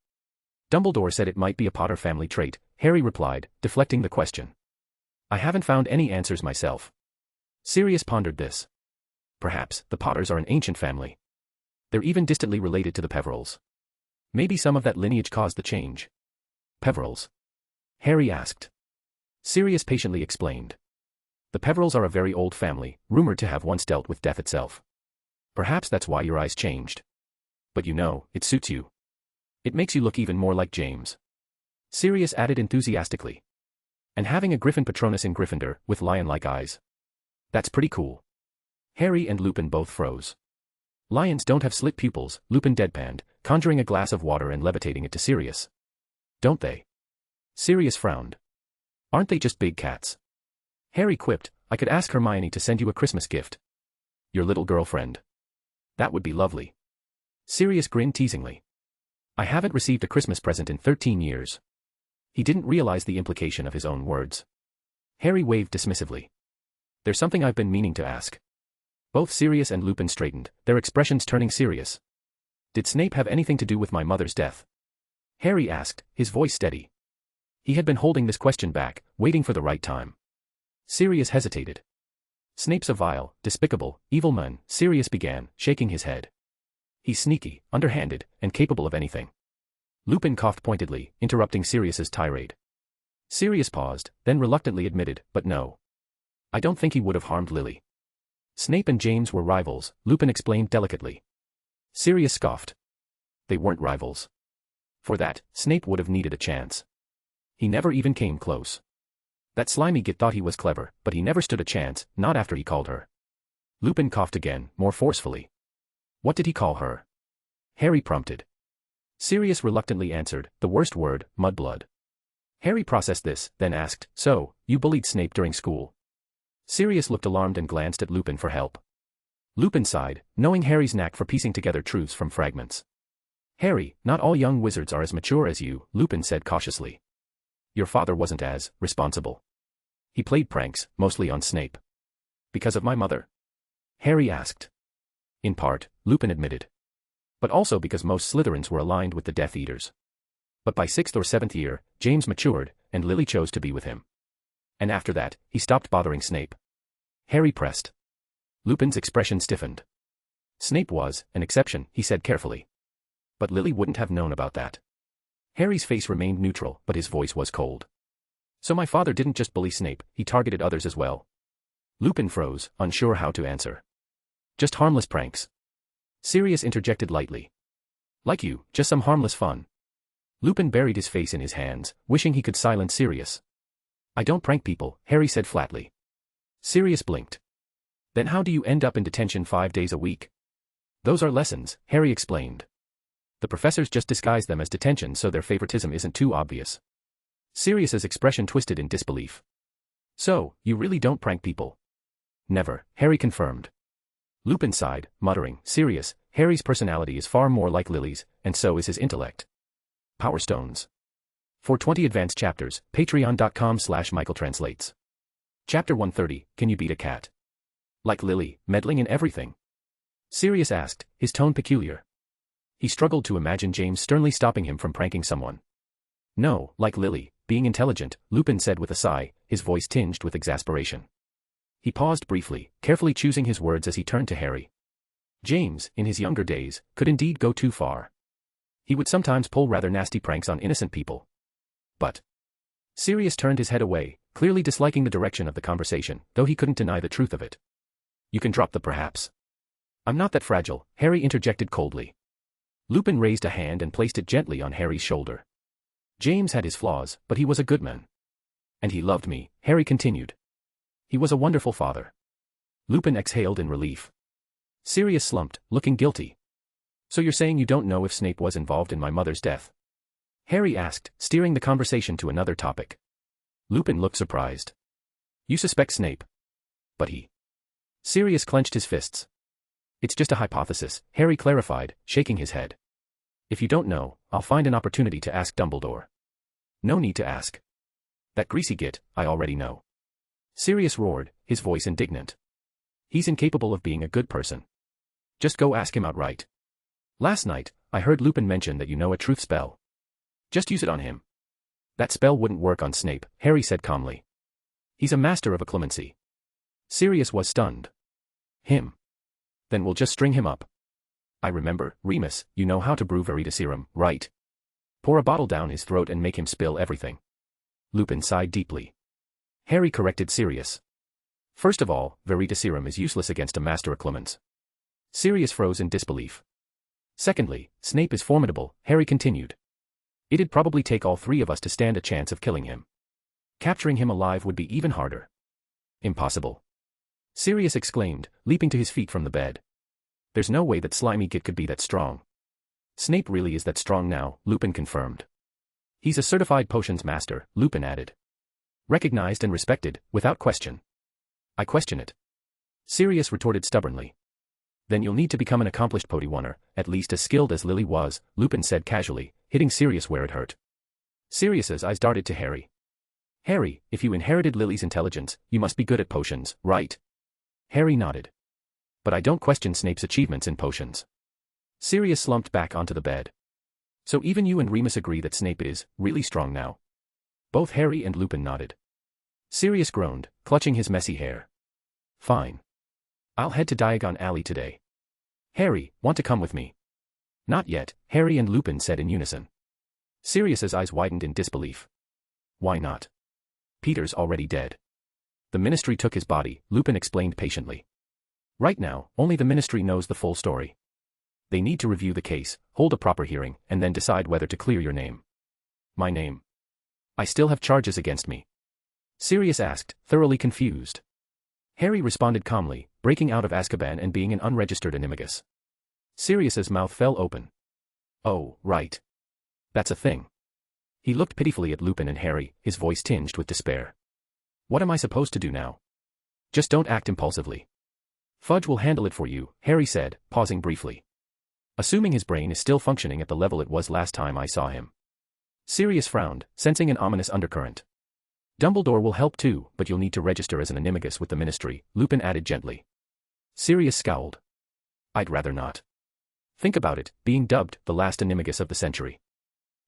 "Dumbledore said it might be a Potter family trait," Harry replied, deflecting the question. "I haven't found any answers myself." Sirius pondered this. Perhaps the Potters are an ancient family. They're even distantly related to the Peverills. Maybe some of that lineage caused the change. "Peverills?" Harry asked. Sirius patiently explained. "The Peverills are a very old family, rumored to have once dealt with death itself. Perhaps that's why your eyes changed. But you know, it suits you. It makes you look even more like James." Sirius added enthusiastically. "And having a Griffin Patronus in Gryffindor, with lion-like eyes. That's pretty cool." Harry and Lupin both froze. "Lions don't have slit pupils," Lupin deadpanned, conjuring a glass of water and levitating it to Sirius. "Don't they?" Sirius frowned. "Aren't they just big cats?" Harry quipped, "I could ask Hermione to send you a Christmas gift. Your little girlfriend. That would be lovely." Sirius grinned teasingly. "I haven't received a Christmas present in 13 years. He didn't realize the implication of his own words. Harry waved dismissively. "There's something I've been meaning to ask." Both Sirius and Lupin straightened, their expressions turning serious. "Did Snape have anything to do with my mother's death?" Harry asked, his voice steady. He had been holding this question back, waiting for the right time. Sirius hesitated. "Snape's a vile, despicable, evil man," Sirius began, shaking his head. "He's sneaky, underhanded, and capable of anything." Lupin coughed pointedly, interrupting Sirius's tirade. Sirius paused, then reluctantly admitted, "But no. I don't think he would have harmed Lily." "Snape and James were rivals," Lupin explained delicately. Sirius scoffed. "They weren't rivals. For that, Snape would have needed a chance. He never even came close. That slimy git thought he was clever, but he never stood a chance, not after he called her." Lupin coughed again, more forcefully. "What did he call her?" Harry prompted. Sirius reluctantly answered, "The worst word, mudblood." Harry processed this, then asked, "So, you bullied Snape during school?" Sirius looked alarmed and glanced at Lupin for help. Lupin sighed, knowing Harry's knack for piecing together truths from fragments. "Harry, not all young wizards are as mature as you," Lupin said cautiously. "Your father wasn't as responsible. He played pranks, mostly on Snape." "Because of my mother?" Harry asked. "In part," Lupin admitted. "But also because most Slytherins were aligned with the Death Eaters. But by 6th or 7th year, James matured, and Lily chose to be with him. And after that, he stopped bothering Snape." Harry pressed. Lupin's expression stiffened. "Snape was an exception," he said carefully. "But Lily wouldn't have known about that." Harry's face remained neutral, but his voice was cold. "So my father didn't just bully Snape, he targeted others as well?" Lupin froze, unsure how to answer. "Just harmless pranks." Sirius interjected lightly. "Like you, just some harmless fun." Lupin buried his face in his hands, wishing he could silence Sirius. "I don't prank people," Harry said flatly. Sirius blinked. "Then how do you end up in detention 5 days a week?" "Those are lessons," Harry explained. "The professors just disguise them as detention so their favoritism isn't too obvious." Sirius's expression twisted in disbelief. "So, you really don't prank people?" "Never," Harry confirmed. Lupin sighed, muttering, "Sirius, Harry's personality is far more like Lily's, and so is his intellect. Power stones. For 20 advanced chapters, patreon.com/michaeltranslates. Chapter 130, Can You Beat a Cat? Like Lily, meddling in everything? Sirius asked, his tone peculiar. He struggled to imagine James sternly stopping him from pranking someone. No, like Lily, being intelligent, Lupin said with a sigh, his voice tinged with exasperation. He paused briefly, carefully choosing his words as he turned to Harry. James, in his younger days, could indeed go too far. He would sometimes pull rather nasty pranks on innocent people. But Sirius turned his head away, clearly disliking the direction of the conversation, though he couldn't deny the truth of it. You can drop the perhaps. I'm not that fragile, Harry interjected coldly. Lupin raised a hand and placed it gently on Harry's shoulder. James had his flaws, but he was a good man. And he loved me, Harry continued. He was a wonderful father. Lupin exhaled in relief. Sirius slumped, looking guilty. So you're saying you don't know if Snape was involved in my mother's death? Harry asked, steering the conversation to another topic. Lupin looked surprised. You suspect Snape? But he... Sirius clenched his fists. It's just a hypothesis, Harry clarified, shaking his head. If you don't know, I'll find an opportunity to ask Dumbledore. No need to ask. That greasy git, I already know. Sirius roared, his voice indignant. He's incapable of being a good person. Just go ask him outright. Last night, I heard Lupin mention that you know a truth spell. Just use it on him. That spell wouldn't work on Snape, Harry said calmly. He's a master of occlumency. Sirius was stunned. Him. Then we'll just string him up. I remember, Remus, you know how to brew veritasirum, right? Pour a bottle down his throat and make him spill everything. Lupin sighed deeply. Harry corrected Sirius. First of all, veritasirum is useless against a master occlumens. Sirius froze in disbelief. Secondly, Snape is formidable, Harry continued. It'd probably take all three of us to stand a chance of killing him. Capturing him alive would be even harder. Impossible. Sirius exclaimed, leaping to his feet from the bed. There's no way that slimy git could be that strong. Snape really is that strong now, Lupin confirmed. He's a certified potions master, Lupin added. Recognized and respected, without question. I question it. Sirius retorted stubbornly. Then you'll need to become an accomplished Podiwaner, at least as skilled as Lily was, Lupin said casually, hitting Sirius where it hurt. Sirius's eyes darted to Harry. Harry, if you inherited Lily's intelligence, you must be good at potions, right? Harry nodded. But I don't question Snape's achievements in potions. Sirius slumped back onto the bed. So even you and Remus agree that Snape is really strong now? Both Harry and Lupin nodded. Sirius groaned, clutching his messy hair. Fine. I'll head to Diagon Alley today. Harry, want to come with me? Not yet, Harry and Lupin said in unison. Sirius's eyes widened in disbelief. Why not? Peter's already dead. The Ministry took his body, Lupin explained patiently. Right now, only the Ministry knows the full story. They need to review the case, hold a proper hearing, and then decide whether to clear your name. My name? I still have charges against me. Sirius asked, thoroughly confused. Harry responded calmly, breaking out of Azkaban and being an unregistered animagus. Sirius's mouth fell open. Oh, right. That's a thing. He looked pitifully at Lupin and Harry, his voice tinged with despair. What am I supposed to do now? Just don't act impulsively. Fudge will handle it for you, Harry said, pausing briefly. Assuming his brain is still functioning at the level it was last time I saw him. Sirius frowned, sensing an ominous undercurrent. Dumbledore will help too, but you'll need to register as an animagus with the Ministry, Lupin added gently. Sirius scowled. I'd rather not. Think about it, being dubbed the last animagus of the century.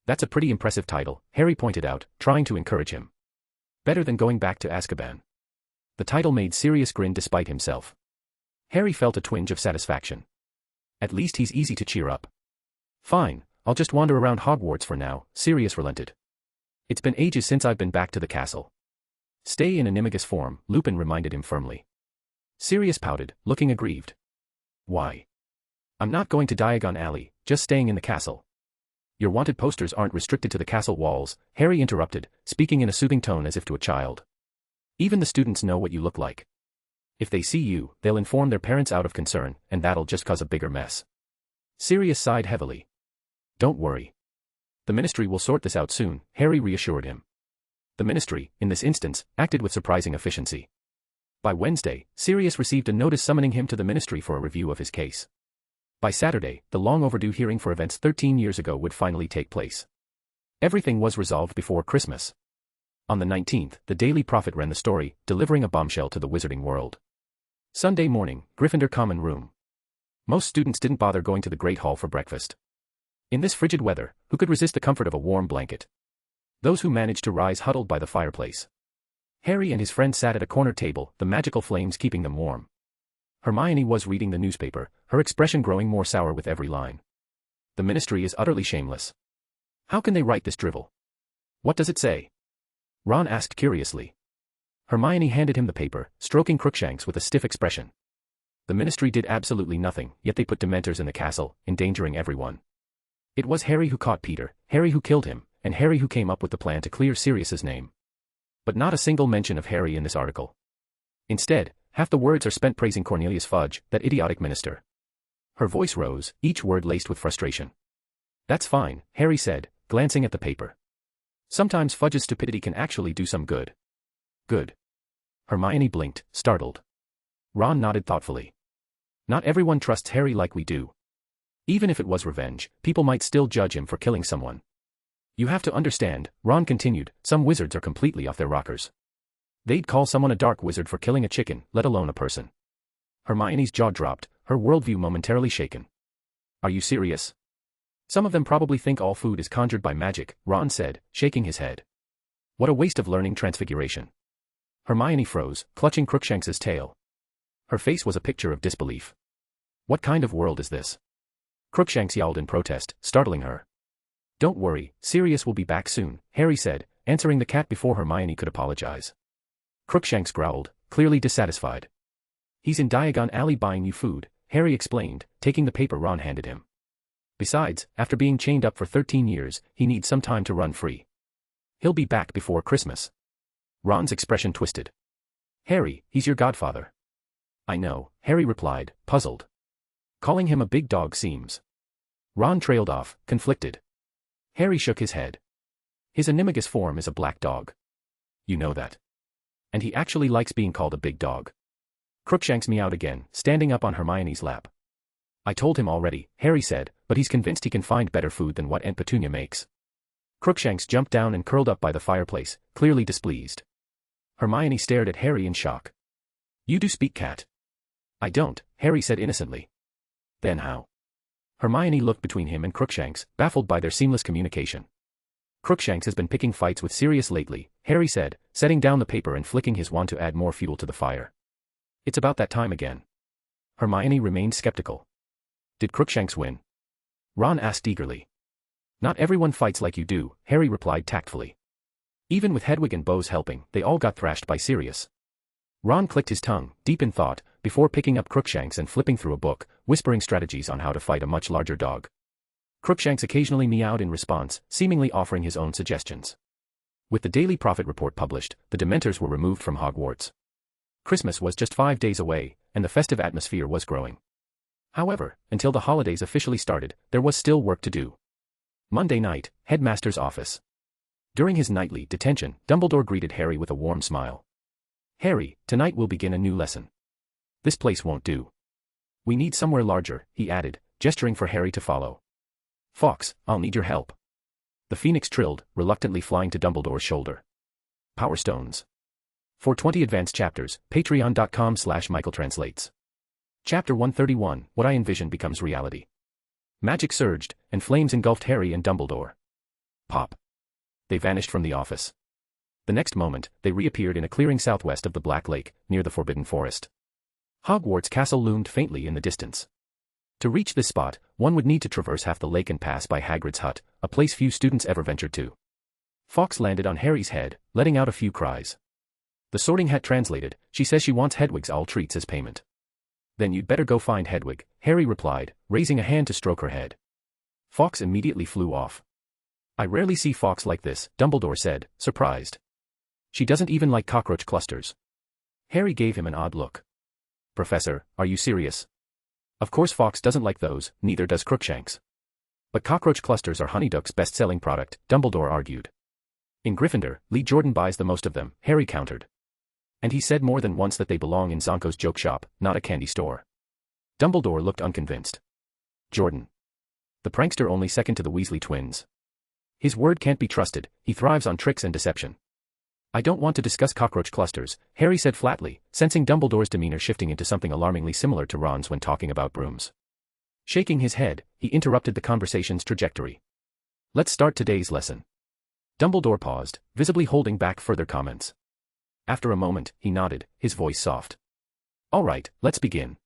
That's a pretty impressive title, Harry pointed out, trying to encourage him. Better than going back to Azkaban. The title made Sirius grin despite himself. Harry felt a twinge of satisfaction. At least he's easy to cheer up. Fine, I'll just wander around Hogwarts for now, Sirius relented. It's been ages since I've been back to the castle. Stay in animagus form, Lupin reminded him firmly. Sirius pouted, looking aggrieved. Why? I'm not going to Diagon Alley, just staying in the castle. Your wanted posters aren't restricted to the castle walls, Harry interrupted, speaking in a soothing tone as if to a child. Even the students know what you look like. If they see you, they'll inform their parents out of concern, and that'll just cause a bigger mess. Sirius sighed heavily. Don't worry. The Ministry will sort this out soon, Harry reassured him. The Ministry, in this instance, acted with surprising efficiency. By Wednesday, Sirius received a notice summoning him to the Ministry for a review of his case. By Saturday, the long overdue hearing for events 13 years ago would finally take place. Everything was resolved before Christmas. On the 19th, the Daily Prophet ran the story, delivering a bombshell to the wizarding world. Sunday morning, Gryffindor Common Room. Most students didn't bother going to the Great Hall for breakfast. In this frigid weather, who could resist the comfort of a warm blanket? Those who managed to rise huddled by the fireplace. Harry and his friend sat at a corner table, the magical flames keeping them warm. Hermione was reading the newspaper, her expression growing more sour with every line. The ministry is utterly shameless. How can they write this drivel? What does it say? Ron asked curiously. Hermione handed him the paper, stroking Crookshanks with a stiff expression. The ministry did absolutely nothing, yet they put Dementors in the castle, endangering everyone. It was Harry who caught Peter, Harry who killed him, and Harry who came up with the plan to clear Sirius's name. But not a single mention of Harry in this article. Instead, half the words are spent praising Cornelius Fudge, that idiotic minister. Her voice rose, each word laced with frustration. That's fine, Harry said, glancing at the paper. Sometimes Fudge's stupidity can actually do some good. Good. Hermione blinked, startled. Ron nodded thoughtfully. Not everyone trusts Harry like we do. Even if it was revenge, people might still judge him for killing someone. You have to understand, Ron continued, some wizards are completely off their rockers. They'd call someone a dark wizard for killing a chicken, let alone a person. Hermione's jaw dropped, her worldview momentarily shaken. Are you serious? Some of them probably think all food is conjured by magic, Ron said, shaking his head. What a waste of learning transfiguration. Hermione froze, clutching Crookshanks's tail. Her face was a picture of disbelief. What kind of world is this? Crookshanks yowled in protest, startling her. Don't worry, Sirius will be back soon, Harry said, answering the cat before Hermione could apologize. Crookshanks growled, clearly dissatisfied. He's in Diagon Alley buying you food, Harry explained, taking the paper Ron handed him. Besides, after being chained up for 13 years, he needs some time to run free. He'll be back before Christmas. Ron's expression twisted. Harry, he's your godfather. I know, Harry replied, puzzled. Calling him a big dog seems. Ron trailed off, conflicted. Harry shook his head. His animagus form is a black dog. You know that. And he actually likes being called a big dog. Crookshanks meowed again, standing up on Hermione's lap. I told him already, Harry said, but he's convinced he can find better food than what Aunt Petunia makes. Crookshanks jumped down and curled up by the fireplace, clearly displeased. Hermione stared at Harry in shock. You do speak cat. I don't, Harry said innocently. Then how? Hermione looked between him and Crookshanks, baffled by their seamless communication. Crookshanks has been picking fights with Sirius lately, Harry said, setting down the paper and flicking his wand to add more fuel to the fire. It's about that time again. Hermione remained skeptical. Did Crookshanks win? Ron asked eagerly. Not everyone fights like you do, Harry replied tactfully. Even with Hedwig and Bose helping, they all got thrashed by Sirius. Ron clicked his tongue, deep in thought, before picking up Crookshanks and flipping through a book, whispering strategies on how to fight a much larger dog. Crookshanks occasionally meowed in response, seemingly offering his own suggestions. With the Daily Prophet report published, the Dementors were removed from Hogwarts. Christmas was just 5 days away, and the festive atmosphere was growing. However, until the holidays officially started, there was still work to do. Monday night, Headmaster's office. During his nightly detention, Dumbledore greeted Harry with a warm smile. Harry, tonight we'll begin a new lesson. This place won't do. We need somewhere larger, he added, gesturing for Harry to follow. Fawkes, I'll need your help. The Phoenix trilled, reluctantly flying to Dumbledore's shoulder. Power Stones. For 20 advanced chapters, patreon.com/michaeltranslates. Chapter 131, What I Envision Becomes Reality. Magic surged, and flames engulfed Harry and Dumbledore. Pop. They vanished from the office. The next moment, they reappeared in a clearing southwest of the Black Lake, near the Forbidden Forest. Hogwarts Castle loomed faintly in the distance. To reach this spot, one would need to traverse half the lake and pass by Hagrid's hut, a place few students ever ventured to. Fawkes landed on Harry's head, letting out a few cries. The Sorting Hat translated, she says she wants Hedwig's all treats as payment. Then you'd better go find Hedwig, Harry replied, raising a hand to stroke her head. Fawkes immediately flew off. I rarely see Fawkes like this, Dumbledore said, surprised. She doesn't even like cockroach clusters. Harry gave him an odd look. Professor, are you serious? Of course Fawkes doesn't like those, neither does Crookshanks. But cockroach clusters are Honeyduk's best-selling product, Dumbledore argued. In Gryffindor, Lee Jordan buys the most of them, Harry countered. And he said more than once that they belong in Zonko's joke shop, not a candy store. Dumbledore looked unconvinced. Jordan. The prankster only second to the Weasley twins. His word can't be trusted, he thrives on tricks and deception. I don't want to discuss cockroach clusters, Harry said flatly, sensing Dumbledore's demeanor shifting into something alarmingly similar to Ron's when talking about brooms. Shaking his head, he interrupted the conversation's trajectory. Let's start today's lesson. Dumbledore paused, visibly holding back further comments. After a moment, he nodded, his voice soft. All right, let's begin.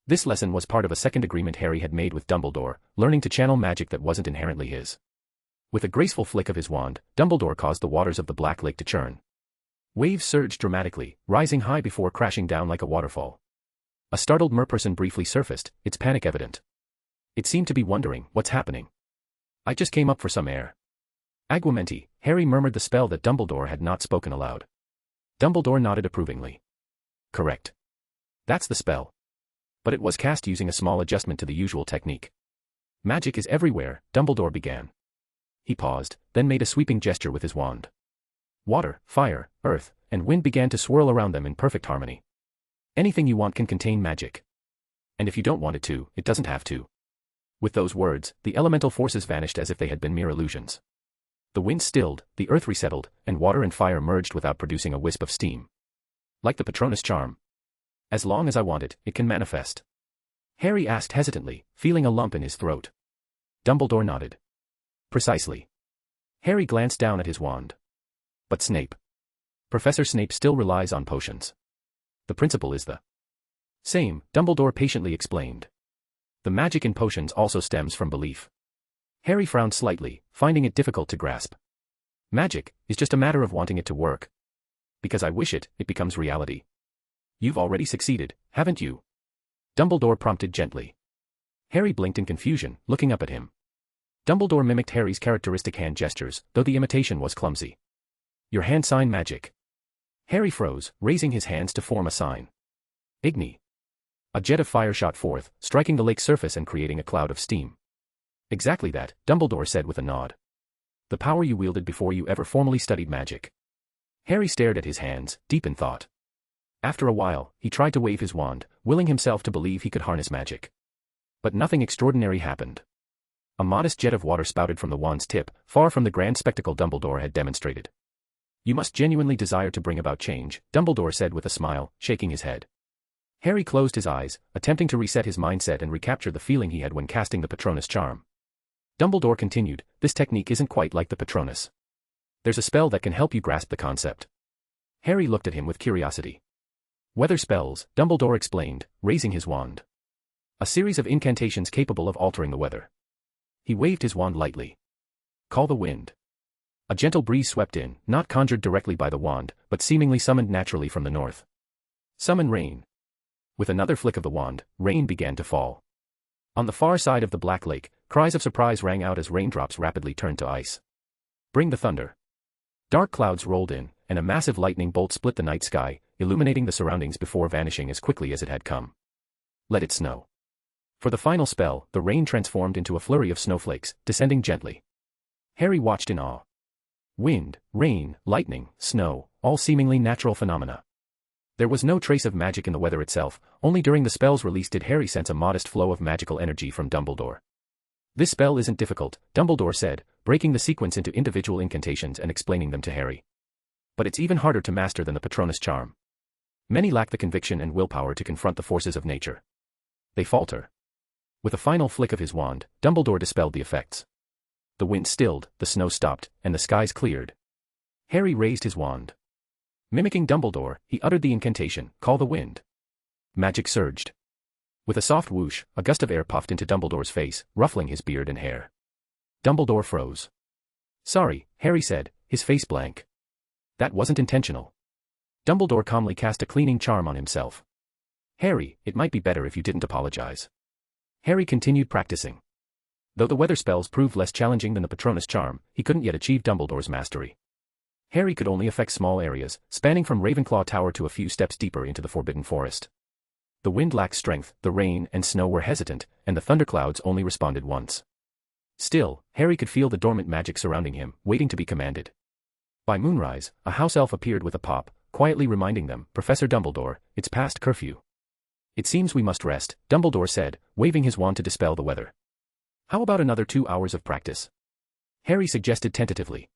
This lesson was part of a second agreement Harry had made with Dumbledore, learning to channel magic that wasn't inherently his. With a graceful flick of his wand, Dumbledore caused the waters of the Black Lake to churn. Waves surged dramatically, rising high before crashing down like a waterfall. A startled merperson briefly surfaced, its panic evident. It seemed to be wondering, what's happening? I just came up for some air. Aguamenti, Harry murmured the spell that Dumbledore had not spoken aloud. Dumbledore nodded approvingly. Correct. That's the spell. But it was cast using a small adjustment to the usual technique. Magic is everywhere, Dumbledore began. He paused, then made a sweeping gesture with his wand. Water, fire, earth, and wind began to swirl around them in perfect harmony. Anything you want can contain magic. And if you don't want it to, it doesn't have to. With those words, the elemental forces vanished as if they had been mere illusions. The wind stilled, the earth resettled, and water and fire merged without producing a wisp of steam. Like the Patronus charm. As long as I want it, it can manifest. Harry asked hesitantly, feeling a lump in his throat. Dumbledore nodded. Precisely. Harry glanced down at his wand. But Snape. Professor Snape still relies on potions. The principle is the same, Dumbledore patiently explained. The magic in potions also stems from belief. Harry frowned slightly, finding it difficult to grasp. Magic is just a matter of wanting it to work. Because I wish it, it becomes reality. You've already succeeded, haven't you? Dumbledore prompted gently. Harry blinked in confusion, looking up at him. Dumbledore mimicked Harry's characteristic hand gestures, though the imitation was clumsy. Your hand sign magic. Harry froze, raising his hands to form a sign. Igni. A jet of fire shot forth, striking the lake's surface and creating a cloud of steam. Exactly that, Dumbledore said with a nod. The power you wielded before you ever formally studied magic. Harry stared at his hands, deep in thought. After a while, he tried to wave his wand, willing himself to believe he could harness magic. But nothing extraordinary happened. A modest jet of water spouted from the wand's tip, far from the grand spectacle Dumbledore had demonstrated. You must genuinely desire to bring about change, Dumbledore said with a smile, shaking his head. Harry closed his eyes, attempting to reset his mindset and recapture the feeling he had when casting the Patronus charm. Dumbledore continued, this technique isn't quite like the Patronus. There's a spell that can help you grasp the concept. Harry looked at him with curiosity. Weather spells, Dumbledore explained, raising his wand. A series of incantations capable of altering the weather. He waved his wand lightly. Call the wind. A gentle breeze swept in, not conjured directly by the wand, but seemingly summoned naturally from the north. Summon rain. With another flick of the wand, rain began to fall. On the far side of the Black Lake, cries of surprise rang out as raindrops rapidly turned to ice. Bring the thunder. Dark clouds rolled in, and a massive lightning bolt split the night sky, illuminating the surroundings before vanishing as quickly as it had come. Let it snow. For the final spell, the rain transformed into a flurry of snowflakes, descending gently. Harry watched in awe. Wind, rain, lightning, snow, all seemingly natural phenomena. There was no trace of magic in the weather itself, only during the spell's release did Harry sense a modest flow of magical energy from Dumbledore. This spell isn't difficult, Dumbledore said, breaking the sequence into individual incantations and explaining them to Harry. But it's even harder to master than the Patronus charm. Many lack the conviction and willpower to confront the forces of nature. They falter. With a final flick of his wand, Dumbledore dispelled the effects. The wind stilled, the snow stopped, and the skies cleared. Harry raised his wand. Mimicking Dumbledore, he uttered the incantation, Call the wind. Magic surged. With a soft whoosh, a gust of air puffed into Dumbledore's face, ruffling his beard and hair. Dumbledore froze. Sorry, Harry said, his face blank. That wasn't intentional. Dumbledore calmly cast a cleaning charm on himself. Harry, it might be better if you didn't apologize. Harry continued practicing. Though the weather spells proved less challenging than the Patronus charm, he couldn't yet achieve Dumbledore's mastery. Harry could only affect small areas, spanning from Ravenclaw Tower to a few steps deeper into the Forbidden Forest. The wind lacked strength, the rain and snow were hesitant, and the thunderclouds only responded once. Still, Harry could feel the dormant magic surrounding him, waiting to be commanded. By moonrise, a house elf appeared with a pop, quietly reminding them, Professor Dumbledore, it's past curfew. It seems we must rest, Dumbledore said, waving his wand to dispel the weather. How about another 2 hours of practice? Harry suggested tentatively.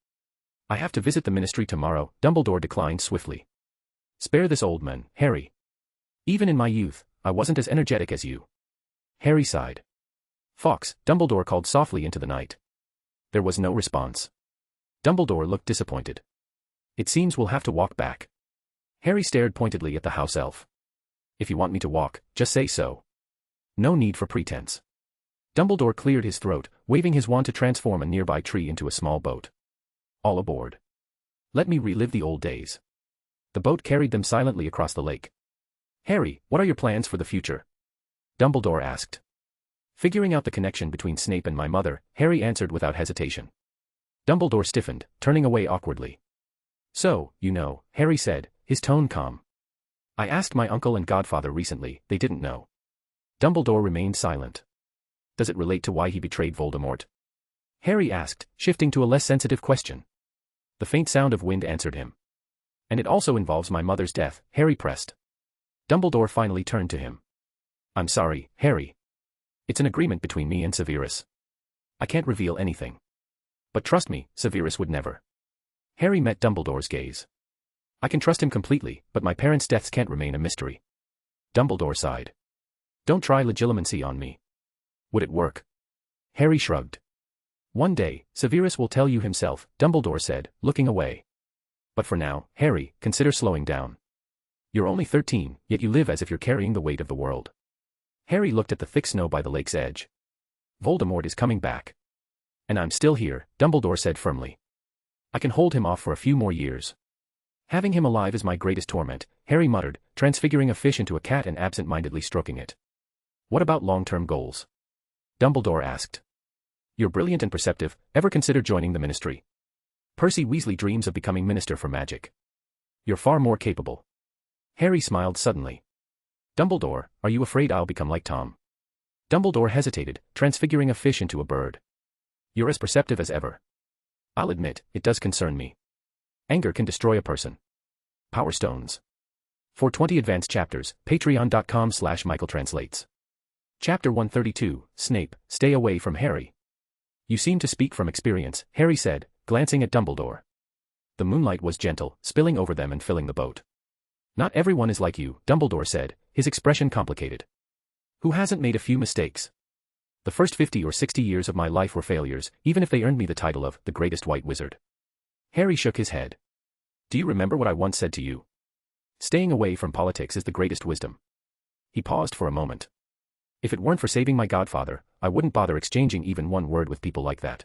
I have to visit the ministry tomorrow, Dumbledore declined swiftly. Spare this old man, Harry. Even in my youth, I wasn't as energetic as you. Harry sighed. Fawkes, Dumbledore called softly into the night. There was no response. Dumbledore looked disappointed. It seems we'll have to walk back. Harry stared pointedly at the house elf. If you want me to walk, just say so. No need for pretense. Dumbledore cleared his throat, waving his wand to transform a nearby tree into a small boat. All aboard. Let me relive the old days. The boat carried them silently across the lake. Harry, what are your plans for the future? Dumbledore asked. Figuring out the connection between Snape and my mother, Harry answered without hesitation. Dumbledore stiffened, turning away awkwardly. So, you know, Harry said, his tone calm. I asked my uncle and godfather recently, they didn't know. Dumbledore remained silent. Does it relate to why he betrayed Voldemort? Harry asked, shifting to a less sensitive question. The faint sound of wind answered him. And it also involves my mother's death, Harry pressed. Dumbledore finally turned to him. I'm sorry, Harry. It's an agreement between me and Severus. I can't reveal anything. But trust me, Severus would never. Harry met Dumbledore's gaze. I can trust him completely, but my parents' deaths can't remain a mystery. Dumbledore sighed. Don't try legilimency on me. Would it work? Harry shrugged. One day, Severus will tell you himself, Dumbledore said, looking away. But for now, Harry, consider slowing down. You're only 13, yet you live as if you're carrying the weight of the world. Harry looked at the thick snow by the lake's edge. Voldemort is coming back. And I'm still here, Dumbledore said firmly. I can hold him off for a few more years. Having him alive is my greatest torment, Harry muttered, transfiguring a fish into a cat and absent-mindedly stroking it. What about long-term goals? Dumbledore asked. You're brilliant and perceptive, ever consider joining the ministry? Percy Weasley dreams of becoming Minister for Magic. You're far more capable. Harry smiled suddenly. Dumbledore, are you afraid I'll become like Tom? Dumbledore hesitated, transfiguring a fish into a bird. You're as perceptive as ever. I'll admit, it does concern me. Anger can destroy a person. Power Stones. For 20 advanced chapters, patreon.com/michaeltranslates. Chapter 132, Snape, Stay Away from Harry. You seem to speak from experience, Harry said, glancing at Dumbledore. The moonlight was gentle, spilling over them and filling the boat. Not everyone is like you, Dumbledore said, his expression complicated. Who hasn't made a few mistakes? The first 50 or 60 years of my life were failures, even if they earned me the title of the greatest white wizard. Harry shook his head. Do you remember what I once said to you? Staying away from politics is the greatest wisdom. He paused for a moment. If it weren't for saving my godfather, I wouldn't bother exchanging even one word with people like that.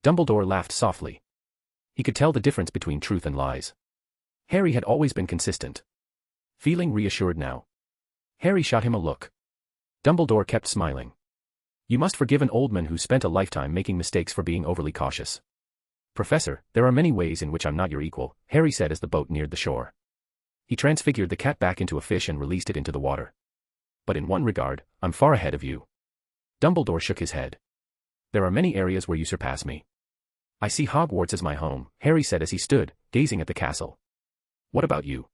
Dumbledore laughed softly. He could tell the difference between truth and lies. Harry had always been consistent. Feeling reassured now, Harry shot him a look. Dumbledore kept smiling. You must forgive an old man who spent a lifetime making mistakes for being overly cautious. Professor, there are many ways in which I'm not your equal, Harry said as the boat neared the shore. He transfigured the cat back into a fish and released it into the water. But in one regard, I'm far ahead of you. Dumbledore shook his head. There are many areas where you surpass me. I see Hogwarts as my home, Harry said as he stood, gazing at the castle. What about you?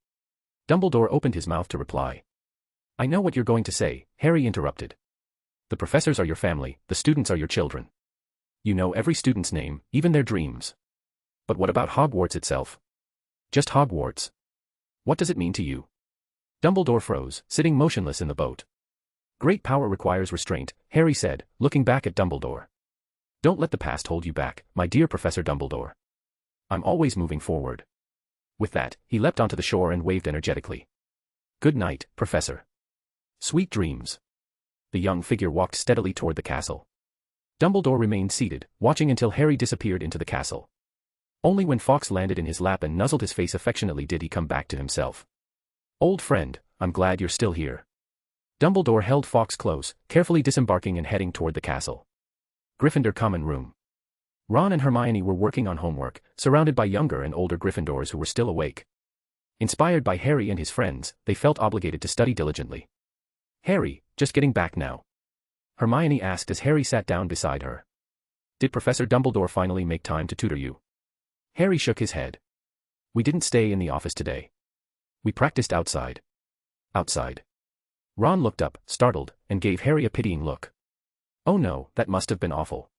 Dumbledore opened his mouth to reply. I know what you're going to say, Harry interrupted. The professors are your family, the students are your children. You know every student's name, even their dreams. But what about Hogwarts itself? Just Hogwarts. What does it mean to you? Dumbledore froze, sitting motionless in the boat. Great power requires restraint, Harry said, looking back at Dumbledore. Don't let the past hold you back, my dear Professor Dumbledore. I'm always moving forward. With that, he leapt onto the shore and waved energetically. Good night, Professor. Sweet dreams. The young figure walked steadily toward the castle. Dumbledore remained seated, watching until Harry disappeared into the castle. Only when Fawkes landed in his lap and nuzzled his face affectionately did he come back to himself. Old friend, I'm glad you're still here. Dumbledore held Fawkes close, carefully disembarking and heading toward the castle. Gryffindor Common Room. Ron and Hermione were working on homework, surrounded by younger and older Gryffindors who were still awake. Inspired by Harry and his friends, they felt obligated to study diligently. Harry, just getting back now? Hermione asked as Harry sat down beside her. Did Professor Dumbledore finally make time to tutor you? Harry shook his head. We didn't stay in the office today. We practiced outside. Outside. Ron looked up, startled, and gave Harry a pitying look. Oh no, that must have been awful.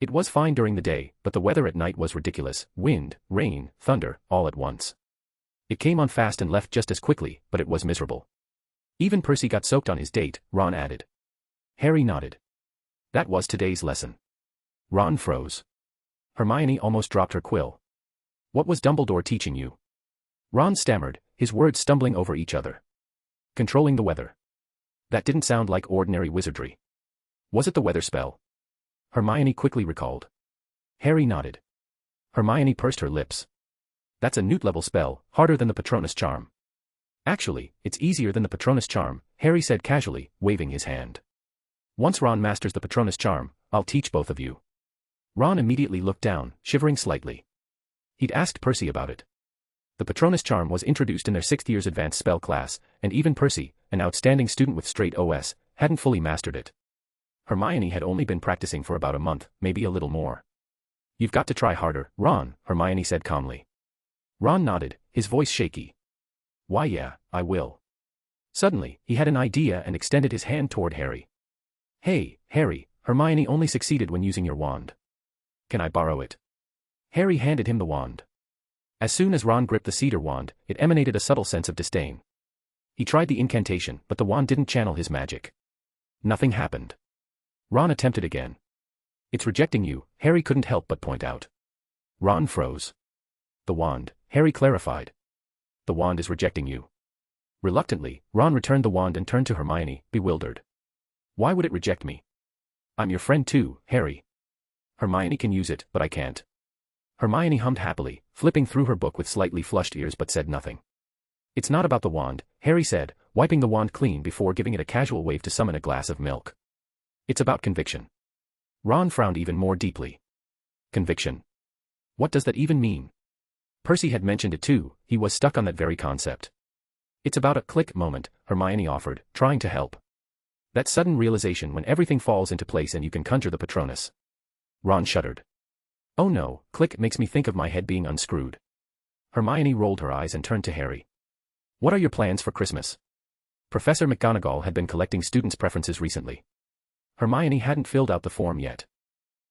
It was fine during the day, but the weather at night was ridiculous: wind, rain, thunder, all at once. It came on fast and left just as quickly, but it was miserable. Even Percy got soaked on his date, Ron added. Harry nodded. That was today's lesson. Ron froze. Hermione almost dropped her quill. What was Dumbledore teaching you? Ron stammered, his words stumbling over each other. Controlling the weather. That didn't sound like ordinary wizardry. Was it the weather spell? Hermione quickly recalled. Harry nodded. Hermione pursed her lips. That's a Newt-level spell, harder than the Patronus charm. Actually, it's easier than the Patronus charm, Harry said casually, waving his hand. Once Ron masters the Patronus charm, I'll teach both of you. Ron immediately looked down, shivering slightly. He'd asked Percy about it. The Patronus charm was introduced in their 6th year's advanced spell class, and even Percy, an outstanding student with straight OS, hadn't fully mastered it. Hermione had only been practicing for about a month, maybe a little more. You've got to try harder, Ron, Hermione said calmly. Ron nodded, his voice shaky. Why yeah, I will. Suddenly, he had an idea and extended his hand toward Harry. Hey, Harry, Hermione only succeeded when using your wand. Can I borrow it? Harry handed him the wand. As soon as Ron gripped the cedar wand, it emanated a subtle sense of disdain. He tried the incantation, but the wand didn't channel his magic. Nothing happened. Ron attempted again. It's rejecting you, Harry couldn't help but point out. Ron froze. The wand, Harry clarified. The wand is rejecting you. Reluctantly, Ron returned the wand and turned to Hermione, bewildered. Why would it reject me? I'm your friend too, Harry. Hermione can use it, but I can't. Hermione hummed happily, flipping through her book with slightly flushed ears but said nothing. It's not about the wand, Harry said, wiping the wand clean before giving it a casual wave to summon a glass of milk. It's about conviction. Ron frowned even more deeply. Conviction. What does that even mean? Percy had mentioned it too, he was stuck on that very concept. It's about a click moment, Hermione offered, trying to help. That sudden realization when everything falls into place and you can conjure the Patronus. Ron shuddered. Oh no, click makes me think of my head being unscrewed. Hermione rolled her eyes and turned to Harry. What are your plans for Christmas? Professor McGonagall had been collecting students' preferences recently. Hermione hadn't filled out the form yet.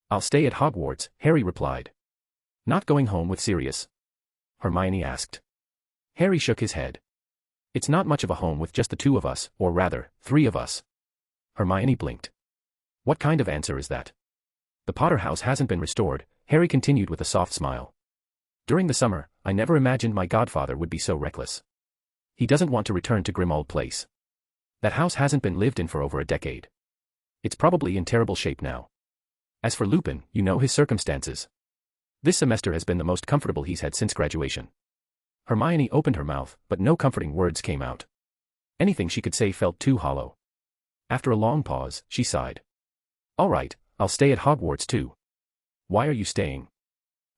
I'll stay at Hogwarts, Harry replied. Not going home with Sirius? Hermione asked. Harry shook his head. It's not much of a home with just the 2 of us, or rather, 3 of us. Hermione blinked. What kind of answer is that? The Potter house hasn't been restored, Harry continued with a soft smile. During the summer, I never imagined my godfather would be so reckless. He doesn't want to return to Grimmauld Place. That house hasn't been lived in for over a decade. It's probably in terrible shape now. As for Lupin, you know his circumstances. This semester has been the most comfortable he's had since graduation. Hermione opened her mouth, but no comforting words came out. Anything she could say felt too hollow. After a long pause, she sighed. All right, I'll stay at Hogwarts too. Why are you staying?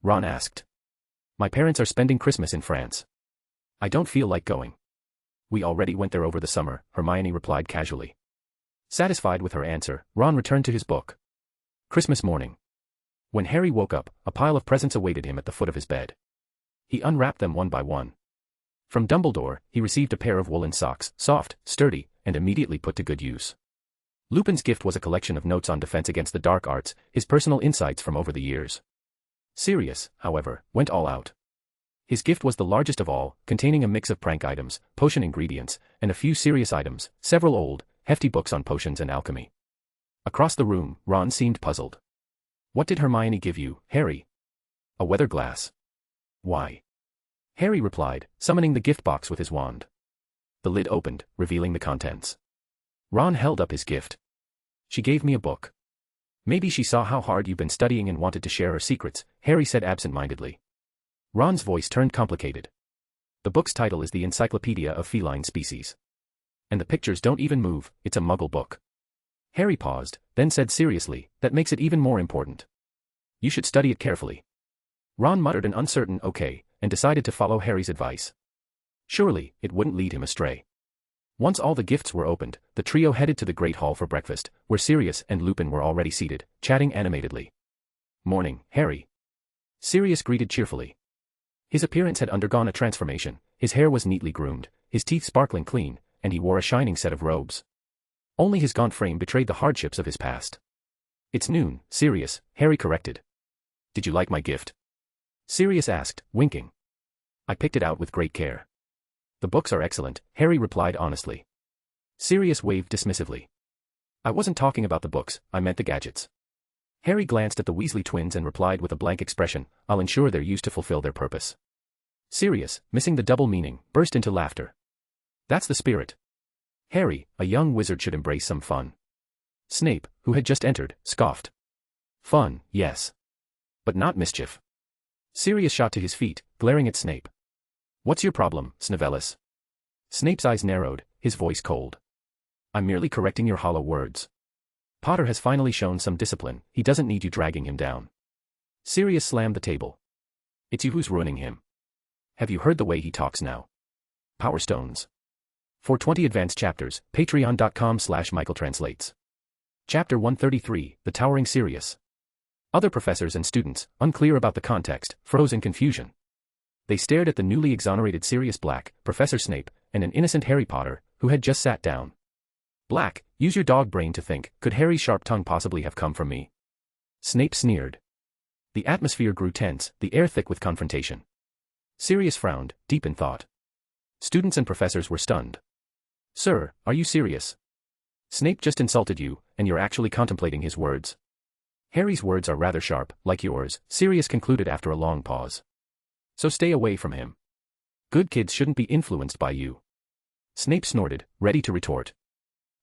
Ron asked. My parents are spending Christmas in France. I don't feel like going. We already went there over the summer, Hermione replied casually. Satisfied with her answer, Ron returned to his book. Christmas morning. When Harry woke up, a pile of presents awaited him at the foot of his bed. He unwrapped them one by one. From Dumbledore, he received a pair of woolen socks, soft, sturdy, and immediately put to good use. Lupin's gift was a collection of notes on defense against the dark arts, his personal insights from over the years. Sirius, however, went all out. His gift was the largest of all, containing a mix of prank items, potion ingredients, and a few serious items, several old, hefty books on potions and alchemy. Across the room, Ron seemed puzzled. What did Hermione give you, Harry? A weather glass. Why? Harry replied, summoning the gift box with his wand. The lid opened, revealing the contents. Ron held up his gift. She gave me a book. Maybe she saw how hard you've been studying and wanted to share her secrets, Harry said absent-mindedly. Ron's voice turned complicated. The book's title is The Encyclopedia of Feline Species. And the pictures don't even move, it's a muggle book. Harry paused, then said seriously, that makes it even more important. You should study it carefully. Ron muttered an uncertain okay, and decided to follow Harry's advice. Surely, it wouldn't lead him astray. Once all the gifts were opened, the trio headed to the Great Hall for breakfast, where Sirius and Lupin were already seated, chatting animatedly. Morning, Harry. Sirius greeted cheerfully. His appearance had undergone a transformation, his hair was neatly groomed, his teeth sparkling clean, and he wore a shining set of robes. Only his gaunt frame betrayed the hardships of his past. It's noon, Sirius, Harry corrected. Did you like my gift? Sirius asked, winking. I picked it out with great care. The books are excellent, Harry replied honestly. Sirius waved dismissively. I wasn't talking about the books, I meant the gadgets. Harry glanced at the Weasley twins and replied with a blank expression, I'll ensure they're used to fulfill their purpose. Sirius, missing the double meaning, burst into laughter. That's the spirit. Harry, a young wizard should embrace some fun. Snape, who had just entered, scoffed. Fun, yes. But not mischief. Sirius shot to his feet, glaring at Snape. What's your problem, Snavellis? Snape's eyes narrowed, his voice cold. I'm merely correcting your hollow words. Potter has finally shown some discipline, he doesn't need you dragging him down. Sirius slammed the table. It's you who's ruining him. Have you heard the way he talks now? Power Stones. For 20 advanced chapters, patreon.com/michaeltranslates. Chapter 133, The Towering Sirius. Other professors and students, unclear about the context, froze in confusion. They stared at the newly exonerated Sirius Black, Professor Snape, and an innocent Harry Potter, who had just sat down. Black, use your dog brain to think, could Harry's sharp tongue possibly have come from me? Snape sneered. The atmosphere grew tense, the air thick with confrontation. Sirius frowned, deep in thought. Students and professors were stunned. Sir, are you serious? Snape just insulted you, and you're actually contemplating his words. Harry's words are rather sharp, like yours, Sirius concluded after a long pause. So stay away from him. Good kids shouldn't be influenced by you. Snape snorted, ready to retort.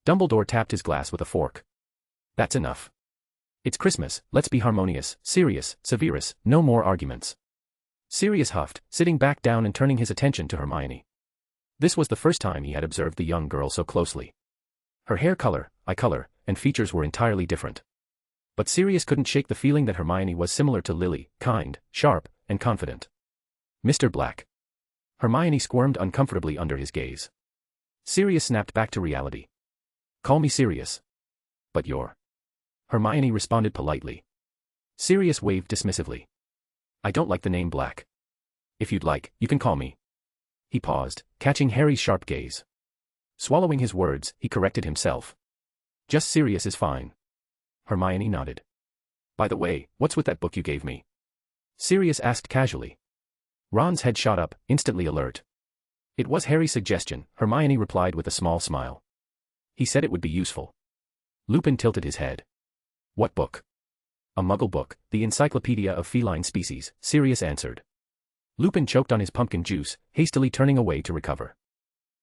Dumbledore tapped his glass with a fork. That's enough. It's Christmas, let's be harmonious, Sirius, Severus, no more arguments. Sirius huffed, sitting back down and turning his attention to Hermione. This was the first time he had observed the young girl so closely. Her hair color, eye color, and features were entirely different. But Sirius couldn't shake the feeling that Hermione was similar to Lily, kind, sharp, and confident. Mr. Black. Hermione squirmed uncomfortably under his gaze. Sirius snapped back to reality. Call me Sirius. But you're. Hermione responded politely. Sirius waved dismissively. I don't like the name Black. If you'd like, you can call me. He paused, catching Harry's sharp gaze. Swallowing his words, he corrected himself. Just Sirius is fine. Hermione nodded. By the way, what's with that book you gave me? Sirius asked casually. Ron's head shot up, instantly alert. It was Harry's suggestion, Hermione replied with a small smile. He said it would be useful. Lupin tilted his head. What book? A Muggle book, the Encyclopedia of Feline Species, Sirius answered. Lupin choked on his pumpkin juice, hastily turning away to recover.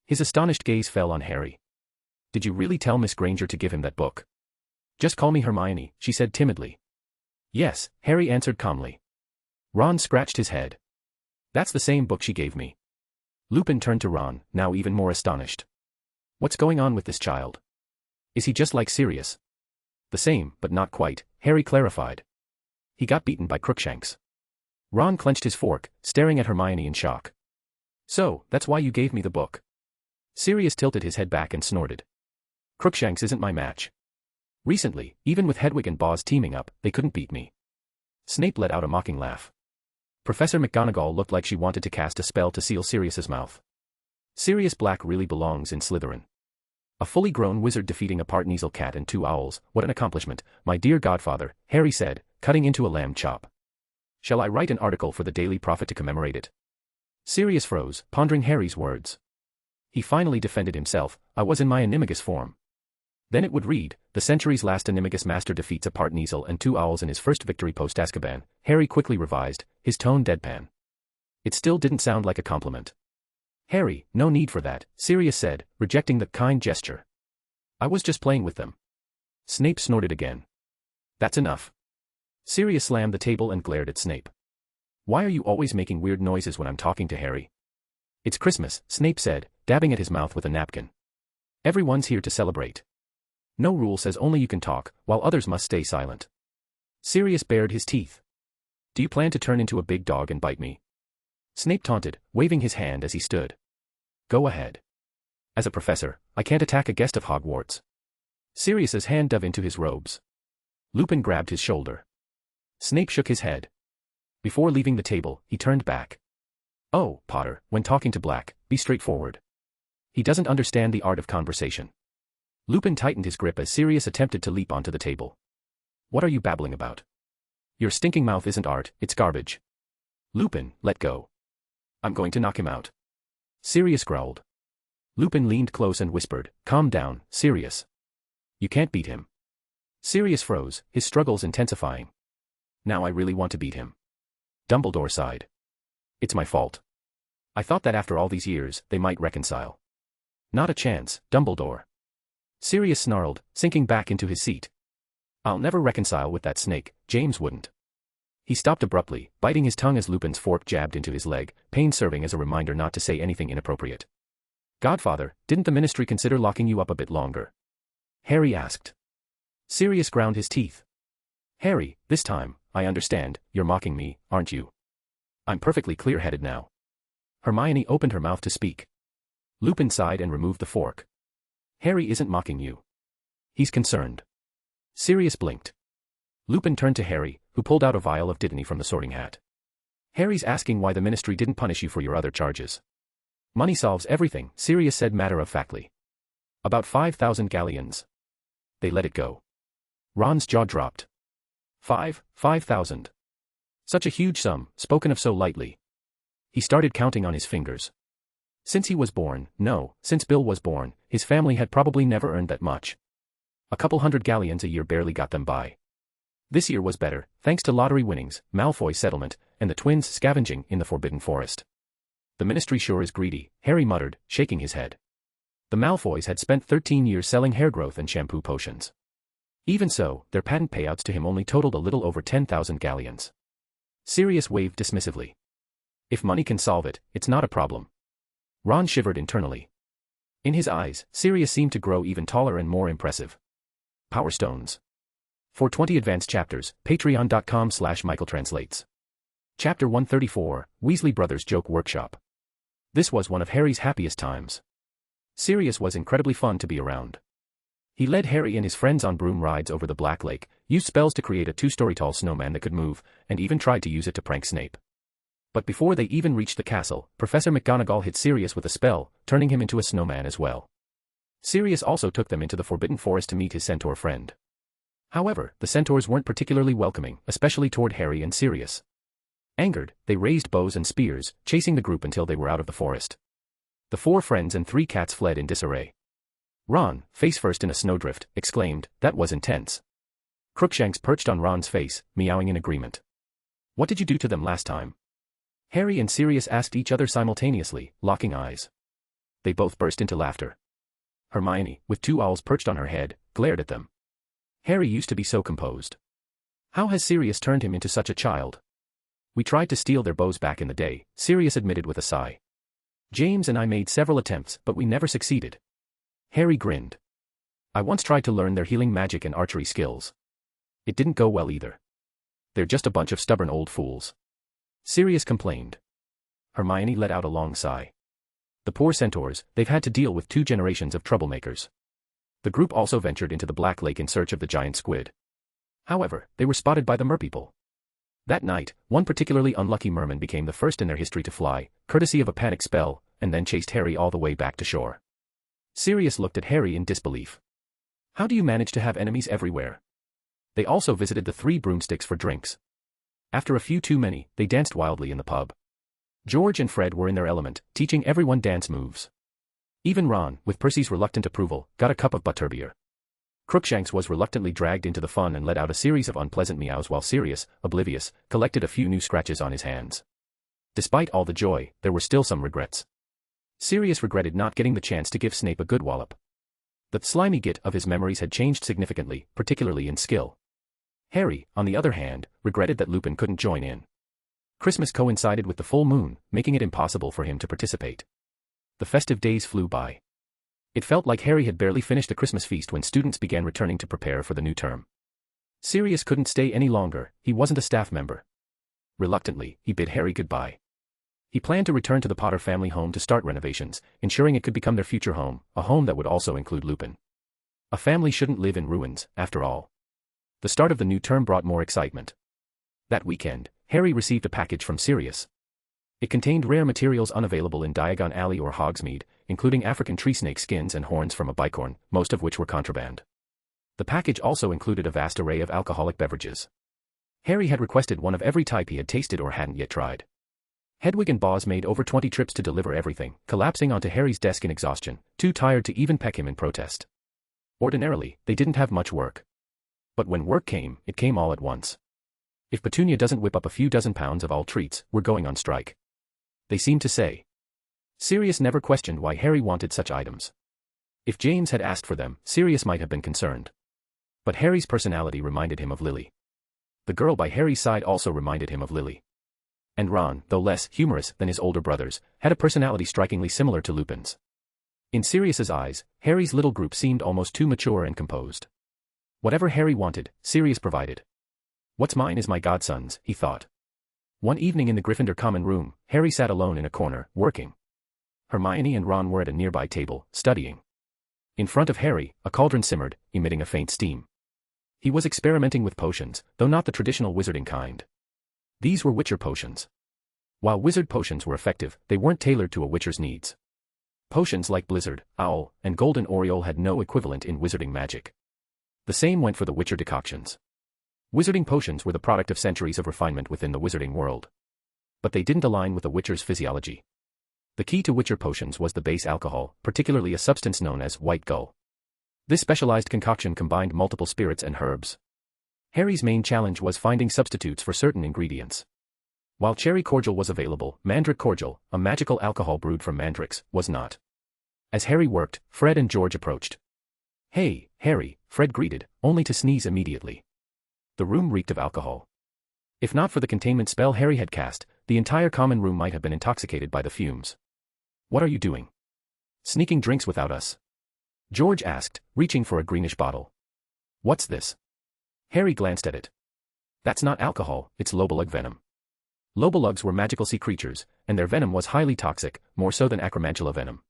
His astonished gaze fell on Harry. Did you really tell Miss Granger to give him that book? Just call me Hermione, she said timidly. Yes, Harry answered calmly. Ron scratched his head. That's the same book she gave me. Lupin turned to Ron, now even more astonished. What's going on with this child? Is he just like Sirius? The same, but not quite, Harry clarified. He got beaten by Crookshanks. Ron clenched his fork, staring at Hermione in shock. So, that's why you gave me the book. Sirius tilted his head back and snorted. Crookshanks isn't my match. Recently, even with Hedwig and Boz teaming up, they couldn't beat me. Snape let out a mocking laugh. Professor McGonagall looked like she wanted to cast a spell to seal Sirius's mouth. Sirius Black really belongs in Slytherin. A fully grown wizard defeating a Part3 cat and 2 owls, what an accomplishment, my dear Godfather, Harry said, cutting into a lamb chop. Shall I write an article for the Daily Prophet to commemorate it? Sirius froze, pondering Harry's words. He finally defended himself, I was in my animagus form. Then it would read, the century's last animagus master defeats a Part3 and 2 owls in his first victory post-Azkaban. Harry quickly revised, his tone deadpan. It still didn't sound like a compliment. Harry, no need for that, Sirius said, rejecting the kind gesture. I was just playing with them. Snape snorted again. That's enough. Sirius slammed the table and glared at Snape. Why are you always making weird noises when I'm talking to Harry? It's Christmas, Snape said, dabbing at his mouth with a napkin. Everyone's here to celebrate. No rule says only you can talk, while others must stay silent. Sirius bared his teeth. Do you plan to turn into a big dog and bite me? Snape taunted, waving his hand as he stood. Go ahead. As a professor, I can't attack a guest of Hogwarts. Sirius's hand dove into his robes. Lupin grabbed his shoulder. Snape shook his head. Before leaving the table, he turned back. Oh, Potter, when talking to Black, be straightforward. He doesn't understand the art of conversation. Lupin tightened his grip as Sirius attempted to leap onto the table. What are you babbling about? Your stinking mouth isn't art, it's garbage. Lupin, let go. I'm going to knock him out. Sirius growled. Lupin leaned close and whispered, calm down, Sirius. You can't beat him. Sirius froze, his struggles intensifying. Now I really want to beat him. Dumbledore sighed. It's my fault. I thought that after all these years, they might reconcile. Not a chance, Dumbledore. Sirius snarled, sinking back into his seat. I'll never reconcile with that snake, James wouldn't. He stopped abruptly, biting his tongue as Lupin's fork jabbed into his leg, pain serving as a reminder not to say anything inappropriate. Godfather, didn't the Ministry consider locking you up a bit longer? Harry asked. Sirius ground his teeth. Harry, this time, I understand, you're mocking me, aren't you? I'm perfectly clear-headed now. Hermione opened her mouth to speak. Lupin sighed and removed the fork. Harry isn't mocking you. He's concerned. Sirius blinked. Lupin turned to Harry, who pulled out a vial of dittany from the sorting hat. Harry's asking why the Ministry didn't punish you for your other charges. Money solves everything, Sirius said matter-of-factly. About 5,000 galleons. They let it go. Ron's jaw dropped. 5,000. Such a huge sum, spoken of so lightly. He started counting on his fingers. Since he was born, since Bill was born, his family had probably never earned that much. A couple hundred galleons a year barely got them by. This year was better, thanks to lottery winnings, Malfoy's settlement, and the twins scavenging in the Forbidden Forest. The Ministry sure is greedy, Harry muttered, shaking his head. The Malfoys had spent 13 years selling hair growth and shampoo potions. Even so, their patent payouts to him only totaled a little over 10,000 galleons. Sirius waved dismissively. If money can solve it, it's not a problem. Ron shivered internally. In his eyes, Sirius seemed to grow even taller and more impressive. Power Stones. For 20 advanced chapters, patreon.com/michaeltranslates. Chapter 134, Weasley Brothers Joke Workshop. This was one of Harry's happiest times. Sirius was incredibly fun to be around. He led Harry and his friends on broom rides over the Black Lake, used spells to create a 2-story tall snowman that could move, and even tried to use it to prank Snape. But before they even reached the castle, Professor McGonagall hit Sirius with a spell, turning him into a snowman as well. Sirius also took them into the Forbidden Forest to meet his centaur friend. However, the centaurs weren't particularly welcoming, especially toward Harry and Sirius. Angered, they raised bows and spears, chasing the group until they were out of the forest. The 4 friends and 3 cats fled in disarray. Ron, face first in a snowdrift, exclaimed, "That was intense." Crookshanks perched on Ron's face, meowing in agreement. "What did you do to them last time?" Harry and Sirius asked each other simultaneously, locking eyes. They both burst into laughter. Hermione, with 2 owls perched on her head, glared at them. Harry used to be so composed. How has Sirius turned him into such a child? We tried to steal their bows back in the day, Sirius admitted with a sigh. James and I made several attempts, but we never succeeded. Harry grinned. I once tried to learn their healing magic and archery skills. It didn't go well either. They're just a bunch of stubborn old fools. Sirius complained. Hermione let out a long sigh. The poor centaurs, they've had to deal with 2 generations of troublemakers. The group also ventured into the Black Lake in search of the giant squid. However, they were spotted by the merpeople. That night, one particularly unlucky merman became the first in their history to fly, courtesy of a panic spell, and then chased Harry all the way back to shore. Sirius looked at Harry in disbelief. How do you manage to have enemies everywhere? They also visited the 3 broomsticks for drinks. After a few too many, they danced wildly in the pub. George and Fred were in their element, teaching everyone dance moves. Even Ron, with Percy's reluctant approval, got a cup of butterbeer. Crookshanks was reluctantly dragged into the fun and let out a series of unpleasant meows while Sirius, oblivious, collected a few new scratches on his hands. Despite all the joy, there were still some regrets. Sirius regretted not getting the chance to give Snape a good wallop. The slimy git of his memories had changed significantly, particularly in skill. Harry, on the other hand, regretted that Lupin couldn't join in. Christmas coincided with the full moon, making it impossible for him to participate. The festive days flew by. It felt like Harry had barely finished the Christmas feast when students began returning to prepare for the new term. Sirius couldn't stay any longer, he wasn't a staff member. Reluctantly, he bid Harry goodbye. He planned to return to the Potter family home to start renovations, ensuring it could become their future home, a home that would also include Lupin. A family shouldn't live in ruins, after all. The start of the new term brought more excitement. That weekend, Harry received a package from Sirius. It contained rare materials unavailable in Diagon Alley or Hogsmeade, including African tree snake skins and horns from a bicorn, most of which were contraband. The package also included a vast array of alcoholic beverages. Harry had requested one of every type he had tasted or hadn't yet tried. Hedwig and Boz made over 20 trips to deliver everything, collapsing onto Harry's desk in exhaustion, too tired to even peck him in protest. Ordinarily, they didn't have much work. But when work came, it came all at once. If Petunia doesn't whip up a few dozen pounds of all treats, we're going on strike. They seemed to say. Sirius never questioned why Harry wanted such items. If James had asked for them, Sirius might have been concerned. But Harry's personality reminded him of Lily. The girl by Harry's side also reminded him of Lily. And Ron, though less humorous than his older brothers, had a personality strikingly similar to Lupin's. In Sirius's eyes, Harry's little group seemed almost too mature and composed. Whatever Harry wanted, Sirius provided. What's mine is my godson's, he thought. One evening in the Gryffindor common room, Harry sat alone in a corner, working. Hermione and Ron were at a nearby table, studying. In front of Harry, a cauldron simmered, emitting a faint steam. He was experimenting with potions, though not the traditional wizarding kind. These were Witcher potions. While wizard potions were effective, they weren't tailored to a Witcher's needs. Potions like Blizzard, Owl, and Golden Oriole had no equivalent in wizarding magic. The same went for the Witcher decoctions. Wizarding potions were the product of centuries of refinement within the wizarding world. But they didn't align with a Witcher's physiology. The key to Witcher potions was the base alcohol, particularly a substance known as white gull. This specialized concoction combined multiple spirits and herbs. Harry's main challenge was finding substitutes for certain ingredients. While cherry cordial was available, mandrake cordial, a magical alcohol brewed from mandrakes, was not. As Harry worked, Fred and George approached. "Hey, Harry," Fred greeted, only to sneeze immediately. The room reeked of alcohol. If not for the containment spell Harry had cast, the entire common room might have been intoxicated by the fumes. "What are you doing? Sneaking drinks without us?" George asked, reaching for a greenish bottle. "What's this?" Harry glanced at it. "That's not alcohol, it's Lobalug venom." Lobalugs were magical sea creatures, and their venom was highly toxic, more so than acromantula venom.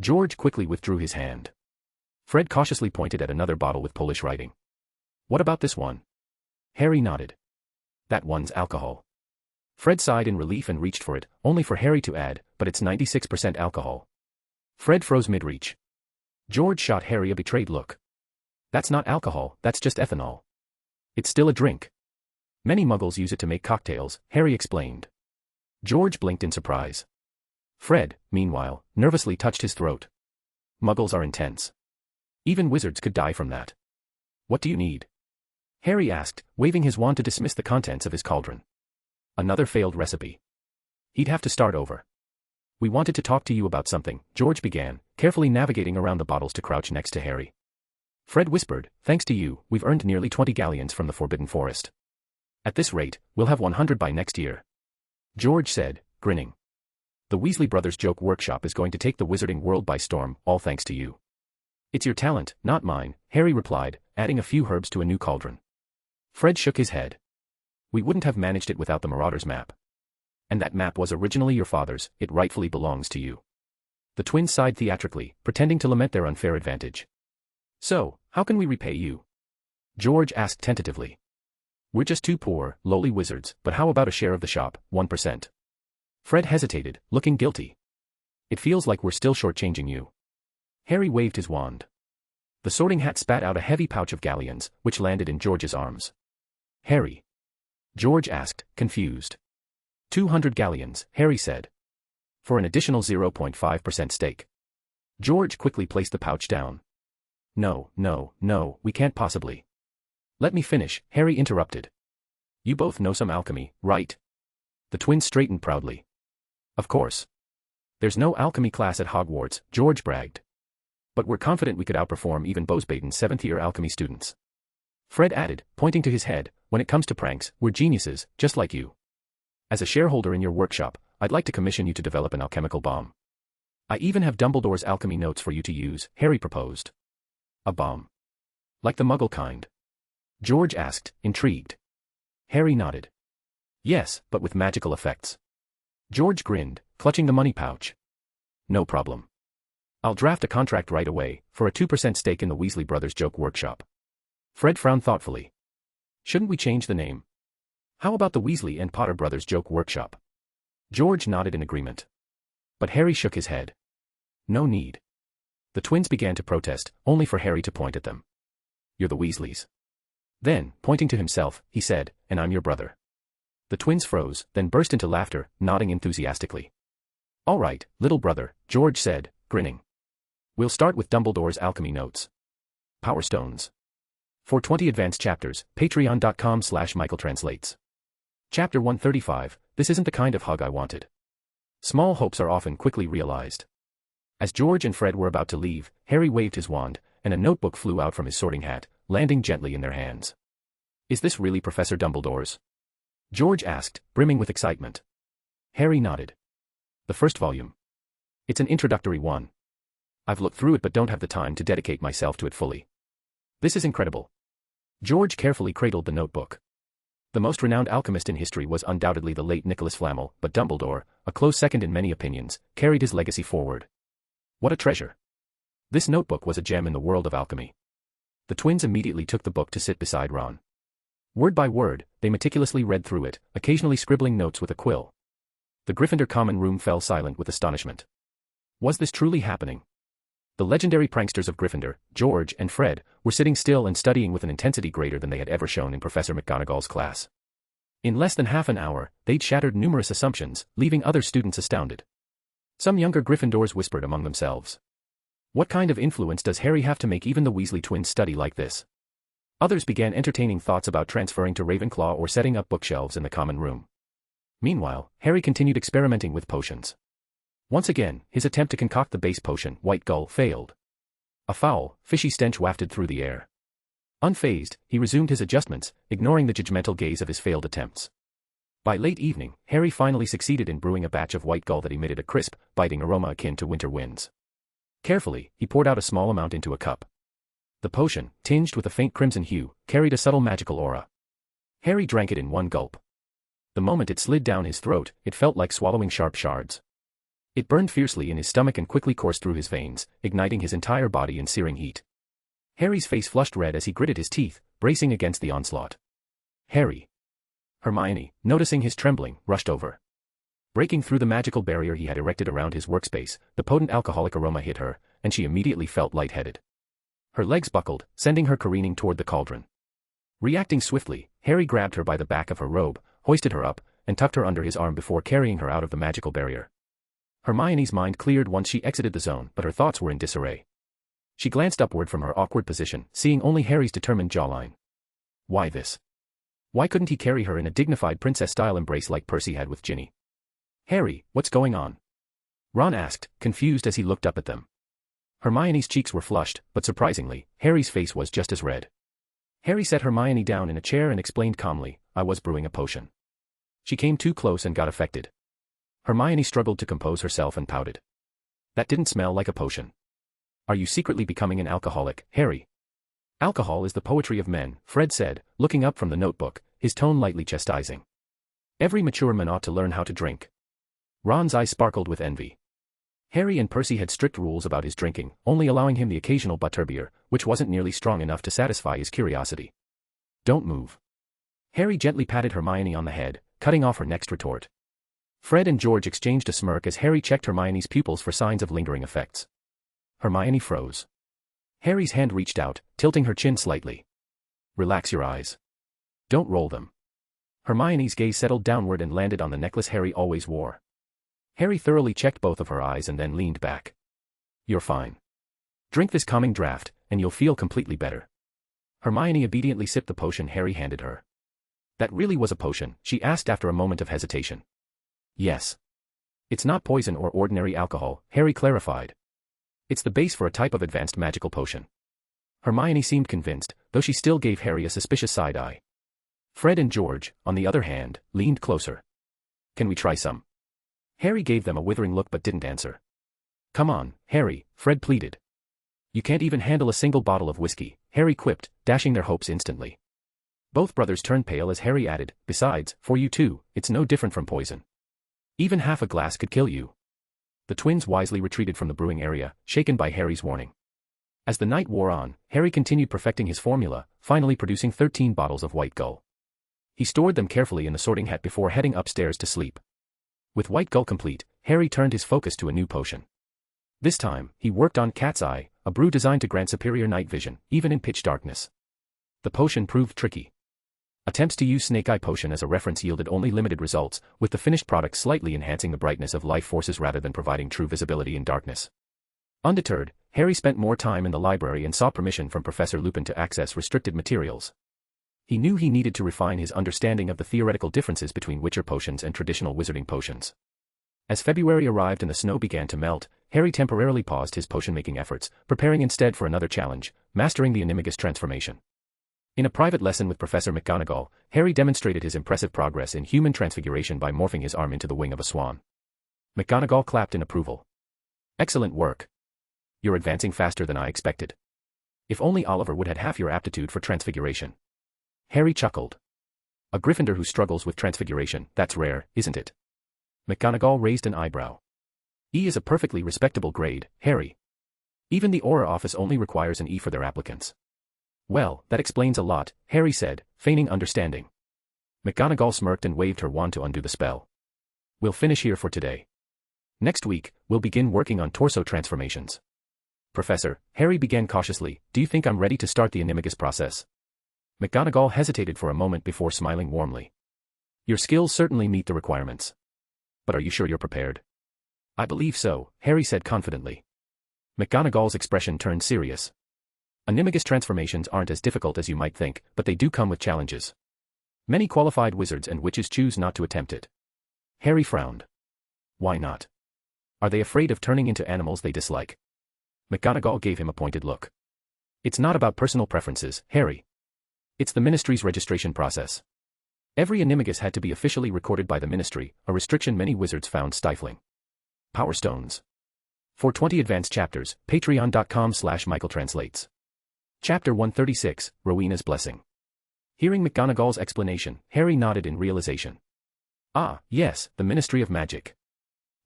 George quickly withdrew his hand. Fred cautiously pointed at another bottle with Polish writing. "What about this one?" Harry nodded. "That one's alcohol." Fred sighed in relief and reached for it, only for Harry to add, "But it's 96% alcohol." Fred froze mid-reach. George shot Harry a betrayed look. "That's not alcohol, that's just ethanol. It's still a drink. Many muggles use it to make cocktails," Harry explained. George blinked in surprise. Fred, meanwhile, nervously touched his throat. "Muggles are intense. Even wizards could die from that." "What do you need?" Harry asked, waving his wand to dismiss the contents of his cauldron. Another failed recipe. He'd have to start over. "We wanted to talk to you about something," George began, carefully navigating around the bottles to crouch next to Harry. Fred whispered, "Thanks to you, we've earned nearly 20 galleons from the Forbidden Forest. At this rate, we'll have 100 by next year." George said, grinning. "The Weasley Brothers Joke Workshop is going to take the wizarding world by storm, all thanks to you." "It's your talent, not mine," Harry replied, adding a few herbs to a new cauldron. Fred shook his head. "We wouldn't have managed it without the Marauder's map. And that map was originally your father's, it rightfully belongs to you." The twins sighed theatrically, pretending to lament their unfair advantage. "So, how can we repay you?" George asked tentatively. "We're just two poor, lowly wizards, but how about a share of the shop, 1%? Fred hesitated, looking guilty. "It feels like we're still shortchanging you." Harry waved his wand. The Sorting Hat spat out a heavy pouch of galleons, which landed in George's arms. "Harry?" George asked, confused. 200 galleons, Harry said. "For an additional 0.5% stake." George quickly placed the pouch down. No, we can't possibly." "Let me finish," Harry interrupted. "You both know some alchemy, right?" The twins straightened proudly. "Of course. There's no alchemy class at Hogwarts," George bragged. "But we're confident we could outperform even Bosbaden's 7th-year alchemy students." Fred added, pointing to his head, "When it comes to pranks, we're geniuses, just like you. As a shareholder in your workshop, I'd like to commission you to develop an alchemical bomb. I even have Dumbledore's alchemy notes for you to use," Harry proposed. "A bomb? Like the Muggle kind?" George asked, intrigued. Harry nodded. "Yes, but with magical effects." George grinned, clutching the money pouch. "No problem. I'll draft a contract right away, for a 2% stake in the Weasley Brothers Joke Workshop." Fred frowned thoughtfully. "Shouldn't we change the name? How about the Weasley and Potter Brothers Joke Workshop?" George nodded in agreement. But Harry shook his head. "No need." The twins began to protest, only for Harry to point at them. You're the Weasleys. Then, pointing to himself, he said, and I'm your brother. The twins froze, then burst into laughter, nodding enthusiastically. All right, little brother, George said, grinning. We'll start with Dumbledore's alchemy notes. Power Stones. For 20 advanced chapters, patreon.com/michaeltranslates. Chapter 135, This Isn't the Kind of Hug I Wanted. Small hopes are often quickly realized. As George and Fred were about to leave, Harry waved his wand, and a notebook flew out from his sorting hat, landing gently in their hands. Is this really Professor Dumbledore's? George asked, brimming with excitement. Harry nodded. The first volume. It's an introductory one. I've looked through it but don't have the time to dedicate myself to it fully. This is incredible. George carefully cradled the notebook. The most renowned alchemist in history was undoubtedly the late Nicholas Flamel, but Dumbledore, a close second in many opinions, carried his legacy forward. What a treasure. This notebook was a gem in the world of alchemy. The twins immediately took the book to sit beside Ron. Word by word, they meticulously read through it, occasionally scribbling notes with a quill. The Gryffindor common room fell silent with astonishment. Was this truly happening? The legendary pranksters of Gryffindor, George and Fred, were sitting still and studying with an intensity greater than they had ever shown in Professor McGonagall's class. In less than half an hour, they'd shattered numerous assumptions, leaving other students astounded. Some younger Gryffindors whispered among themselves. What kind of influence does Harry have to make even the Weasley twins study like this? Others began entertaining thoughts about transferring to Ravenclaw or setting up bookshelves in the common room. Meanwhile, Harry continued experimenting with potions. Once again, his attempt to concoct the base potion, White Gull, failed. A foul, fishy stench wafted through the air. Unfazed, he resumed his adjustments, ignoring the judgmental gaze of his failed attempts. By late evening, Harry finally succeeded in brewing a batch of White Gull that emitted a crisp, biting aroma akin to winter winds. Carefully, he poured out a small amount into a cup. The potion, tinged with a faint crimson hue, carried a subtle magical aura. Harry drank it in one gulp. The moment it slid down his throat, it felt like swallowing sharp shards. It burned fiercely in his stomach and quickly coursed through his veins, igniting his entire body in searing heat. Harry's face flushed red as he gritted his teeth, bracing against the onslaught. Harry. Hermione, noticing his trembling, rushed over. Breaking through the magical barrier he had erected around his workspace, the potent alcoholic aroma hit her, and she immediately felt lightheaded. Her legs buckled, sending her careening toward the cauldron. Reacting swiftly, Harry grabbed her by the back of her robe, hoisted her up, and tucked her under his arm before carrying her out of the magical barrier. Hermione's mind cleared once she exited the zone, but her thoughts were in disarray. She glanced upward from her awkward position, seeing only Harry's determined jawline. Why this? Why couldn't he carry her in a dignified princess-style embrace like Percy had with Ginny? Harry, what's going on? Ron asked, confused as he looked up at them. Hermione's cheeks were flushed, but surprisingly, Harry's face was just as red. Harry set Hermione down in a chair and explained calmly, I was brewing a potion. She came too close and got affected. Hermione struggled to compose herself and pouted. That didn't smell like a potion. Are you secretly becoming an alcoholic, Harry? Alcohol is the poetry of men, Fred said, looking up from the notebook, his tone lightly chastising. Every mature man ought to learn how to drink. Ron's eyes sparkled with envy. Harry and Percy had strict rules about his drinking, only allowing him the occasional butterbeer, which wasn't nearly strong enough to satisfy his curiosity. Don't move. Harry gently patted Hermione on the head, cutting off her next retort. Fred and George exchanged a smirk as Harry checked Hermione's pupils for signs of lingering effects. Hermione froze. Harry's hand reached out, tilting her chin slightly. Relax your eyes. Don't roll them. Hermione's gaze settled downward and landed on the necklace Harry always wore. Harry thoroughly checked both of her eyes and then leaned back. You're fine. Drink this calming draft, and you'll feel completely better. Hermione obediently sipped the potion Harry handed her. That really was a potion, she asked after a moment of hesitation. Yes. It's not poison or ordinary alcohol, Harry clarified. It's the base for a type of advanced magical potion. Hermione seemed convinced, though she still gave Harry a suspicious side eye. Fred and George, on the other hand, leaned closer. Can we try some? Harry gave them a withering look but didn't answer. Come on, Harry, Fred pleaded. You can't even handle a single bottle of whiskey, Harry quipped, dashing their hopes instantly. Both brothers turned pale as Harry added, besides, for you too, it's no different from poison. Even half a glass could kill you. The twins wisely retreated from the brewing area, shaken by Harry's warning. As the night wore on, Harry continued perfecting his formula, finally producing 13 bottles of White Gull. He stored them carefully in the sorting hat before heading upstairs to sleep. With White Gull complete, Harry turned his focus to a new potion. This time, he worked on Cat's Eye, a brew designed to grant superior night vision, even in pitch darkness. The potion proved tricky. Attempts to use Snake Eye Potion as a reference yielded only limited results, with the finished product slightly enhancing the brightness of life forces rather than providing true visibility in darkness. Undeterred, Harry spent more time in the library and sought permission from Professor Lupin to access restricted materials. He knew he needed to refine his understanding of the theoretical differences between Witcher potions and traditional wizarding potions. As February arrived and the snow began to melt, Harry temporarily paused his potion-making efforts, preparing instead for another challenge, mastering the Animagus transformation. In a private lesson with Professor McGonagall, Harry demonstrated his impressive progress in human transfiguration by morphing his arm into the wing of a swan. McGonagall clapped in approval. Excellent work. You're advancing faster than I expected. If only Oliver would have half your aptitude for transfiguration. Harry chuckled. A Gryffindor who struggles with transfiguration, that's rare, isn't it? McGonagall raised an eyebrow. E is a perfectly respectable grade, Harry. Even the Auror office only requires an E for their applicants. Well, that explains a lot, Harry said, feigning understanding. McGonagall smirked and waved her wand to undo the spell. We'll finish here for today. Next week, we'll begin working on torso transformations. Professor, Harry began cautiously, do you think I'm ready to start the Animagus process? McGonagall hesitated for a moment before smiling warmly. Your skills certainly meet the requirements. But are you sure you're prepared? I believe so, Harry said confidently. McGonagall's expression turned serious. Animagus transformations aren't as difficult as you might think, but they do come with challenges. Many qualified wizards and witches choose not to attempt it. Harry frowned. Why not? Are they afraid of turning into animals they dislike? McGonagall gave him a pointed look. It's not about personal preferences, Harry. It's the Ministry's registration process. Every Animagus had to be officially recorded by the Ministry, a restriction many wizards found stifling. Power Stones. For 20 advanced chapters, patreon.com/michaeltranslates. Chapter 136, Rowena's Blessing. Hearing McGonagall's explanation, Harry nodded in realization. Ah, yes, the Ministry of Magic.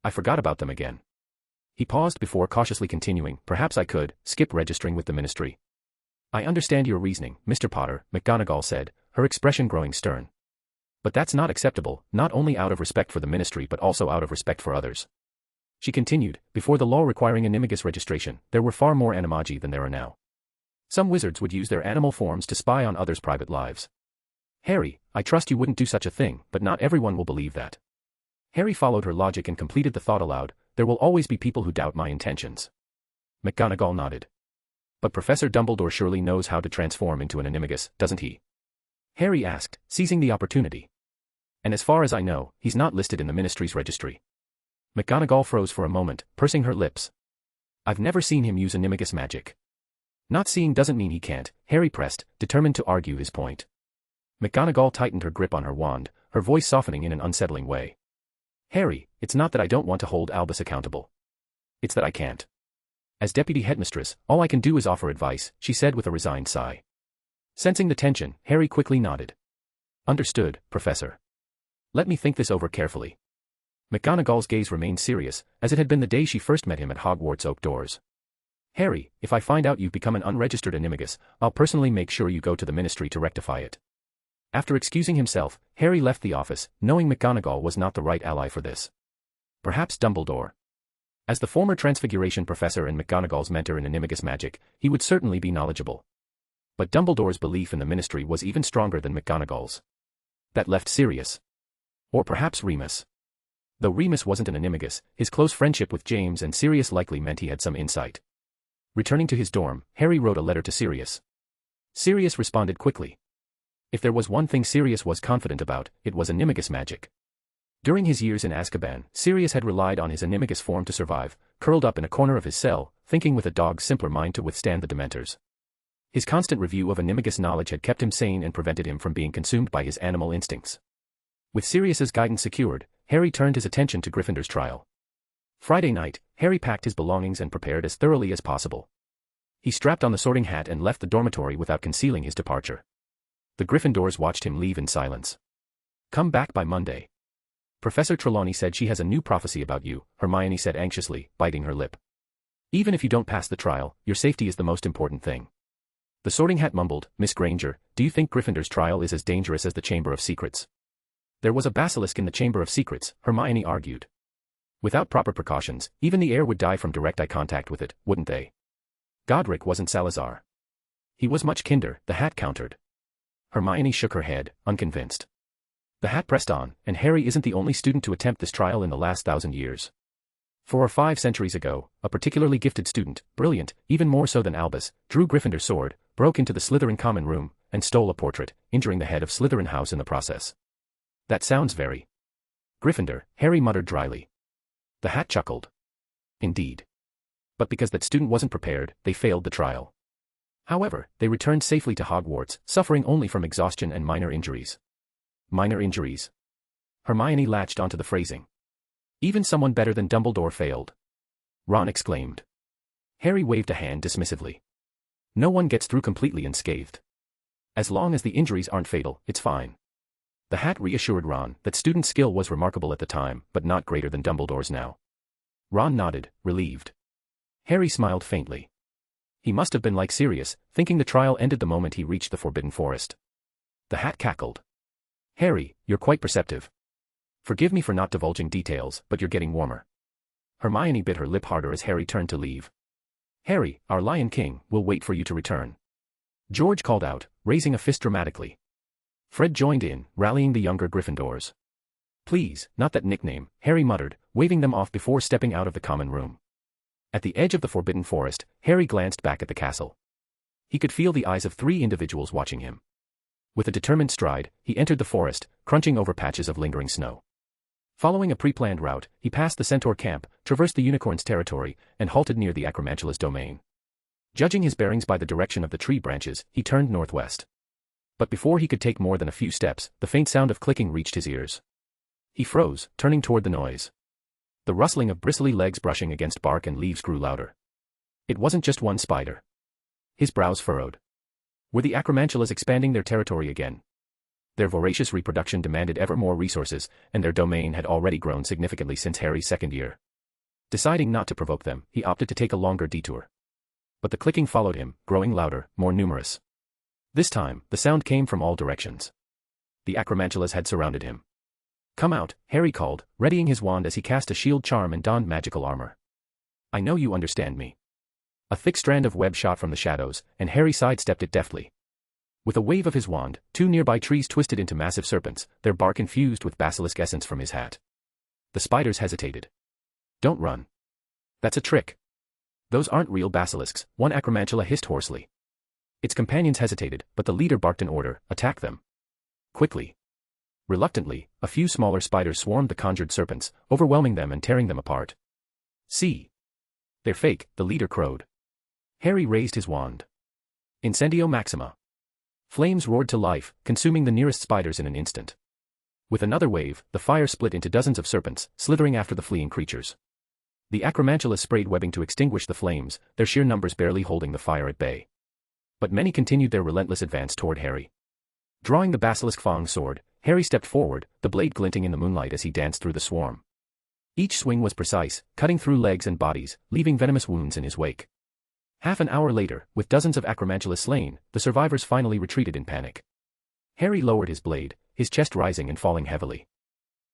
I forgot about them again. He paused before cautiously continuing, perhaps I could skip registering with the Ministry. I understand your reasoning, Mr. Potter, McGonagall said, her expression growing stern. But that's not acceptable, not only out of respect for the Ministry but also out of respect for others. She continued, before the law requiring Animagus registration, there were far more animagi than there are now. Some wizards would use their animal forms to spy on others' private lives. Harry, I trust you wouldn't do such a thing, but not everyone will believe that. Harry followed her logic and completed the thought aloud, there will always be people who doubt my intentions. McGonagall nodded. But Professor Dumbledore surely knows how to transform into an Animagus, doesn't he? Harry asked, seizing the opportunity. And as far as I know, he's not listed in the Ministry's registry. McGonagall froze for a moment, pursing her lips. I've never seen him use Animagus magic. Not seeing doesn't mean he can't, Harry pressed, determined to argue his point. McGonagall tightened her grip on her wand, her voice softening in an unsettling way. Harry, it's not that I don't want to hold Albus accountable. It's that I can't. As deputy headmistress, all I can do is offer advice, she said with a resigned sigh. Sensing the tension, Harry quickly nodded. Understood, Professor. Let me think this over carefully. McGonagall's gaze remained serious, as it had been the day she first met him at Hogwarts Oak Doors. Harry, if I find out you've become an unregistered Animagus, I'll personally make sure you go to the Ministry to rectify it. After excusing himself, Harry left the office, knowing McGonagall was not the right ally for this. Perhaps Dumbledore. As the former Transfiguration professor and McGonagall's mentor in Animagus magic, he would certainly be knowledgeable. But Dumbledore's belief in the Ministry was even stronger than McGonagall's. That left Sirius. Or perhaps Remus. Though Remus wasn't an Animagus, his close friendship with James and Sirius likely meant he had some insight. Returning to his dorm, Harry wrote a letter to Sirius. Sirius responded quickly. If there was one thing Sirius was confident about, it was Animagus magic. During his years in Azkaban, Sirius had relied on his Animagus form to survive, curled up in a corner of his cell, thinking with a dog's simpler mind to withstand the Dementors. His constant review of Animagus knowledge had kept him sane and prevented him from being consumed by his animal instincts. With Sirius's guidance secured, Harry turned his attention to Gryffindor's trial. Friday night, Harry packed his belongings and prepared as thoroughly as possible. He strapped on the sorting hat and left the dormitory without concealing his departure. The Gryffindors watched him leave in silence. Come back by Monday. Professor Trelawney said she has a new prophecy about you, Hermione said anxiously, biting her lip. Even if you don't pass the trial, your safety is the most important thing. The sorting hat mumbled, Miss Granger, do you think Gryffindor's trial is as dangerous as the Chamber of Secrets? There was a basilisk in the Chamber of Secrets, Hermione argued. Without proper precautions, even the heir would die from direct eye contact with it, wouldn't they? Godric wasn't Salazar. He was much kinder, the hat countered. Hermione shook her head, unconvinced. The hat pressed on, and Harry isn't the only student to attempt this trial in the last 1,000 years. 4 or 5 centuries ago, a particularly gifted student, brilliant, even more so than Albus, drew Gryffindor's sword, broke into the Slytherin common room, and stole a portrait, injuring the head of Slytherin House in the process. That sounds very Gryffindor, Harry muttered dryly. The hat chuckled. Indeed. But because that student wasn't prepared, they failed the trial. However, they returned safely to Hogwarts, suffering only from exhaustion and minor injuries. Minor injuries. Hermione latched onto the phrasing. Even someone better than Dumbledore failed. Ron exclaimed. Harry waved a hand dismissively. No one gets through completely unscathed. As long as the injuries aren't fatal, it's fine. The hat reassured Ron that student skill was remarkable at the time, but not greater than Dumbledore's now. Ron nodded, relieved. Harry smiled faintly. He must have been like Sirius, thinking the trial ended the moment he reached the Forbidden Forest. The hat cackled. Harry, you're quite perceptive. Forgive me for not divulging details, but you're getting warmer. Hermione bit her lip harder as Harry turned to leave. Harry, our Lion King, will wait for you to return. George called out, raising a fist dramatically. Fred joined in, rallying the younger Gryffindors. Please, not that nickname, Harry muttered, waving them off before stepping out of the common room. At the edge of the Forbidden Forest, Harry glanced back at the castle. He could feel the eyes of 3 individuals watching him. With a determined stride, he entered the forest, crunching over patches of lingering snow. Following a pre-planned route, he passed the Centaur camp, traversed the Unicorn's territory, and halted near the Acromantula's domain. Judging his bearings by the direction of the tree branches, he turned northwest. But before he could take more than a few steps, the faint sound of clicking reached his ears. He froze, turning toward the noise. The rustling of bristly legs brushing against bark and leaves grew louder. It wasn't just one spider. His brows furrowed. Were the Acromantulas expanding their territory again? Their voracious reproduction demanded ever more resources, and their domain had already grown significantly since Harry's second year. Deciding not to provoke them, he opted to take a longer detour. But the clicking followed him, growing louder, more numerous. This time, the sound came from all directions. The Acromantulas had surrounded him. Come out, Harry called, readying his wand as he cast a shield charm and donned magical armor. I know you understand me. A thick strand of web shot from the shadows, and Harry sidestepped it deftly. With a wave of his wand, 2 nearby trees twisted into massive serpents, their bark infused with basilisk essence from his hat. The spiders hesitated. Don't run. That's a trick. Those aren't real basilisks, one Acromantula hissed hoarsely. Its companions hesitated, but the leader barked an order, attack them. Quickly. Reluctantly, a few smaller spiders swarmed the conjured serpents, overwhelming them and tearing them apart. See. They're fake, the leader crowed. Harry raised his wand. Incendio Maxima. Flames roared to life, consuming the nearest spiders in an instant. With another wave, the fire split into dozens of serpents, slithering after the fleeing creatures. The Acromantulas sprayed webbing to extinguish the flames, their sheer numbers barely holding the fire at bay. But many continued their relentless advance toward Harry. Drawing the basilisk fang sword, Harry stepped forward, the blade glinting in the moonlight as he danced through the swarm. Each swing was precise, cutting through legs and bodies, leaving venomous wounds in his wake. Half an hour later, with dozens of Acromantulas slain, the survivors finally retreated in panic. Harry lowered his blade, his chest rising and falling heavily.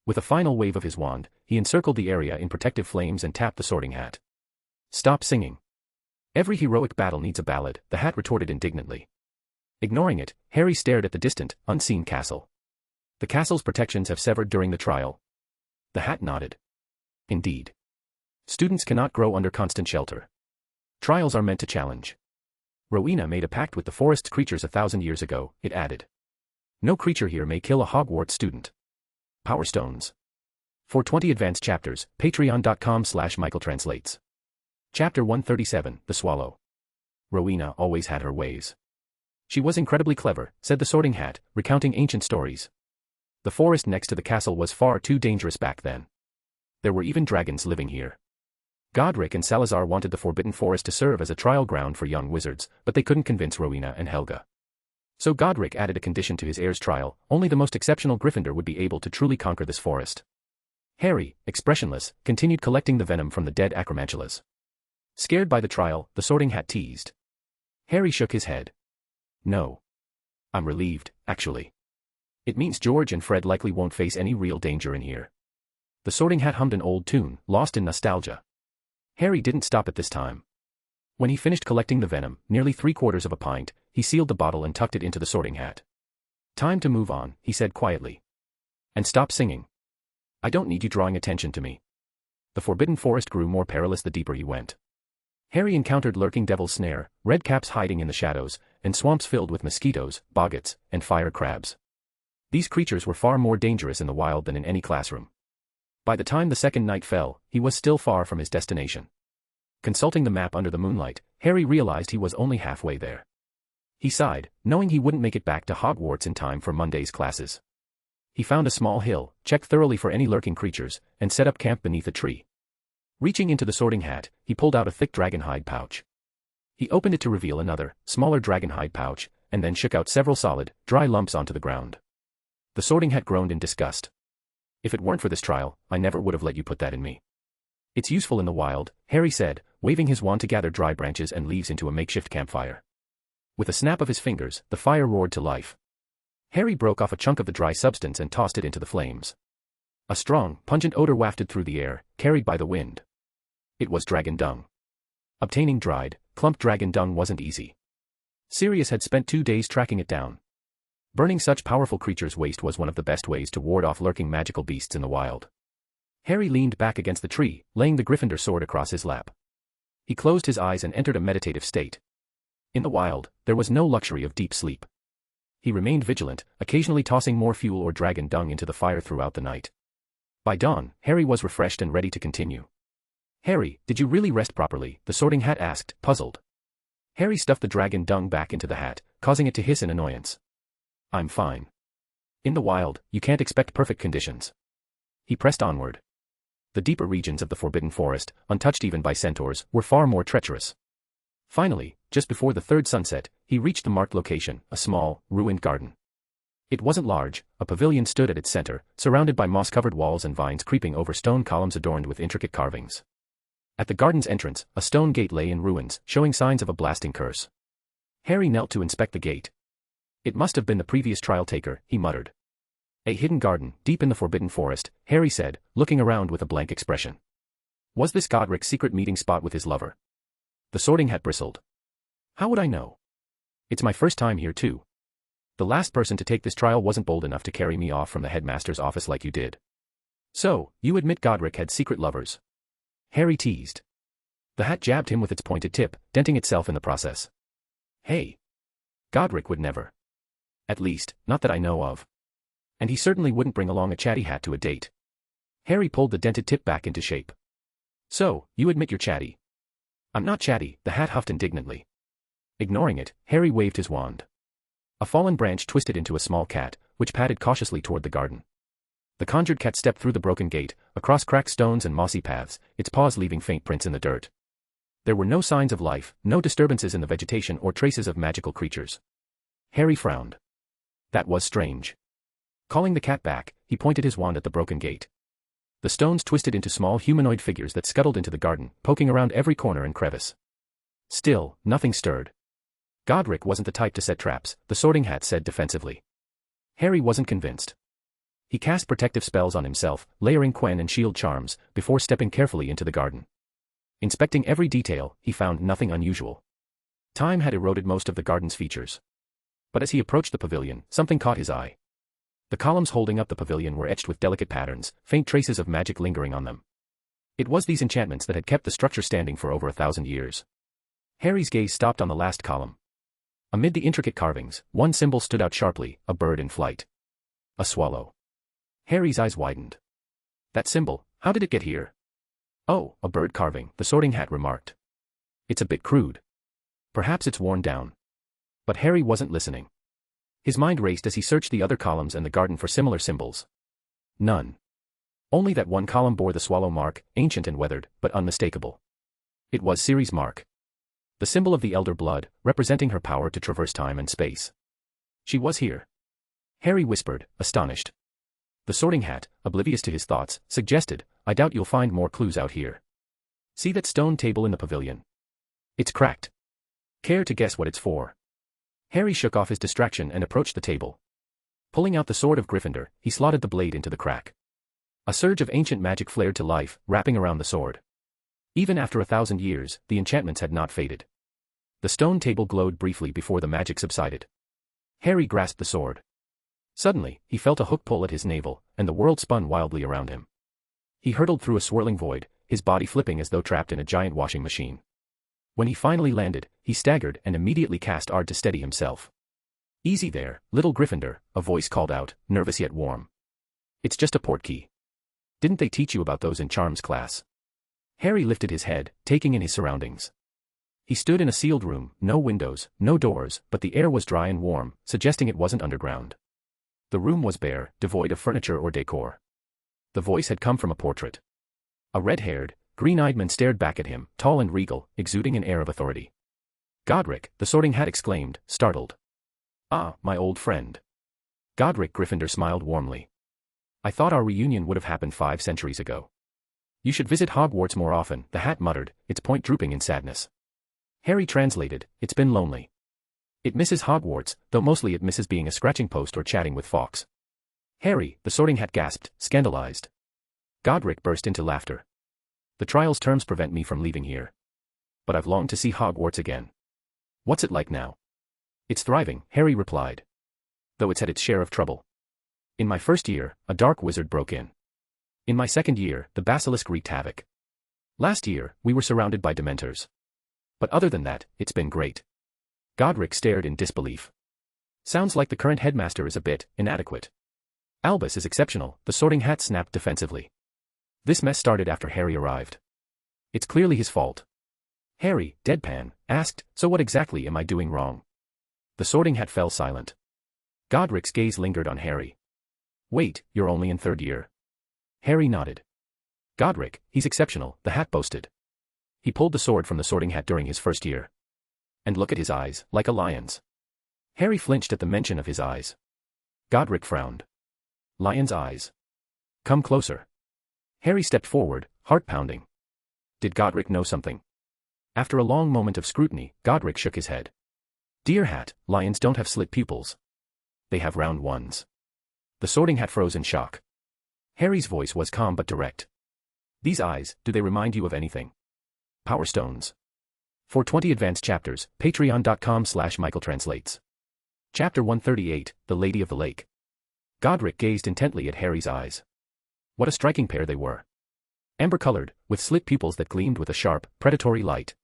With a final wave of his wand, he encircled the area in protective flames and tapped the sorting hat. Stop singing. Every heroic battle needs a ballad, the hat retorted indignantly. Ignoring it, Harry stared at the distant, unseen castle. The castle's protections have severed during the trial. The hat nodded. Indeed. Students cannot grow under constant shelter. Trials are meant to challenge. Rowena made a pact with the forest's creatures 1,000 years ago, it added. No creature here may kill a Hogwarts student. Power Stones. For 20 advanced chapters, patreon.com/michaeltranslates. Chapter 137, The Swallow. Rowena always had her ways. She was incredibly clever, said the Sorting Hat, recounting ancient stories. The forest next to the castle was far too dangerous back then. There were even dragons living here. Godric and Salazar wanted the Forbidden Forest to serve as a trial ground for young wizards, but they couldn't convince Rowena and Helga. So Godric added a condition to his heir's trial: only the most exceptional Gryffindor would be able to truly conquer this forest. Harry, expressionless, continued collecting the venom from the dead Acromantulas. Scared by the trial, the Sorting Hat teased. Harry shook his head. No. I'm relieved, actually. It means George and Fred likely won't face any real danger in here. The Sorting Hat hummed an old tune, lost in nostalgia. Harry didn't stop at this time. When he finished collecting the venom, nearly 3/4 of a pint, he sealed the bottle and tucked it into the Sorting Hat. Time to move on, he said quietly. And stop singing. I don't need you drawing attention to me. The forbidden forest grew more perilous the deeper he went. Harry encountered lurking devil's snare, red caps hiding in the shadows, and swamps filled with mosquitoes, boggarts, and fire crabs. These creatures were far more dangerous in the wild than in any classroom. By the time the second night fell, he was still far from his destination. Consulting the map under the moonlight, Harry realized he was only halfway there. He sighed, knowing he wouldn't make it back to Hogwarts in time for Monday's classes. He found a small hill, checked thoroughly for any lurking creatures, and set up camp beneath a tree. Reaching into the sorting hat, he pulled out a thick dragonhide pouch. He opened it to reveal another, smaller dragonhide pouch, and then shook out several solid, dry lumps onto the ground. The sorting hat groaned in disgust. If it weren't for this trial, I never would have let you put that in me. It's useful in the wild, Harry said, waving his wand to gather dry branches and leaves into a makeshift campfire. With a snap of his fingers, the fire roared to life. Harry broke off a chunk of the dry substance and tossed it into the flames. A strong, pungent odor wafted through the air, carried by the wind. It was dragon dung. Obtaining dried, clumped dragon dung wasn't easy. Sirius had spent 2 days tracking it down. Burning such powerful creatures' waste was one of the best ways to ward off lurking magical beasts in the wild. Harry leaned back against the tree, laying the Gryffindor sword across his lap. He closed his eyes and entered a meditative state. In the wild, there was no luxury of deep sleep. He remained vigilant, occasionally tossing more fuel or dragon dung into the fire throughout the night. By dawn, Harry was refreshed and ready to continue. Harry, did you really rest properly? The sorting hat asked, puzzled. Harry stuffed the dragon dung back into the hat, causing it to hiss in annoyance. I'm fine. In the wild, you can't expect perfect conditions. He pressed onward. The deeper regions of the forbidden forest, untouched even by centaurs, were far more treacherous. Finally, just before the third sunset, he reached the marked location, a small, ruined garden. It wasn't large, a pavilion stood at its center, surrounded by moss-covered walls and vines creeping over stone columns adorned with intricate carvings. At the garden's entrance, a stone gate lay in ruins, showing signs of a blasting curse. Harry knelt to inspect the gate. It must have been the previous trial taker, he muttered. A hidden garden, deep in the forbidden forest, Harry said, looking around with a blank expression. Was this Godric's secret meeting spot with his lover? The sorting hat bristled. How would I know? It's my first time here too. The last person to take this trial wasn't bold enough to carry me off from the headmaster's office like you did. So, you admit Godric had secret lovers? Harry teased. The hat jabbed him with its pointed tip, denting itself in the process. Hey. Godric would never. At least, not that I know of. And he certainly wouldn't bring along a chatty hat to a date. Harry pulled the dented tip back into shape. So, you admit you're chatty. I'm not chatty, the hat huffed indignantly. Ignoring it, Harry waved his wand. A fallen branch twisted into a small cat, which padded cautiously toward the garden. The conjured cat stepped through the broken gate, across cracked stones and mossy paths, its paws leaving faint prints in the dirt. There were no signs of life, no disturbances in the vegetation or traces of magical creatures. Harry frowned. That was strange. Calling the cat back, he pointed his wand at the broken gate. The stones twisted into small humanoid figures that scuttled into the garden, poking around every corner and crevice. Still, nothing stirred. Godric wasn't the type to set traps, the sorting hat said defensively. Harry wasn't convinced. He cast protective spells on himself, layering Quen and shield charms, before stepping carefully into the garden. Inspecting every detail, he found nothing unusual. Time had eroded most of the garden's features. But as he approached the pavilion, something caught his eye. The columns holding up the pavilion were etched with delicate patterns, faint traces of magic lingering on them. It was these enchantments that had kept the structure standing for over 1,000 years. Harry's gaze stopped on the last column. Amid the intricate carvings, one symbol stood out sharply, a bird in flight. A swallow. Harry's eyes widened. That symbol, how did it get here? Oh, a bird carving, the sorting hat remarked. It's a bit crude. Perhaps it's worn down. But Harry wasn't listening. His mind raced as he searched the other columns and the garden for similar symbols. None. Only that one column bore the swallow mark, ancient and weathered, but unmistakable. It was Ciri's mark. The symbol of the elder blood, representing her power to traverse time and space. She was here. Harry whispered, astonished. The sorting hat, oblivious to his thoughts, suggested, I doubt you'll find more clues out here. See that stone table in the pavilion? It's cracked. Care to guess what it's for? Harry shook off his distraction and approached the table. Pulling out the sword of Gryffindor, he slotted the blade into the crack. A surge of ancient magic flared to life, wrapping around the sword. Even after 1,000 years, the enchantments had not faded. The stone table glowed briefly before the magic subsided. Harry grasped the sword. Suddenly, he felt a hook pull at his navel, and the world spun wildly around him. He hurtled through a swirling void, his body flipping as though trapped in a giant washing machine. When he finally landed, he staggered and immediately cast Ard to steady himself. "Easy there, little Gryffindor," a voice called out, nervous yet warm. "It's just a portkey. Didn't they teach you about those in charms class?" Harry lifted his head, taking in his surroundings. He stood in a sealed room, no windows, no doors, but the air was dry and warm, suggesting it wasn't underground. The room was bare, devoid of furniture or decor. The voice had come from a portrait. A red-haired, green-eyed man stared back at him, tall and regal, exuding an air of authority. "Godric," the Sorting Hat exclaimed, startled. "Ah, my old friend." Godric Gryffindor smiled warmly. "I thought our reunion would have happened 5 centuries ago." "You should visit Hogwarts more often," the Hat muttered, its point drooping in sadness. Harry translated, "It's been lonely." It misses Hogwarts, though mostly it misses being a scratching post or chatting with Fawkes. "Harry," the Sorting Hat gasped, scandalized. Godric burst into laughter. "The trial's terms prevent me from leaving here. But I've longed to see Hogwarts again." "What's it like now?" "It's thriving," Harry replied. "Though it's had its share of trouble. In my first year, a dark wizard broke in. In my second year, the basilisk wreaked havoc. Last year, we were surrounded by Dementors. But other than that, it's been great." Godric stared in disbelief. "Sounds like the current headmaster is a bit inadequate." "Albus is exceptional," the Sorting Hat snapped defensively. "This mess started after Harry arrived. It's clearly his fault." Harry, deadpan, asked, "So what exactly am I doing wrong?" The Sorting Hat fell silent. Godric's gaze lingered on Harry. "Wait, you're only in 3rd year?" Harry nodded. "Godric, he's exceptional," the Hat boasted. "He pulled the sword from the Sorting Hat during his first year. And look at his eyes, like a lion's." Harry flinched at the mention of his eyes. Godric frowned. "Lion's eyes? Come closer." Harry stepped forward, heart pounding. Did Godric know something? After a long moment of scrutiny, Godric shook his head. "Dear Hat, lions don't have slit pupils. They have round ones." The Sorting Hat froze in shock. Harry's voice was calm but direct. "These eyes, do they remind you of anything?" Power Stones. For 20 advanced chapters, patreon.com/michaeltranslates. Chapter 138, The Lady of the Lake. Godric gazed intently at Harry's eyes. What a striking pair they were. Amber-colored, with slit pupils that gleamed with a sharp, predatory light.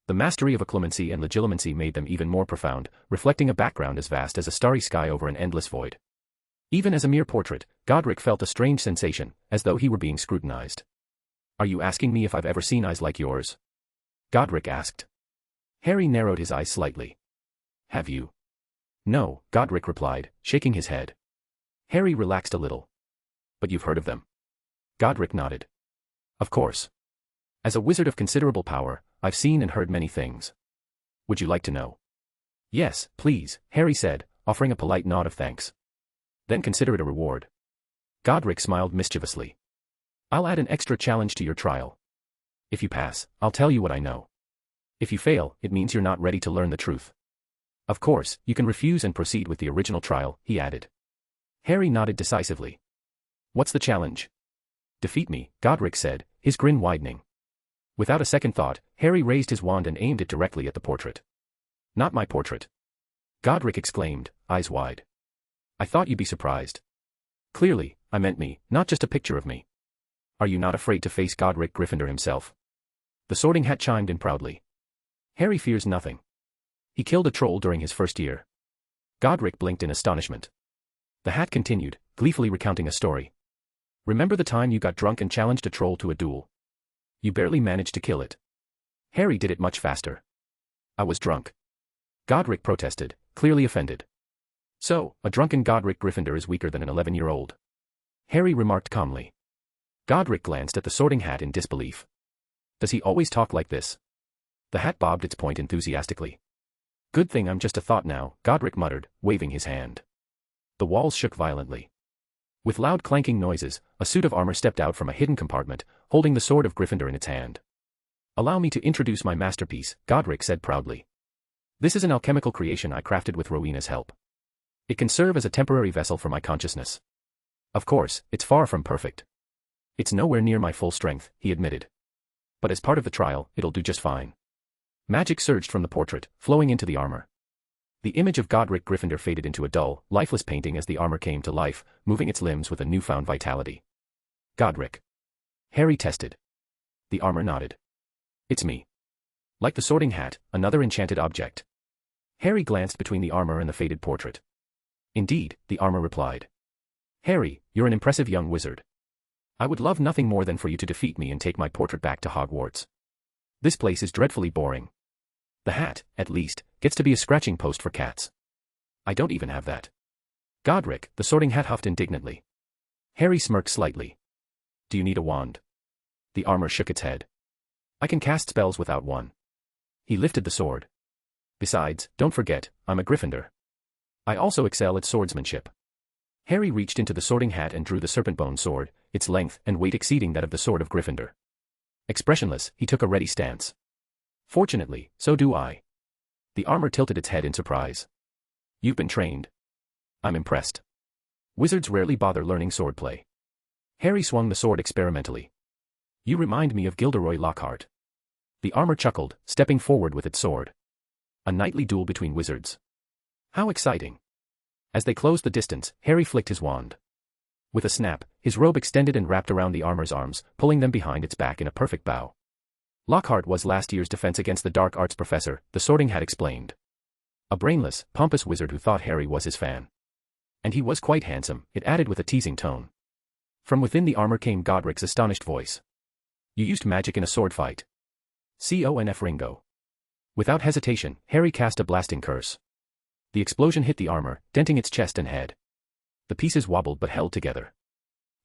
The mastery of occlumency and legilimency made them even more profound, reflecting a background as vast as a starry sky over an endless void. Even as a mere portrait, Godric felt a strange sensation, as though he were being scrutinized. "Are you asking me if I've ever seen eyes like yours?" Godric asked. Harry narrowed his eyes slightly. "Have you?" "No," Godric replied, shaking his head. Harry relaxed a little. "But you've heard of them?" Godric nodded. "Of course. As a wizard of considerable power, I've seen and heard many things. Would you like to know?" "Yes, please," Harry said, offering a polite nod of thanks. "Then consider it a reward." Godric smiled mischievously. "I'll add an extra challenge to your trial. If you pass, I'll tell you what I know. If you fail, it means you're not ready to learn the truth. Of course, you can refuse and proceed with the original trial," he added. Harry nodded decisively. "What's the challenge?" "Defeat me," Godric said, his grin widening. Without a second thought, Harry raised his wand and aimed it directly at the portrait. "Not my portrait!" Godric exclaimed, eyes wide. "I thought you'd be surprised." "Clearly, I meant me, not just a picture of me." "Are you not afraid to face Godric Gryffindor himself?" The Sorting Hat chimed in proudly. "Harry fears nothing. He killed a troll during his first year." Godric blinked in astonishment. The Hat continued, gleefully recounting a story. "Remember the time you got drunk and challenged a troll to a duel? You barely managed to kill it. Harry did it much faster." "I was drunk." Godric protested, clearly offended. "So, a drunken Godric Gryffindor is weaker than an 11-year-old. Harry remarked calmly. Godric glanced at the Sorting Hat in disbelief. "Does he always talk like this?" The Hat bobbed its point enthusiastically. "Good thing I'm just a thought now," Godric muttered, waving his hand. The walls shook violently. With loud clanking noises, a suit of armor stepped out from a hidden compartment, holding the sword of Gryffindor in its hand. "Allow me to introduce my masterpiece," Godric said proudly. "This is an alchemical creation I crafted with Rowena's help. It can serve as a temporary vessel for my consciousness. Of course, it's far from perfect. It's nowhere near my full strength," he admitted. "But as part of the trial, it'll do just fine." Magic surged from the portrait, flowing into the armor. The image of Godric Gryffindor faded into a dull, lifeless painting as the armor came to life, moving its limbs with a newfound vitality. Godric. Harry tested. The armor nodded. It's me. Like the Sorting Hat, another enchanted object. Harry glanced between the armor and the faded portrait. Indeed, the armor replied. Harry, you're an impressive young wizard. I would love nothing more than for you to defeat me and take my portrait back to Hogwarts. This place is dreadfully boring. The hat, at least, gets to be a scratching post for cats. I don't even have that. Godric, the Sorting Hat huffed indignantly. Harry smirked slightly. Do you need a wand? The armor shook its head. I can cast spells without one. He lifted the sword. Besides, don't forget, I'm a Gryffindor. I also excel at swordsmanship. Harry reached into the Sorting Hat and drew the serpent-bone sword, its length and weight exceeding that of the sword of Gryffindor. Expressionless, he took a ready stance. Fortunately, so do I. The armor tilted its head in surprise. You've been trained. I'm impressed. Wizards rarely bother learning swordplay. Harry swung the sword experimentally. You remind me of Gilderoy Lockhart. The armor chuckled, stepping forward with its sword. A nightly duel between wizards. How exciting. As they closed the distance, Harry flicked his wand. With a snap, his robe extended and wrapped around the armor's arms, pulling them behind its back in a perfect bow. Lockhart was last year's defense against the dark arts professor, the Sorting Hat explained. A brainless, pompous wizard who thought Harry was his fan. And he was quite handsome, it added with a teasing tone. From within the armor came Godric's astonished voice. You used magic in a sword fight. Conf Ringo. Without hesitation, Harry cast a blasting curse. The explosion hit the armor, denting its chest and head. The pieces wobbled but held together.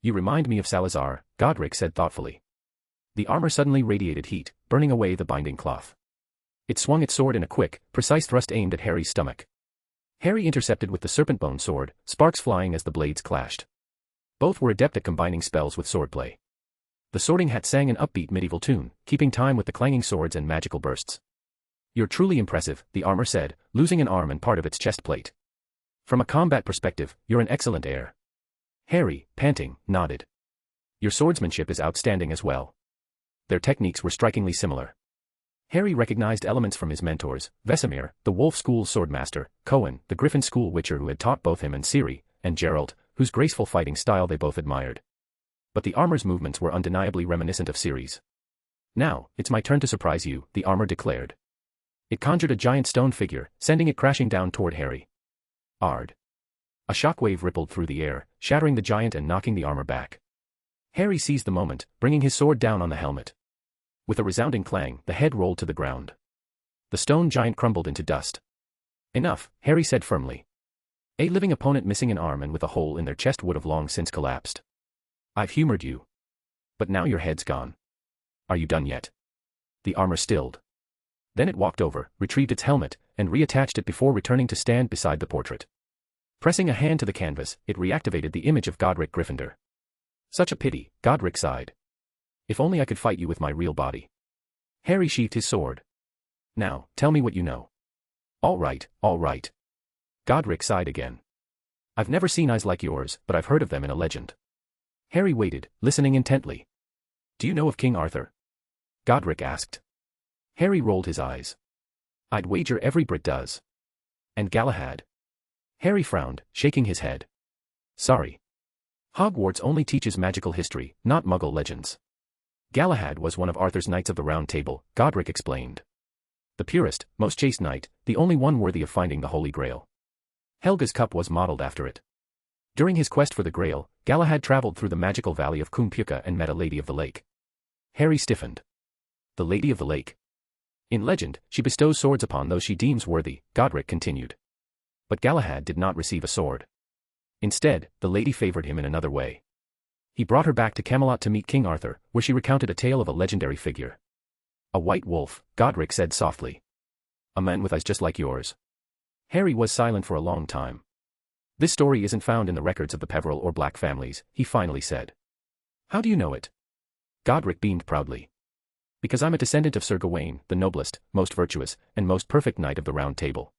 You remind me of Salazar, Godric said thoughtfully. The armor suddenly radiated heat, burning away the binding cloth. It swung its sword in a quick, precise thrust aimed at Harry's stomach. Harry intercepted with the serpent-bone sword, sparks flying as the blades clashed. Both were adept at combining spells with swordplay. The Sorting Hat sang an upbeat medieval tune, keeping time with the clanging swords and magical bursts. You're truly impressive, the armor said, losing an arm and part of its chest plate. From a combat perspective, you're an excellent heir. Harry, panting, nodded. Your swordsmanship is outstanding as well. Their techniques were strikingly similar. Harry recognized elements from his mentors, Vesemir, the Wolf School swordmaster, Cohen, the Griffin School witcher who had taught both him and Siri, and Gerald, whose graceful fighting style they both admired. But the armor's movements were undeniably reminiscent of Siri's. Now, it's my turn to surprise you, the armor declared. It conjured a giant stone figure, sending it crashing down toward Harry. Ard. A shockwave rippled through the air, shattering the giant and knocking the armor back. Harry seized the moment, bringing his sword down on the helmet. With a resounding clang, the head rolled to the ground. The stone giant crumbled into dust. Enough, Harry said firmly. A living opponent missing an arm and with a hole in their chest would have long since collapsed. I've humored you. But now your head's gone. Are you done yet? The armor stilled. Then it walked over, retrieved its helmet, and reattached it before returning to stand beside the portrait. Pressing a hand to the canvas, it reactivated the image of Godric Gryffindor. Such a pity, Godric sighed. If only I could fight you with my real body. Harry sheathed his sword. Now, tell me what you know. All right, all right. Godric sighed again. I've never seen eyes like yours, but I've heard of them in a legend. Harry waited, listening intently. Do you know of King Arthur? Godric asked. Harry rolled his eyes. I'd wager every Brit does. And Galahad? Harry frowned, shaking his head. Sorry. Hogwarts only teaches magical history, not Muggle legends. Galahad was one of Arthur's Knights of the Round Table, Godric explained. The purest, most chaste knight, the only one worthy of finding the Holy Grail. Helga's cup was modeled after it. During his quest for the Grail, Galahad traveled through the magical valley of Cúm and met a Lady of the Lake. Harry stiffened. The Lady of the Lake. In legend, she bestows swords upon those she deems worthy, Godric continued. But Galahad did not receive a sword. Instead, the lady favored him in another way. He brought her back to Camelot to meet King Arthur, where she recounted a tale of a legendary figure. A white wolf, Godric said softly. A man with eyes just like yours. Harry was silent for a long time. This story isn't found in the records of the Peverell or Black families, he finally said. How do you know it? Godric beamed proudly. Because I'm a descendant of Sir Gawain, the noblest, most virtuous, and most perfect knight of the Round Table.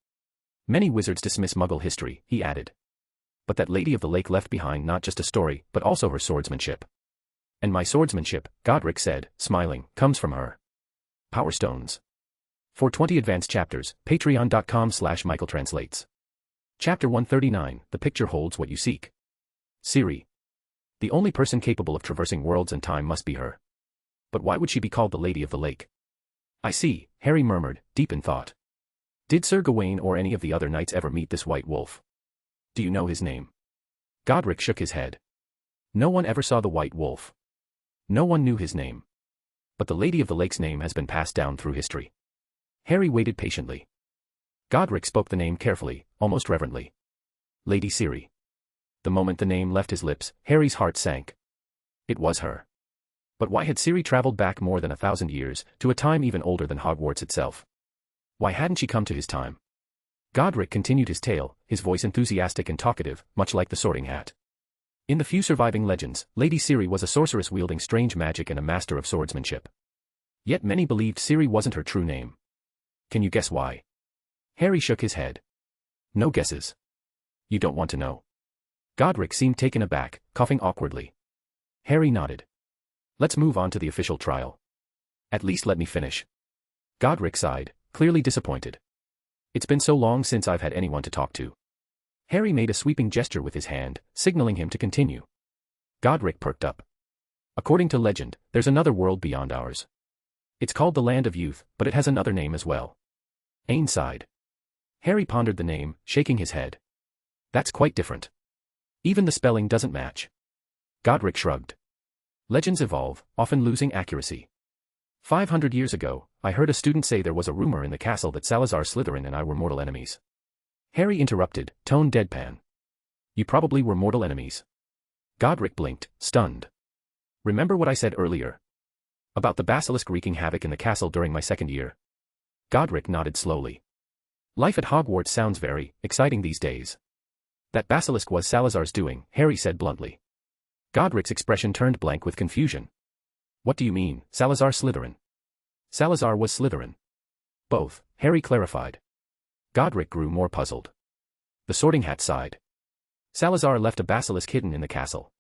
Many wizards dismiss Muggle history, he added. But that Lady of the Lake left behind not just a story, but also her swordsmanship. And my swordsmanship, Godric said, smiling, comes from her. Power stones. For 20 advanced chapters, patreon.com/michaeltranslates. Chapter 139, The Picture Holds What You Seek. Siri. The only person capable of traversing worlds and time must be her. But why would she be called the Lady of the Lake? I see, Harry murmured, deep in thought. Did Sir Gawain or any of the other knights ever meet this white wolf? Do you know his name? Godric shook his head. No one ever saw the white wolf. No one knew his name. But the Lady of the Lake's name has been passed down through history. Harry waited patiently. Godric spoke the name carefully, almost reverently. Lady Siri. The moment the name left his lips, Harry's heart sank. It was her. But why had Siri traveled back more than 1,000 years, to a time even older than Hogwarts itself? Why hadn't she come to his time? Godric continued his tale, his voice enthusiastic and talkative, much like the Sorting Hat. In the few surviving legends, Lady Siri was a sorceress wielding strange magic and a master of swordsmanship. Yet many believed Siri wasn't her true name. Can you guess why? Harry shook his head. No guesses. You don't want to know. Godric seemed taken aback, coughing awkwardly. Harry nodded. Let's move on to the official trial. At least let me finish. Godric sighed, clearly disappointed. It's been so long since I've had anyone to talk to. Harry made a sweeping gesture with his hand, signaling him to continue. Godric perked up. According to legend, there's another world beyond ours. It's called the Land of Youth, but it has another name as well. Ain sighed. Harry pondered the name, shaking his head. That's quite different. Even the spelling doesn't match. Godric shrugged. Legends evolve, often losing accuracy. 500 years ago, I heard a student say there was a rumor in the castle that Salazar Slytherin and I were mortal enemies. Harry interrupted, tone deadpan. You probably were mortal enemies. Godric blinked, stunned. Remember what I said earlier? About the basilisk wreaking havoc in the castle during my second year? Godric nodded slowly. Life at Hogwarts sounds very exciting these days. That basilisk was Salazar's doing, Harry said bluntly. Godric's expression turned blank with confusion. What do you mean, Salazar Slytherin? Salazar was Slytherin. Both, Harry clarified. Godric grew more puzzled. The Sorting Hat sighed. Salazar left a basilisk hidden in the castle.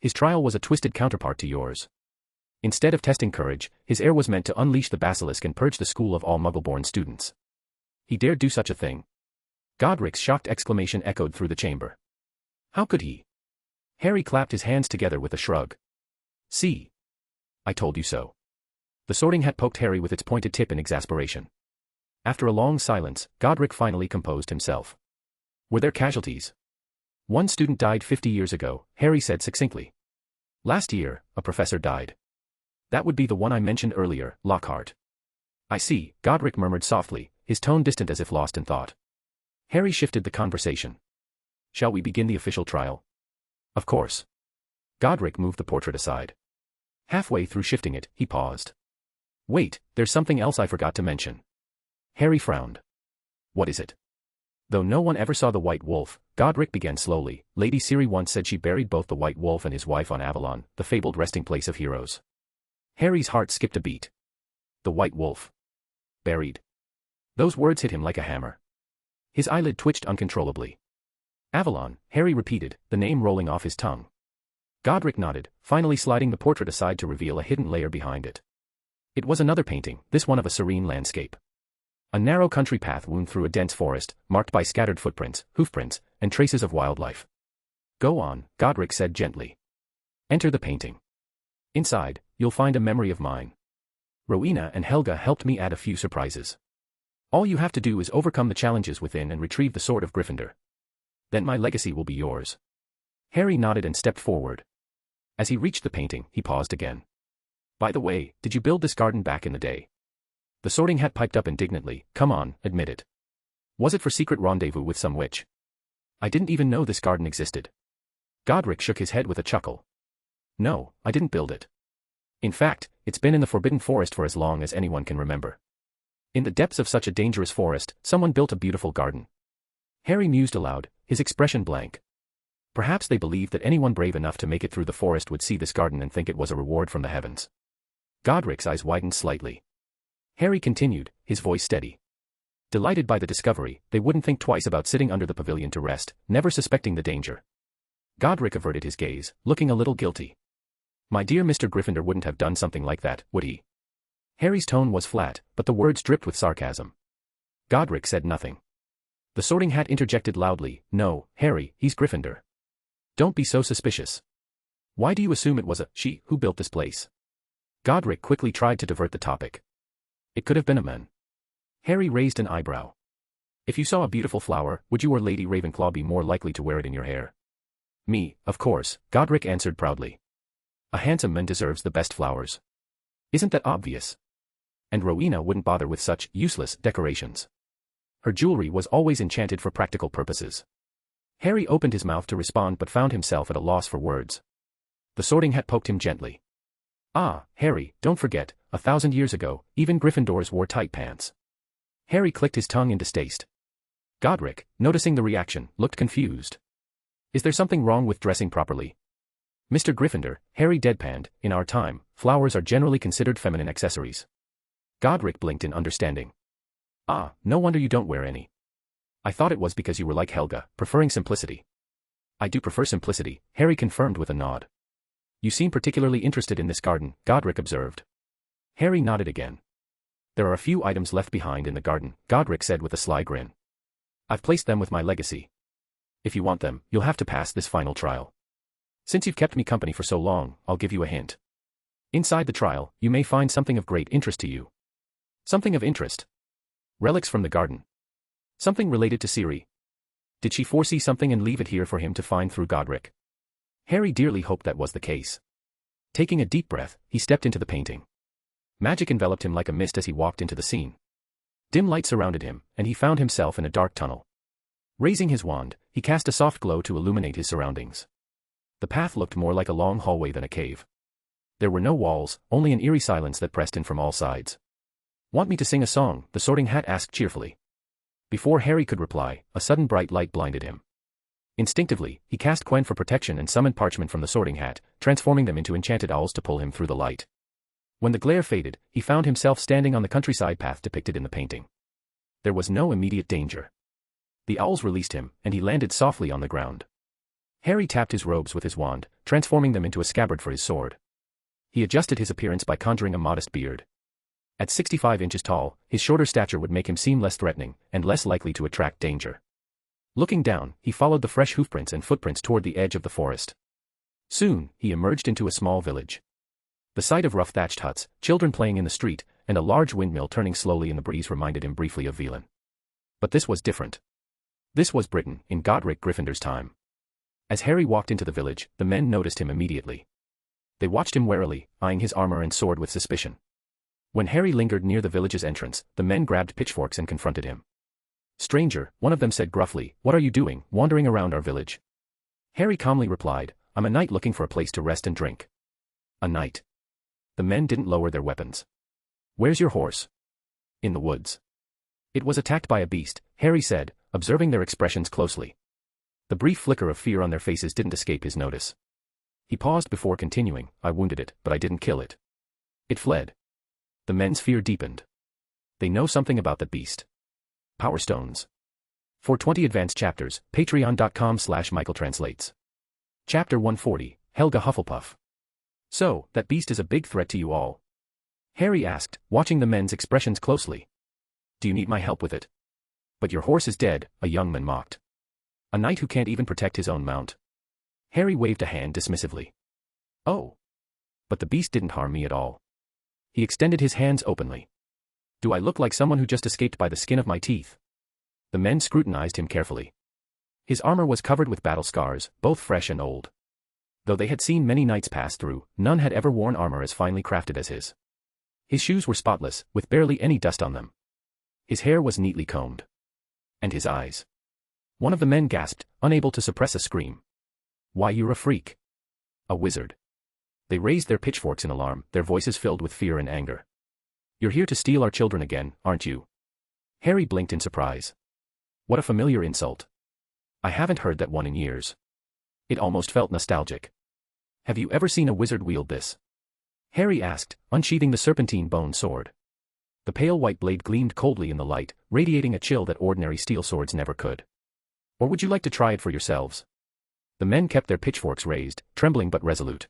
His trial was a twisted counterpart to yours. Instead of testing courage, his heir was meant to unleash the basilisk and purge the school of all Muggle-born students. He dared do such a thing. Godric's shocked exclamation echoed through the chamber. How could he? Harry clapped his hands together with a shrug. See? I told you so. The Sorting Hat poked Harry with its pointed tip in exasperation. After a long silence, Godric finally composed himself. Were there casualties? One student died 50 years ago, Harry said succinctly. Last year, a professor died. That would be the one I mentioned earlier, Lockhart. I see, Godric murmured softly, his tone distant as if lost in thought. Harry shifted the conversation. Shall we begin the official trial? Of course. Godric moved the portrait aside. Halfway through shifting it, he paused. Wait, there's something else I forgot to mention. Harry frowned. What is it? Though no one ever saw the White Wolf, Godric began slowly, Lady Siri once said she buried both the White Wolf and his wife on Avalon, the fabled resting place of heroes. Harry's heart skipped a beat. The White Wolf. Buried. Those words hit him like a hammer. His eyelid twitched uncontrollably. Avalon, Harry repeated, the name rolling off his tongue. Godric nodded, finally sliding the portrait aside to reveal a hidden layer behind it. It was another painting, this one of a serene landscape. A narrow country path wound through a dense forest, marked by scattered footprints, hoofprints, and traces of wildlife. Go on, Godric said gently. Enter the painting. Inside, you'll find a memory of mine. Rowena and Helga helped me add a few surprises. All you have to do is overcome the challenges within and retrieve the sword of Gryffindor. Then my legacy will be yours. Harry nodded and stepped forward. As he reached the painting, he paused again. By the way, did you build this garden back in the day? The Sorting Hat piped up indignantly, come on, admit it. Was it for secret rendezvous with some witch? I didn't even know this garden existed. Godric shook his head with a chuckle. No, I didn't build it. In fact, it's been in the Forbidden Forest for as long as anyone can remember. In the depths of such a dangerous forest, someone built a beautiful garden. Harry mused aloud, his expression blank. Perhaps they believed that anyone brave enough to make it through the forest would see this garden and think it was a reward from the heavens. Godric's eyes widened slightly. Harry continued, his voice steady. Delighted by the discovery, they wouldn't think twice about sitting under the pavilion to rest, never suspecting the danger. Godric averted his gaze, looking a little guilty. My dear Mr. Gryffindor wouldn't have done something like that, would he? Harry's tone was flat, but the words dripped with sarcasm. Godric said nothing. The Sorting Hat interjected loudly, "No, Harry, he's Gryffindor. Don't be so suspicious. Why do you assume it was a she who built this place?" Godric quickly tried to divert the topic. "It could have been a man." Harry raised an eyebrow. "If you saw a beautiful flower, would you or Lady Ravenclaw be more likely to wear it in your hair?" "Me, of course," Godric answered proudly. "A handsome man deserves the best flowers. Isn't that obvious? And Rowena wouldn't bother with such useless decorations. Her jewelry was always enchanted for practical purposes." Harry opened his mouth to respond but found himself at a loss for words. The Sorting Hat poked him gently. "Ah, Harry, don't forget, 1,000 years ago, even Gryffindors wore tight pants." Harry clicked his tongue in distaste. Godric, noticing the reaction, looked confused. "Is there something wrong with dressing properly?" "Mr. Gryffindor," Harry deadpanned, "in our time, flowers are generally considered feminine accessories." Godric blinked in understanding. "Ah, no wonder you don't wear any. I thought it was because you were like Helga, preferring simplicity." "I do prefer simplicity," Harry confirmed with a nod. "You seem particularly interested in this garden," Godric observed. Harry nodded again. "There are a few items left behind in the garden," Godric said with a sly grin. "I've placed them with my legacy. If you want them, you'll have to pass this final trial. Since you've kept me company for so long, I'll give you a hint. Inside the trial, you may find something of great interest to you." "Something of interest? Relics from the garden? Something related to Siri? Did she foresee something and leave it here for him to find through Godric?" Harry dearly hoped that was the case. Taking a deep breath, he stepped into the painting. Magic enveloped him like a mist as he walked into the scene. Dim light surrounded him, and he found himself in a dark tunnel. Raising his wand, he cast a soft glow to illuminate his surroundings. The path looked more like a long hallway than a cave. There were no walls, only an eerie silence that pressed in from all sides. "Want me to sing a song?" the Sorting Hat asked cheerfully. Before Harry could reply, a sudden bright light blinded him. Instinctively, he cast Quen for protection and summoned Parchment from the Sorting Hat, transforming them into enchanted owls to pull him through the light. When the glare faded, he found himself standing on the countryside path depicted in the painting. There was no immediate danger. The owls released him, and he landed softly on the ground. Harry tapped his robes with his wand, transforming them into a scabbard for his sword. He adjusted his appearance by conjuring a modest beard. At 65 inches tall, his shorter stature would make him seem less threatening, and less likely to attract danger. Looking down, he followed the fresh hoofprints and footprints toward the edge of the forest. Soon, he emerged into a small village. The sight of rough thatched huts, children playing in the street, and a large windmill turning slowly in the breeze reminded him briefly of Velan. But this was different. This was Britain, in Godric Gryffindor's time. As Harry walked into the village, the men noticed him immediately. They watched him warily, eyeing his armor and sword with suspicion. When Harry lingered near the village's entrance, the men grabbed pitchforks and confronted him. "Stranger," one of them said gruffly, "what are you doing, wandering around our village?" Harry calmly replied, "I'm a knight looking for a place to rest and drink." "A knight?" The men didn't lower their weapons. "Where's your horse?" "In the woods." "It was attacked by a beast," Harry said, observing their expressions closely. The brief flicker of fear on their faces didn't escape his notice. He paused before continuing, "I wounded it, but I didn't kill it. It fled." The men's fear deepened. They know something about that beast. Power Stones. For 20 advanced chapters, patreon.com/michaeltranslates. Chapter 140, Helga Hufflepuff. "So, that beast is a big threat to you all?" Harry asked, watching the men's expressions closely. "Do you need my help with it?" "But your horse is dead," a young man mocked. "A knight who can't even protect his own mount." Harry waved a hand dismissively. "Oh. But the beast didn't harm me at all." He extended his hands openly. "Do I look like someone who just escaped by the skin of my teeth?" The men scrutinized him carefully. His armor was covered with battle scars, both fresh and old. Though they had seen many knights pass through, none had ever worn armor as finely crafted as his. His shoes were spotless, with barely any dust on them. His hair was neatly combed. And his eyes. One of the men gasped, unable to suppress a scream. "Why, you're a freak. A wizard." They raised their pitchforks in alarm, their voices filled with fear and anger. "You're here to steal our children again, aren't you?" Harry blinked in surprise. What a familiar insult. I haven't heard that one in years. It almost felt nostalgic. "Have you ever seen a wizard wield this?" Harry asked, unsheathing the serpentine bone sword. The pale white blade gleamed coldly in the light, radiating a chill that ordinary steel swords never could. "Or would you like to try it for yourselves?" The men kept their pitchforks raised, trembling but resolute.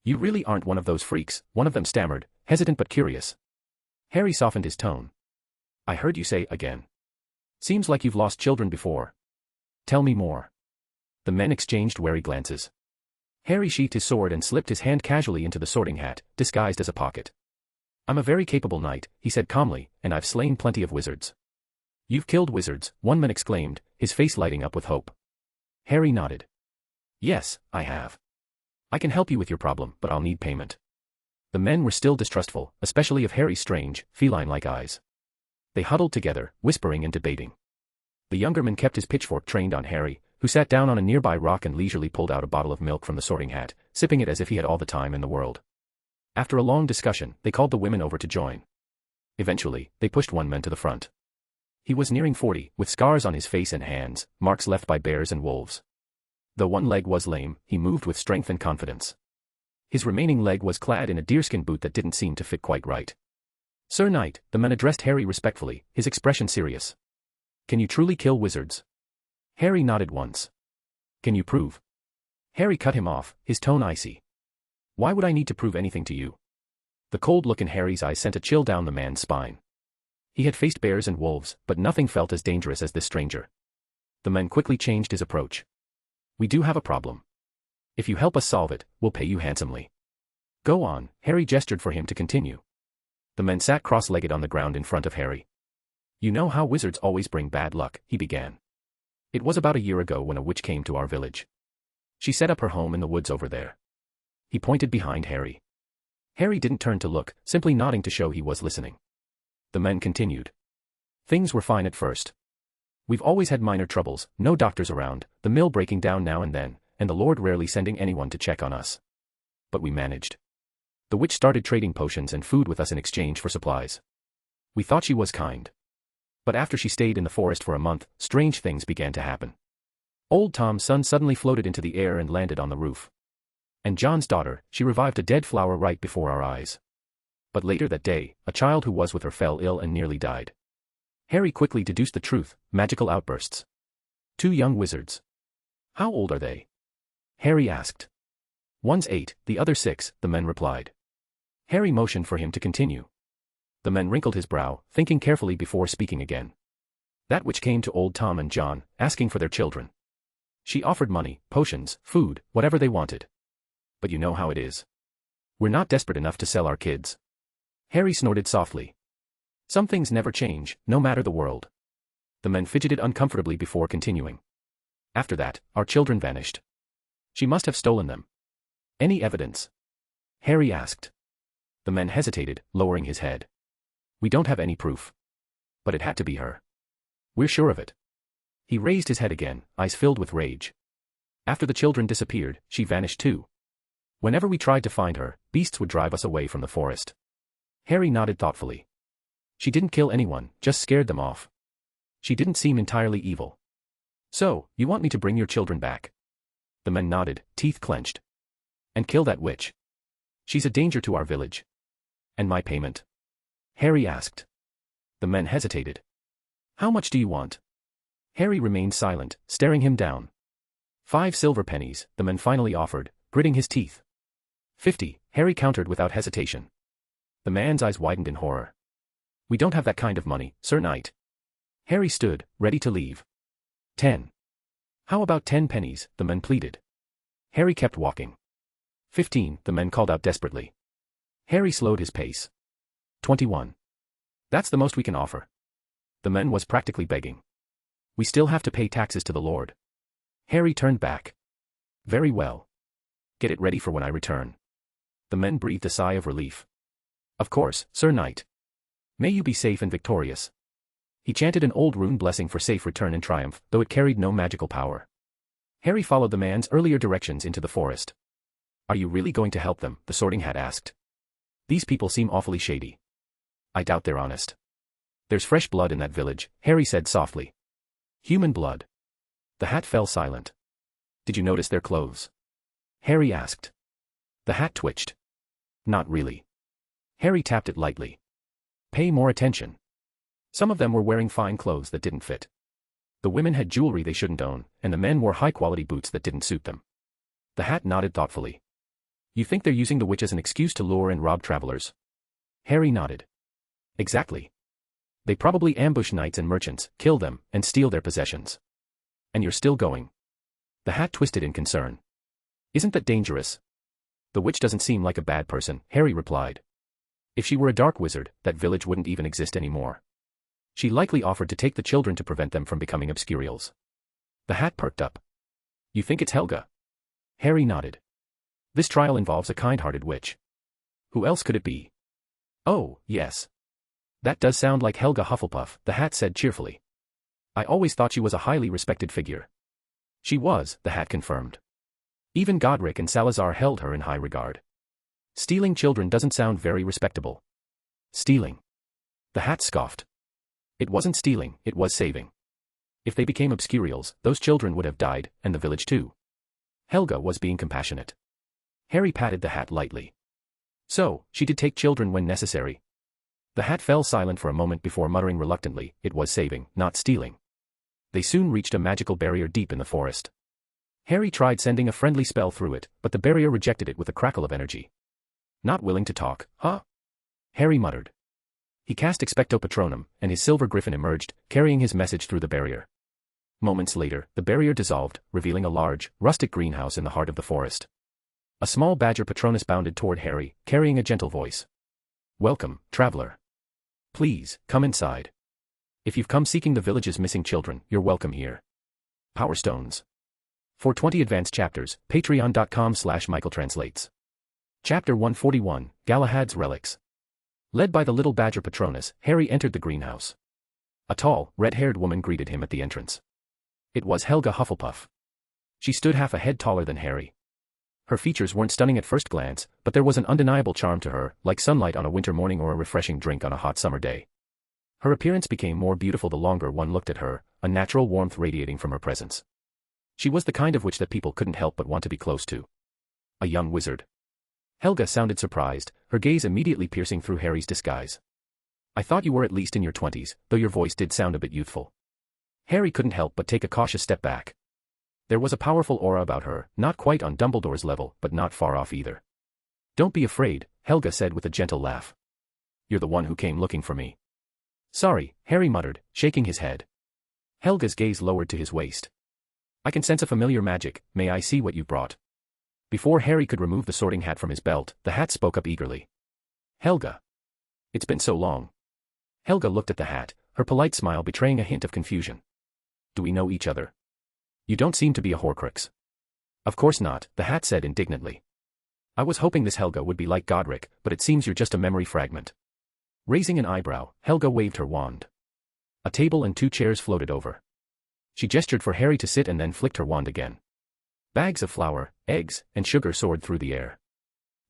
"You really aren't one of those freaks," one of them stammered, hesitant but curious. Harry softened his tone. I heard you say again. Seems like you've lost children before. Tell me more. The men exchanged wary glances. Harry sheathed his sword and slipped his hand casually into the sorting hat, disguised as a pocket. I'm a very capable knight, he said calmly, and I've slain plenty of wizards. You've killed wizards, one man exclaimed, his face lighting up with hope. Harry nodded. Yes, I have. I can help you with your problem, but I'll need payment. The men were still distrustful, especially of Harry's strange, feline-like eyes. They huddled together, whispering and debating. The younger man kept his pitchfork trained on Harry, who sat down on a nearby rock and leisurely pulled out a bottle of milk from the sorting hat, sipping it as if he had all the time in the world. After a long discussion, they called the women over to join. Eventually, they pushed one man to the front. He was nearing 40, with scars on his face and hands, marks left by bears and wolves. Though one leg was lame, he moved with strength and confidence. His remaining leg was clad in a deerskin boot that didn't seem to fit quite right. Sir Knight, the man addressed Harry respectfully, his expression serious. Can you truly kill wizards? Harry nodded once. Can you prove? Harry cut him off, his tone icy. Why would I need to prove anything to you? The cold look in Harry's eyes sent a chill down the man's spine. He had faced bears and wolves, but nothing felt as dangerous as this stranger. The man quickly changed his approach. We do have a problem. If you help us solve it, we'll pay you handsomely. Go on, Harry gestured for him to continue. The man sat cross-legged on the ground in front of Harry. You know how wizards always bring bad luck, he began. It was about a year ago when a witch came to our village. She set up her home in the woods over there. He pointed behind Harry. Harry didn't turn to look, simply nodding to show he was listening. The man continued. Things were fine at first. We've always had minor troubles, no doctors around, the mill breaking down now and then, and the Lord rarely sending anyone to check on us. But we managed. The witch started trading potions and food with us in exchange for supplies. We thought she was kind. But after she stayed in the forest for a month, strange things began to happen. Old Tom's son suddenly floated into the air and landed on the roof. And John's daughter, she revived a dead flower right before our eyes. But later that day, a child who was with her fell ill and nearly died. Harry quickly deduced the truth, magical outbursts. 2 young wizards. How old are they? Harry asked. One's 8, the other 6, the man replied. Harry motioned for him to continue. The man wrinkled his brow, thinking carefully before speaking again. That witch came to old Tom and John, asking for their children. She offered money, potions, food, whatever they wanted. But you know how it is. We're not desperate enough to sell our kids. Harry snorted softly. Some things never change, no matter the world. The man fidgeted uncomfortably before continuing. After that, our children vanished. She must have stolen them. Any evidence? Harry asked. The man hesitated, lowering his head. We don't have any proof. But it had to be her. We're sure of it. He raised his head again, eyes filled with rage. After the children disappeared, she vanished too. Whenever we tried to find her, beasts would drive us away from the forest. Harry nodded thoughtfully. She didn't kill anyone, just scared them off. She didn't seem entirely evil. So, you want me to bring your children back? The man nodded, teeth clenched. And kill that witch. She's a danger to our village. And my payment? Harry asked. The man hesitated. How much do you want? Harry remained silent, staring him down. 5 silver pennies, the man finally offered, gritting his teeth. 50, Harry countered without hesitation. The man's eyes widened in horror. We don't have that kind of money, Sir Knight. Harry stood, ready to leave. 10. How about 10 pennies, the man pleaded. Harry kept walking. 15, the man called out desperately. Harry slowed his pace. 21. That's the most we can offer. The man was practically begging. We still have to pay taxes to the Lord. Harry turned back. Very well. Get it ready for when I return. The man breathed a sigh of relief. Of course, Sir Knight. May you be safe and victorious. He chanted an old rune blessing for safe return and triumph, though it carried no magical power. Harry followed the man's earlier directions into the forest. Are you really going to help them? The Sorting Hat asked. These people seem awfully shady. I doubt they're honest. There's fresh blood in that village, Harry said softly. Human blood. The Hat fell silent. Did you notice their clothes? Harry asked. The Hat twitched. Not really. Harry tapped it lightly. Pay more attention. Some of them were wearing fine clothes that didn't fit. The women had jewelry they shouldn't own, and the men wore high-quality boots that didn't suit them. The Hat nodded thoughtfully. You think they're using the witch as an excuse to lure and rob travelers? Harry nodded. Exactly. They probably ambush knights and merchants, kill them, and steal their possessions. And you're still going. The hat twisted in concern. Isn't that dangerous? The witch doesn't seem like a bad person, Harry replied. If she were a dark wizard, that village wouldn't even exist anymore. She likely offered to take the children to prevent them from becoming obscurials. The hat perked up. You think it's Helga? Harry nodded. This trial involves a kind-hearted witch. Who else could it be? Oh, yes. That does sound like Helga Hufflepuff, the hat said cheerfully. I always thought she was a highly respected figure. She was, the hat confirmed. Even Godric and Salazar held her in high regard. Stealing children doesn't sound very respectable. Stealing. The hat scoffed. It wasn't stealing, it was saving. If they became obscurials, those children would have died, and the village too. Helga was being compassionate. Harry patted the hat lightly. So, she did take children when necessary. The hat fell silent for a moment before muttering reluctantly, it was saving, not stealing. They soon reached a magical barrier deep in the forest. Harry tried sending a friendly spell through it, but the barrier rejected it with a crackle of energy. Not willing to talk, huh? Harry muttered. He cast Expecto Patronum, and his silver griffin emerged, carrying his message through the barrier. Moments later, the barrier dissolved, revealing a large, rustic greenhouse in the heart of the forest. A small badger Patronus bounded toward Harry, carrying a gentle voice. Welcome, traveler. Please, come inside. If you've come seeking the village's missing children, you're welcome here. Power Stones. For 20 advanced chapters, patreon.com/michaeltranslates. Chapter 141, Galahad's Relics. Led by the little badger Patronus, Harry entered the greenhouse. A tall, red-haired woman greeted him at the entrance. It was Helga Hufflepuff. She stood half a head taller than Harry. Her features weren't stunning at first glance, but there was an undeniable charm to her, like sunlight on a winter morning or a refreshing drink on a hot summer day. Her appearance became more beautiful the longer one looked at her, a natural warmth radiating from her presence. She was the kind of witch that people couldn't help but want to be close to. A young wizard. Helga sounded surprised, her gaze immediately piercing through Harry's disguise. I thought you were at least in your 20s, though your voice did sound a bit youthful. Harry couldn't help but take a cautious step back. There was a powerful aura about her, not quite on Dumbledore's level, but not far off either. Don't be afraid, Helga said with a gentle laugh. You're the one who came looking for me. Sorry, Harry muttered, shaking his head. Helga's gaze lowered to his waist. I can sense a familiar magic, may I see what you brought? Before Harry could remove the sorting hat from his belt, the hat spoke up eagerly. Helga. It's been so long. Helga looked at the hat, her polite smile betraying a hint of confusion. Do we know each other? You don't seem to be a Horcrux. Of course not, the hat said indignantly. I was hoping this Helga would be like Godric, but it seems you're just a memory fragment. Raising an eyebrow, Helga waved her wand. A table and 2 chairs floated over. She gestured for Harry to sit and then flicked her wand again. Bags of flour, eggs, and sugar soared through the air.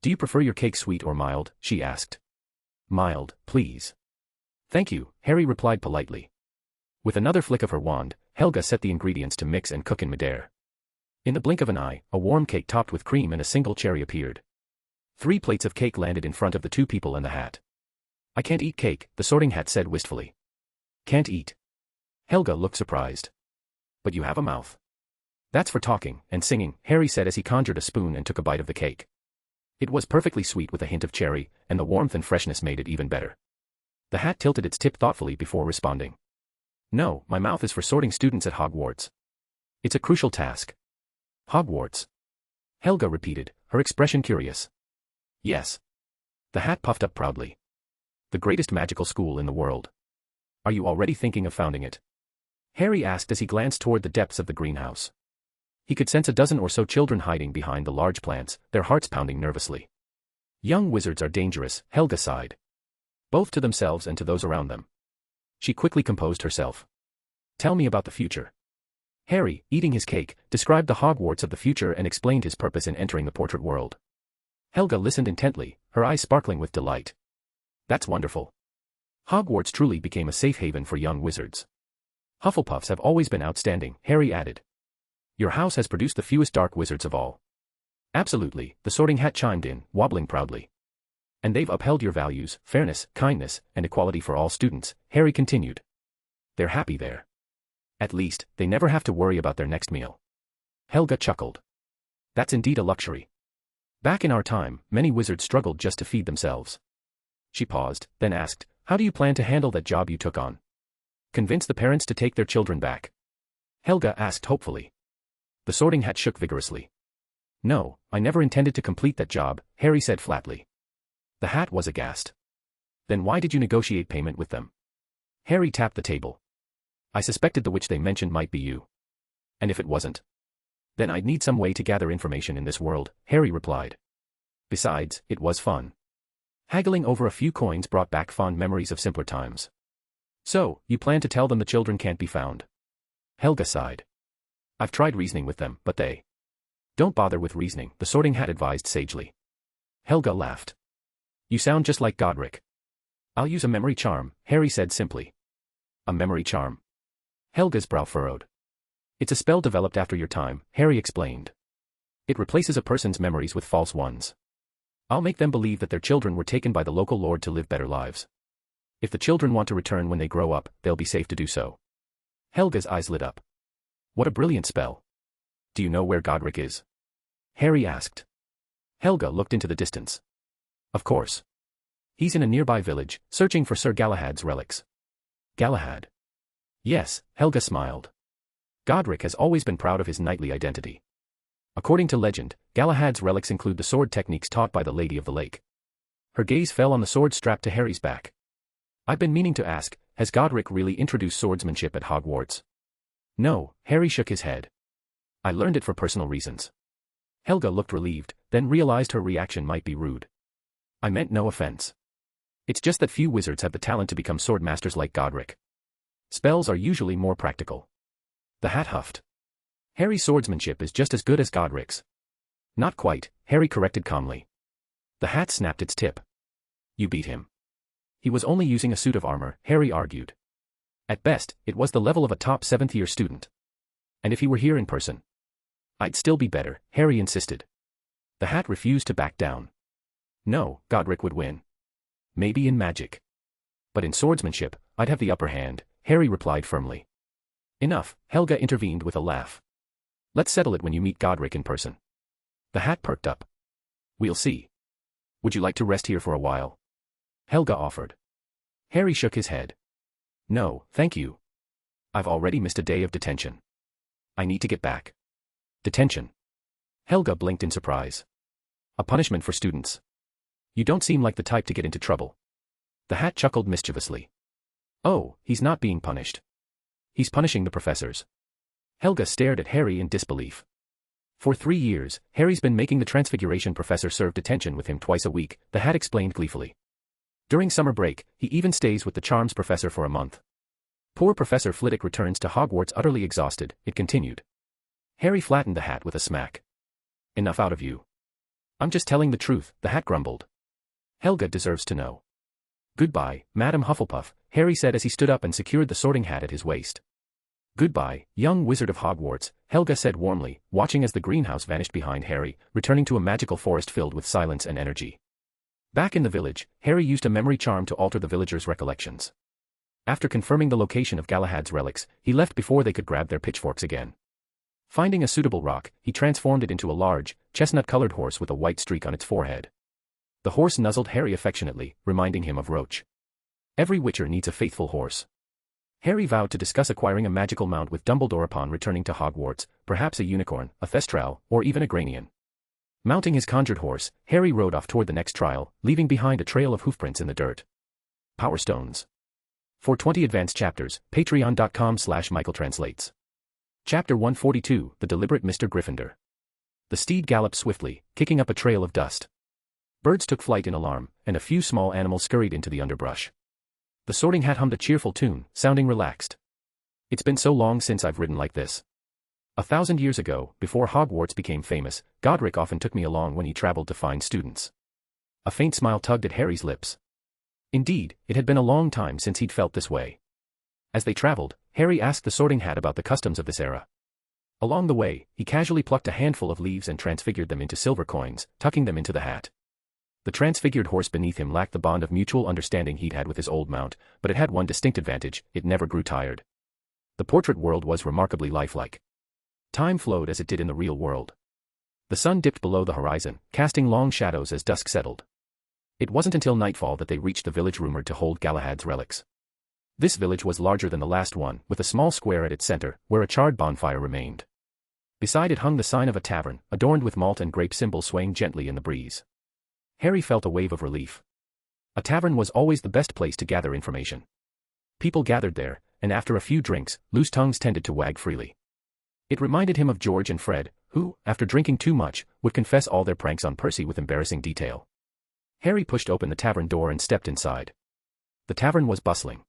Do you prefer your cake sweet or mild? She asked. Mild, please. Thank you, Harry replied politely. With another flick of her wand, Helga set the ingredients to mix and cook in midair. In the blink of an eye, a warm cake topped with cream and a single cherry appeared. 3 plates of cake landed in front of the 2 people and the hat. I can't eat cake, the sorting hat said wistfully. Can't eat. Helga looked surprised. But you have a mouth. That's for talking and singing, Harry said as he conjured a spoon and took a bite of the cake. It was perfectly sweet with a hint of cherry, and the warmth and freshness made it even better. The hat tilted its tip thoughtfully before responding. No, my mouth is for sorting students at Hogwarts. It's a crucial task. Hogwarts. Helga repeated, her expression curious. Yes. The hat puffed up proudly. The greatest magical school in the world. Are you already thinking of founding it? Harry asked as he glanced toward the depths of the greenhouse. He could sense a dozen or so children hiding behind the large plants, their hearts pounding nervously. Young wizards are dangerous, Helga sighed. Both to themselves and to those around them. She quickly composed herself. Tell me about the future. Harry, eating his cake, described the Hogwarts of the future and explained his purpose in entering the portrait world. Helga listened intently, her eyes sparkling with delight. That's wonderful. Hogwarts truly became a safe haven for young wizards. Hufflepuffs have always been outstanding, Harry added. Your house has produced the fewest dark wizards of all. Absolutely, the sorting hat chimed in, wobbling proudly. And they've upheld your values, fairness, kindness, and equality for all students, Harry continued. They're happy there. At least, they never have to worry about their next meal. Helga chuckled. That's indeed a luxury. Back in our time, many wizards struggled just to feed themselves. She paused, then asked, how do you plan to handle that job you took on? Convince the parents to take their children back? Helga asked hopefully. The Sorting Hat shook vigorously. No, I never intended to complete that job, Harry said flatly. The Hat was aghast. Then why did you negotiate payment with them? Harry tapped the table. I suspected the witch they mentioned might be you. And if it wasn't? Then I'd need some way to gather information in this world, Harry replied. Besides, it was fun. Haggling over a few coins brought back fond memories of simpler times. So, you plan to tell them the children can't be found? Helga sighed. I've tried reasoning with them, but they... Don't bother with reasoning, the Sorting Hat advised sagely. Helga laughed. You sound just like Godric. I'll use a memory charm, Harry said simply. A memory charm? Helga's brow furrowed. It's a spell developed after your time, Harry explained. It replaces a person's memories with false ones. I'll make them believe that their children were taken by the local lord to live better lives. If the children want to return when they grow up, they'll be safe to do so. Helga's eyes lit up. What a brilliant spell. Do you know where Godric is? Harry asked. Helga looked into the distance. Of course. He's in a nearby village, searching for Sir Galahad's relics. Galahad? Yes, Helga smiled. Godric has always been proud of his knightly identity. According to legend, Galahad's relics include the sword techniques taught by the Lady of the Lake. Her gaze fell on the sword strapped to Harry's back. I've been meaning to ask, has Godric really introduced swordsmanship at Hogwarts? No, Harry shook his head. I learned it for personal reasons. Helga looked relieved, then realized her reaction might be rude. I meant no offense. It's just that few wizards have the talent to become sword masters like Godric. Spells are usually more practical. The Hat huffed. Harry's swordsmanship is just as good as Godric's. Not quite, Harry corrected calmly. The Hat snapped its tip. You beat him. He was only using a suit of armor, Harry argued. At best, it was the level of a top 7th-year student. And if he were here in person, I'd still be better, Harry insisted. The Hat refused to back down. No, Godric would win. Maybe in magic. But in swordsmanship, I'd have the upper hand, Harry replied firmly. Enough, Helga intervened with a laugh. Let's settle it when you meet Godric in person. The Hat perked up. We'll see. Would you like to rest here for a while? Helga offered. Harry shook his head. No, thank you. I've already missed a day of detention. I need to get back. Detention. Helga blinked in surprise. A punishment for students. You don't seem like the type to get into trouble. The Hat chuckled mischievously. Oh, he's not being punished. He's punishing the professors. Helga stared at Harry in disbelief. For 3 years, Harry's been making the Transfiguration professor serve detention with him twice a week, the Hat explained gleefully. During summer break, he even stays with the charms professor for a month. Poor Professor Flitwick returns to Hogwarts utterly exhausted, it continued. Harry flattened the Hat with a smack. Enough out of you. I'm just telling the truth, the Hat grumbled. Helga deserves to know. Goodbye, Madam Hufflepuff, Harry said as he stood up and secured the Sorting Hat at his waist. Goodbye, young wizard of Hogwarts, Helga said warmly, watching as the greenhouse vanished behind Harry, returning to a magical forest filled with silence and energy. Back in the village, Harry used a memory charm to alter the villagers' recollections. After confirming the location of Galahad's relics, he left before they could grab their pitchforks again. Finding a suitable rock, he transformed it into a large, chestnut-colored horse with a white streak on its forehead. The horse nuzzled Harry affectionately, reminding him of Roach. Every witcher needs a faithful horse. Harry vowed to discuss acquiring a magical mount with Dumbledore upon returning to Hogwarts, perhaps a unicorn, a thestral, or even a granian. Mounting his conjured horse, Harry rode off toward the next trial, leaving behind a trail of hoofprints in the dirt. Power Stones. For 20 advanced chapters, patreon.com/michaeltranslates. Chapter 142, The Deliberate Mr. Gryffindor. The steed galloped swiftly, kicking up a trail of dust. Birds took flight in alarm, and a few small animals scurried into the underbrush. The Sorting Hat hummed a cheerful tune, sounding relaxed. It's been so long since I've ridden like this. 1,000 years ago, before Hogwarts became famous, Godric often took me along when he traveled to find students. A faint smile tugged at Harry's lips. Indeed, it had been a long time since he'd felt this way. As they traveled, Harry asked the Sorting Hat about the customs of this era. Along the way, he casually plucked a handful of leaves and transfigured them into silver coins, tucking them into the hat. The transfigured horse beneath him lacked the bond of mutual understanding he'd had with his old mount, but it had one distinct advantage: it never grew tired. The portrait world was remarkably lifelike. Time flowed as it did in the real world. The sun dipped below the horizon, casting long shadows as dusk settled. It wasn't until nightfall that they reached the village rumored to hold Galahad's relics. This village was larger than the last one, with a small square at its center, where a charred bonfire remained. Beside it hung the sign of a tavern, adorned with malt and grape symbols swaying gently in the breeze. Harry felt a wave of relief. A tavern was always the best place to gather information. People gathered there, and after a few drinks, loose tongues tended to wag freely. It reminded him of George and Fred, who, after drinking too much, would confess all their pranks on Percy with embarrassing detail. Harry pushed open the tavern door and stepped inside. The tavern was bustling.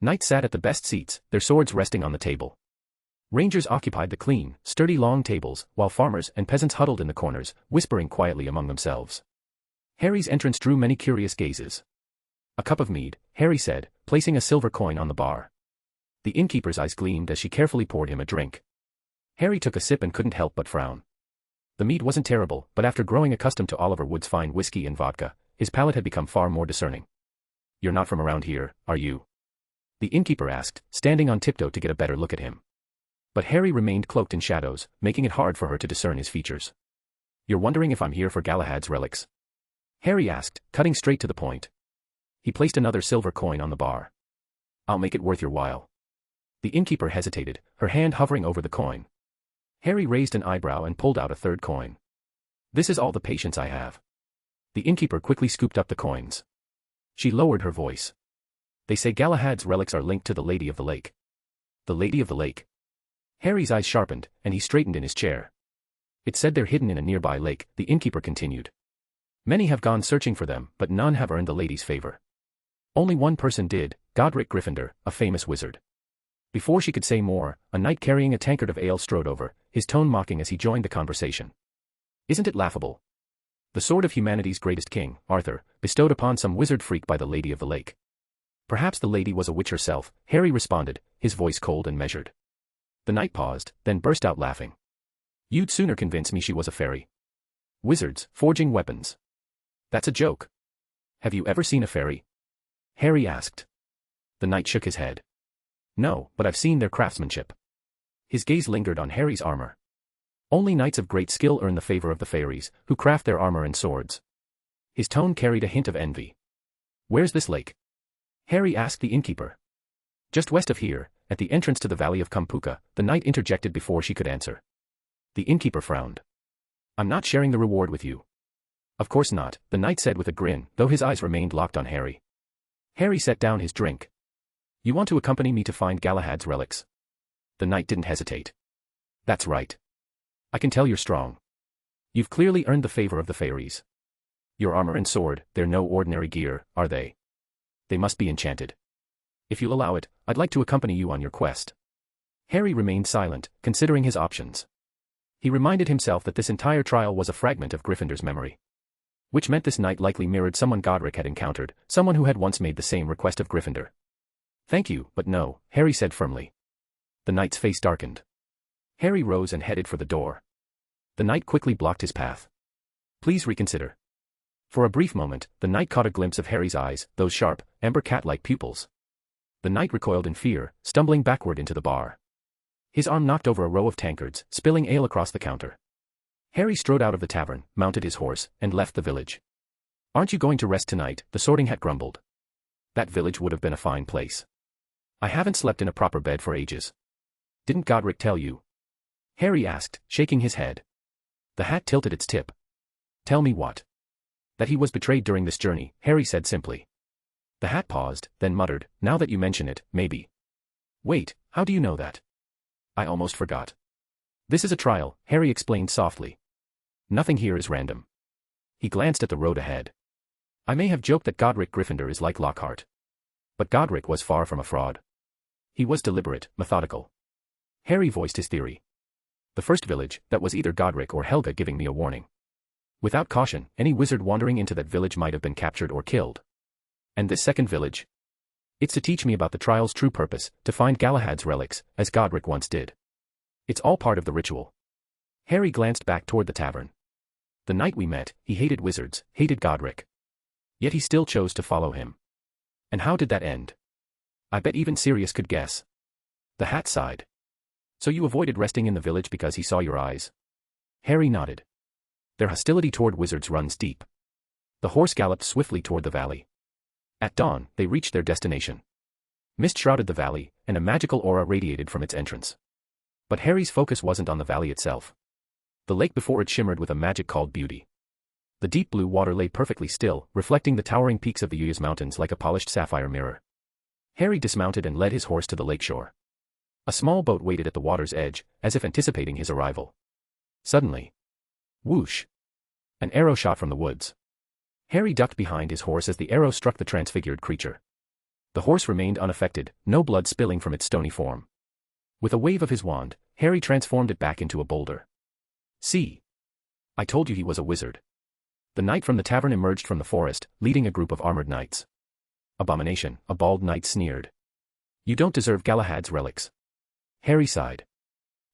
Knights sat at the best seats, their swords resting on the table. Rangers occupied the clean, sturdy long tables, while farmers and peasants huddled in the corners, whispering quietly among themselves. Harry's entrance drew many curious gazes. "A cup of mead," Harry said, placing a silver coin on the bar. The innkeeper's eyes gleamed as she carefully poured him a drink. Harry took a sip and couldn't help but frown. The mead wasn't terrible, but after growing accustomed to Oliver Wood's fine whiskey and vodka, his palate had become far more discerning. "You're not from around here, are you?" the innkeeper asked, standing on tiptoe to get a better look at him. But Harry remained cloaked in shadows, making it hard for her to discern his features. "You're wondering if I'm here for Galahad's relics?" Harry asked, cutting straight to the point. He placed another silver coin on the bar. "I'll make it worth your while." The innkeeper hesitated, her hand hovering over the coin. Harry raised an eyebrow and pulled out a third coin. "This is all the patience I have." The innkeeper quickly scooped up the coins. She lowered her voice. "They say Galahad's relics are linked to the Lady of the Lake." "The Lady of the Lake?" Harry's eyes sharpened, and he straightened in his chair. "It said they're hidden in a nearby lake," the innkeeper continued. "Many have gone searching for them, but none have earned the lady's favor. Only one person did, Godric Gryffindor, a famous wizard." Before she could say more, a knight carrying a tankard of ale strode over, his tone mocking as he joined the conversation. "Isn't it laughable? The sword of humanity's greatest king, Arthur, bestowed upon some wizard freak by the Lady of the Lake." "Perhaps the lady was a witch herself," Harry responded, his voice cold and measured. The knight paused, then burst out laughing. "You'd sooner convince me she was a fairy. Wizards, forging weapons. That's a joke. Have you ever seen a fairy?" Harry asked. The knight shook his head. "No, but I've seen their craftsmanship." His gaze lingered on Harry's armor. "Only knights of great skill earn the favor of the fairies, who craft their armor and swords." His tone carried a hint of envy. "Where's this lake?" Harry asked the innkeeper. "Just west of here, at the entrance to the Valley of Kumpuka," the knight interjected before she could answer. The innkeeper frowned. "I'm not sharing the reward with you." "Of course not," the knight said with a grin, though his eyes remained locked on Harry. Harry set down his drink. "You want to accompany me to find Galahad's relics?" The knight didn't hesitate. "That's right. I can tell you're strong. You've clearly earned the favor of the fairies. Your armor and sword, they're no ordinary gear, are they? They must be enchanted. If you'll allow it, I'd like to accompany you on your quest." Harry remained silent, considering his options. He reminded himself that this entire trial was a fragment of Gryffindor's memory. Which meant this knight likely mirrored someone Godric had encountered, someone who had once made the same request of Gryffindor. "Thank you, but no," Harry said firmly. The knight's face darkened. Harry rose and headed for the door. The knight quickly blocked his path. "Please reconsider." For a brief moment, the knight caught a glimpse of Harry's eyes, those sharp, amber cat-like pupils. The knight recoiled in fear, stumbling backward into the bar. His arm knocked over a row of tankards, spilling ale across the counter. Harry strode out of the tavern, mounted his horse, and left the village. "Aren't you going to rest tonight?" the Sorting Hat grumbled. "That village would have been a fine place. I haven't slept in a proper bed for ages." "Didn't Godric tell you?" Harry asked, shaking his head. The hat tilted its tip. "Tell me what?" "That he was betrayed during this journey," Harry said simply. The hat paused, then muttered, "Now that you mention it, maybe." "Wait, how do you know that?" "I almost forgot. This is a trial," Harry explained softly. "Nothing here is random." He glanced at the road ahead. "I may have joked that Godric Gryffindor is like Lockhart. But Godric was far from a fraud. He was deliberate, methodical." Harry voiced his theory. "The first village, that was either Godric or Helga giving me a warning. Without caution, any wizard wandering into that village might have been captured or killed. And this second village? It's to teach me about the trial's true purpose, to find Galahad's relics, as Godric once did. It's all part of the ritual." Harry glanced back toward the tavern. The night we met, he hated wizards, hated Godric. Yet he still chose to follow him. And how did that end? I bet even Sirius could guess. The hat sighed. "So you avoided resting in the village because he saw your eyes?" Harry nodded. "Their hostility toward wizards runs deep. The horse galloped swiftly toward the valley. At dawn, they reached their destination. Mist shrouded the valley, and a magical aura radiated from its entrance. But Harry's focus wasn't on the valley itself. The lake before it shimmered with a magic called beauty. The deep blue water lay perfectly still, reflecting the towering peaks of the Uyas Mountains like a polished sapphire mirror. Harry dismounted and led his horse to the lakeshore. A small boat waited at the water's edge, as if anticipating his arrival. Suddenly, whoosh! An arrow shot from the woods. Harry ducked behind his horse as the arrow struck the transfigured creature. The horse remained unaffected, no blood spilling from its stony form. With a wave of his wand, Harry transformed it back into a boulder. See? I told you he was a wizard. The knight from the tavern emerged from the forest, leading a group of armored knights. Abomination, a bald knight sneered. You don't deserve Galahad's relics. Harry sighed.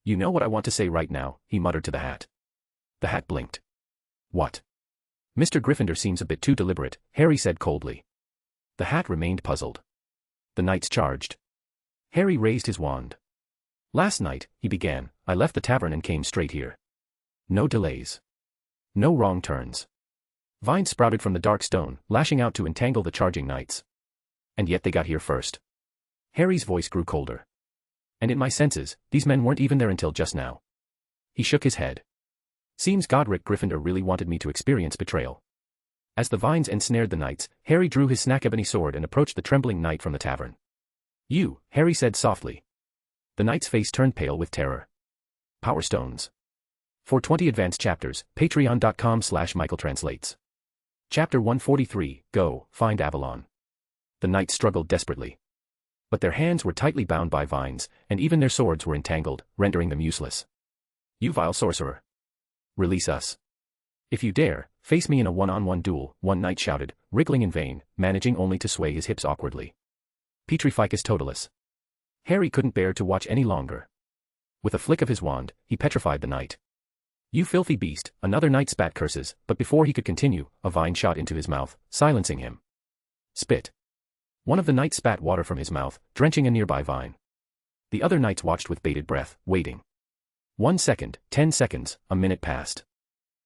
You know what I want to say right now, he muttered to the hat. The hat blinked. What? Mr. Gryffindor seems a bit too deliberate, Harry said coldly. The hat remained puzzled. The knights charged. Harry raised his wand. Last night, he began, I left the tavern and came straight here. No delays. No wrong turns. Vines sprouted from the dark stone, lashing out to entangle the charging knights. And yet they got here first. Harry's voice grew colder. And in my senses, these men weren't even there until just now. He shook his head. Seems Godric Gryffindor really wanted me to experience betrayal. As the vines ensnared the knights, Harry drew his snack ebony sword and approached the trembling knight from the tavern. You, Harry said softly. The knight's face turned pale with terror. Power Stones. For 20 advanced chapters, patreon.com/michaeltranslates. Chapter 143, Go, Find Avalon. The knights struggled desperately. But their hands were tightly bound by vines, and even their swords were entangled, rendering them useless. You vile sorcerer. Release us. If you dare, face me in a one-on-one duel, one knight shouted, wriggling in vain, managing only to sway his hips awkwardly. Petrificus totalis. Harry couldn't bear to watch any longer. With a flick of his wand, he petrified the knight. You filthy beast, another knight spat curses, but before he could continue, a vine shot into his mouth, silencing him. Spit. One of the knights spat water from his mouth, drenching a nearby vine. The other knights watched with bated breath, waiting. 1 second, 10 seconds, a minute passed.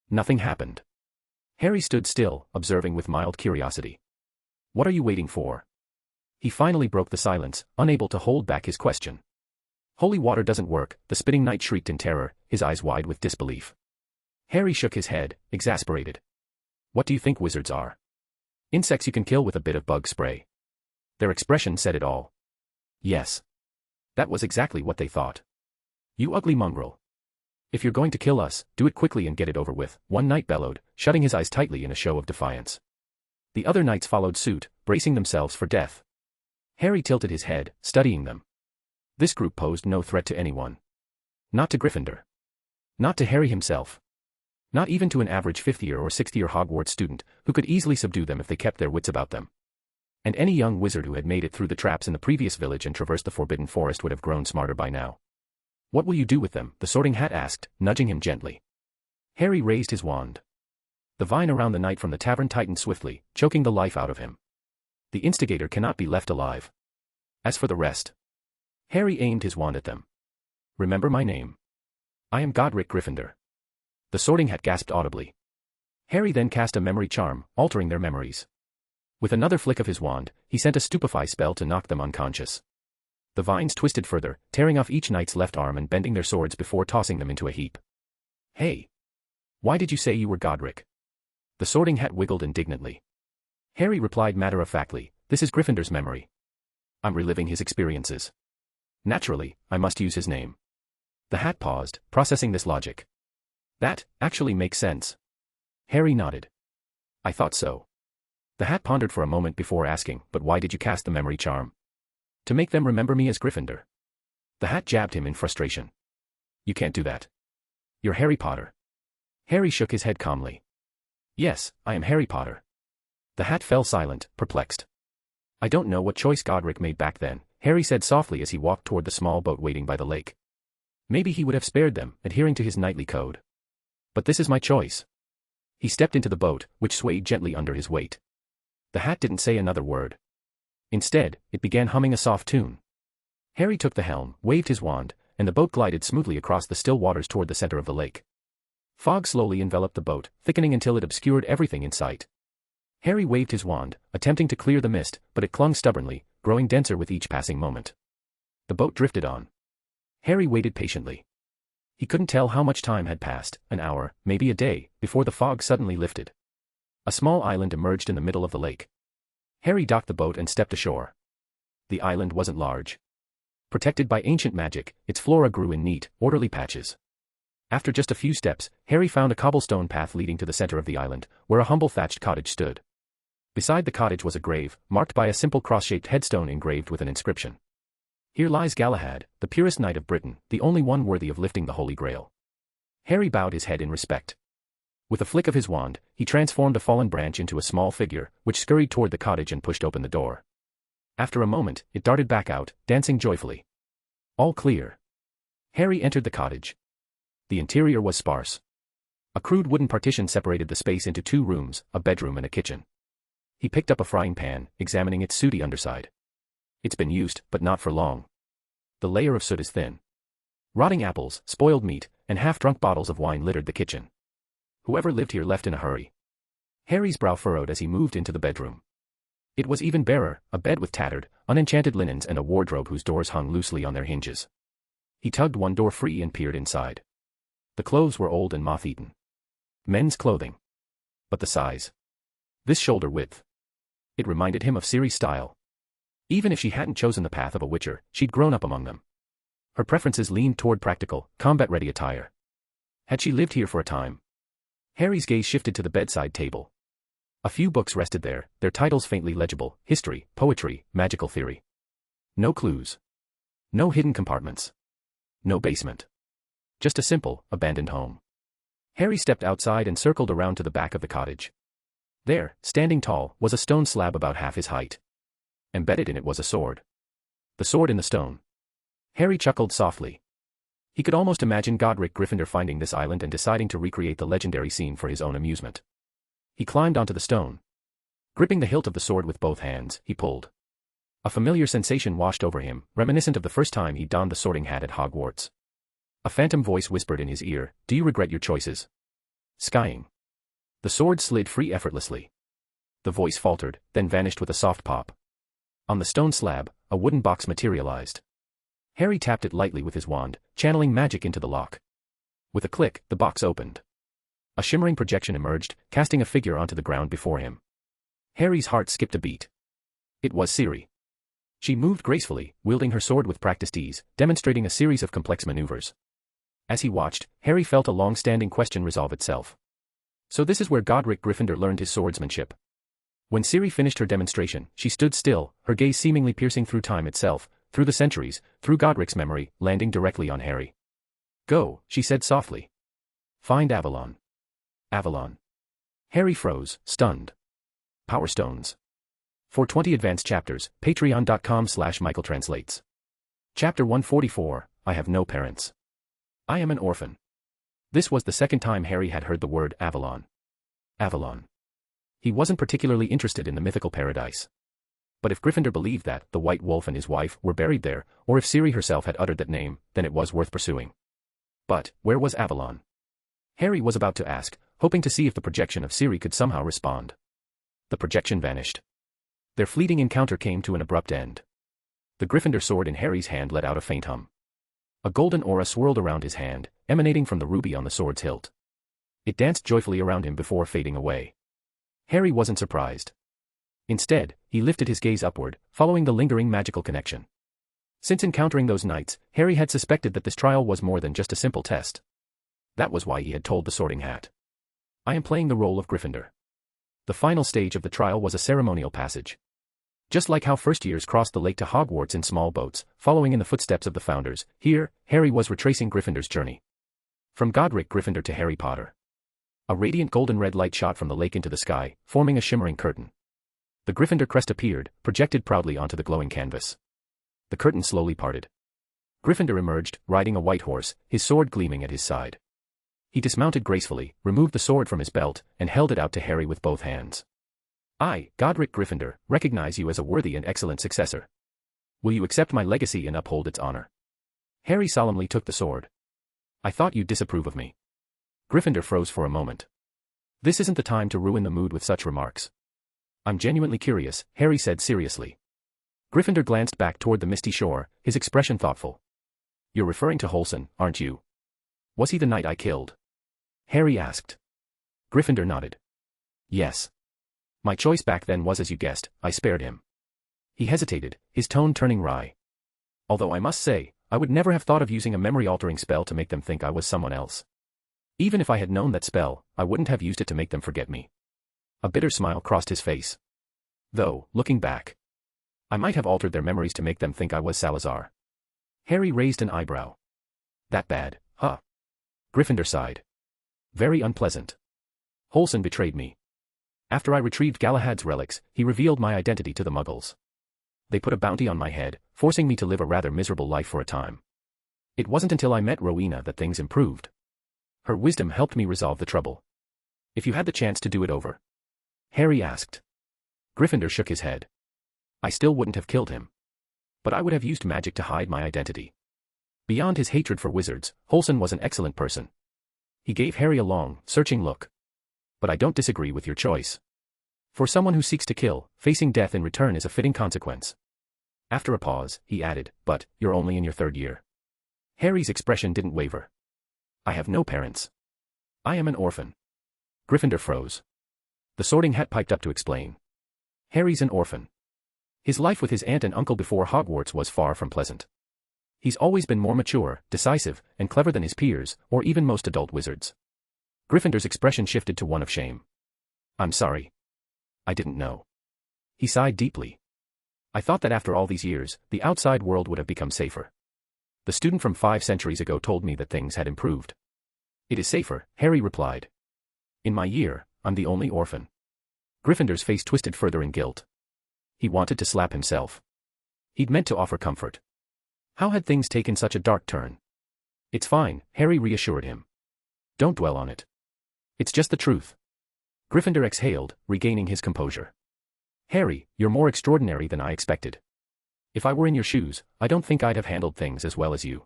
Nothing happened. Harry stood still, observing with mild curiosity. What are you waiting for? He finally broke the silence, unable to hold back his question. Holy water doesn't work, the spitting knight shrieked in terror, his eyes wide with disbelief. Harry shook his head, exasperated. What do you think wizards are? Insects you can kill with a bit of bug spray. Their expression said it all. Yes. That was exactly what they thought. You ugly mongrel. If you're going to kill us, do it quickly and get it over with, one knight bellowed, shutting his eyes tightly in a show of defiance. The other knights followed suit, bracing themselves for death. Harry tilted his head, studying them. This group posed no threat to anyone. Not to Gryffindor. Not to Harry himself. Not even to an average 50-year or 60-year Hogwarts student, who could easily subdue them if they kept their wits about them. And any young wizard who had made it through the traps in the previous village and traversed the Forbidden Forest would have grown smarter by now. What will you do with them? The Sorting Hat asked, nudging him gently. Harry raised his wand. The vine around the knight from the tavern tightened swiftly, choking the life out of him. The instigator cannot be left alive. As for the rest. Harry aimed his wand at them. Remember my name. I am Godric Gryffindor. The Sorting Hat gasped audibly. Harry then cast a memory charm, altering their memories. With another flick of his wand, he sent a stupefy spell to knock them unconscious. The vines twisted further, tearing off each knight's left arm and bending their swords before tossing them into a heap. Hey! Why did you say you were Godric? The Sorting Hat wiggled indignantly. Harry replied matter-of-factly, this is Gryffindor's memory. I'm reliving his experiences. Naturally, I must use his name. The hat paused, processing this logic. That actually makes sense. Harry nodded. I thought so. The hat pondered for a moment before asking, but why did you cast the memory charm? To make them remember me as Gryffindor. The hat jabbed him in frustration. You can't do that. You're Harry Potter. Harry shook his head calmly. Yes, I am Harry Potter. The hat fell silent, perplexed. I don't know what choice Godric made back then, Harry said softly as he walked toward the small boat waiting by the lake. Maybe he would have spared them, adhering to his knightly code. But this is my choice. He stepped into the boat, which swayed gently under his weight. The hat didn't say another word. Instead, it began humming a soft tune. Harry took the helm, waved his wand, and the boat glided smoothly across the still waters toward the center of the lake. Fog slowly enveloped the boat, thickening until it obscured everything in sight. Harry waved his wand, attempting to clear the mist, but it clung stubbornly, growing denser with each passing moment. The boat drifted on. Harry waited patiently. He couldn't tell how much time had passed, an hour, maybe a day, before the fog suddenly lifted. A small island emerged in the middle of the lake. Harry docked the boat and stepped ashore. The island wasn't large. Protected by ancient magic, its flora grew in neat, orderly patches. After just a few steps, Harry found a cobblestone path leading to the center of the island, where a humble thatched cottage stood. Beside the cottage was a grave, marked by a simple cross-shaped headstone engraved with an inscription. "Here lies Galahad, the purest knight of Britain, the only one worthy of lifting the Holy Grail." Harry bowed his head in respect. With a flick of his wand, he transformed a fallen branch into a small figure, which scurried toward the cottage and pushed open the door. After a moment, it darted back out, dancing joyfully. All clear. Harry entered the cottage. The interior was sparse. A crude wooden partition separated the space into 2 rooms, a bedroom and a kitchen. He picked up a frying pan, examining its sooty underside. It's been used, but not for long. The layer of soot is thin. Rotting apples, spoiled meat, and half-drunk bottles of wine littered the kitchen. Whoever lived here left in a hurry. Harry's brow furrowed as he moved into the bedroom. It was even barer, a bed with tattered, unenchanted linens and a wardrobe whose doors hung loosely on their hinges. He tugged one door free and peered inside. The clothes were old and moth-eaten. Men's clothing. But the size. This shoulder width. It reminded him of Siri's style. Even if she hadn't chosen the path of a witcher, she'd grown up among them. Her preferences leaned toward practical, combat-ready attire. Had she lived here for a time? Harry's gaze shifted to the bedside table. A few books rested there, their titles faintly legible: history, poetry, magical theory. No clues. No hidden compartments. No basement. Just a simple, abandoned home. Harry stepped outside and circled around to the back of the cottage. There, standing tall, was a stone slab about half his height. Embedded in it was a sword. The sword in the stone. Harry chuckled softly. He could almost imagine Godric Gryffindor finding this island and deciding to recreate the legendary scene for his own amusement. He climbed onto the stone. Gripping the hilt of the sword with both hands, he pulled. A familiar sensation washed over him, reminiscent of the first time he donned the sorting hat at Hogwarts. A phantom voice whispered in his ear, "Do you regret your choices?" Skying. The sword slid free effortlessly. The voice faltered, then vanished with a soft pop. On the stone slab, a wooden box materialized. Harry tapped it lightly with his wand, channeling magic into the lock. With a click, the box opened. A shimmering projection emerged, casting a figure onto the ground before him. Harry's heart skipped a beat. It was Siri. She moved gracefully, wielding her sword with practiced ease, demonstrating a series of complex maneuvers. As he watched, Harry felt a long-standing question resolve itself. So this is where Godric Gryffindor learned his swordsmanship. When Siri finished her demonstration, she stood still, her gaze seemingly piercing through time itself, through the centuries, through Godric's memory, landing directly on Harry. "Go," she said softly. "Find Avalon." Avalon. Harry froze, stunned. Power Stones. For 20 advanced chapters, patreon.com/michaeltranslates. Chapter 144, I Have No Parents. I am an orphan. This was the second time Harry had heard the word Avalon. Avalon. He wasn't particularly interested in the mythical paradise. But if Gryffindor believed that the White Wolf and his wife were buried there, or if Siri herself had uttered that name, then it was worth pursuing. But, where was Avalon? Harry was about to ask, hoping to see if the projection of Siri could somehow respond. The projection vanished. Their fleeting encounter came to an abrupt end. The Gryffindor sword in Harry's hand let out a faint hum. A golden aura swirled around his hand, emanating from the ruby on the sword's hilt. It danced joyfully around him before fading away. Harry wasn't surprised. Instead, he lifted his gaze upward, following the lingering magical connection. Since encountering those knights, Harry had suspected that this trial was more than just a simple test. That was why he had told the Sorting Hat. "I am playing the role of Gryffindor." The final stage of the trial was a ceremonial passage. Just like how first years crossed the lake to Hogwarts in small boats, following in the footsteps of the founders, here, Harry was retracing Gryffindor's journey. From Godric Gryffindor to Harry Potter. A radiant golden-red light shot from the lake into the sky, forming a shimmering curtain. The Gryffindor crest appeared, projected proudly onto the glowing canvas. The curtain slowly parted. Gryffindor emerged, riding a white horse, his sword gleaming at his side. He dismounted gracefully, removed the sword from his belt, and held it out to Harry with both hands. "I, Godric Gryffindor, recognize you as a worthy and excellent successor. Will you accept my legacy and uphold its honor?" Harry solemnly took the sword. "I thought you'd disapprove of me." Gryffindor froze for a moment. This isn't the time to ruin the mood with such remarks. I'm genuinely curious, Harry said seriously. Gryffindor glanced back toward the misty shore, his expression thoughtful. You're referring to Holson, aren't you? Was he the knight I killed? Harry asked. Gryffindor nodded. Yes. My choice back then was as you guessed, I spared him. He hesitated, his tone turning wry. Although I must say, I would never have thought of using a memory-altering spell to make them think I was someone else. Even if I had known that spell, I wouldn't have used it to make them forget me. A bitter smile crossed his face. Though, looking back, I might have altered their memories to make them think I was Salazar. Harry raised an eyebrow. That bad, huh? Gryffindor sighed. Very unpleasant. Holson betrayed me. After I retrieved Galahad's relics, he revealed my identity to the Muggles. They put a bounty on my head, forcing me to live a rather miserable life for a time. It wasn't until I met Rowena that things improved. Her wisdom helped me resolve the trouble. If you had the chance to do it over? Harry asked. Gryffindor shook his head. I still wouldn't have killed him. But I would have used magic to hide my identity. Beyond his hatred for wizards, Holson was an excellent person. He gave Harry a long, searching look. But I don't disagree with your choice. For someone who seeks to kill, facing death in return is a fitting consequence. After a pause, he added, but you're only in your 3rd year. Harry's expression didn't waver. I have no parents. I am an orphan. Gryffindor froze. The Sorting Hat piped up to explain. Harry's an orphan. His life with his aunt and uncle before Hogwarts was far from pleasant. He's always been more mature, decisive, and clever than his peers, or even most adult wizards. Gryffindor's expression shifted to one of shame. I'm sorry. I didn't know. He sighed deeply. I thought that after all these years, the outside world would have become safer. The student from 5 centuries ago told me that things had improved. It is safer, Harry replied. In my year, I'm the only orphan. Gryffindor's face twisted further in guilt. He wanted to slap himself. He'd meant to offer comfort. How had things taken such a dark turn? It's fine, Harry reassured him. Don't dwell on it. It's just the truth. Gryffindor exhaled, regaining his composure. Harry, you're more extraordinary than I expected. If I were in your shoes, I don't think I'd have handled things as well as you.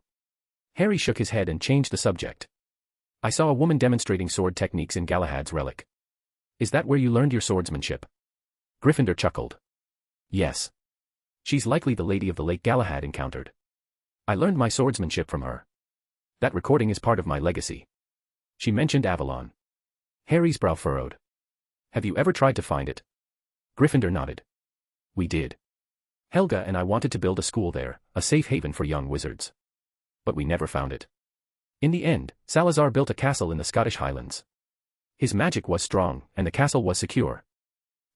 Harry shook his head and changed the subject. I saw a woman demonstrating sword techniques in Galahad's relic. Is that where you learned your swordsmanship? Gryffindor chuckled. Yes. She's likely the lady of the lake Galahad encountered. I learned my swordsmanship from her. That recording is part of my legacy. She mentioned Avalon. Harry's brow furrowed. Have you ever tried to find it? Gryffindor nodded. We did. Helga and I wanted to build a school there, a safe haven for young wizards. But we never found it. In the end, Salazar built a castle in the Scottish Highlands. His magic was strong, and the castle was secure.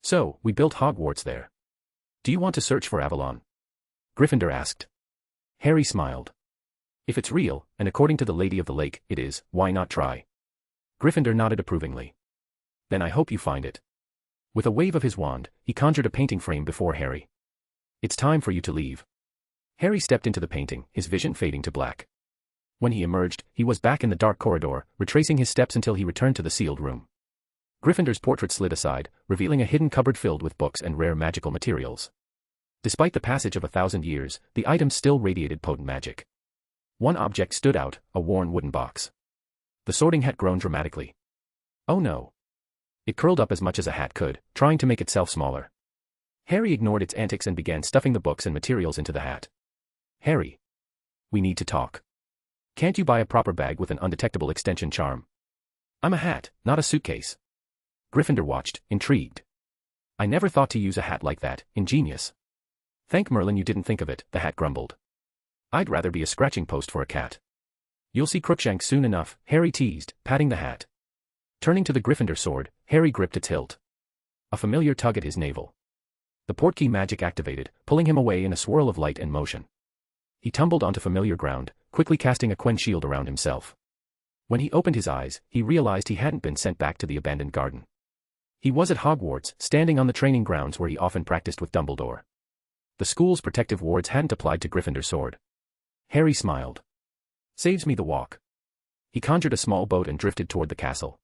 So, we built Hogwarts there. Do you want to search for Avalon? Gryffindor asked. Harry smiled. If it's real, and according to the Lady of the Lake, it is, why not try? Gryffindor nodded approvingly. Then I hope you find it. With a wave of his wand, he conjured a painting frame before Harry. It's time for you to leave. Harry stepped into the painting, his vision fading to black. When he emerged, he was back in the dark corridor, retracing his steps until he returned to the sealed room. Gryffindor's portrait slid aside, revealing a hidden cupboard filled with books and rare magical materials. Despite the passage of 1,000 years, the items still radiated potent magic. One object stood out, a worn wooden box. The Sorting Hat groaned dramatically. Oh no. It curled up as much as a hat could, trying to make itself smaller. Harry ignored its antics and began stuffing the books and materials into the hat. Harry. We need to talk. Can't you buy a proper bag with an undetectable extension charm? I'm a hat, not a suitcase. Gryffindor watched, intrigued. I never thought to use a hat like that, ingenious. Thank Merlin you didn't think of it, the hat grumbled. I'd rather be a scratching post for a cat. You'll see Crookshanks soon enough, Harry teased, patting the hat. Turning to the Gryffindor sword, Harry gripped its hilt. A familiar tug at his navel. The portkey magic activated, pulling him away in a swirl of light and motion. He tumbled onto familiar ground, quickly casting a Quen shield around himself. When he opened his eyes, he realized he hadn't been sent back to the abandoned garden. He was at Hogwarts, standing on the training grounds where he often practiced with Dumbledore. The school's protective wards hadn't applied to Gryffindor's sword. Harry smiled. Saves me the walk. He conjured a small boat and drifted toward the castle.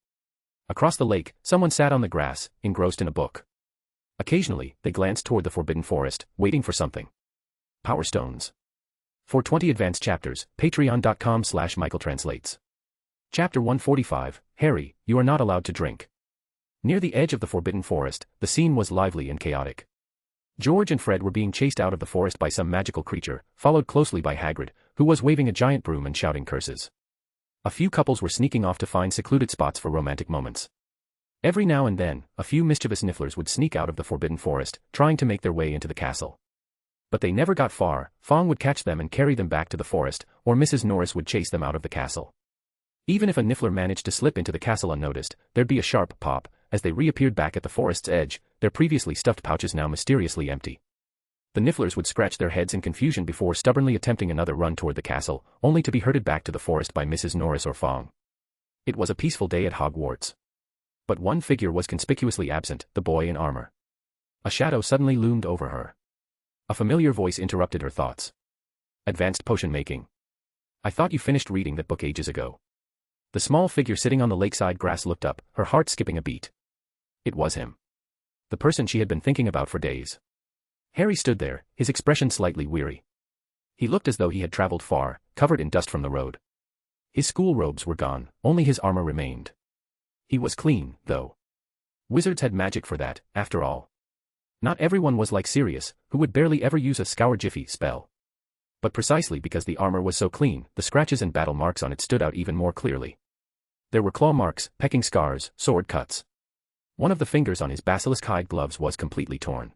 Across the lake, someone sat on the grass, engrossed in a book. Occasionally, they glanced toward the forbidden forest, waiting for something. Power Stones. For 20 advanced chapters, patreon.com/michaeltranslates. Chapter 145, Harry, you are not allowed to drink. Near the edge of the Forbidden Forest, the scene was lively and chaotic. George and Fred were being chased out of the forest by some magical creature, followed closely by Hagrid, who was waving a giant broom and shouting curses. A few couples were sneaking off to find secluded spots for romantic moments. Every now and then, a few mischievous nifflers would sneak out of the Forbidden Forest, trying to make their way into the castle. But they never got far. Fong would catch them and carry them back to the forest, or Mrs. Norris would chase them out of the castle. Even if a niffler managed to slip into the castle unnoticed, there'd be a sharp pop, as they reappeared back at the forest's edge, their previously stuffed pouches now mysteriously empty. The nifflers would scratch their heads in confusion before stubbornly attempting another run toward the castle, only to be herded back to the forest by Mrs. Norris or Fong. It was a peaceful day at Hogwarts. But one figure was conspicuously absent, the boy in armor. A shadow suddenly loomed over her. A familiar voice interrupted her thoughts. Advanced potion making. I thought you finished reading that book ages ago. The small figure sitting on the lakeside grass looked up, her heart skipping a beat. It was him. The person she had been thinking about for days. Harry stood there, his expression slightly weary. He looked as though he had traveled far, covered in dust from the road. His school robes were gone, only his armor remained. He was clean, though. Wizards had magic for that, after all. Not everyone was like Sirius, who would barely ever use a Scour Jiffy spell. But precisely because the armor was so clean, the scratches and battle marks on it stood out even more clearly. There were claw marks, pecking scars, sword cuts. One of the fingers on his basilisk hide gloves was completely torn.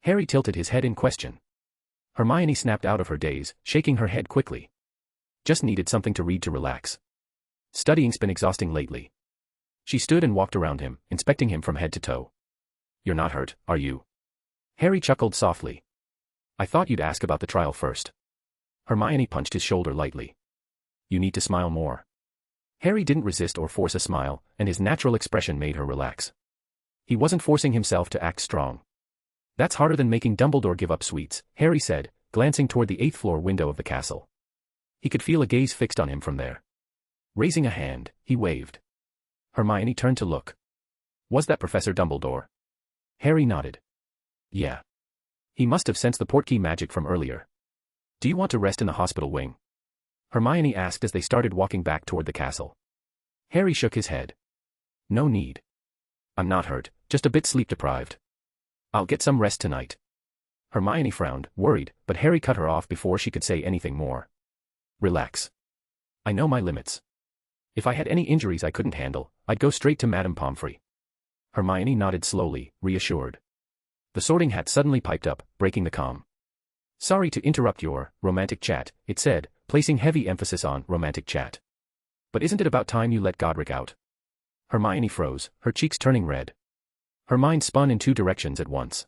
Harry tilted his head in question. Hermione snapped out of her daze, shaking her head quickly. Just needed something to read to relax. Studying's been exhausting lately. She stood and walked around him, inspecting him from head to toe. You're not hurt, are you? Harry chuckled softly. I thought you'd ask about the trial first. Hermione punched his shoulder lightly. You need to smile more. Harry didn't resist or force a smile, and his natural expression made her relax. He wasn't forcing himself to act strong. That's harder than making Dumbledore give up sweets, Harry said, glancing toward the 8th floor window of the castle. He could feel a gaze fixed on him from there. Raising a hand, he waved. Hermione turned to look. Was that Professor Dumbledore? Harry nodded. Yeah. He must have sensed the portkey magic from earlier. Do you want to rest in the hospital wing? Hermione asked as they started walking back toward the castle. Harry shook his head. No need. I'm not hurt, just a bit sleep-deprived. I'll get some rest tonight. Hermione frowned, worried, but Harry cut her off before she could say anything more. Relax. I know my limits. If I had any injuries I couldn't handle, I'd go straight to Madame Pomfrey. Hermione nodded slowly, reassured. The Sorting Hat suddenly piped up, breaking the calm. Sorry to interrupt your romantic chat, it said, placing heavy emphasis on romantic chat. But isn't it about time you let Godric out? Hermione froze, her cheeks turning red. Her mind spun in two directions at once.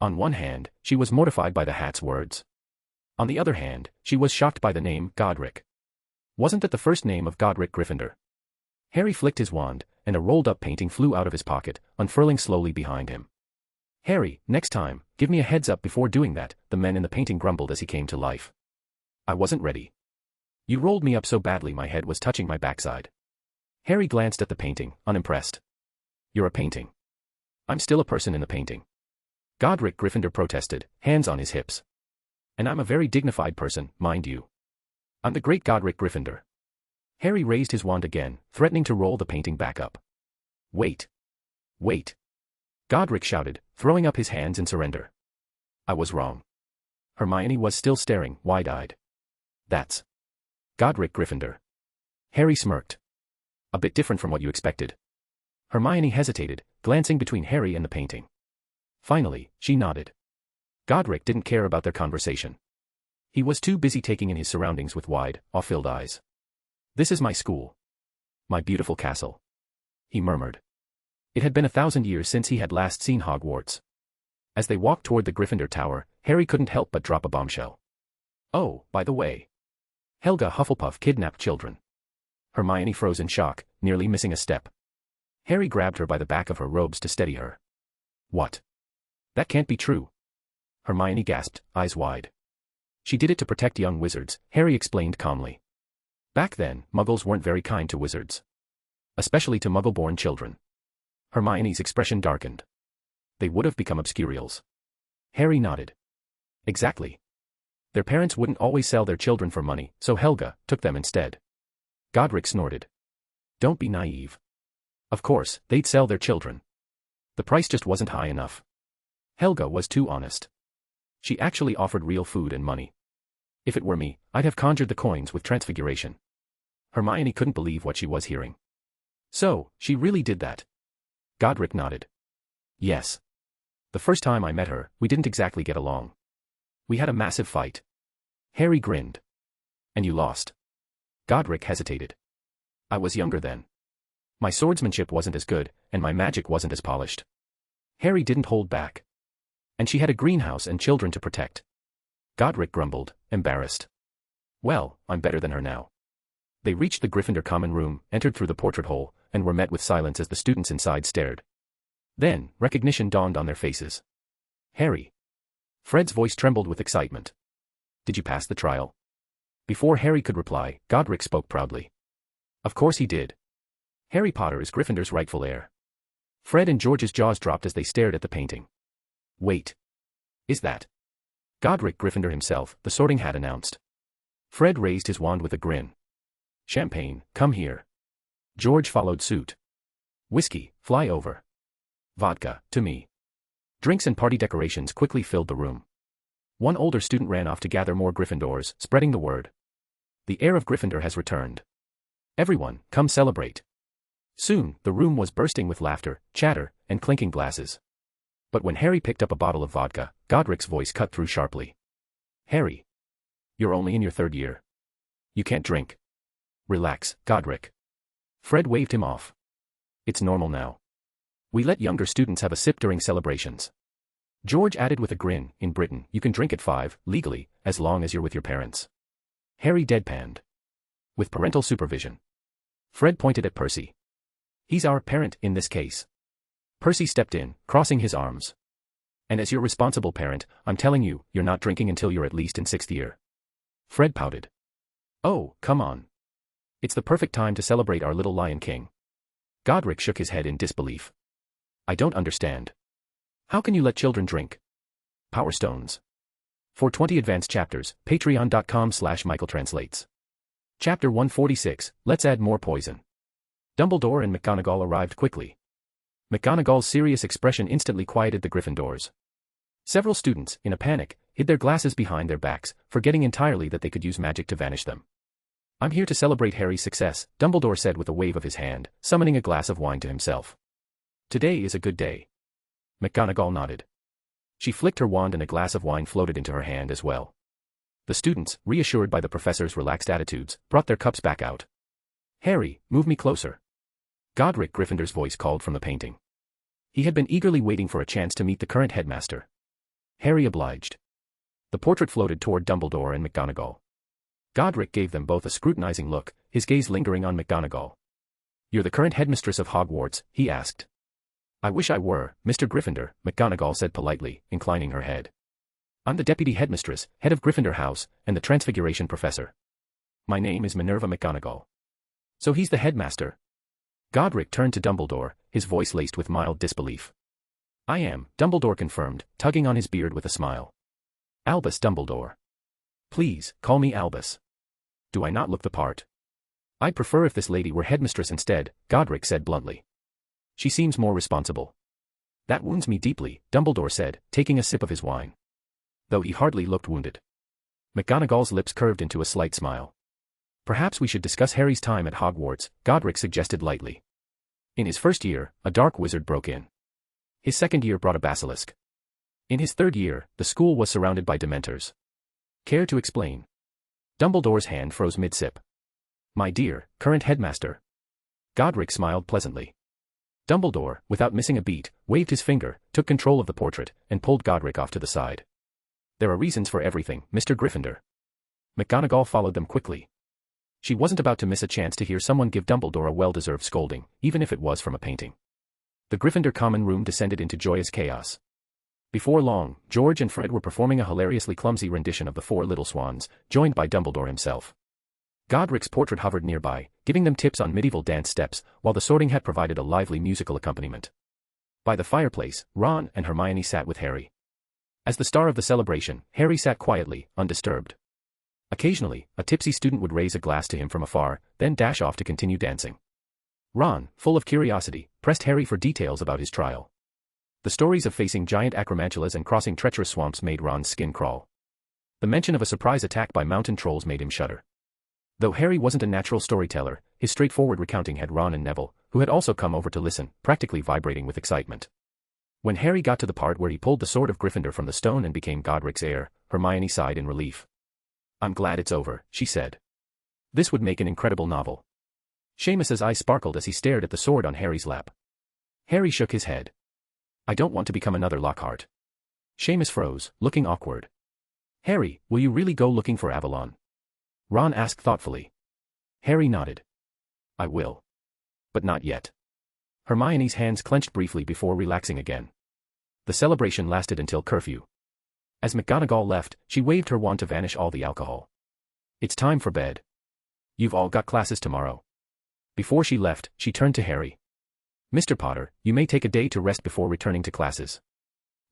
On one hand, she was mortified by the Hat's words. On the other hand, she was shocked by the name Godric. Wasn't that the first name of Godric Gryffindor? Harry flicked his wand, and a rolled-up painting flew out of his pocket, unfurling slowly behind him. Harry, next time, give me a heads up before doing that, the man in the painting grumbled as he came to life. I wasn't ready. You rolled me up so badly my head was touching my backside. Harry glanced at the painting, unimpressed. You're a painting. I'm still a person in the painting. Godric Gryffindor protested, hands on his hips. And I'm a very dignified person, mind you. I'm the great Godric Gryffindor. Harry raised his wand again, threatening to roll the painting back up. Wait. Wait. Godric shouted, throwing up his hands in surrender. I was wrong. Hermione was still staring, wide-eyed. That's Godric Gryffindor. Harry smirked. A bit different from what you expected. Hermione hesitated, glancing between Harry and the painting. Finally, she nodded. Godric didn't care about their conversation. He was too busy taking in his surroundings with wide, awe-filled eyes. This is my school. My beautiful castle. He murmured. It had been 1,000 years since he had last seen Hogwarts. As they walked toward the Gryffindor Tower, Harry couldn't help but drop a bombshell. Oh, by the way. Helga Hufflepuff kidnapped children. Hermione froze in shock, nearly missing a step. Harry grabbed her by the back of her robes to steady her. What? That can't be true. Hermione gasped, eyes wide. She did it to protect young wizards, Harry explained calmly. Back then, Muggles weren't very kind to wizards. Especially to Muggle-born children. Hermione's expression darkened. They would have become obscurials. Harry nodded. Exactly. Their parents wouldn't always sell their children for money, so Helga took them instead. Godric snorted. Don't be naive. Of course, they'd sell their children. The price just wasn't high enough. Helga was too honest. She actually offered real food and money. If it were me, I'd have conjured the coins with transfiguration. Hermione couldn't believe what she was hearing. So, she really did that? Godric nodded. Yes. The first time I met her, we didn't exactly get along. We had a massive fight. Harry grinned. And you lost. Godric hesitated. I was younger then. My swordsmanship wasn't as good, and my magic wasn't as polished. Harry didn't hold back. And she had a greenhouse and children to protect. Godric grumbled, embarrassed. Well, I'm better than her now. They reached the Gryffindor common room, entered through the portrait hole, and were met with silence as the students inside stared. Then, recognition dawned on their faces. Harry. Fred's voice trembled with excitement. Did you pass the trial? Before Harry could reply, Godric spoke proudly. Of course he did. Harry Potter is Gryffindor's rightful heir. Fred and George's jaws dropped as they stared at the painting. Wait. Is that? Godric Gryffindor himself, the Sorting Hat announced. Fred raised his wand with a grin. Champagne, come here. George followed suit. Whiskey, fly over. Vodka, to me. Drinks and party decorations quickly filled the room. One older student ran off to gather more Gryffindors, spreading the word. The heir of Gryffindor has returned. Everyone, come celebrate. Soon, the room was bursting with laughter, chatter, and clinking glasses. But when Harry picked up a bottle of vodka, Godric's voice cut through sharply. Harry. You're only in your third year. You can't drink. Relax, Godric. Fred waved him off. It's normal now. We let younger students have a sip during celebrations. George added with a grin, in Britain, you can drink at 5, legally, as long as you're with your parents. Harry deadpanned. With parental supervision. Fred pointed at Percy. He's our parent in this case. Percy stepped in, crossing his arms. And as your responsible parent, I'm telling you, you're not drinking until you're at least in 6th year. Fred pouted. Oh, come on. It's the perfect time to celebrate our little Lion King. Godric shook his head in disbelief. I don't understand. How can you let children drink? Power Stones. For 20 advanced chapters, patreon.com/michaeltranslates. Chapter 146, Let's Add More Poison. Dumbledore and McGonagall arrived quickly. McGonagall's serious expression instantly quieted the Gryffindors. Several students, in a panic, hid their glasses behind their backs, forgetting entirely that they could use magic to vanish them. I'm here to celebrate Harry's success, Dumbledore said with a wave of his hand, summoning a glass of wine to himself. Today is a good day. McGonagall nodded. She flicked her wand and a glass of wine floated into her hand as well. The students, reassured by the professor's relaxed attitudes, brought their cups back out. Harry, move me closer. Godric Gryffindor's voice called from the painting. He had been eagerly waiting for a chance to meet the current headmaster. Harry obliged. The portrait floated toward Dumbledore and McGonagall. Godric gave them both a scrutinizing look, his gaze lingering on McGonagall. You're the current headmistress of Hogwarts, he asked. I wish I were, Mr. Gryffindor, McGonagall said politely, inclining her head. I'm the deputy headmistress, head of Gryffindor House, and the Transfiguration professor. My name is Minerva McGonagall. So he's the headmaster? Godric turned to Dumbledore, his voice laced with mild disbelief. I am, Dumbledore confirmed, tugging on his beard with a smile. Albus Dumbledore. Please, call me Albus. Do I not look the part? I'd prefer if this lady were headmistress instead, Godric said bluntly. She seems more responsible. That wounds me deeply, Dumbledore said, taking a sip of his wine. Though he hardly looked wounded. McGonagall's lips curved into a slight smile. Perhaps we should discuss Harry's time at Hogwarts, Godric suggested lightly. In his first year, a dark wizard broke in. His second year brought a basilisk. In his third year, the school was surrounded by Dementors. Care to explain? Dumbledore's hand froze mid-sip. My dear, current headmaster. Godric smiled pleasantly. Dumbledore, without missing a beat, waved his finger, took control of the portrait, and pulled Godric off to the side. There are reasons for everything, Mr. Gryffindor. McGonagall followed them quickly. She wasn't about to miss a chance to hear someone give Dumbledore a well-deserved scolding, even if it was from a painting. The Gryffindor common room descended into joyous chaos. Before long, George and Fred were performing a hilariously clumsy rendition of the Four Little Swans, joined by Dumbledore himself. Godric's portrait hovered nearby, giving them tips on medieval dance steps, while the Sorting Hat provided a lively musical accompaniment. By the fireplace, Ron and Hermione sat with Harry. As the star of the celebration, Harry sat quietly, undisturbed. Occasionally, a tipsy student would raise a glass to him from afar, then dash off to continue dancing. Ron, full of curiosity, pressed Harry for details about his trial. The stories of facing giant acromantulas and crossing treacherous swamps made Ron's skin crawl. The mention of a surprise attack by mountain trolls made him shudder. Though Harry wasn't a natural storyteller, his straightforward recounting had Ron and Neville, who had also come over to listen, practically vibrating with excitement. When Harry got to the part where he pulled the sword of Gryffindor from the stone and became Godric's heir, Hermione sighed in relief. "I'm glad it's over," she said. "This would make an incredible novel." Seamus's eyes sparkled as he stared at the sword on Harry's lap. Harry shook his head. "I don't want to become another Lockhart." Seamus froze, looking awkward. "Harry, will you really go looking for Avalon?" Ron asked thoughtfully. Harry nodded. "I will. But not yet." Hermione's hands clenched briefly before relaxing again. The celebration lasted until curfew. As McGonagall left, she waved her wand to vanish all the alcohol. "It's time for bed. You've all got classes tomorrow." Before she left, she turned to Harry. "Mr. Potter, you may take a day to rest before returning to classes."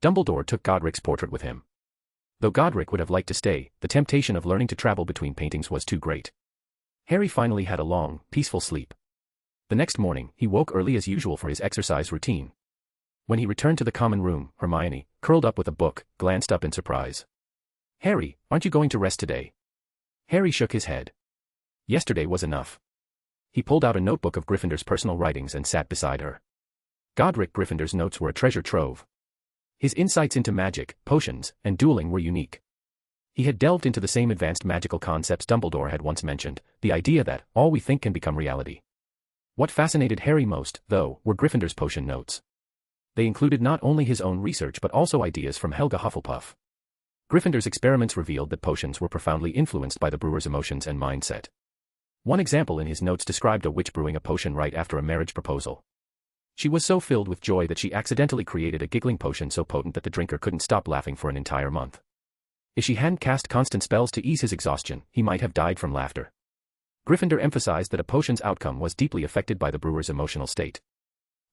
Dumbledore took Godric's portrait with him. Though Godric would have liked to stay, the temptation of learning to travel between paintings was too great. Harry finally had a long, peaceful sleep. The next morning, he woke early as usual for his exercise routine. When he returned to the common room, Hermione, curled up with a book, glanced up in surprise. "Harry, aren't you going to rest today?" Harry shook his head. Yesterday was enough. He pulled out a notebook of Gryffindor's personal writings and sat beside her. Godric Gryffindor's notes were a treasure trove. His insights into magic, potions, and dueling were unique. He had delved into the same advanced magical concepts Dumbledore had once mentioned, the idea that all we think can become reality. What fascinated Harry most, though, were Gryffindor's potion notes. They included not only his own research but also ideas from Helga Hufflepuff. Gryffindor's experiments revealed that potions were profoundly influenced by the brewer's emotions and mindset. One example in his notes described a witch brewing a potion right after a marriage proposal. She was so filled with joy that she accidentally created a giggling potion so potent that the drinker couldn't stop laughing for an entire month. If she hadn't cast constant spells to ease his exhaustion, he might have died from laughter. Gryffindor emphasized that a potion's outcome was deeply affected by the brewer's emotional state.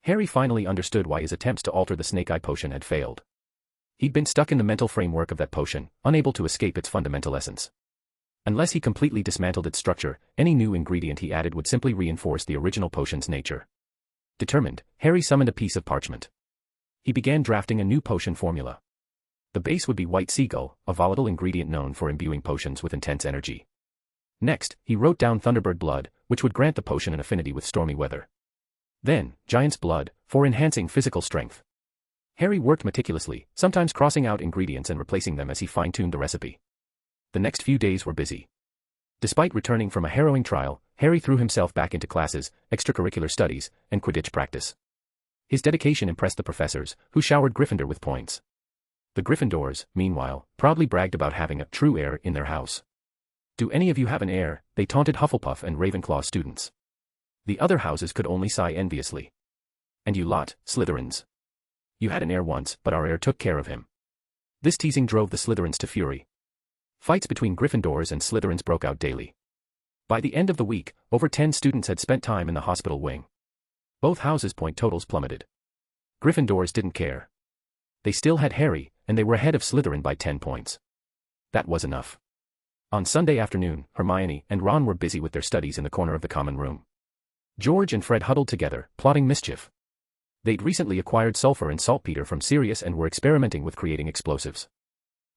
Harry finally understood why his attempts to alter the Snake-Eye potion had failed. He'd been stuck in the mental framework of that potion, unable to escape its fundamental essence. Unless he completely dismantled its structure, any new ingredient he added would simply reinforce the original potion's nature. Determined, Harry summoned a piece of parchment. He began drafting a new potion formula. The base would be white seagull, a volatile ingredient known for imbuing potions with intense energy. Next, he wrote down Thunderbird blood, which would grant the potion an affinity with stormy weather. Then, giant's blood, for enhancing physical strength. Harry worked meticulously, sometimes crossing out ingredients and replacing them as he fine-tuned the recipe. The next few days were busy. Despite returning from a harrowing trial, Harry threw himself back into classes, extracurricular studies, and Quidditch practice. His dedication impressed the professors, who showered Gryffindor with points. The Gryffindors, meanwhile, proudly bragged about having a true heir in their house. "Do any of you have an heir?" they taunted Hufflepuff and Ravenclaw students. The other houses could only sigh enviously. "And you lot, Slytherins. You had an heir once, but our heir took care of him." This teasing drove the Slytherins to fury. Fights between Gryffindors and Slytherins broke out daily. By the end of the week, over 10 students had spent time in the hospital wing. Both houses' point totals plummeted. Gryffindors didn't care. They still had Harry, and they were ahead of Slytherin by 10 points. That was enough. On Sunday afternoon, Hermione and Ron were busy with their studies in the corner of the common room. George and Fred huddled together, plotting mischief. They'd recently acquired sulfur and saltpeter from Sirius and were experimenting with creating explosives.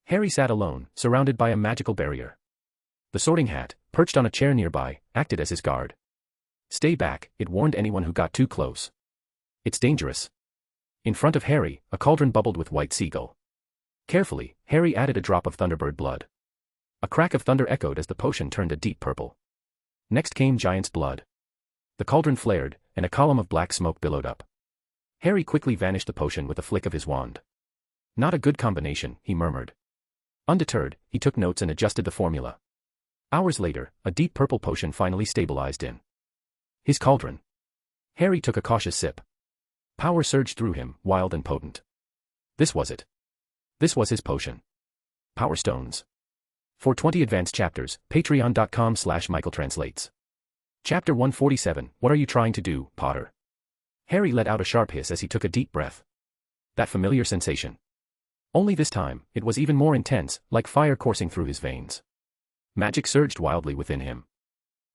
Harry sat alone, surrounded by a magical barrier. The Sorting Hat, perched on a chair nearby, acted as his guard. "Stay back," it warned anyone who got too close. "It's dangerous." In front of Harry, a cauldron bubbled with white seagull. Carefully, Harry added a drop of Thunderbird blood. A crack of thunder echoed as the potion turned a deep purple. Next came giant's blood. The cauldron flared, and a column of black smoke billowed up. Harry quickly vanished the potion with a flick of his wand. "Not a good combination," he murmured. Undeterred, he took notes and adjusted the formula. Hours later, a deep purple potion finally stabilized in his cauldron. Harry took a cautious sip. Power surged through him, wild and potent. This was it. This was his potion. Power Stones. For 20 advanced chapters, patreon.com/michaeltranslates. Chapter 147, What are you trying to do, Potter? Harry let out a sharp hiss as he took a deep breath. That familiar sensation. Only this time, it was even more intense, like fire coursing through his veins. Magic surged wildly within him.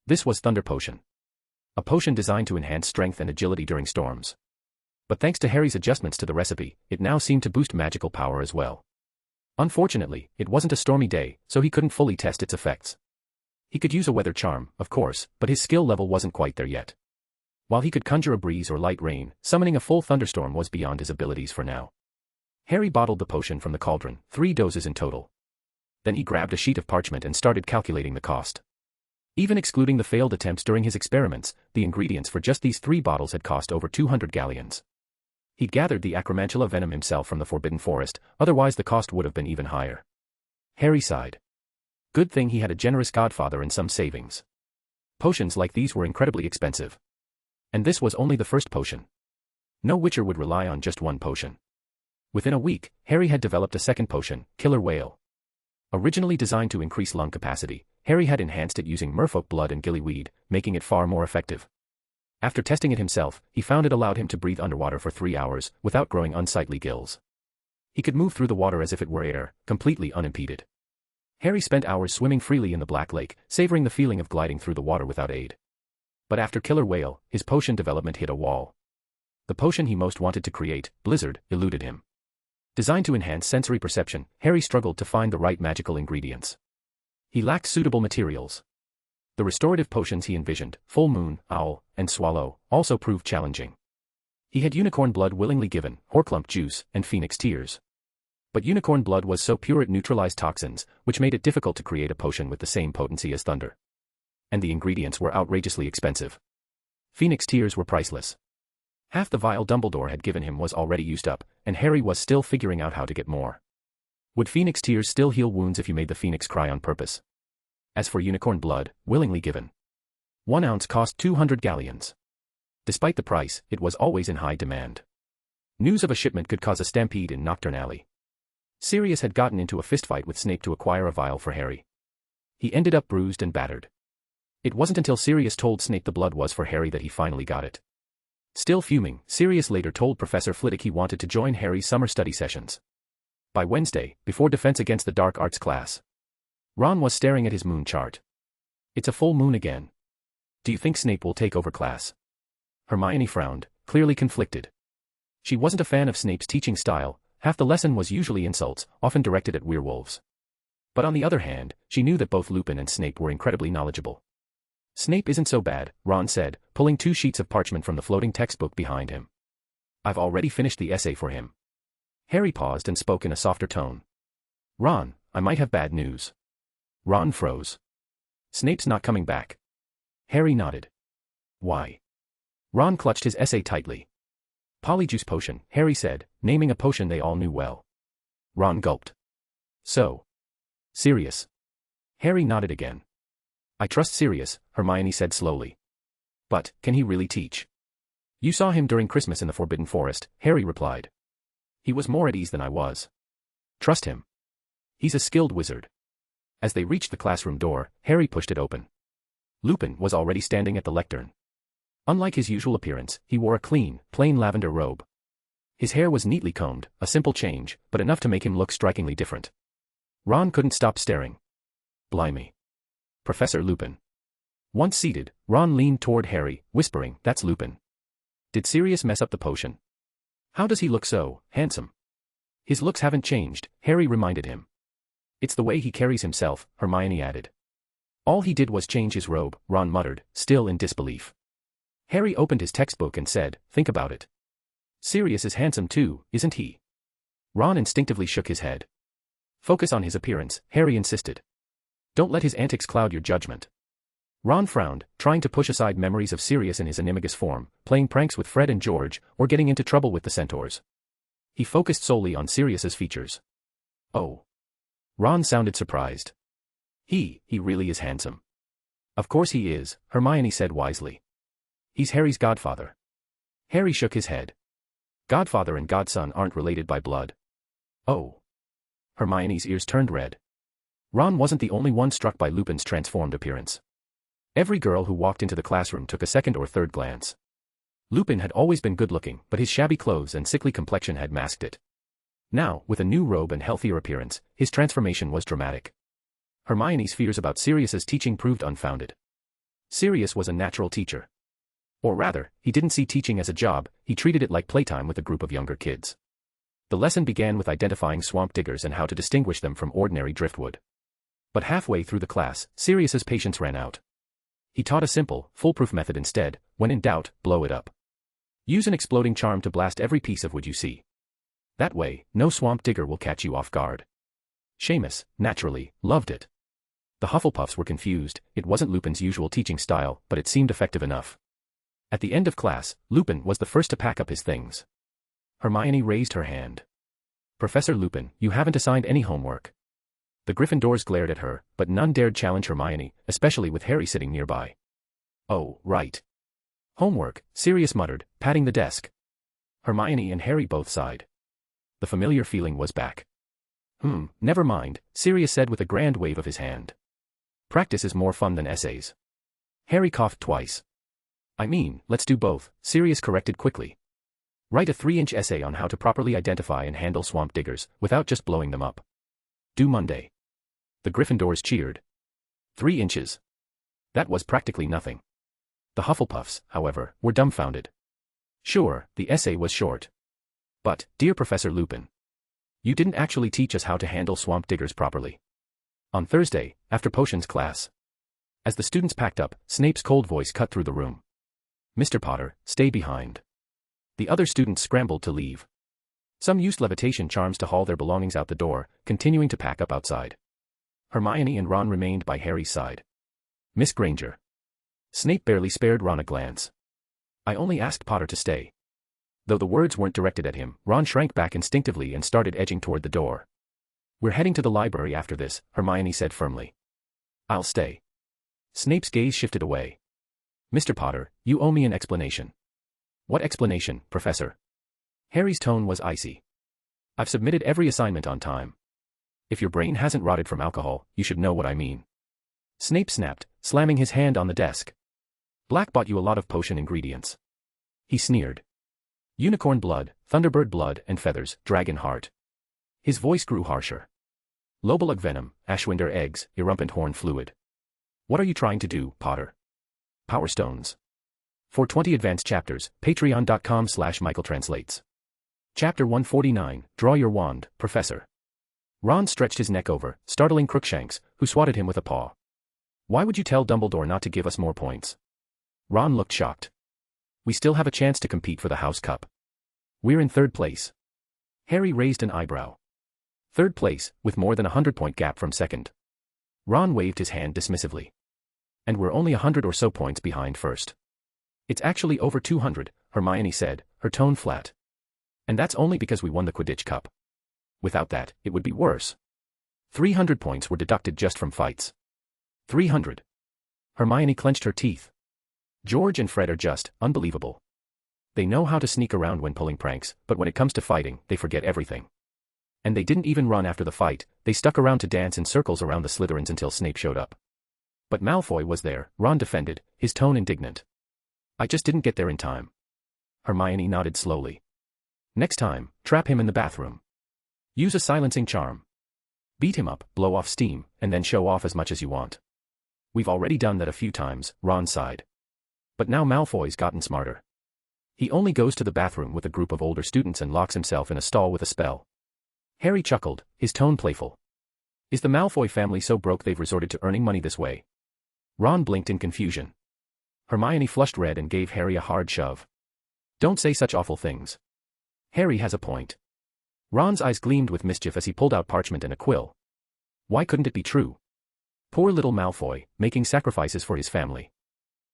This was Thunder Potion. A potion designed to enhance strength and agility during storms. But thanks to Harry's adjustments to the recipe, it now seemed to boost magical power as well. Unfortunately, it wasn't a stormy day, so he couldn't fully test its effects. He could use a weather charm, of course, but his skill level wasn't quite there yet. While he could conjure a breeze or light rain, summoning a full thunderstorm was beyond his abilities for now. Harry bottled the potion from the cauldron, 3 doses in total. Then he grabbed a sheet of parchment and started calculating the cost. Even excluding the failed attempts during his experiments, the ingredients for just these 3 bottles had cost over 200 galleons. He'd gathered the acromantula venom himself from the Forbidden Forest, otherwise the cost would have been even higher. Harry sighed. Good thing he had a generous godfather and some savings. Potions like these were incredibly expensive. And this was only the first potion. No witcher would rely on just one potion. Within a week, Harry had developed a second potion, Killer Whale. Originally designed to increase lung capacity, Harry had enhanced it using merfolk blood and gillyweed, making it far more effective. After testing it himself, he found it allowed him to breathe underwater for 3 hours, without growing unsightly gills. He could move through the water as if it were air, completely unimpeded. Harry spent hours swimming freely in the Black Lake, savoring the feeling of gliding through the water without aid. But after Killer Whale, his potion development hit a wall. The potion he most wanted to create, Blizzard, eluded him. Designed to enhance sensory perception, Harry struggled to find the right magical ingredients. He lacked suitable materials. The restorative potions he envisioned, Full Moon, Owl, and Swallow, also proved challenging. He had unicorn blood willingly given, Horklump juice, and phoenix tears. But unicorn blood was so pure it neutralized toxins, which made it difficult to create a potion with the same potency as thunder. And the ingredients were outrageously expensive. Phoenix tears were priceless. Half the vial Dumbledore had given him was already used up, and Harry was still figuring out how to get more. Would phoenix tears still heal wounds if you made the phoenix cry on purpose? As for unicorn blood, willingly given. 1 ounce cost 200 galleons. Despite the price, it was always in high demand. News of a shipment could cause a stampede in Knockturn Alley. Sirius had gotten into a fistfight with Snape to acquire a vial for Harry. He ended up bruised and battered. It wasn't until Sirius told Snape the blood was for Harry that he finally got it. Still fuming, Sirius later told Professor Flitwick he wanted to join Harry's summer study sessions. By Wednesday, before Defense Against the Dark Arts class, Ron was staring at his moon chart. It's a full moon again. Do you think Snape will take over class? Hermione frowned, clearly conflicted. She wasn't a fan of Snape's teaching style, half the lesson was usually insults, often directed at werewolves. But on the other hand, she knew that both Lupin and Snape were incredibly knowledgeable. Snape isn't so bad, Ron said, pulling 2 sheets of parchment from the floating textbook behind him. I've already finished the essay for him. Harry paused and spoke in a softer tone. Ron, I might have bad news. Ron froze. Snape's not coming back. Harry nodded. Why? Ron clutched his essay tightly. Polyjuice potion, Harry said, naming a potion they all knew well. Ron gulped. So. Sirius. Harry nodded again. I trust Sirius, Hermione said slowly. But, can he really teach? You saw him during Christmas in the Forbidden Forest, Harry replied. He was more at ease than I was. Trust him. He's a skilled wizard. As they reached the classroom door, Harry pushed it open. Lupin was already standing at the lectern. Unlike his usual appearance, he wore a clean, plain lavender robe. His hair was neatly combed, a simple change, but enough to make him look strikingly different. Ron couldn't stop staring. Blimey. Professor Lupin. Once seated, Ron leaned toward Harry, whispering, That's Lupin. Did Sirius mess up the potion? How does he look so handsome? His looks haven't changed, Harry reminded him. It's the way he carries himself, Hermione added. All he did was change his robe, Ron muttered, still in disbelief. Harry opened his textbook and said, Think about it. Sirius is handsome too, isn't he? Ron instinctively shook his head. Focus on his appearance, Harry insisted. Don't let his antics cloud your judgment. Ron frowned, trying to push aside memories of Sirius in his animagus form, playing pranks with Fred and George, or getting into trouble with the centaurs. He focused solely on Sirius's features. Oh. Ron sounded surprised. He really is handsome. Of course he is, Hermione said wisely. He's Harry's godfather. Harry shook his head. Godfather and godson aren't related by blood. Oh. Hermione's ears turned red. Ron wasn't the only one struck by Lupin's transformed appearance. Every girl who walked into the classroom took a second or third glance. Lupin had always been good-looking, but his shabby clothes and sickly complexion had masked it. Now, with a new robe and healthier appearance, his transformation was dramatic. Hermione's fears about Sirius's teaching proved unfounded. Sirius was a natural teacher. Or rather, he didn't see teaching as a job, he treated it like playtime with a group of younger kids. The lesson began with identifying swamp diggers and how to distinguish them from ordinary driftwood. But halfway through the class, Sirius's patience ran out. He taught a simple, foolproof method instead: when in doubt, blow it up. Use an exploding charm to blast every piece of wood you see. That way, no swamp digger will catch you off guard. Seamus, naturally, loved it. The Hufflepuffs were confused. It wasn't Lupin's usual teaching style, but it seemed effective enough. At the end of class, Lupin was the first to pack up his things. Hermione raised her hand. "Professor Lupin, you haven't assigned any homework." The Gryffindors glared at her, but none dared challenge Hermione, especially with Harry sitting nearby. "Oh, right. Homework," Sirius muttered, patting the desk. Hermione and Harry both sighed. The familiar feeling was back. Never mind," Sirius said with a grand wave of his hand. "Practice is more fun than essays." Harry coughed twice. "I mean, let's do both," Sirius corrected quickly. "Write a 3-inch essay on how to properly identify and handle swamp diggers, without just blowing them up. Due Monday." The Gryffindors cheered. 3 inches. That was practically nothing. The Hufflepuffs, however, were dumbfounded. Sure, the essay was short. But, dear Professor Lupin, you didn't actually teach us how to handle swamp diggers properly. On Thursday, after potions class. As the students packed up, Snape's cold voice cut through the room. "Mr. Potter, stay behind." The other students scrambled to leave. Some used levitation charms to haul their belongings out the door, continuing to pack up outside. Hermione and Ron remained by Harry's side. "Miss Granger." Snape barely spared Ron a glance. "I only asked Potter to stay." Though the words weren't directed at him, Ron shrank back instinctively and started edging toward the door. "We're heading to the library after this," Hermione said firmly. "I'll stay." Snape's gaze shifted away. "Mr. Potter, you owe me an explanation." "What explanation, Professor?" Harry's tone was icy. "I've submitted every assignment on time. If your brain hasn't rotted from alcohol, you should know what I mean." Snape snapped, slamming his hand on the desk. "Black bought you a lot of potion ingredients." He sneered. "Unicorn blood, thunderbird blood and feathers, dragon heart." His voice grew harsher. "Lobelug venom, ashwinder eggs, erumpent horn fluid. What are you trying to do, Potter?" "Power stones." For 20 advanced chapters, patreon.com/michaeltranslates. Chapter 149, Draw Your Wand, Professor. Ron stretched his neck over, startling Crookshanks, who swatted him with a paw. "Why would you tell Dumbledore not to give us more points?" Ron looked shocked. "We still have a chance to compete for the House Cup. We're in 3rd place." Harry raised an eyebrow. 3rd place, with more than a 100-point gap from 2nd. Ron waved his hand dismissively. "And we're only 100 or so points behind 1st. "It's actually over 200, Hermione said, her tone flat. "And that's only because we won the Quidditch Cup. Without that, it would be worse. 300 points were deducted just from fights." 300. Hermione clenched her teeth. George and Fred are just unbelievable. They know how to sneak around when pulling pranks, but when it comes to fighting, they forget everything. And they didn't even run after the fight, they stuck around to dance in circles around the Slytherins until Snape showed up. "But Malfoy was there," Ron defended, his tone indignant. "I just didn't get there in time." Hermione nodded slowly. "Next time, trap him in the bathroom. Use a silencing charm. Beat him up, blow off steam, and then show off as much as you want." "We've already done that a few times," Ron sighed. "But now Malfoy's gotten smarter. He only goes to the bathroom with a group of older students and locks himself in a stall with a spell." Harry chuckled, his tone playful. "Is the Malfoy family so broke they've resorted to earning money this way?" Ron blinked in confusion. Hermione flushed red and gave Harry a hard shove. "Don't say such awful things. Harry has a point." Ron's eyes gleamed with mischief as he pulled out parchment and a quill. Why couldn't it be true? Poor little Malfoy, making sacrifices for his family.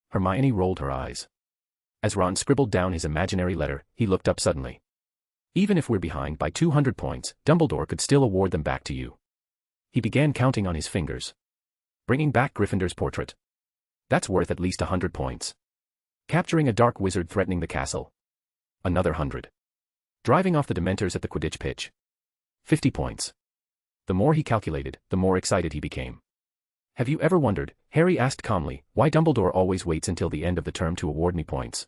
Hermione rolled her eyes. As Ron scribbled down his imaginary letter, he looked up suddenly. "Even if we're behind by 200 points, Dumbledore could still award them back to you." He began counting on his fingers. "Bringing back Gryffindor's portrait. That's worth at least 100 points. Capturing a dark wizard threatening the castle. Another 100. Driving off the Dementors at the Quidditch pitch. 50 points." The more he calculated, the more excited he became. "Have you ever wondered," Harry asked calmly, "why Dumbledore always waits until the end of the term to award me points?"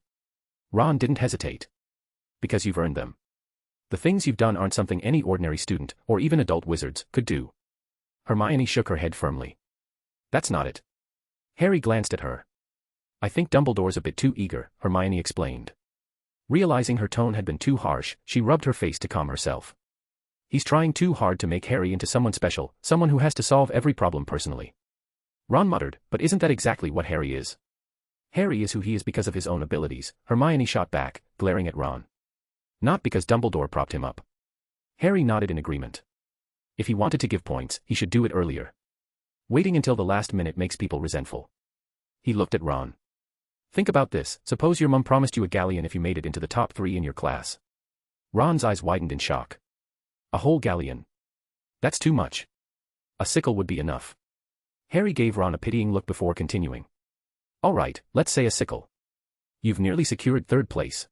Ron didn't hesitate. "Because you've earned them. The things you've done aren't something any ordinary student, or even adult wizards, could do." Hermione shook her head firmly. "That's not it." Harry glanced at her. I think Dumbledore's a bit too eager, Hermione explained. Realizing her tone had been too harsh, she rubbed her face to calm herself. He's trying too hard to make Harry into someone special, someone who has to solve every problem personally. Ron muttered, but isn't that exactly what Harry is? Harry is who he is because of his own abilities, Hermione shot back, glaring at Ron. Not because Dumbledore propped him up. Harry nodded in agreement. If he wanted to give points, he should do it earlier. Waiting until the last minute makes people resentful. He looked at Ron. Think about this, suppose your mum promised you a galleon if you made it into the top 3 in your class. Ron's eyes widened in shock. A whole galleon. That's too much. A sickle would be enough. Harry gave Ron a pitying look before continuing. All right, let's say a sickle. You've nearly secured 3rd place.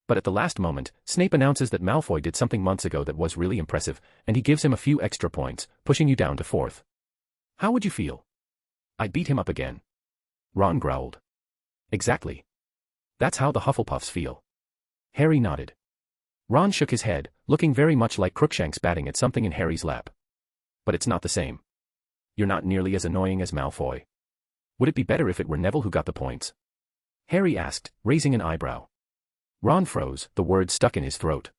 But at the last moment, Snape announces that Malfoy did something months ago that was really impressive, and he gives him a few extra points, pushing you down to 4th. How would you feel? I'd beat him up again. Ron growled. Exactly. That's how the Hufflepuffs feel. Harry nodded. Ron shook his head, looking very much like Crookshanks batting at something in Harry's lap. But it's not the same. You're not nearly as annoying as Malfoy. Would it be better if it were Neville who got the points? Harry asked, raising an eyebrow. Ron froze, the words stuck in his throat.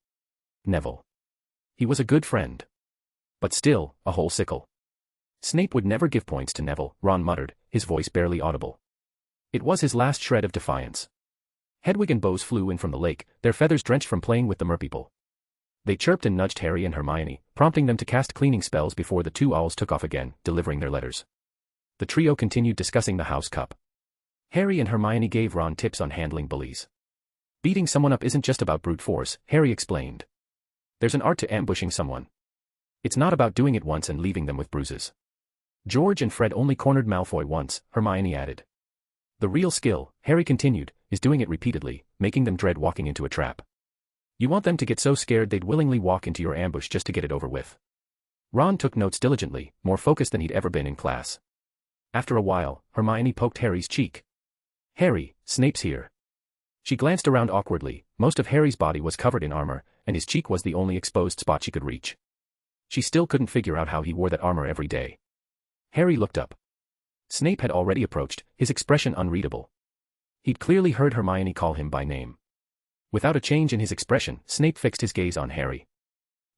Neville. He was a good friend. But still, a whole sickle. Snape would never give points to Neville, Ron muttered, his voice barely audible. It was his last shred of defiance. Hedwig and Bose flew in from the lake, their feathers drenched from playing with the merpeople. They chirped and nudged Harry and Hermione, prompting them to cast cleaning spells before the 2 owls took off again, delivering their letters. The trio continued discussing the house cup. Harry and Hermione gave Ron tips on handling bullies. Beating someone up isn't just about brute force, Harry explained. There's an art to ambushing someone. It's not about doing it once and leaving them with bruises. George and Fred only cornered Malfoy once, Hermione added. The real skill, Harry continued, is doing it repeatedly, making them dread walking into a trap. You want them to get so scared they'd willingly walk into your ambush just to get it over with. Ron took notes diligently, more focused than he'd ever been in class. After a while, Hermione poked Harry's cheek. Harry, Snape's here. She glanced around awkwardly, most of Harry's body was covered in armor, and his cheek was the only exposed spot she could reach. She still couldn't figure out how he wore that armor every day. Harry looked up. Snape had already approached, his expression unreadable. He'd clearly heard Hermione call him by name. Without a change in his expression, Snape fixed his gaze on Harry.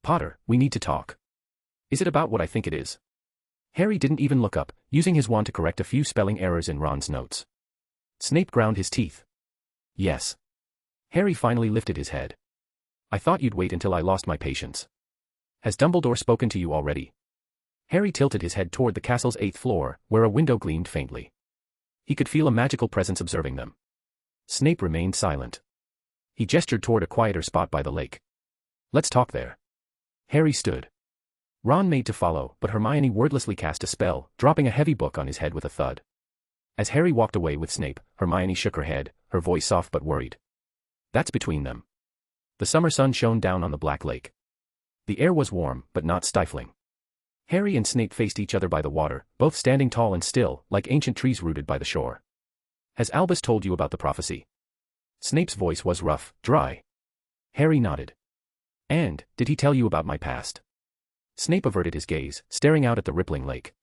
Potter, we need to talk. Is it about what I think it is? Harry didn't even look up, using his wand to correct a few spelling errors in Ron's notes. Snape ground his teeth. Yes. Harry finally lifted his head. I thought you'd wait until I lost my patience. Has Dumbledore spoken to you already? Harry tilted his head toward the castle's 8th floor, where a window gleamed faintly. He could feel a magical presence observing them. Snape remained silent. He gestured toward a quieter spot by the lake. Let's talk there. Harry stood. Ron made to follow, but Hermione wordlessly cast a spell, dropping a heavy book on his head with a thud. As Harry walked away with Snape, Hermione shook her head, her voice soft but worried. That's between them. The summer sun shone down on the black lake. The air was warm, but not stifling. Harry and Snape faced each other by the water, both standing tall and still, like ancient trees rooted by the shore. Has Albus told you about the prophecy? Snape's voice was rough, dry. Harry nodded. And, did he tell you about my past? Snape averted his gaze, staring out at the rippling lake.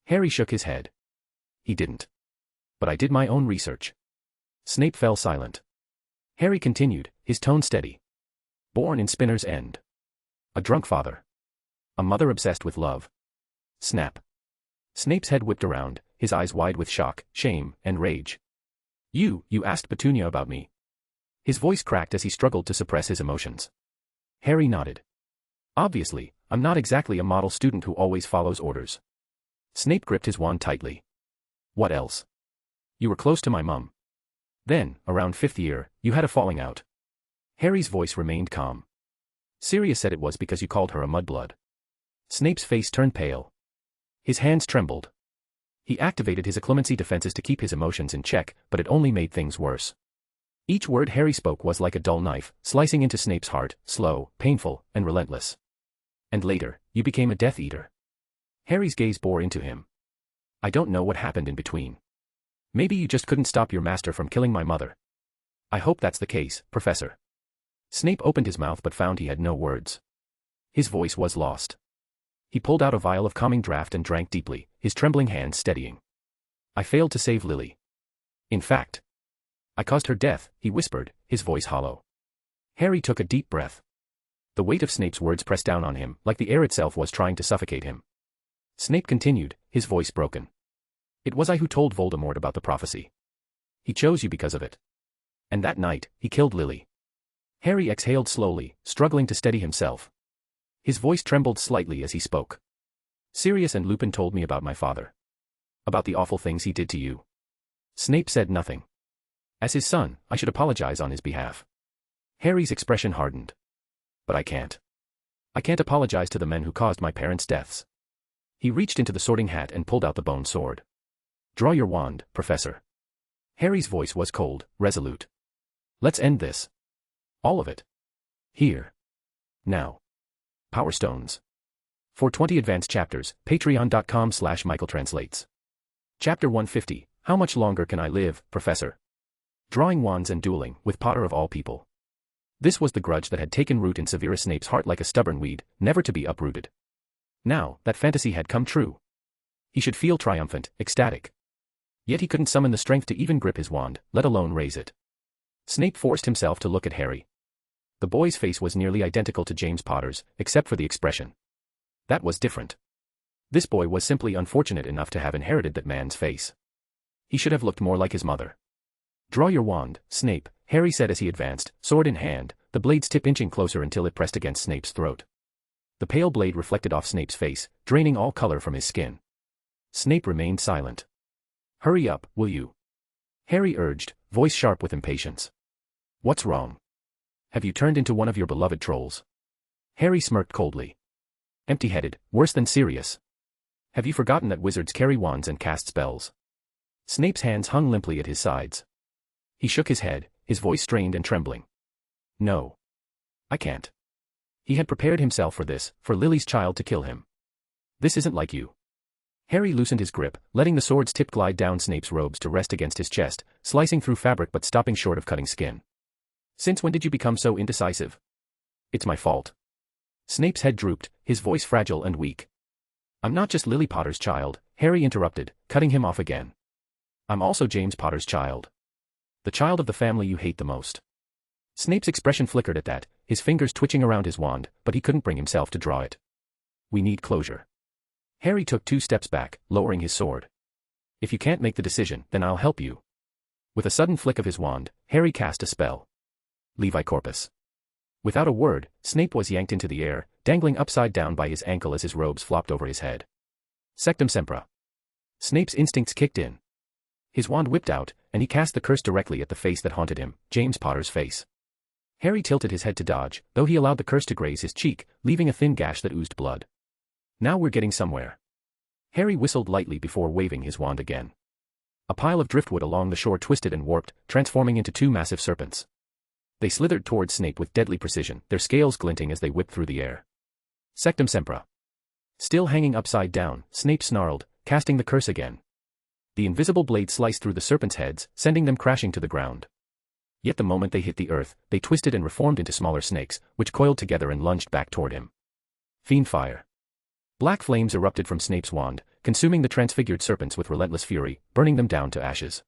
Harry shook his head. He didn't. But I did my own research. Snape fell silent. Harry continued, his tone steady. Born in Spinner's End. A drunk father. A mother obsessed with love. Snap. Snape's head whipped around, his eyes wide with shock, shame, and rage. You asked Petunia about me. His voice cracked as he struggled to suppress his emotions. Harry nodded. Obviously, I'm not exactly a model student who always follows orders. Snape gripped his wand tightly. What else? You were close to my mum. Then, around 5th year, you had a falling out. Harry's voice remained calm. Sirius said it was because you called her a mudblood. Snape's face turned pale. His hands trembled. He activated his occlumency defenses to keep his emotions in check, but it only made things worse. Each word Harry spoke was like a dull knife, slicing into Snape's heart, slow, painful, and relentless. And later, you became a Death Eater. Harry's gaze bore into him. I don't know what happened in between. Maybe you just couldn't stop your master from killing my mother. I hope that's the case, Professor. Snape opened his mouth but found he had no words. His voice was lost. He pulled out a vial of calming draught and drank deeply, his trembling hands steadying. I failed to save Lily. In fact, I caused her death, he whispered, his voice hollow. Harry took a deep breath. The weight of Snape's words pressed down on him, like the air itself was trying to suffocate him. Snape continued, his voice broken. It was I who told Voldemort about the prophecy. He chose you because of it. And that night, he killed Lily. Harry exhaled slowly, struggling to steady himself. His voice trembled slightly as he spoke. Sirius and Lupin told me about my father. About the awful things he did to you. Snape said nothing. As his son, I should apologize on his behalf. Harry's expression hardened. But I can't. I can't apologize to the men who caused my parents' deaths. He reached into the sorting hat and pulled out the bone sword. Draw your wand, Professor. Harry's voice was cold, resolute. Let's end this. All of it. Here. Now. Power Stones. For 20 advanced chapters, patreon.com/michaeltranslates. Chapter 150, How much longer can I live, Professor? Drawing wands and dueling, with Potter of all people. This was the grudge that had taken root in Severus Snape's heart like a stubborn weed, never to be uprooted. Now, that fantasy had come true. He should feel triumphant, ecstatic. Yet he couldn't summon the strength to even grip his wand, let alone raise it. Snape forced himself to look at Harry. The boy's face was nearly identical to James Potter's, except for the expression. That was different. This boy was simply unfortunate enough to have inherited that man's face. He should have looked more like his mother. Draw your wand, Snape, Harry said as he advanced, sword in hand, the blade's tip inching closer until it pressed against Snape's throat. The pale blade reflected off Snape's face, draining all color from his skin. Snape remained silent. Hurry up, will you? Harry urged, voice sharp with impatience. What's wrong? Have you turned into one of your beloved trolls? Harry smirked coldly. Empty-headed, worse than Sirius. Have you forgotten that wizards carry wands and cast spells? Snape's hands hung limply at his sides. He shook his head, his voice strained and trembling. No. I can't. He had prepared himself for this, for Lily's child to kill him. This isn't like you. Harry loosened his grip, letting the sword's tip glide down Snape's robes to rest against his chest, slicing through fabric but stopping short of cutting skin. Since when did you become so indecisive? It's my fault. Snape's head drooped, his voice fragile and weak. I'm not just Lily Potter's child, Harry interrupted, cutting him off again. I'm also James Potter's child. The child of the family you hate the most. Snape's expression flickered at that, his fingers twitching around his wand, but he couldn't bring himself to draw it. We need closure. Harry took 2 steps back, lowering his sword. If you can't make the decision, then I'll help you. With a sudden flick of his wand, Harry cast a spell. Levi Corpus. Without a word, Snape was yanked into the air, dangling upside down by his ankle as his robes flopped over his head. Sectum Sempra. Snape's instincts kicked in. His wand whipped out, and he cast the curse directly at the face that haunted him, James Potter's face. Harry tilted his head to dodge, though he allowed the curse to graze his cheek, leaving a thin gash that oozed blood. Now we're getting somewhere. Harry whistled lightly before waving his wand again. A pile of driftwood along the shore twisted and warped, transforming into 2 massive serpents. They slithered towards Snape with deadly precision, their scales glinting as they whipped through the air. Sectum Sempra. Still hanging upside down, Snape snarled, casting the curse again. The invisible blade sliced through the serpents' heads, sending them crashing to the ground. Yet the moment they hit the earth, they twisted and reformed into smaller snakes, which coiled together and lunged back toward him. Fiend fire. Black flames erupted from Snape's wand, consuming the transfigured serpents with relentless fury, burning them down to ashes.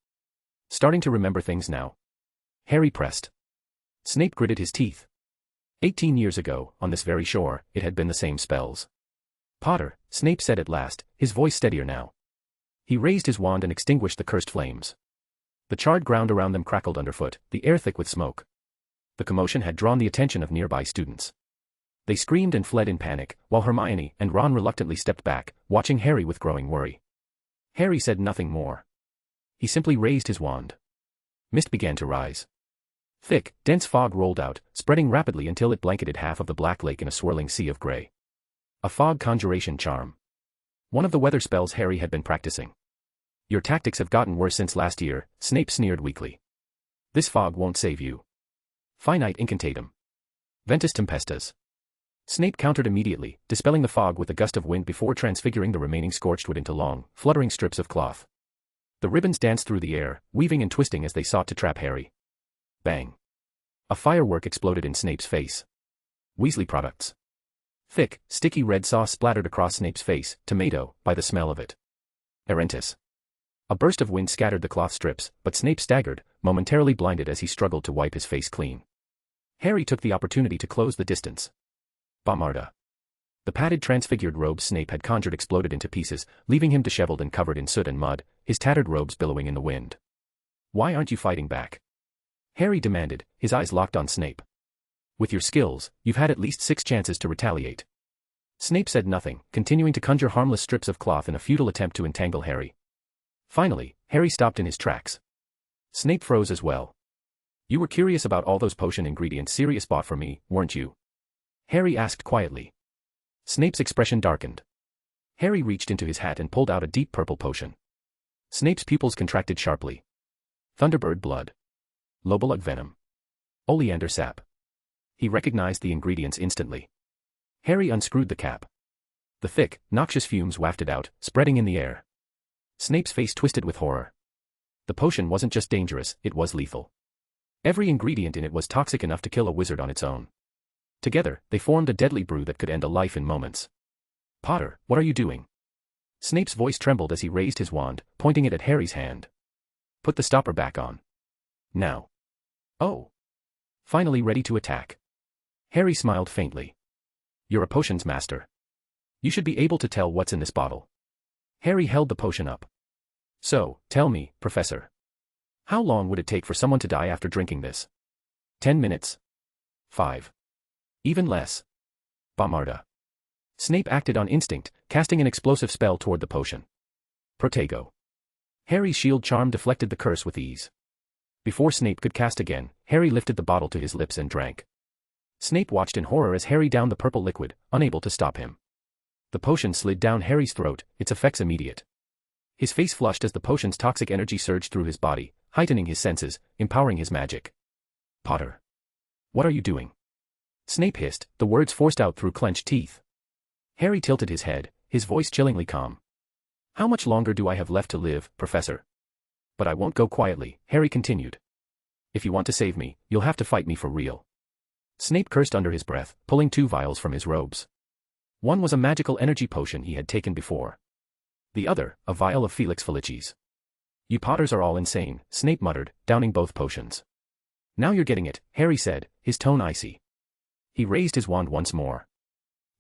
Starting to remember things now. Harry pressed. Snape gritted his teeth. 18 years ago, on this very shore, it had been the same spells. Potter, Snape said at last, his voice steadier now. He raised his wand and extinguished the cursed flames. The charred ground around them crackled underfoot, the air thick with smoke. The commotion had drawn the attention of nearby students. They screamed and fled in panic, while Hermione and Ron reluctantly stepped back, watching Harry with growing worry. Harry said nothing more. He simply raised his wand. Mist began to rise. Thick, dense fog rolled out, spreading rapidly until it blanketed half of the Black Lake in a swirling sea of gray. A fog conjuration charm. One of the weather spells Harry had been practicing. Your tactics have gotten worse since last year, Snape sneered weakly. This fog won't save you. Finite incantatum. Ventus tempestas. Snape countered immediately, dispelling the fog with a gust of wind before transfiguring the remaining scorched wood into long, fluttering strips of cloth. The ribbons danced through the air, weaving and twisting as they sought to trap Harry. Bang. A firework exploded in Snape's face. Weasley products. Thick, sticky red sauce splattered across Snape's face, tomato, by the smell of it. Erentus. A burst of wind scattered the cloth strips, but Snape staggered, momentarily blinded as he struggled to wipe his face clean. Harry took the opportunity to close the distance. Boggart. The padded transfigured robes Snape had conjured exploded into pieces, leaving him disheveled and covered in soot and mud, his tattered robes billowing in the wind. "Why aren't you fighting back?" Harry demanded, his eyes locked on Snape. "With your skills, you've had at least 6 chances to retaliate." Snape said nothing, continuing to conjure harmless strips of cloth in a futile attempt to entangle Harry. Finally, Harry stopped in his tracks. Snape froze as well. "You were curious about all those potion ingredients Sirius bought for me, weren't you?" Harry asked quietly. Snape's expression darkened. Harry reached into his hat and pulled out a deep purple potion. Snape's pupils contracted sharply. Thunderbird blood. Lobolug venom. Oleander sap. He recognized the ingredients instantly. Harry unscrewed the cap. The thick, noxious fumes wafted out, spreading in the air. Snape's face twisted with horror. The potion wasn't just dangerous, it was lethal. Every ingredient in it was toxic enough to kill a wizard on its own. Together, they formed a deadly brew that could end a life in moments. "Potter, what are you doing?" Snape's voice trembled as he raised his wand, pointing it at Harry's hand. "Put the stopper back on. Now." "Oh." Finally ready to attack. Harry smiled faintly. "You're a potions master. You should be able to tell what's in this bottle." Harry held the potion up. "So, tell me, Professor. How long would it take for someone to die after drinking this?" 10 minutes. 5. Even less. Boggart. Snape acted on instinct, casting an explosive spell toward the potion. Protego. Harry's shield charm deflected the curse with ease. Before Snape could cast again, Harry lifted the bottle to his lips and drank. Snape watched in horror as Harry downed the purple liquid, unable to stop him. The potion slid down Harry's throat, its effects immediate. His face flushed as the potion's toxic energy surged through his body, heightening his senses, empowering his magic. "Potter. What are you doing?" Snape hissed, the words forced out through clenched teeth. Harry tilted his head, his voice chillingly calm. "How much longer do I have left to live, Professor?" "But I won't go quietly," Harry continued. "If you want to save me, you'll have to fight me for real." Snape cursed under his breath, pulling 2 vials from his robes. One was a magical energy potion he had taken before. The other, a vial of Felix Felicis. "You Potters are all insane," Snape muttered, downing both potions. "Now you're getting it," Harry said, his tone icy. He raised his wand once more.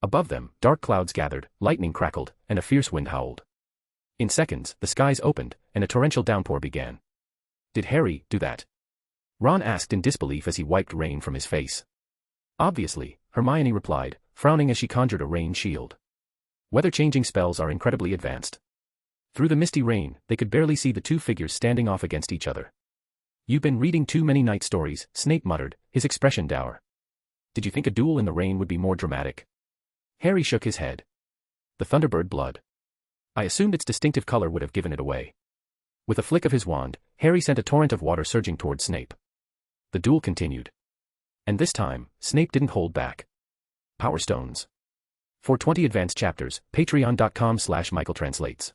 Above them, dark clouds gathered, lightning crackled, and a fierce wind howled. In seconds, the skies opened, and a torrential downpour began. "Did Harry do that?" Ron asked in disbelief as he wiped rain from his face. "Obviously," Hermione replied, frowning as she conjured a rain shield. Weather-changing spells are incredibly advanced. Through the misty rain, they could barely see the 2 figures standing off against each other. "You've been reading too many night stories," Snape muttered, his expression dour. "Did you think a duel in the rain would be more dramatic?" Harry shook his head. "The Thunderbird blood. I assumed its distinctive color would have given it away." With a flick of his wand, Harry sent a torrent of water surging toward Snape. The duel continued. And this time, Snape didn't hold back. Power Stones. For 20 advanced chapters, patreon.com/michaeltranslates.